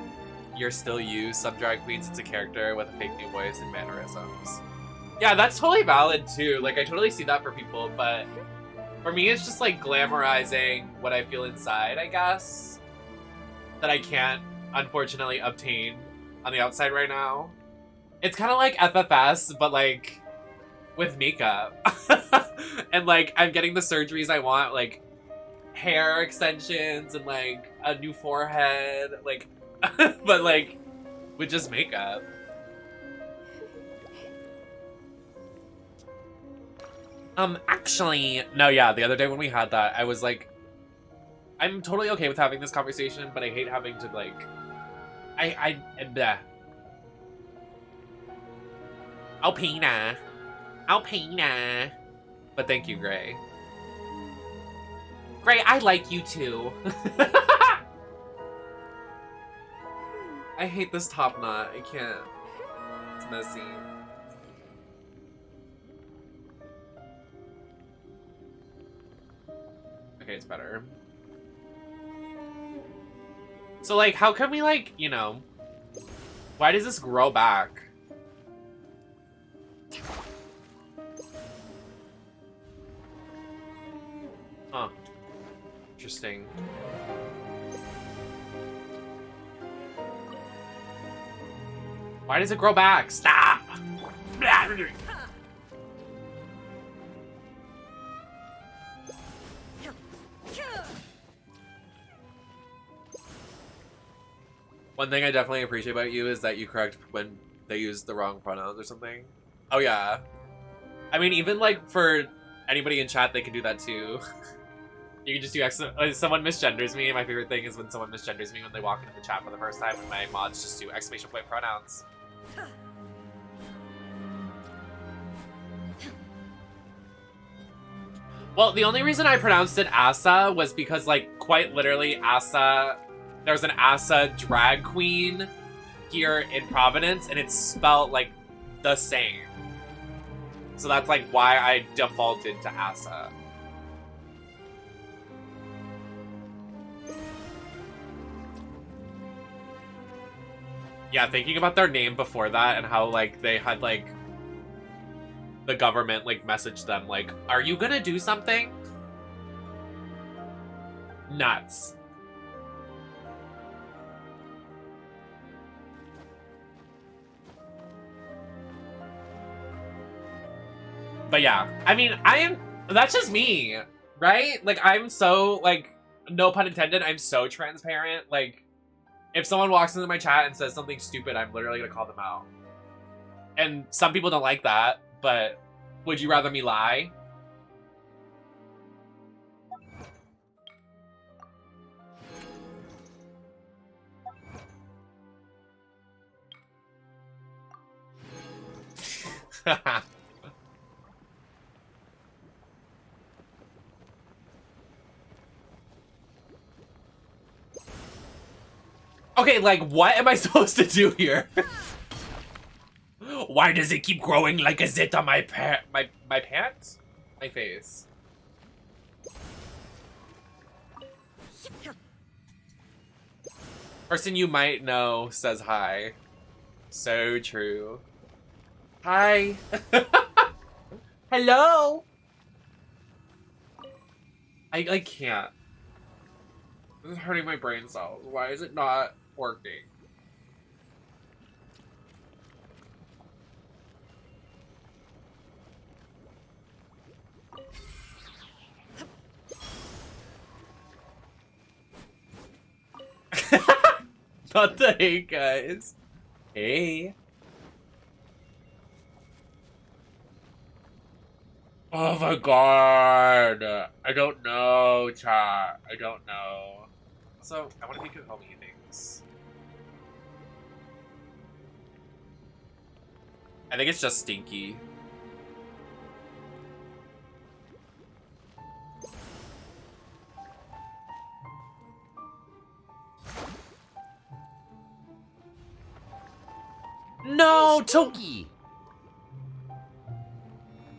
you're still you. Some drag queens, it's a character with a fake new voice and mannerisms. Yeah, that's totally valid too. Like, I totally see that for people, but for me, it's just like glamorizing what I feel inside, I guess, that I can't, unfortunately, obtain on the outside right now. It's kind of like FFS, but like with makeup. And like, I'm getting the surgeries I want, like hair extensions and like a new forehead, like, but like with just makeup. Actually, no, yeah, the other day when we had that, I was like, I'm totally okay with having this conversation, but I hate having to like, bleh. Alpina. But thank you, Gray. Gray, I like you too. I hate this top knot. I can't. It's messy. Okay, it's better. So, like, how can we, like, you know... Why does this grow back? Huh. Interesting. Why does it grow back? Stop! One thing I definitely appreciate about you is that you correct when they use the wrong pronouns or something. Oh yeah. I mean, even like for anybody in chat, they can do that too. You can just do someone misgenders me. My favorite thing is when someone misgenders me when they walk into the chat for the first time and my mods just do exclamation point pronouns. Well, the only reason I pronounced it Asa was because, like, quite literally, Asa... There's an Asa drag queen here in Providence, and it's spelled, like, the same. So that's, like, why I defaulted to Asa. Yeah, thinking about their name before that and how, like, they had, like... the government, like, messaged them, like, are you gonna do something? Nuts. But yeah, I mean, that's just me, right? Like, I'm so, like, no pun intended, I'm so transparent. Like, if someone walks into my chat and says something stupid, I'm literally gonna call them out. And some people don't like that, but Would you rather me lie? Okay, like, what am I supposed to do here? Why does it keep growing like a zit on my pants? My face. Person you might know says hi. So true. Hi. Hello. I can't. This is hurting my brain cells. Why is it not working? Not the hey guys. Hey. Oh my god. I don't know, chat. I don't know. Also, I want to make you help me things. I think it's just stinky. No, Toki!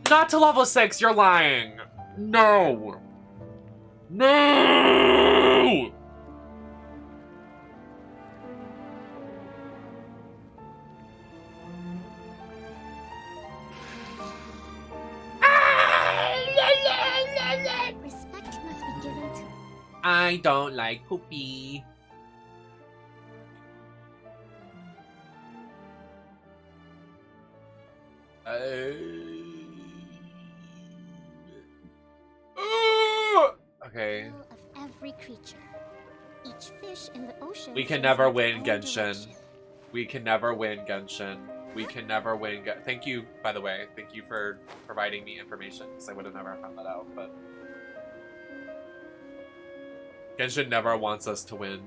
Not to level 6, you're lying. No. No! Respect must be given to... I don't like poopy. Okay. Of every creature. Each fish in the ocean. We can never win, Genshin. We can never win, Genshin. We can never win. Thank you, by the way. Thank you for providing me information, because I would have never found that out, but... Genshin never wants us to win.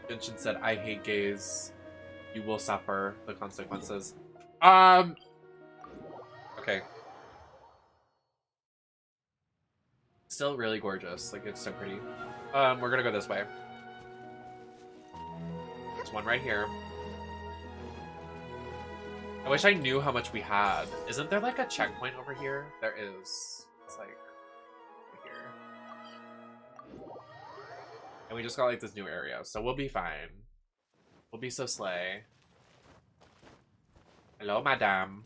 Genshin said, I hate gays. You will suffer the consequences. Okay. Still really gorgeous. Like, it's so pretty. We're gonna go this way. There's one right here. I wish I knew how much we had. Isn't there like a checkpoint over here? There is. It's like over here. And we just got like this new area, so we'll be fine. We'll be so slay. Hello, madame.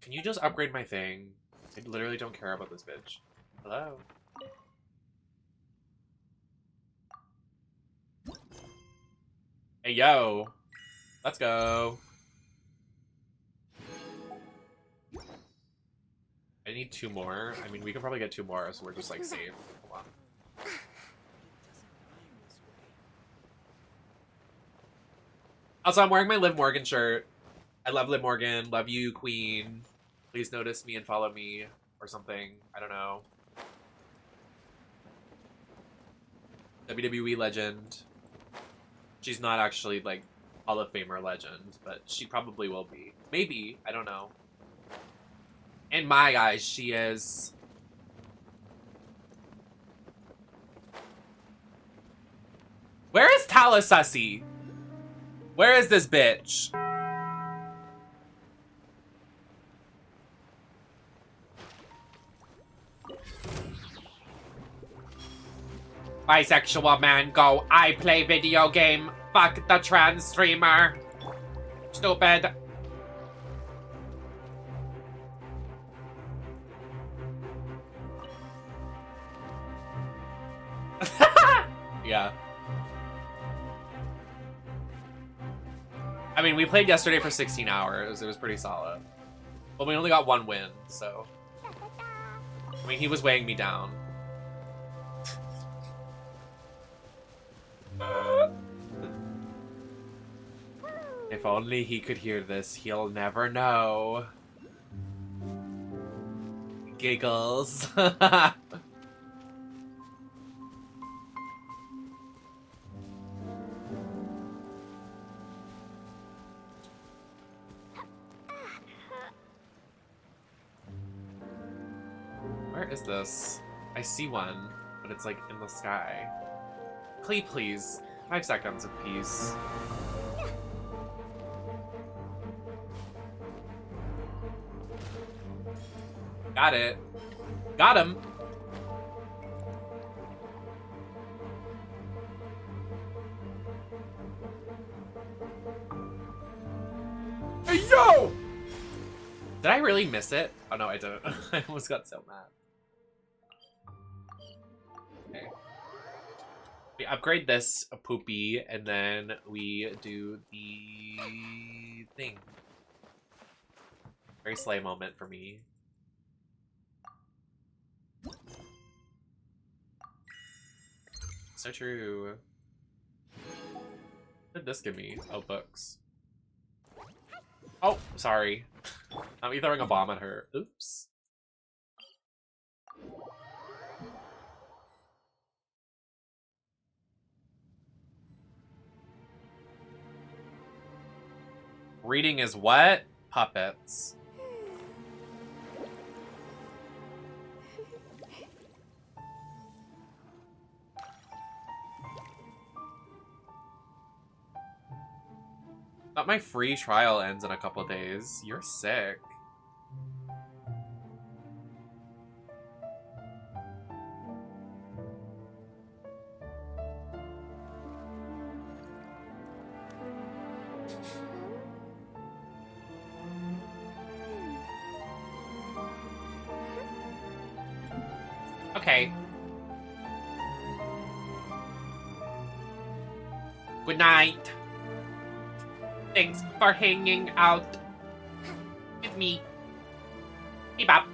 Can you just upgrade my thing? I literally don't care about this bitch. Hello? Hey, yo! Let's go! I need 2 more. I mean, we can probably get 2 more, so we're just, like, safe. Hold on. Also, I'm wearing my Liv Morgan shirt. I love Liv Morgan. Love you, queen. Please notice me and follow me. Or something. I don't know. WWE legend. She's not actually, like, Hall of Famer legend, but she probably will be. Maybe. I don't know. In my eyes, she is. Where is Talasasi? Where is this bitch? Bisexual man go, I play video game. Fuck the trans streamer. Stupid. Yeah. I mean, we played yesterday for 16 hours. It was pretty solid. But we only got 1 win, so. I mean, he was weighing me down. If only he could hear this, he'll never know. Giggles. Where is this? I see one, but it's like in the sky. Clee, please. 5 seconds of peace. Got it. Got him. Hey, yo! Did I really miss it? Oh no, I didn't. I almost got so mad. Okay. We upgrade this a poopy, and then we do the thing. Very slay moment for me. So true. What did this give me? Oh, books. Oh, sorry. I'm throwing a bomb at her. Oops. Reading is what? Puppets. Thought my free trial ends in a couple days. You're sick. Okay. Good night. Thanks for hanging out with me. Bebop.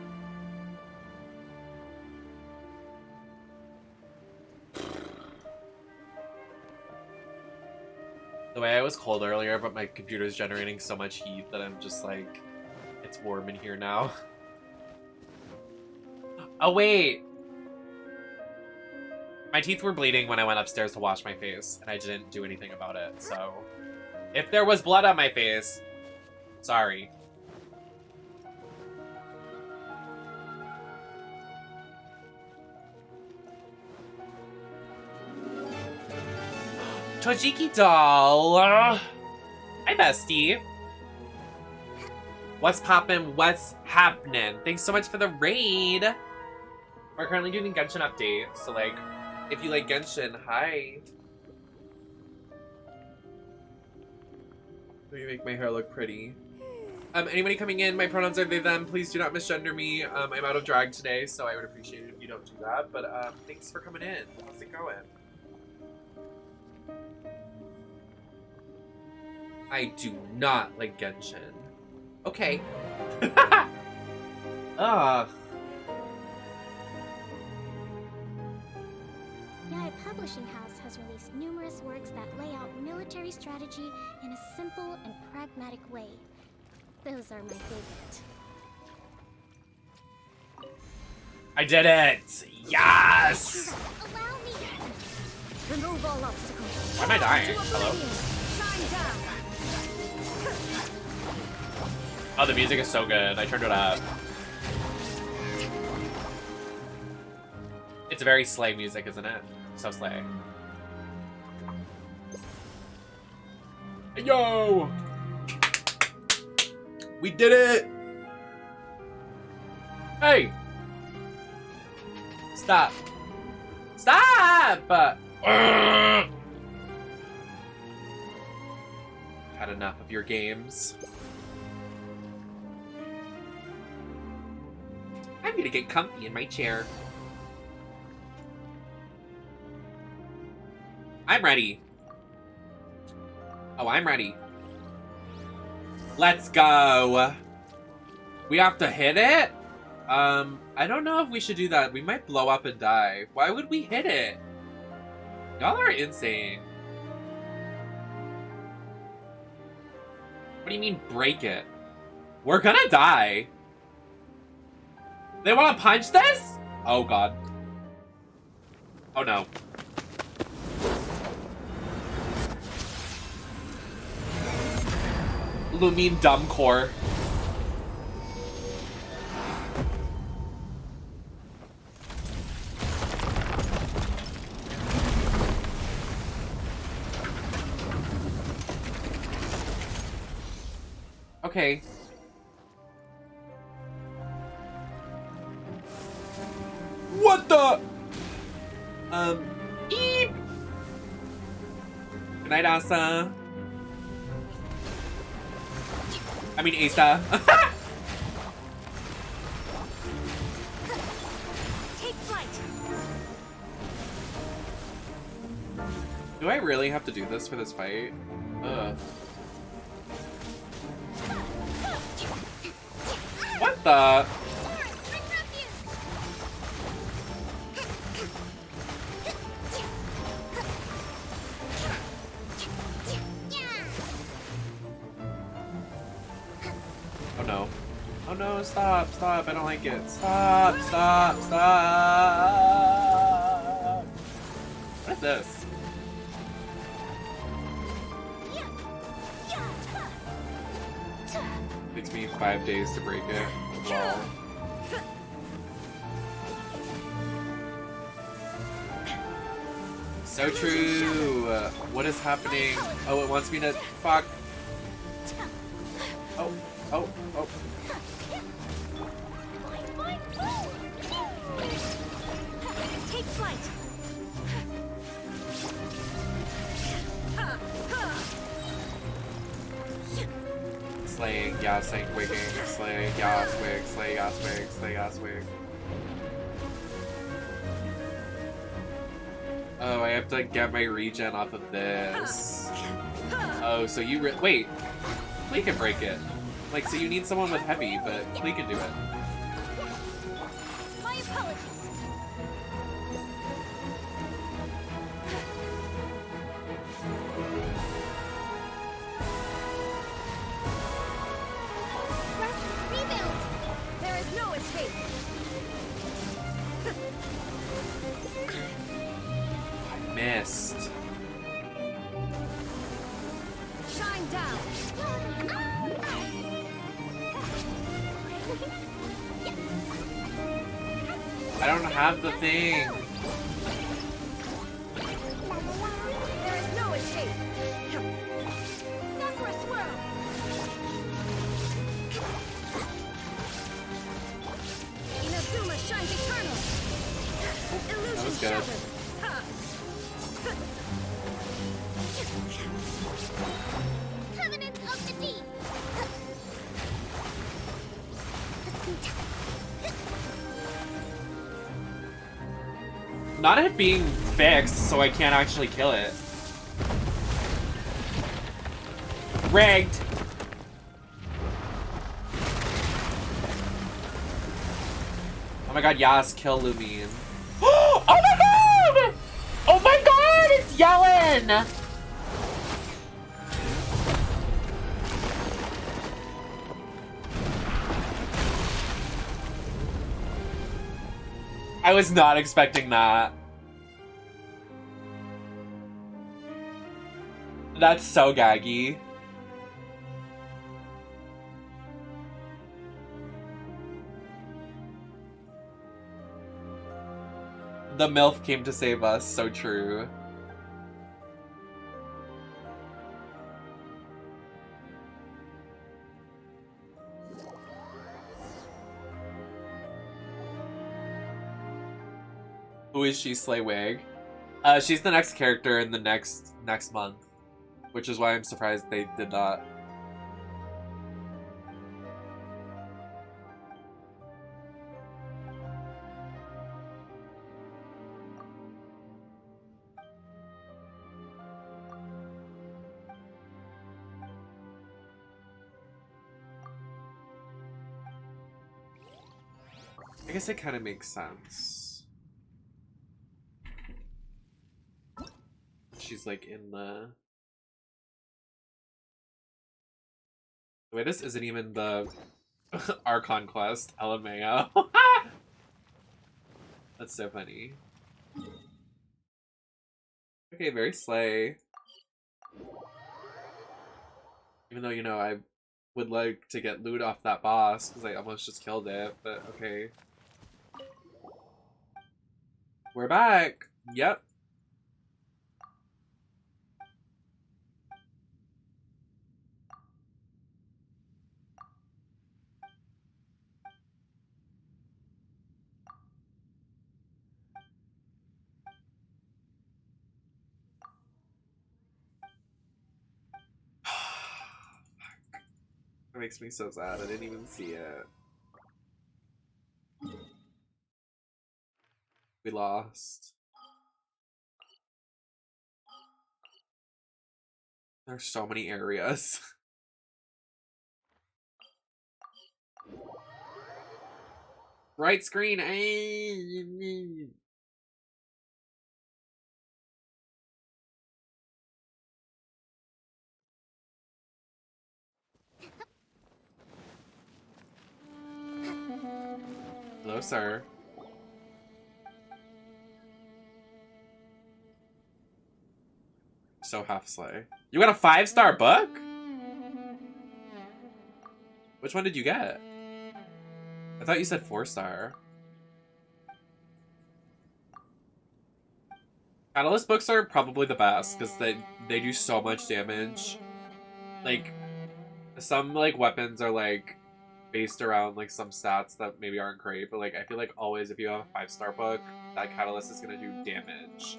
The way I was cold earlier, but my computer's generating so much heat that I'm just like, it's warm in here now. Oh wait! My teeth were bleeding when I went upstairs to wash my face, and I didn't do anything about it, so... If there was blood on my face, sorry. Tojiki doll! Hi, bestie. What's poppin'? What's happening? Thanks so much for the raid. We're currently doing a Genshin update, so like, if you like Genshin, hi. You make my hair look pretty. Anybody coming in, my pronouns are they, them. Please do not misgender me. I'm out of drag today, so I would appreciate it if you don't do that. But thanks for coming in. How's it going? I do not like Genshin. Okay. Ugh. Yae Publishing House has released numerous works that lay out military strategy in a simple and pragmatic way. Those are my favorite. I did it! Yes! Allow me! Remove all obstacles. Why am I dying? Hello? Oh, the music is so good. I turned it up. It's very slay music, isn't it? So slay. Yo! We did it! Hey! Stop. Stop! Had enough of your games. I'm gonna get comfy in my chair. I'm ready. Oh, I'm ready. Let's go. We have to hit it? I don't know if we should do that. We might blow up and die. Why would we hit it? Y'all are insane. What do you mean break it? We're gonna die. They wanna punch this? Oh god. Oh no. Lumine dumb core. Okay. What the? Eep. Good night, Asa. I mean, Asa. Take flight. Do I really have to do this for this fight? Ugh. What the? Oh no. Oh no, stop, stop, I don't like it. Stop, stop, stop. What is this? Takes me 5 days to break it. Wow. So true. What is happening? Oh, it wants me to fuck. Oh, oh, oh. Take flight. Slaying, yeah, slaying, wigging, slay, yas, wig, slay, yas, wig, slay, yas, wig. Oh, I have to get my regen off of this. Oh, so you wait. Klee can break it. Like, so you need someone with heavy, but Klee can do it. My apologies. Rebuild. There is no escape. I missed. Shine down. I don't have the thing. There is no escape. Sakura swirl. Inazuma shines eternal. Illusion That was good. shattered. Ha. Covenant of the Deep. Not it being fixed, so I can't actually kill it. Rigged. Oh my god, Yas, kill Lumine. Oh my god! Oh my god, it's YELAN! I was not expecting that. That's so gaggy. The MILF came to save us, so true. Who is she, Slaywig? She's the next character in the next month, which is why I'm surprised they did that. I guess it kind of makes sense. She's like in the Wait, this isn't even the Archon quest, LMAO. That's so funny. Okay, very slay. Even though, you know, I would like to get loot off that boss, because I almost just killed it, but okay. We're back! Yep. That makes me so sad. I didn't even see it. We lost. There's so many areas. Right screen. Hello, sir. So half slay. You got a 5-star book? Which one did you get? I thought you said 4-star. Catalyst books are probably the best because they do so much damage. Like, some like weapons are like based around like some stats that maybe aren't great, but like I feel like always if you have a 5-star book, that catalyst is gonna do damage.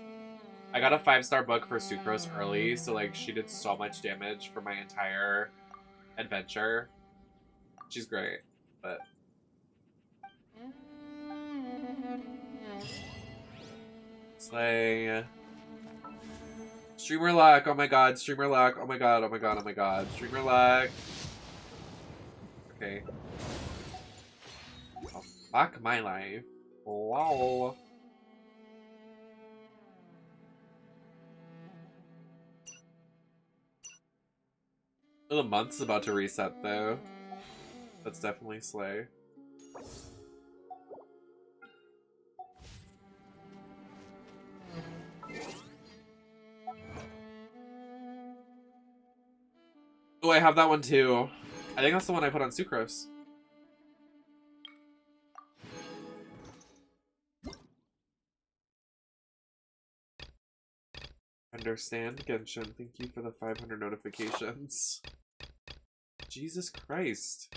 I got a 5-star book for Sucrose early, so like she did so much damage for my entire adventure. She's great, but slay. Streamer luck, oh my god, streamer luck, oh my god, oh my god, oh my god, streamer luck. Okay. Oh, fuck my life. Wow. Oh, the month's about to reset though. That's definitely slay. Oh, I have that one too. I think that's the one I put on Sucrose. Understand, Genshin. Thank you for the 500 notifications. Jesus Christ.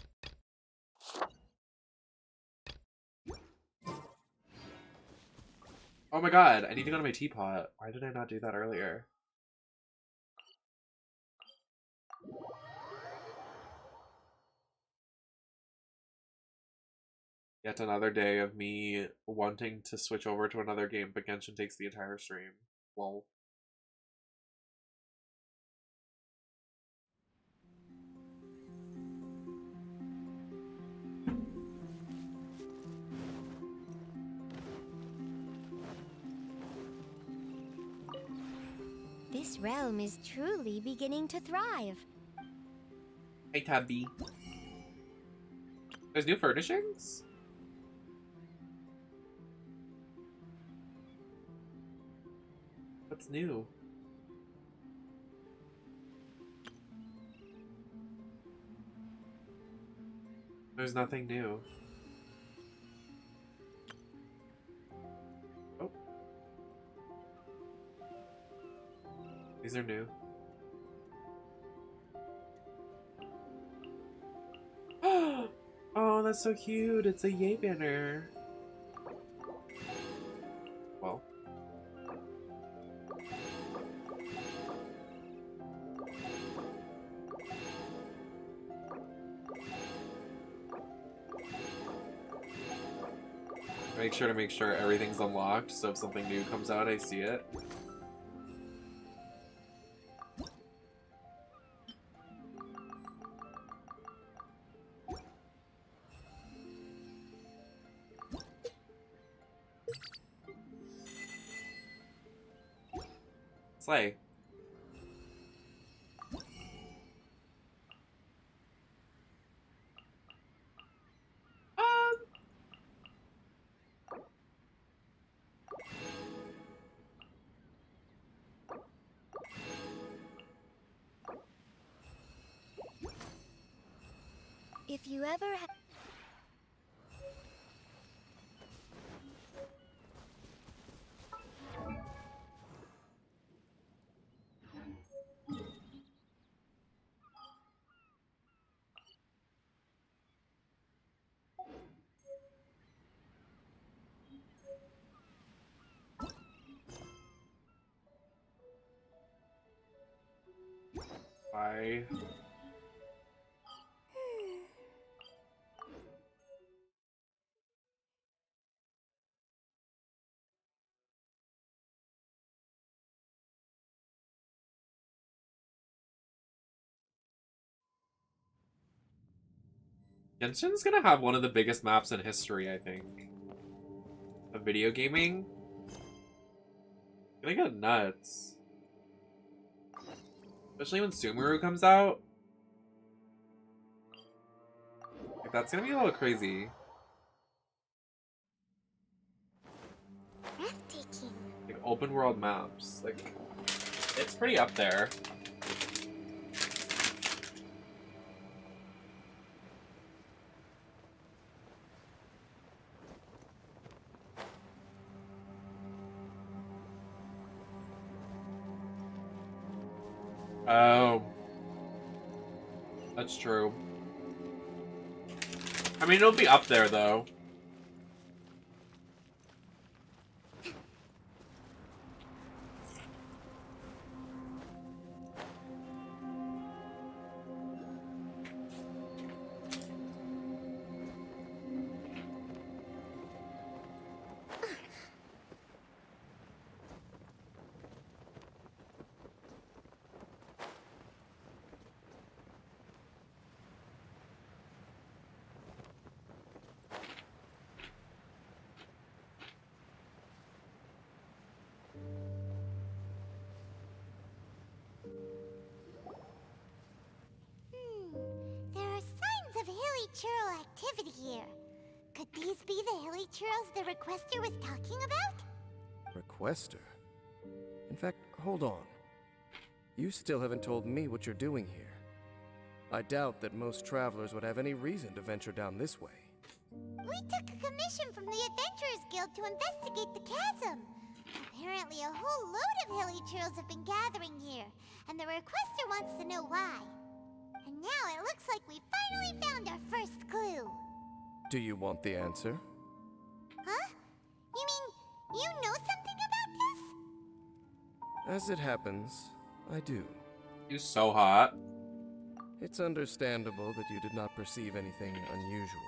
Oh my god, I need to go to my teapot. Why did I not do that earlier? Yet another day of me wanting to switch over to another game, but Genshin takes the entire stream. Lol. This realm is truly beginning to thrive. Hey, Tabby. There's new furnishings? What's new? There's nothing new. Oh. These are new. Oh, that's so cute. It's a yay banner. Well. Make sure everything's unlocked, so if something new comes out, I see it. Slay. If you ever Why? Genshin's gonna have one of the biggest maps in history, I think. Of video gaming? Gonna get nuts. Especially when Sumeru comes out. Like, that's gonna be a little crazy. Breathtaking. Like, open world maps. Like, it's pretty up there. Oh. That's true. I mean, it'll be up there, though. There are signs of hilly churl activity here. Could these be the hilly churls the requester was talking about? Requester? In fact, hold on. You still haven't told me what you're doing here. I doubt that most travelers would have any reason to venture down this way. We took a commission from the Adventurers Guild to investigate the chasm. Apparently a whole load of hilly churls have been gathering here, and the requester wants to know why. And now it looks like we finally found our first clue. Do you want the answer? Huh? You mean, you know something about this? As it happens, I do. You're so hot. It's understandable that you did not perceive anything unusual.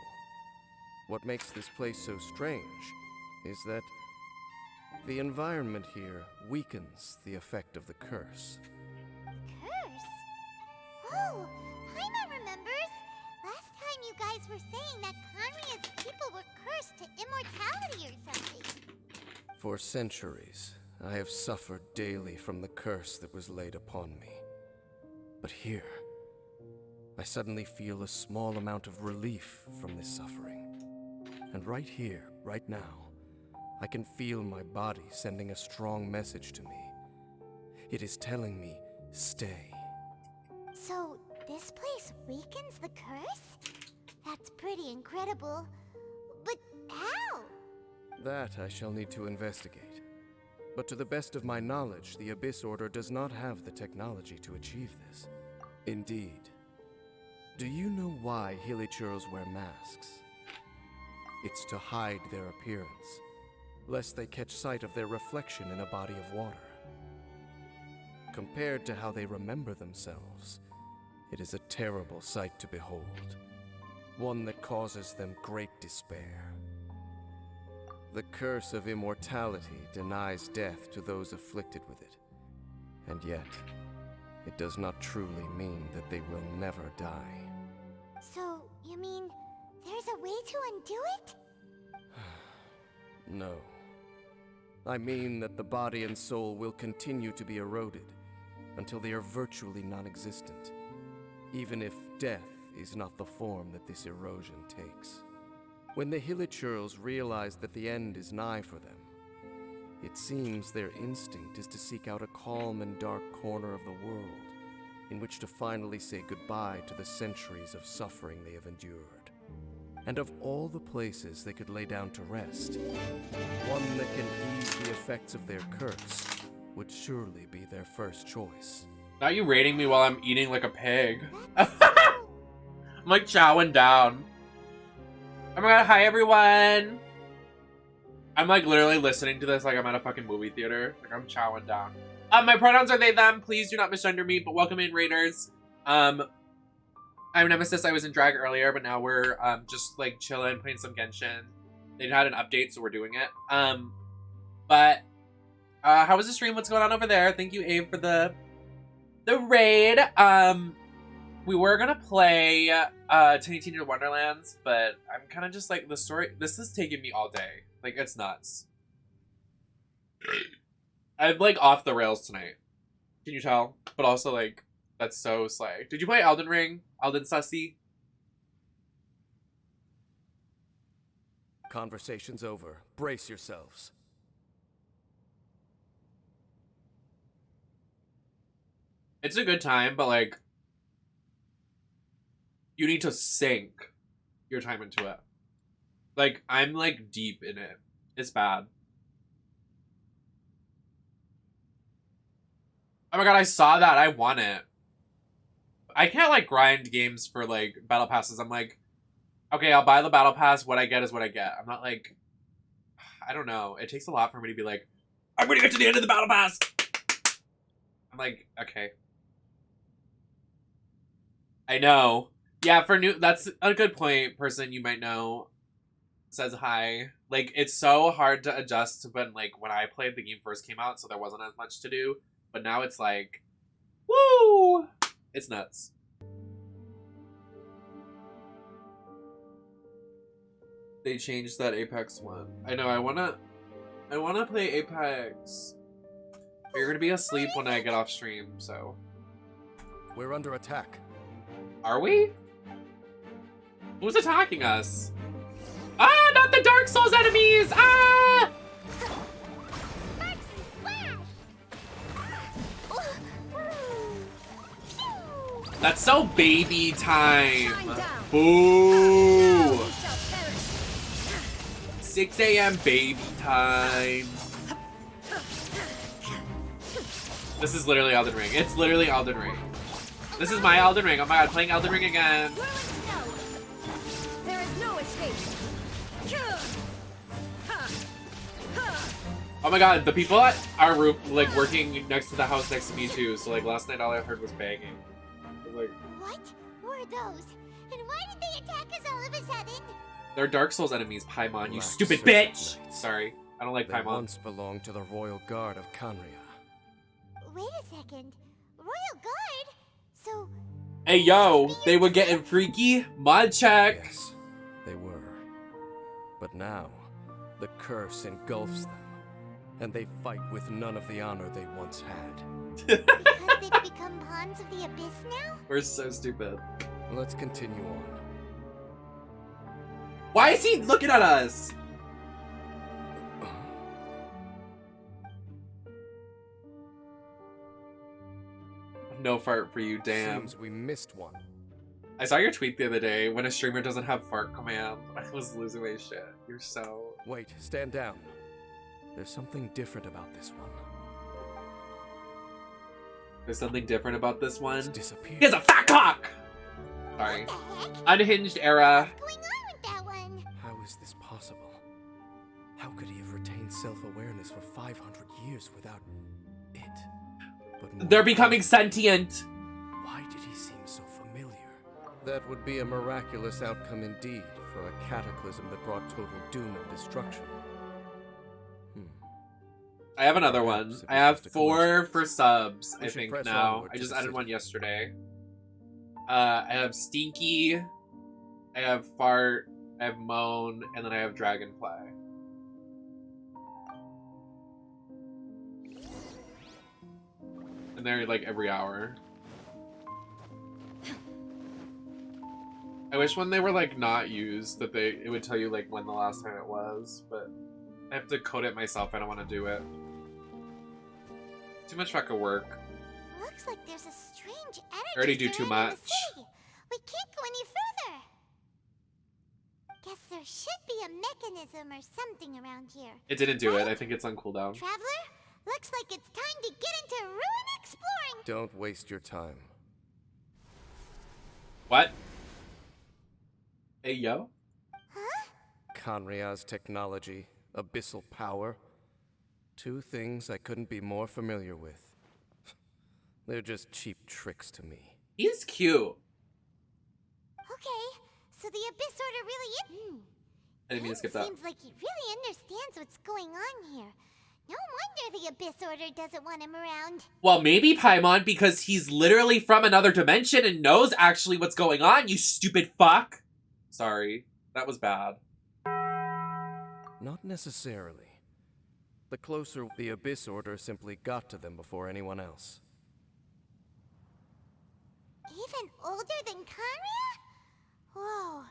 What makes this place so strange is that the environment here weakens the effect of the curse. Curse? Oh, Paimon remembers. Last time you guys were saying that Conria's people were cursed to immortality or something. For centuries, I have suffered daily from the curse that was laid upon me. But here, I suddenly feel a small amount of relief from this suffering. And right here, right now, I can feel my body sending a strong message to me. It is telling me, stay. So, this place weakens the curse? That's pretty incredible. But how? That I shall need to investigate. But to the best of my knowledge, the Abyss Order does not have the technology to achieve this. Indeed. Do you know why Hilichurls wear masks? It's to hide their appearance, lest they catch sight of their reflection in a body of water. Compared to how they remember themselves, it is a terrible sight to behold, one that causes them great despair. The curse of immortality denies death to those afflicted with it, and yet, it does not truly mean that they will never die. So, you mean, there's a way to undo it? No. I mean that the body and soul will continue to be eroded until they are virtually non-existent, even if death is not the form that this erosion takes. When the Hilichurls realize that the end is nigh for them, it seems their instinct is to seek out a calm and dark corner of the world in which to finally say goodbye to the centuries of suffering they have endured. And of all the places they could lay down to rest, one that can ease the effects of their curse would surely be their first choice. Not you rating me while I'm eating like a pig. I'm like chowing down. Oh my god, hi everyone! I'm like literally listening to this like I'm at a fucking movie theater. Like I'm chowing down. My pronouns are they, them. Please do not misgender me, but welcome in, Raiders. I'm Nemesis. I was in drag earlier, but now we're just like chilling, playing some Genshin. They had an update, so we're doing it. But how was the stream? What's going on over there? Thank you, Abe, for the raid. We were gonna play Tiny Tina Wonderlands, but I'm kind of just like the story. This is taking me all day. Like it's nuts. I'm like off the rails tonight. Can you tell? But also like that's so slay. Did you play Elden Ring? Elden Sussy? Conversation's over. Brace yourselves. It's a good time, but like you need to sink your time into it. Like I'm like deep in it. It's bad. Oh my god, I saw that. I want it. I can't like grind games for like battle passes. I'm like, okay, I'll buy the battle pass. What I get is what I get. I'm not like, I don't know. It takes a lot for me to be like, I'm gonna get to the end of the battle pass. I'm like, okay. I know. Yeah, for new, that's a good point. Person you might know says hi. Like, it's so hard to adjust when like when I played the game first came out, so there wasn't as much to do. But now it's like, woo! It's nuts. They changed that Apex one. I know, I wanna play Apex. But you're gonna be asleep when I get off stream, so. We're under attack. Are we? Who's attacking us? Ah, not the Dark Souls enemies! Ah! That's so baby time. Boo! 6 a.m. baby time. This is literally Elden Ring. It's literally Elden Ring. This is my Elden Ring. Oh my god, playing Elden Ring again. There is no escape. Oh my god, the people at our roof, like working next to the house next to me too. So like last night all I heard was banging. Like, what were those? And why did they attack us all of a sudden? They're Dark Souls enemies, Paimon, you stupid bitch! Sorry, I don't like they Paimon. Once belonged to the Royal Guard of Canria. Wait a second. Royal Guard? So... Hey yo, they were getting freaky? Mod check! Yes, they were. But now, the curse engulfs them. And they fight with none of the honor they once had. Because they've become pawns of the abyss now? We're so stupid. Let's continue on. Why is he looking at us? No fart for you, damn. Seems we missed one. I saw your tweet the other day. When a streamer doesn't have fart command, I was losing my shit. You're so... Wait, stand down. There's something different about this one. There's something different about this one? It's disappeared. He has a fat cock! Sorry. Unhinged era. What's going on with that one? How is this possible? How could he have retained self-awareness for 500 years without it? But they're becoming sentient. Why did he seem so familiar? That would be a miraculous outcome indeed for a cataclysm that brought total doom and destruction. I have another one. I have 4 for subs, I think, now. I just added one yesterday. I have Stinky, I have Fart, I have Moan, and then I have Dragonfly. And they're like every hour. I wish when they were like not used that it would tell you like when the last time it was, but I have to code it myself. I don't want to do it. Too much fucking work. Looks like there's a strange energy. Already do too surrounding much. the city. We can't go any further. Guess there should be a mechanism or something around here. It didn't do it. I think it's on cooldown. Traveler, looks like it's time to get into ruin exploring. Don't waste your time. What? Hey, yo? Khaenri'ah's technology, abyssal power. Two things I couldn't be more familiar with. They're just cheap tricks to me. He's cute. Okay, so the Abyss Order really is. I didn't mean to skip that. Seems like he really understands what's going on here. No wonder the Abyss Order doesn't want him around. Well, maybe Paimon, because he's literally from another dimension and knows actually what's going on, you stupid fuck. Sorry, that was bad. Not necessarily. The closer the Abyss Order simply got to them before anyone else. Even older than Khaenri'ah? Whoa.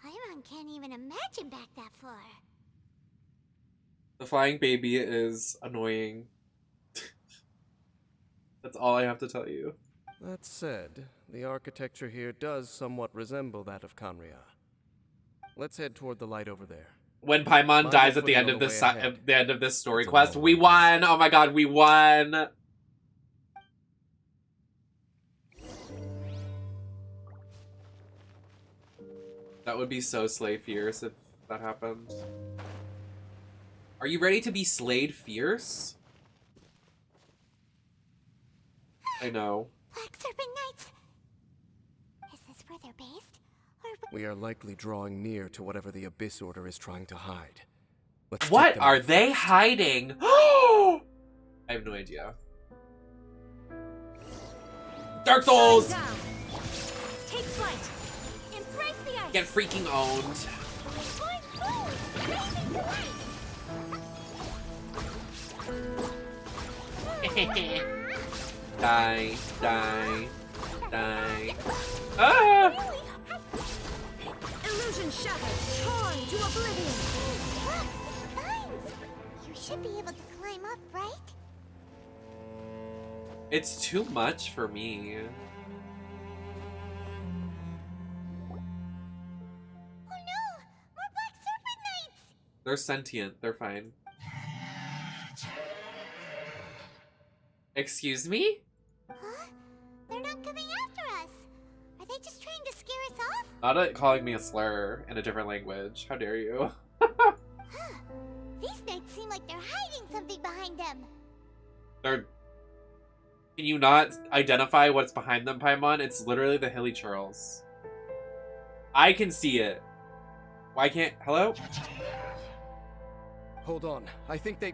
Paimon can't even imagine back that far. The flying baby is annoying. That's all I have to tell you. That said, the architecture here does somewhat resemble that of Khaenri'ah. Let's head toward the light over there. When Paimon dies at the end of this story quest, we won! Oh my god, we won! That would be so slay fierce if that happened. Are you ready to be slayed fierce? I know. Black Serpent Knights. Is this where they're based? Or... We are likely drawing near to whatever the Abyss Order is trying to hide. Let's What are they hiding? I have no idea. Dark Souls! Take flight. Embrace the ice. Get freaking owned. Die, die, die. Ah! Illusion shattered, torn to oblivion. Look, vines. You should be able to climb up, right? It's too much for me. Oh no! More Black Serpent Knights! They're sentient. They're fine. Excuse me? Huh? They're not coming after us. Are they just trying to scare us off? Not calling me a slur in a different language. How dare you? Huh. These knights seem like they're hiding something behind them. They're... Can you not identify what's behind them, Paimon? It's literally the Hilly Churls. I can see it. Why can't... Hello? Hold on. I think they...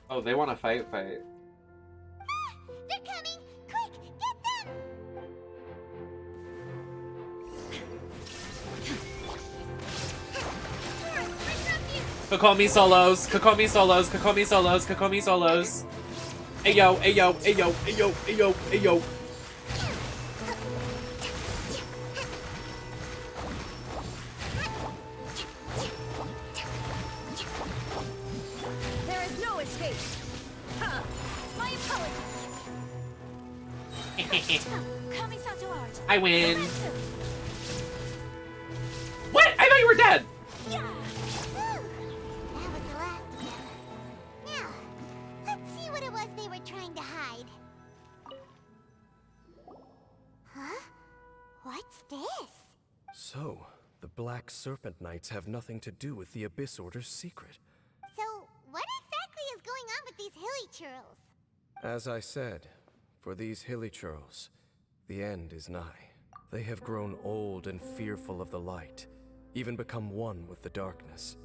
Oh, they want to fight. Ah, they're coming! Quick, get them! Kokomi solos, Kokomi solos, Kokomi solos, Kokomi solos. Ayo, ayo, ayo, ayo, ayo, ayo. There is no escape. Huh. My apologies. I win. What? I thought you were dead. Yeah. That was the last of them. Now, let's see what it was they were trying to hide. Huh? What's this? So, the Black Serpent Knights have nothing to do with the Abyss Order's secret. So, what exactly is going on with these hilly churls? As I said, for these Hilly Churls, the end is nigh. They have grown old and fearful of the light, even become one with the darkness.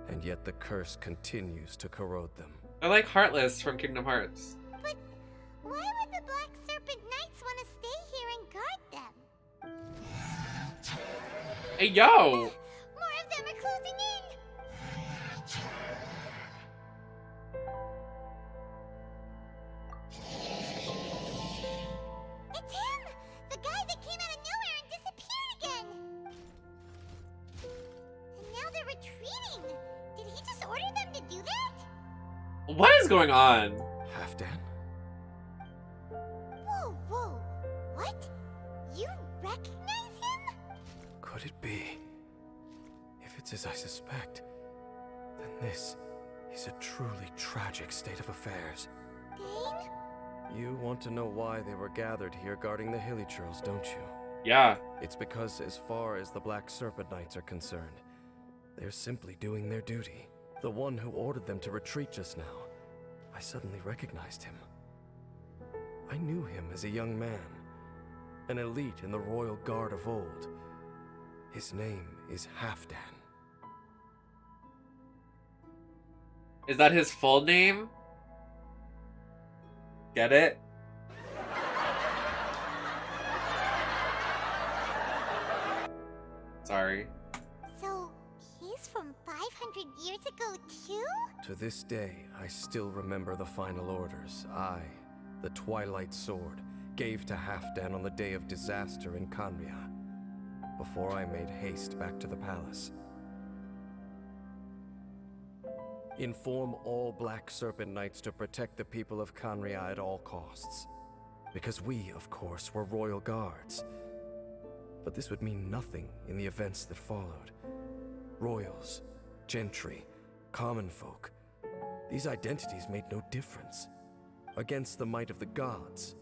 And yet the curse continues to corrode them. They're like Heartless from Kingdom Hearts. But why would the Black Serpent Knights want to stay here and guard them? Hey, yo! More of them are closing in! It's him! The guy that came out of nowhere and disappeared again! And now they're retreating! Did he just order them to do that? What is going on? Halfdan? Whoa, whoa. What? You recognize him? Could it be? If it's as I suspect, then this is a truly tragic state of affairs. Dane? You want to know why they were gathered here guarding the Hilly Churls, don't you? Yeah. It's because as far as the Black Serpent Knights are concerned, they're simply doing their duty. The one who ordered them to retreat just now, I suddenly recognized him. I knew him as a young man, an elite in the Royal Guard of old. His name is Halfdan. Is that his full name? Get it? Sorry. So, he's from 500 years ago too? To this day, I still remember the final orders I, the Twilight Sword, gave to Halfdan on the day of disaster in Enkanomiya, before I made haste back to the palace. Inform all Black Serpent Knights to protect the people of Enkanomiya at all costs. Because we, of course, were royal guards. But this would mean nothing in the events that followed. Royals, gentry, common folk. These identities made no difference. Against the might of the gods,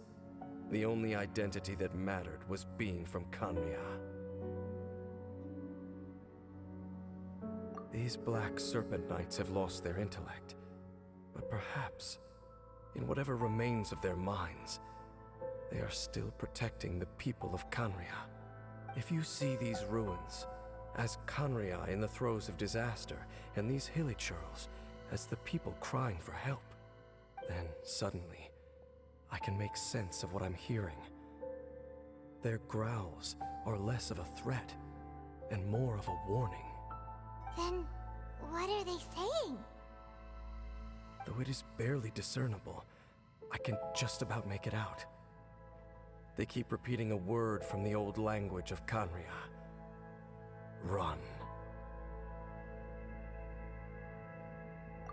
the only identity that mattered was being from Enkanomiya. These Black Serpent Knights have lost their intellect, but perhaps, in whatever remains of their minds, they are still protecting the people of Enkanomiya. If you see these ruins as Enkanomiya in the throes of disaster, and these Hilly Churls as the people crying for help, then suddenly, I can make sense of what I'm hearing. Their growls are less of a threat, and more of a warning. Then, what are they saying? Though it is barely discernible, I can just about make it out. They keep repeating a word from the old language of Enkanomiya. Run.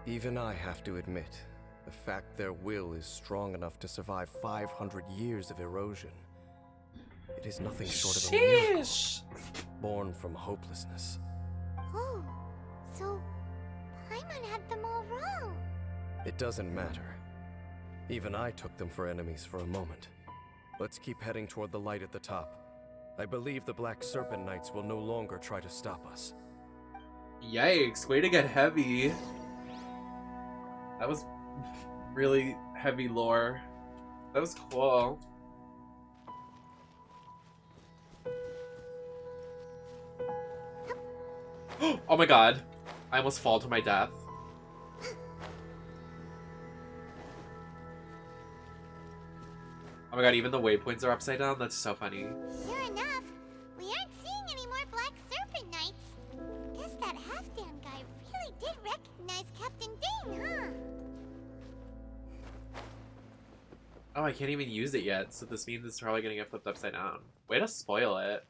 Even I have to admit, the fact their will is strong enough to survive 500 years of erosion. It is nothing short of a miracle, born from hopelessness. Oh, so Paimon had them all wrong. It doesn't matter. Even I took them for enemies for a moment. Let's keep heading toward the light at the top. I believe the Black Serpent Knights will no longer try to stop us. Yikes, way to get heavy. That was really heavy lore. That was cool. Oh my god. I almost fall to my death. Oh my god, even the waypoints are upside down? That's so funny. Sure enough, we aren't seeing any more Black Serpent Knights. Guess that Halfdan guy really did recognize Captain Dane, huh? Oh, I can't even use it yet, so this means it's probably gonna get flipped upside down. Way to spoil it.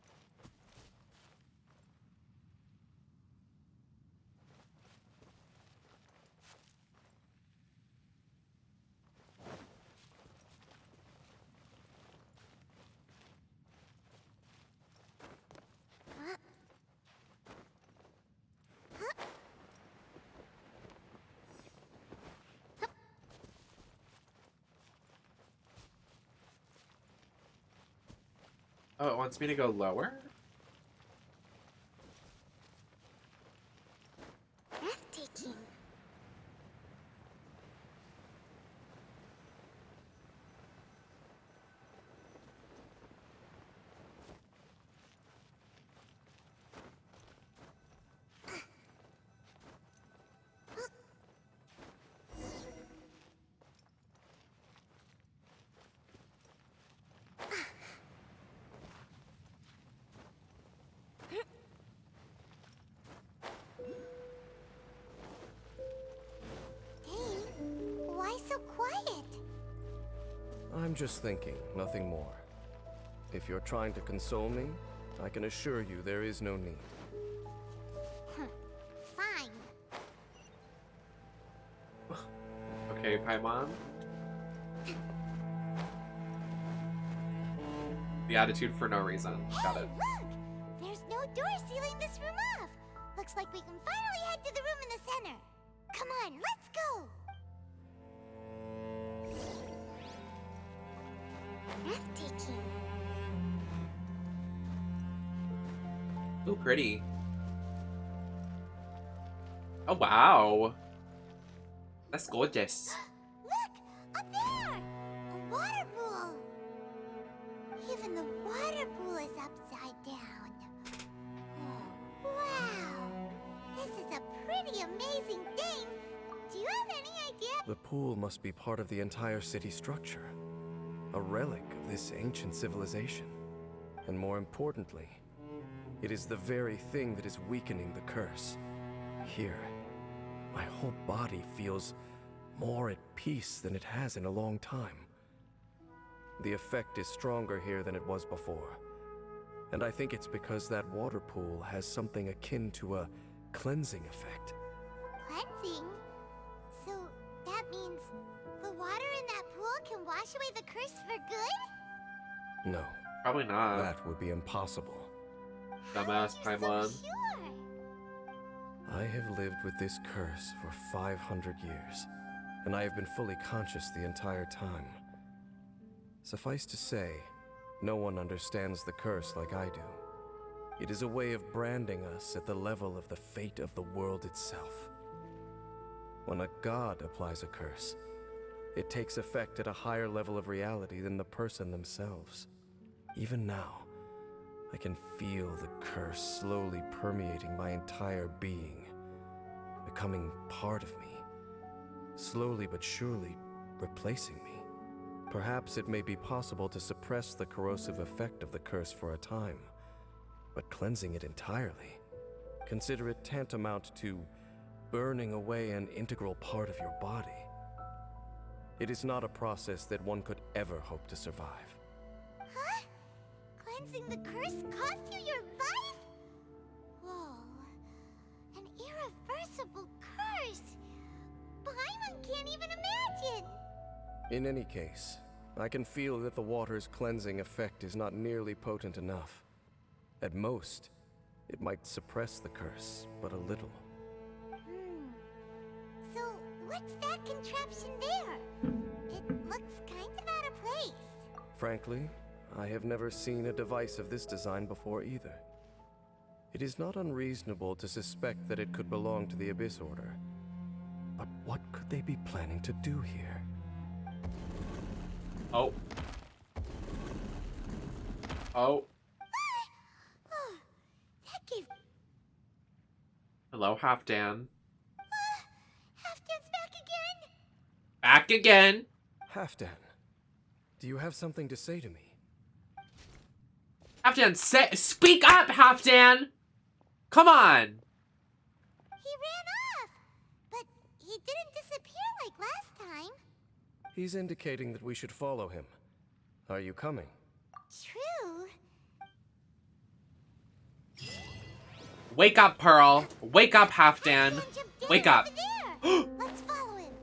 Oh, it wants me to go lower? Breathtaking. So quiet. I'm just thinking, nothing more. If you're trying to console me, I can assure you there is no need. Fine. Okay, Paimon. The attitude for no reason. Got it. Look! There's no door sealing this room off. Looks like we can finally head to the room in the center. Come on, let's go! Breathtaking. Ooh, pretty. Oh, wow. That's gorgeous. Look! Up there! A water pool! Even the water pool is upside down. Oh, wow! This is a pretty amazing thing. Do you have any idea? The pool must be part of the entire city structure. A relic of this ancient civilization. And more importantly, it is the very thing that is weakening the curse. Here, my whole body feels more at peace than it has in a long time. The effect is stronger here than it was before. And I think it's because that water pool has something akin to a cleansing effect. Cleansing? So that means the water in that pool can wash away the curse for good? No. Probably not. That would be impossible. Dumbass Paimon. So sure? I have lived with this curse for 500 years, and I have been fully conscious the entire time. Suffice to say, no one understands the curse like I do. It is a way of branding us at the level of the fate of the world itself. When a god applies a curse, it takes effect at a higher level of reality than the person themselves. Even now, I can feel the curse slowly permeating my entire being, becoming part of me, slowly but surely replacing me. Perhaps it may be possible to suppress the corrosive effect of the curse for a time, but cleansing it entirely, consider it tantamount to burning away an integral part of your body. It is not a process that one could ever hope to survive. Huh? Cleansing the curse cost you your life? Whoa. An irreversible curse. Paimon can't even imagine. In any case, I can feel that the water's cleansing effect is not nearly potent enough. At most, it might suppress the curse, but a little. So, what's that contraption there? It looks kind of out of place. Frankly, I have never seen a device of this design before either. It is not unreasonable to suspect that it could belong to the Abyss Order. But what could they be planning to do here? Oh. Oh. That gave... Hello, Halfdan. Halfdan's back again? Back again! Halfdan, do you have something to say to me? Halfdan, speak up, Halfdan! Come on! He ran off, but he didn't disappear like last time. He's indicating that we should follow him. Are you coming? True. Wake up, Pearl. Wake up, Halfdan. Wake up. Let's follow him.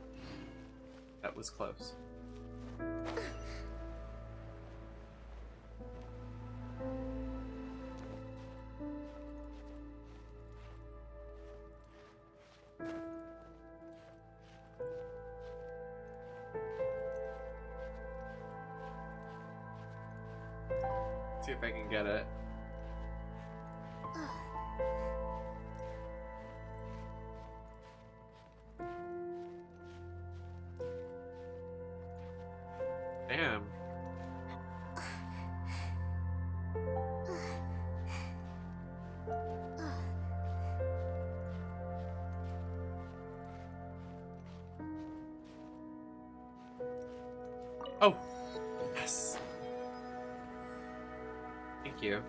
That was close. See if I can get it. Damn. Oh, yes. Thank you.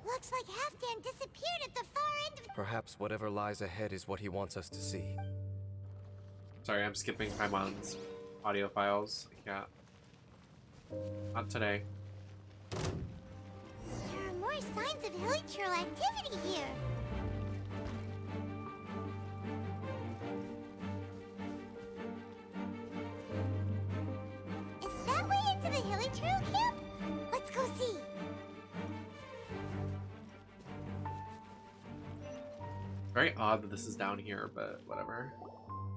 Looks like Halfdan disappeared at the far end of... Perhaps whatever lies ahead is what he wants us to see. Sorry, I'm skipping Paimon's audio files. I can't. Not today. There are more signs of hilichurl activity here. Is that way into the hilichurl camp? Let's go see. Very odd that this is down here, but whatever.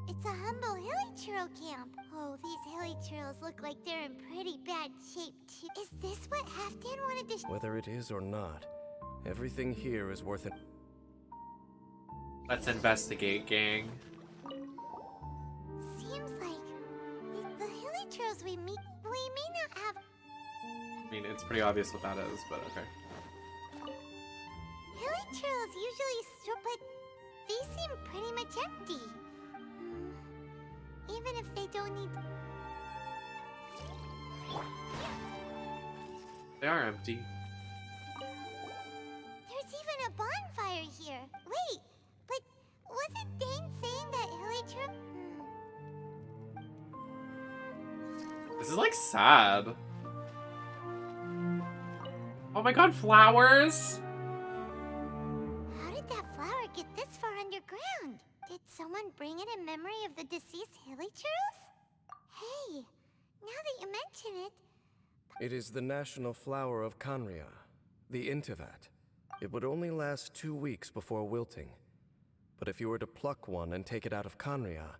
It's a humble hilichurl camp. Oh, these hilichurls look like they're in pretty bad shape too. Is this what Halfdan wanted to Whether it is or not, everything here is worth it. Let's investigate, gang. Seems like the hilichurls we may not have. I mean, it's pretty obvious what that is, but okay. Hilichurls usually but these seem pretty much empty. Even if they don't need. They are empty. There's even a bonfire here. Wait, but wasn't Dane saying that hilichurl? This is like sad. Oh my god, flowers! How did that flower get this far underground? Did someone bring it in memory of the deceased hilichurls? Hey, now that you mention it. It is the national flower of Khaenri'ah, the Intivat. It would only last 2 weeks before wilting. But if you were to pluck one and take it out of Khaenri'ah,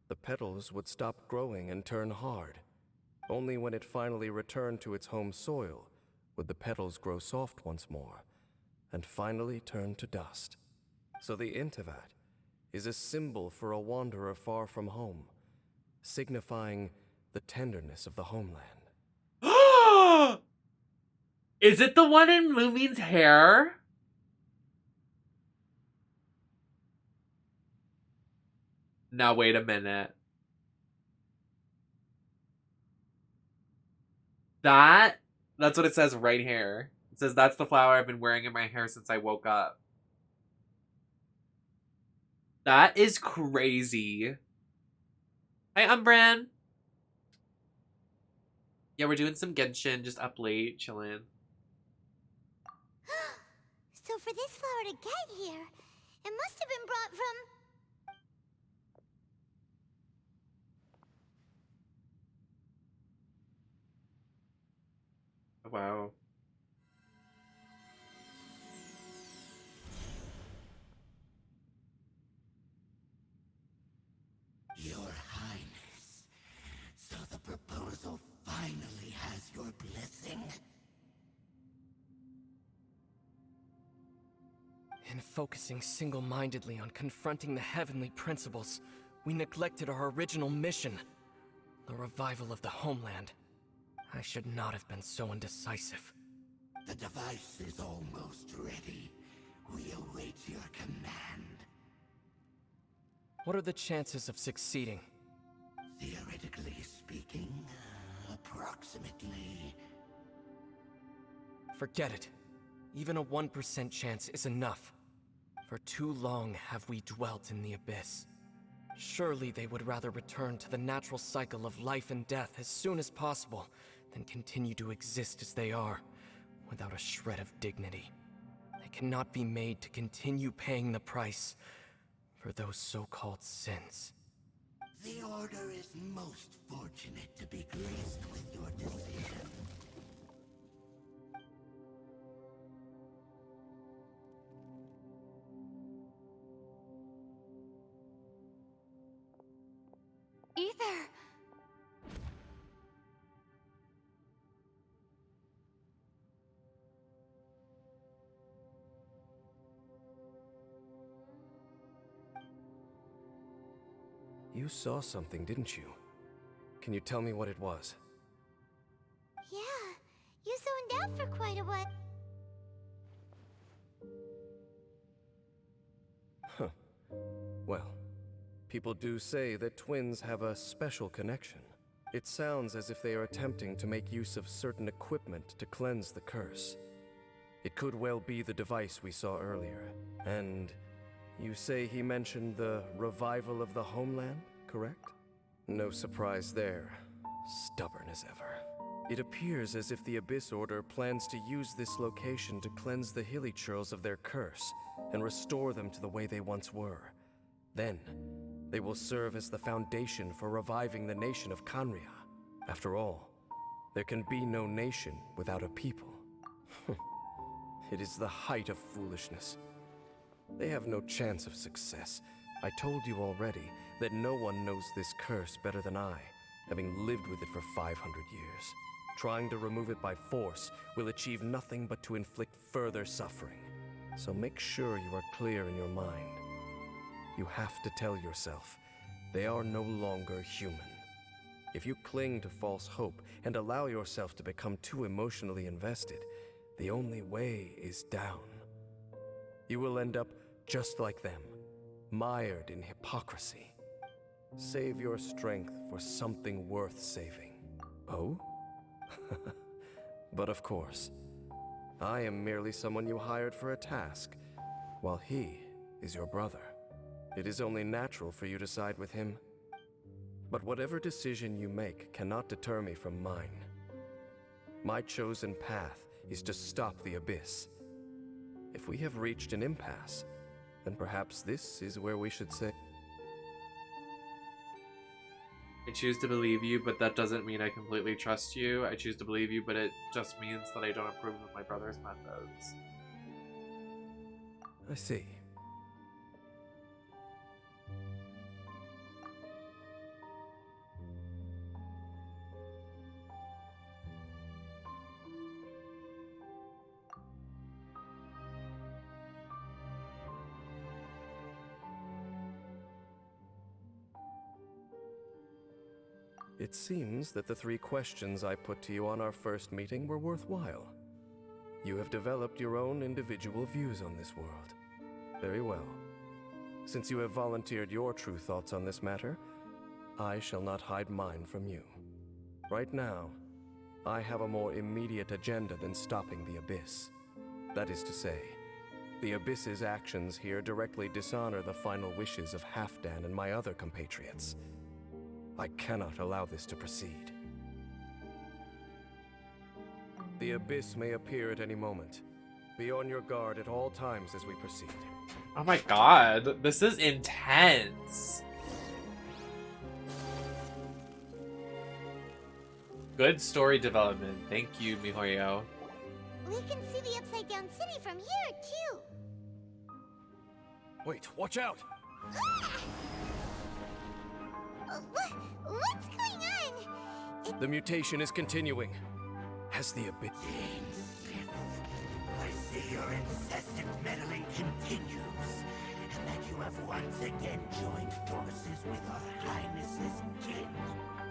the petals would stop growing and turn hard. Only when it finally returned to its home soil would the petals grow soft once more, and finally turn to dust. So the Intivat is a symbol for a wanderer far from home, signifying the tenderness of the homeland. Is it the one in Lumine's hair? Now wait a minute. That's what it says right here. It says that's the flower I've been wearing in my hair since I woke up. That is crazy. Hi, Umbran. Yeah, we're doing some Genshin, just up late, chilling. So for this flower to get here, it must have been brought from... Wow. Your Highness, so the proposal finally has your blessing? In focusing single-mindedly on confronting the heavenly principles, we neglected our original mission, the revival of the homeland. I should not have been so indecisive. The device is almost ready. We await your command. What are the chances of succeeding? Theoretically speaking, approximately. Forget it. Even a 1% chance is enough. For too long have we dwelt in the abyss. Surely they would rather return to the natural cycle of life and death as soon as possible than continue to exist as they are, without a shred of dignity. They cannot be made to continue paying the price for those so-called sins. The Order is most fortunate to be graced with your decision. Ether! You saw something, didn't you? Can you tell me what it was? Yeah, you zoned out for quite a while. Huh. Well, people do say that twins have a special connection. It sounds as if they are attempting to make use of certain equipment to cleanse the curse. It could well be the device we saw earlier. And you say he mentioned the revival of the homeland, correct? No surprise there. Stubborn as ever. It appears as if the Abyss Order plans to use this location to cleanse the Hilichurls of their curse and restore them to the way they once were. Then, they will serve as the foundation for reviving the nation of Khaenri'ah. After all, there can be no nation without a people. It is the height of foolishness. They have no chance of success. I told you already that no one knows this curse better than I, having lived with it for 500 years. Trying to remove it by force will achieve nothing but to inflict further suffering. So make sure you are clear in your mind. You have to tell yourself, they are no longer human. If you cling to false hope and allow yourself to become too emotionally invested, the only way is down. You will end up just like them, mired in hypocrisy. Save your strength for something worth saving. Oh? But of course, I am merely someone you hired for a task, while he is your brother. It is only natural for you to side with him. But whatever decision you make cannot deter me from mine. My chosen path is to stop the Abyss. If we have reached an impasse, then perhaps this is where we should say. I choose to believe you, but that doesn't mean I completely trust you. I choose to believe you, but it just means that I don't approve of my brother's methods. I see. It seems that the 3 questions I put to you on our first meeting were worthwhile. You have developed your own individual views on this world. Very well. Since you have volunteered your true thoughts on this matter, I shall not hide mine from you. Right now, I have a more immediate agenda than stopping the Abyss. That is to say, the Abyss's actions here directly dishonor the final wishes of Halfdan and my other compatriots. I cannot allow this to proceed. The Abyss may appear at any moment. Be on your guard at all times as we proceed. Oh my god, this is intense. Good story development. Thank you, Mihoyo. We can see the Upside Down City from here, too. Wait, watch out! What's going on? The mutation is continuing. Has the Abyss... I see your incessant meddling continues, and that you have once again joined forces with Our Highness's kin.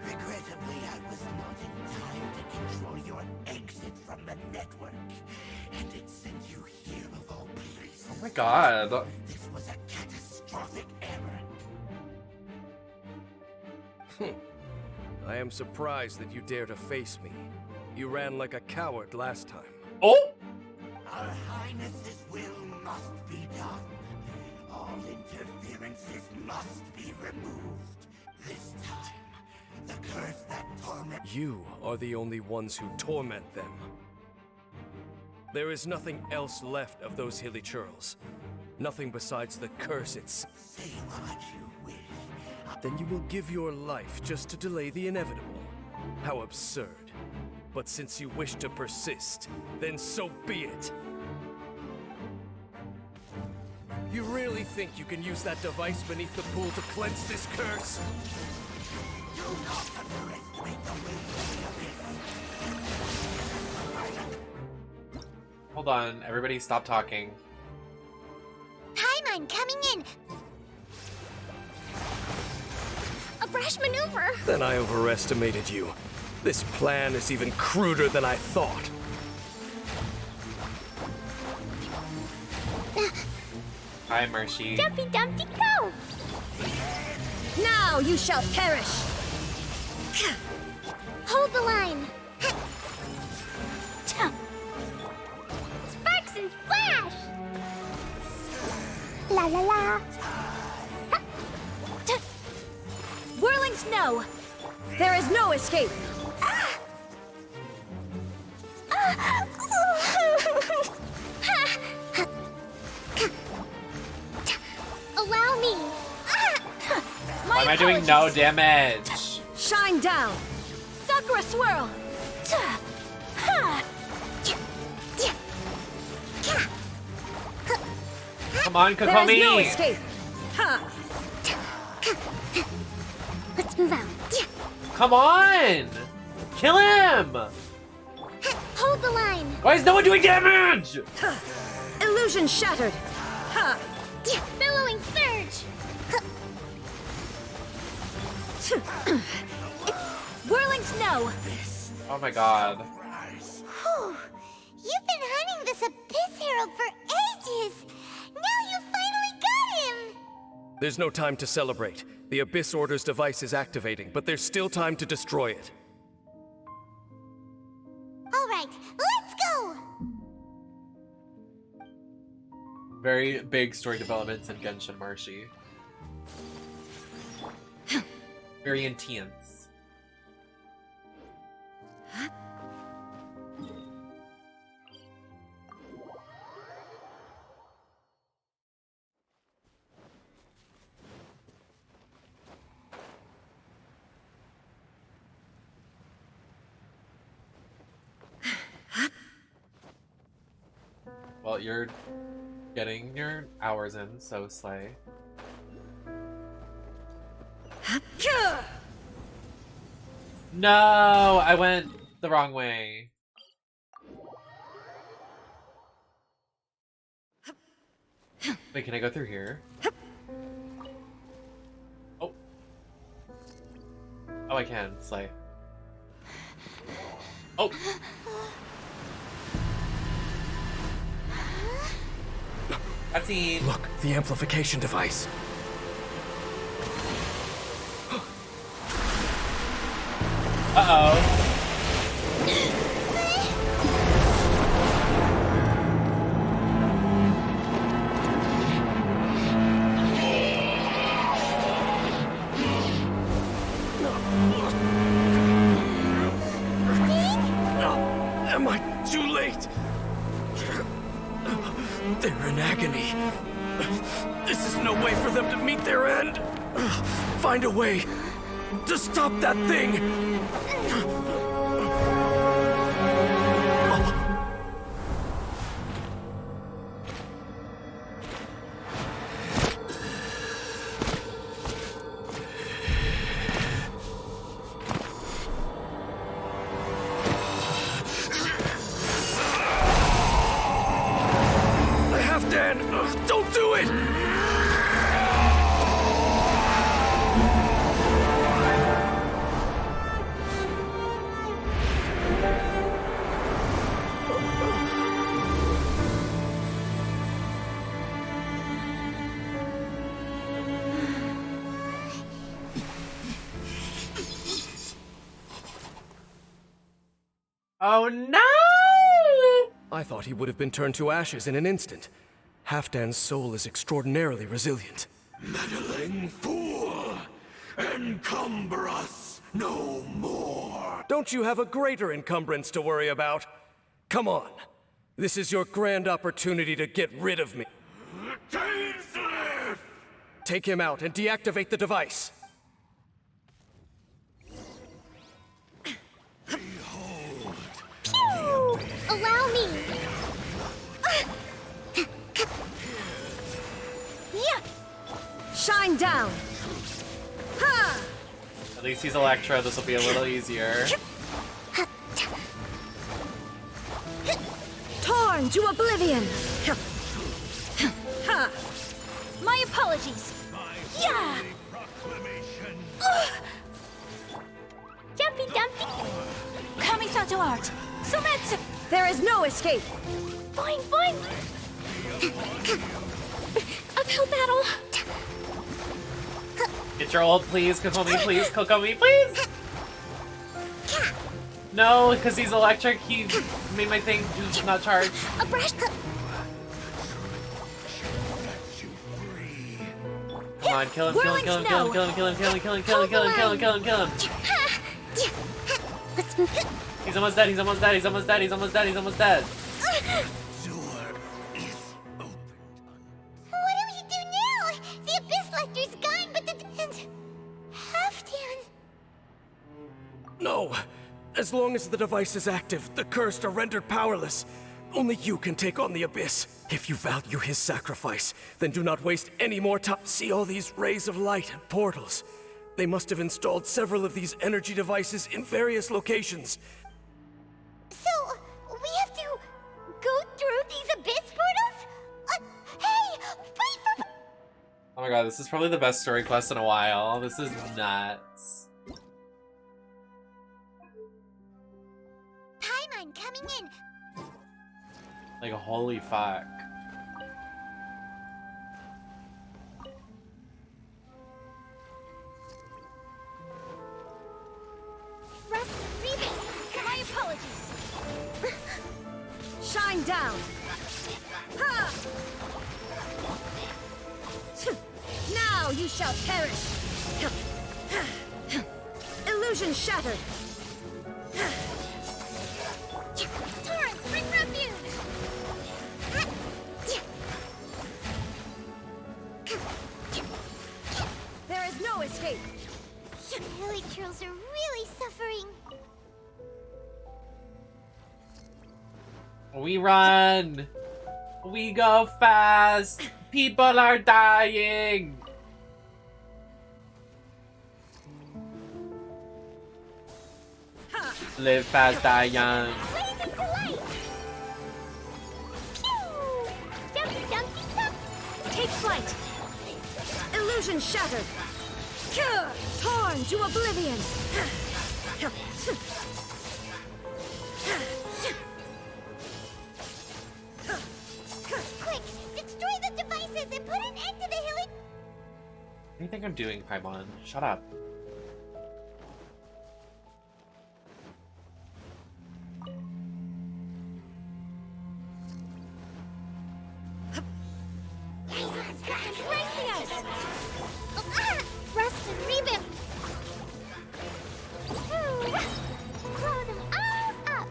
Regrettably, I was not in time to control your exit from the network, and it sent you here of all places. Oh my god. This was a catastrophic error. I am surprised that you dare to face me. You ran like a coward last time. Oh! Our Highness's will must be done. All interferences must be removed. This time, the curse that torments... You are the only ones who torment them. There is nothing else left of those Hilichurls. Nothing besides the curse itself. Say what you wish. Then you will give your life just to delay the inevitable. How absurd. But since you wish to persist, then so be it. You really think you can use that device beneath the pool to cleanse this curse? Do not underestimate the weight of the abyss. Hold on, everybody stop talking. Paimon coming in! A brash maneuver! Then I overestimated you. This plan is even cruder than I thought. Hi, Mercy. Jumpy Dumpty go! Now you shall perish! Hold the line! Sparks and splash! La la la! Whirling snow! There is no escape! Allow me. Why am I doing no damage? Shine down! Sakura swirl! Come on, There is Kokomi! no escape! Ha! Let's move out. Come on! Kill him! Hold the line. Why is no one doing damage? Illusion shattered! Ha! Billowing surge. Whirling snow! Oh my god. Whew. You've been hunting this Abyss Herald for ages. Now you finally got him. There's no time to celebrate. The Abyss Order's device is activating, but there's still time to destroy it. All right, let's go. Very big story developments in Genshin Marshy. Very intense. Well, you're getting your hours in, so slay. No, I went the wrong way. Wait, can I go through here? Oh. Oh, I can. Slay. Oh. Cutscene. Look, the amplification device. Uh-oh. Am I too late? They're in agony. This is no way for them to meet their end. Find a way to stop that thing. Don't do it! Oh no! I thought he would have been turned to ashes in an instant. Halfdan's soul is extraordinarily resilient. Meddling fool! Encumber us no more! Don't you have a greater encumbrance to worry about? Come on. This is your grand opportunity to get rid of me. Take him out and deactivate the device. Allow me. Shine down! Ha! At least he's Electra, this will be a little easier. Torn to oblivion! Ha! My apologies! Yeah! Jumpy Dumpty! Kamisato art! Sumetsu! There is no escape! Boing, boing! Uphill battle! Get your ult, please, Kokomi, please, Kokomi, please! No, because he's electric, he made my thing not charge. A brush. Come on, kill him, kill him, kill him, kill him, kill him, kill him, kill him, kill him, kill him, kill him, kill him, kill him, kill him, kill him. He's almost dead, he's almost dead, he's almost dead, he's almost dead, he's almost dead. What do we do now? The Abyss Lecter's gone, but the Halfdan. No! As long as the device is active, the cursed are rendered powerless. Only you can take on the Abyss. If you value his sacrifice, then do not waste any more time. See all these rays of light and portals? They must have installed several of these energy devices in various locations. So, we have to go through these Abyss portals? Hey, wait for... Oh my god, this is probably the best story quest in a while. This is nuts. Paimon coming in. Like, holy fuck. Rust, Reba, my apologies. Shine down! Ha! Now you shall perish! Illusion shattered! Torrent, bring refuge! There is no escape! The Hilly Trolls are really suffering. We run! We go fast! People are dying! Live fast, die young. Blazing delight! Pew! Dumpty dumpty dump! Take flight! Illusion shattered! Torn to oblivion! Quick! Destroy the devices and put an end to the Hilly... What do you think I'm doing, Paimon? Shut up. Embracing us! Rust and Reba! Blow them all up!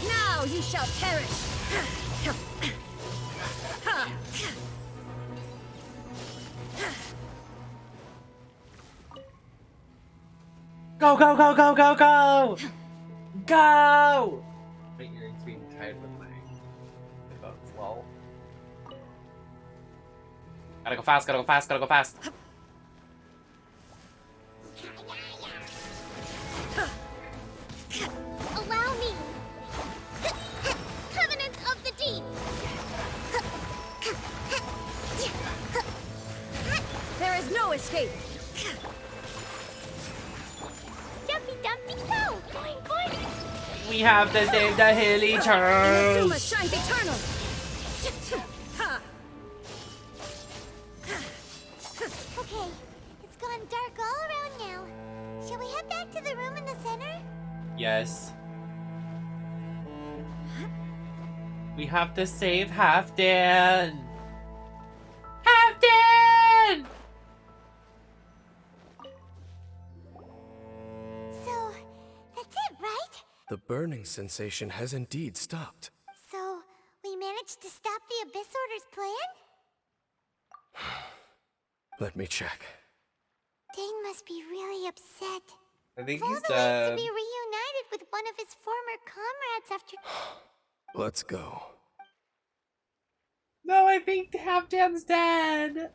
Now you shall perish! Go, go, go, go, go, go! Go! My earrings being tied with my headphones, lol. Gotta go fast, gotta go fast, gotta go fast. Allow me! Covenant of the Deep! There is no escape! Dumpty dumpty go! Boing boing! We have to save the Hilly Inazuma Trolls! shines eternal! Okay, it's gone dark all around now. Shall we head back to the room in the center? Yes. We have to save Halfdan! Halfdan! So, that's it, right? The burning sensation has indeed stopped. So, we managed to stop the Abyss Order's plan? Let me check. Dane must be really upset. I think Volva he's wants to dead. be reunited with one of his former comrades after... Let's go. No, I think Halfdan's dead!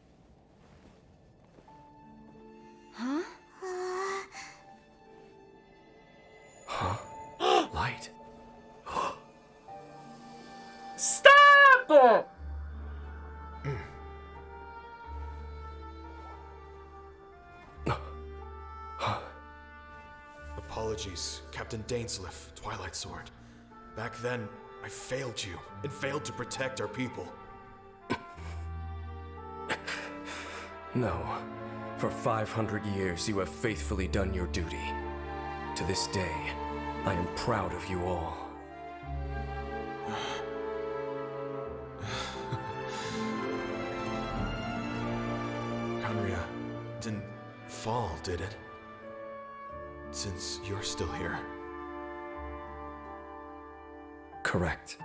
Huh? Huh? Light. Stop! Apologies, Captain Dainsleif, Twilight Sword. Back then, I failed you and failed to protect our people. No. For 500 years, you have faithfully done your duty. To this day, I am proud of you all. didn't fall, did it? Since you're still here. Correct.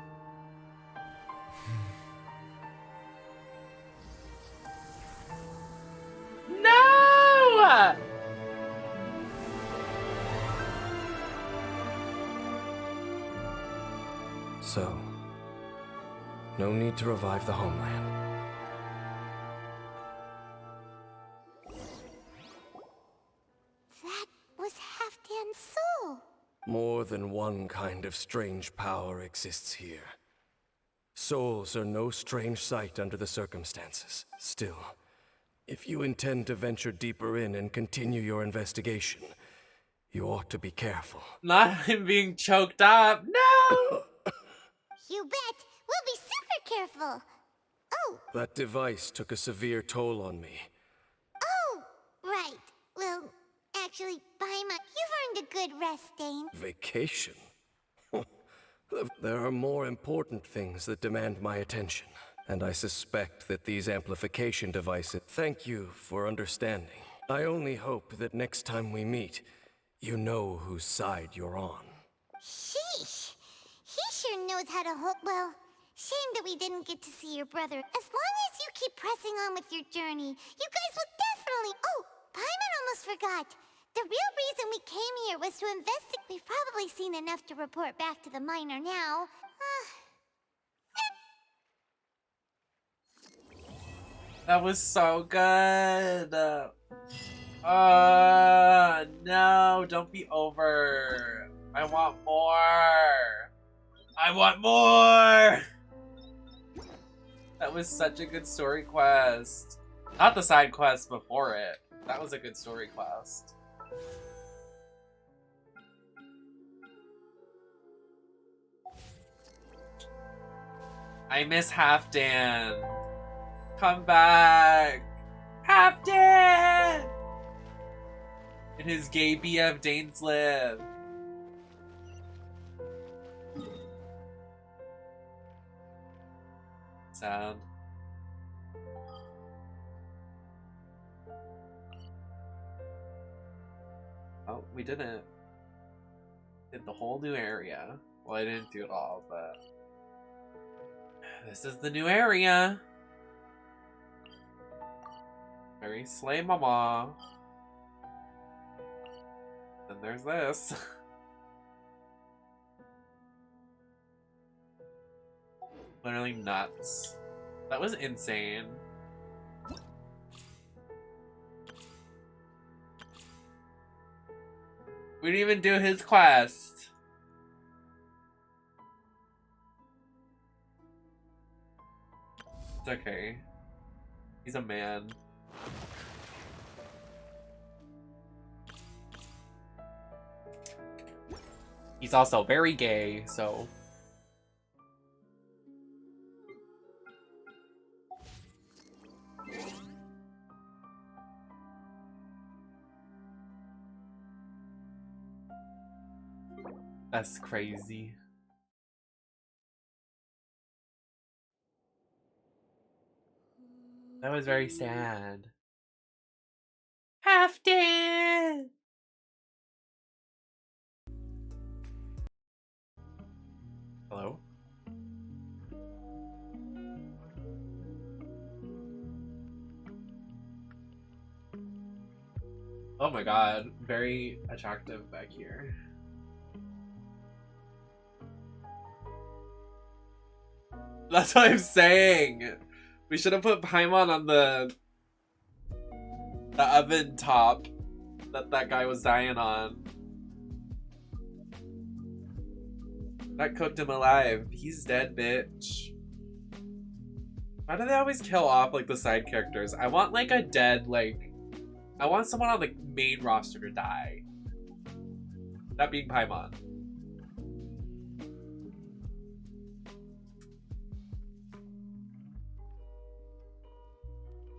No! So, no need to revive the homeland. That was Halfdan's soul. More than one kind of strange power exists here. Souls are no strange sight under the circumstances. Still, if you intend to venture deeper in and continue your investigation, you ought to be careful. Not him being choked up. No! You bet. We'll be super careful. Oh. That device took a severe toll on me. Oh, right. Well, actually, Paimon, you've earned a good rest, Dane. Vacation? There are more important things that demand my attention, and I suspect that these amplification devices... Thank you for understanding. I only hope that next time we meet, you know whose side you're on. Sheesh. He sure knows how to hold... Well, shame that we didn't get to see your brother. As long as you keep pressing on with your journey, you guys will definitely... Oh, Paimon almost forgot. The real reason we came here was to investigate. We've probably seen enough to report back to the miner now. That was so good. No, don't be over. I want more. I want more. That was such a good story quest. Not the side quest before it. That was a good story quest. I miss Halfdan. Come back. Halfdan! And his gay BF Dainsleif. Sad. Oh, we didn't. Did the whole new area. Well, I didn't do it all, but... This is the new area. Very slay mama. Then there's this. Literally nuts. That was insane. We didn't even do his quest. It's okay. He's a man. He's also very gay, so... That's crazy. That was very sad. Halfdan! Hello? Oh my god, very attractive back here. That's what I'm saying. We should have put Paimon on the oven top that guy was dying on. That cooked him alive. He's dead, bitch. Why do they always kill off like the side characters? I want like a dead, like, I want someone on the main roster to die. That being Paimon.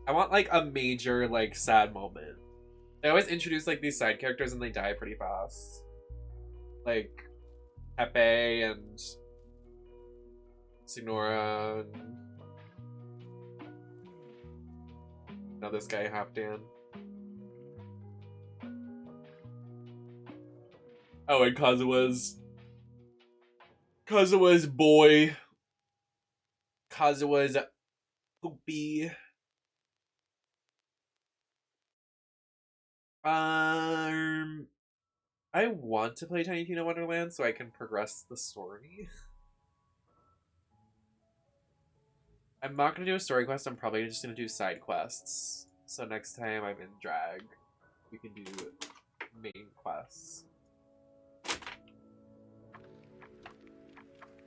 I want like a major like sad moment. They always introduce like these side characters and they die pretty fast. Like Pepe and Sinora and now this guy Halfdan. Oh, and Kazua's boy. Kazua's poopy. I want to play Tiny Tina Wonderland so I can progress the story. I'm not gonna do a story quest, I'm probably just gonna do side quests. So next time I'm in drag, we can do main quests.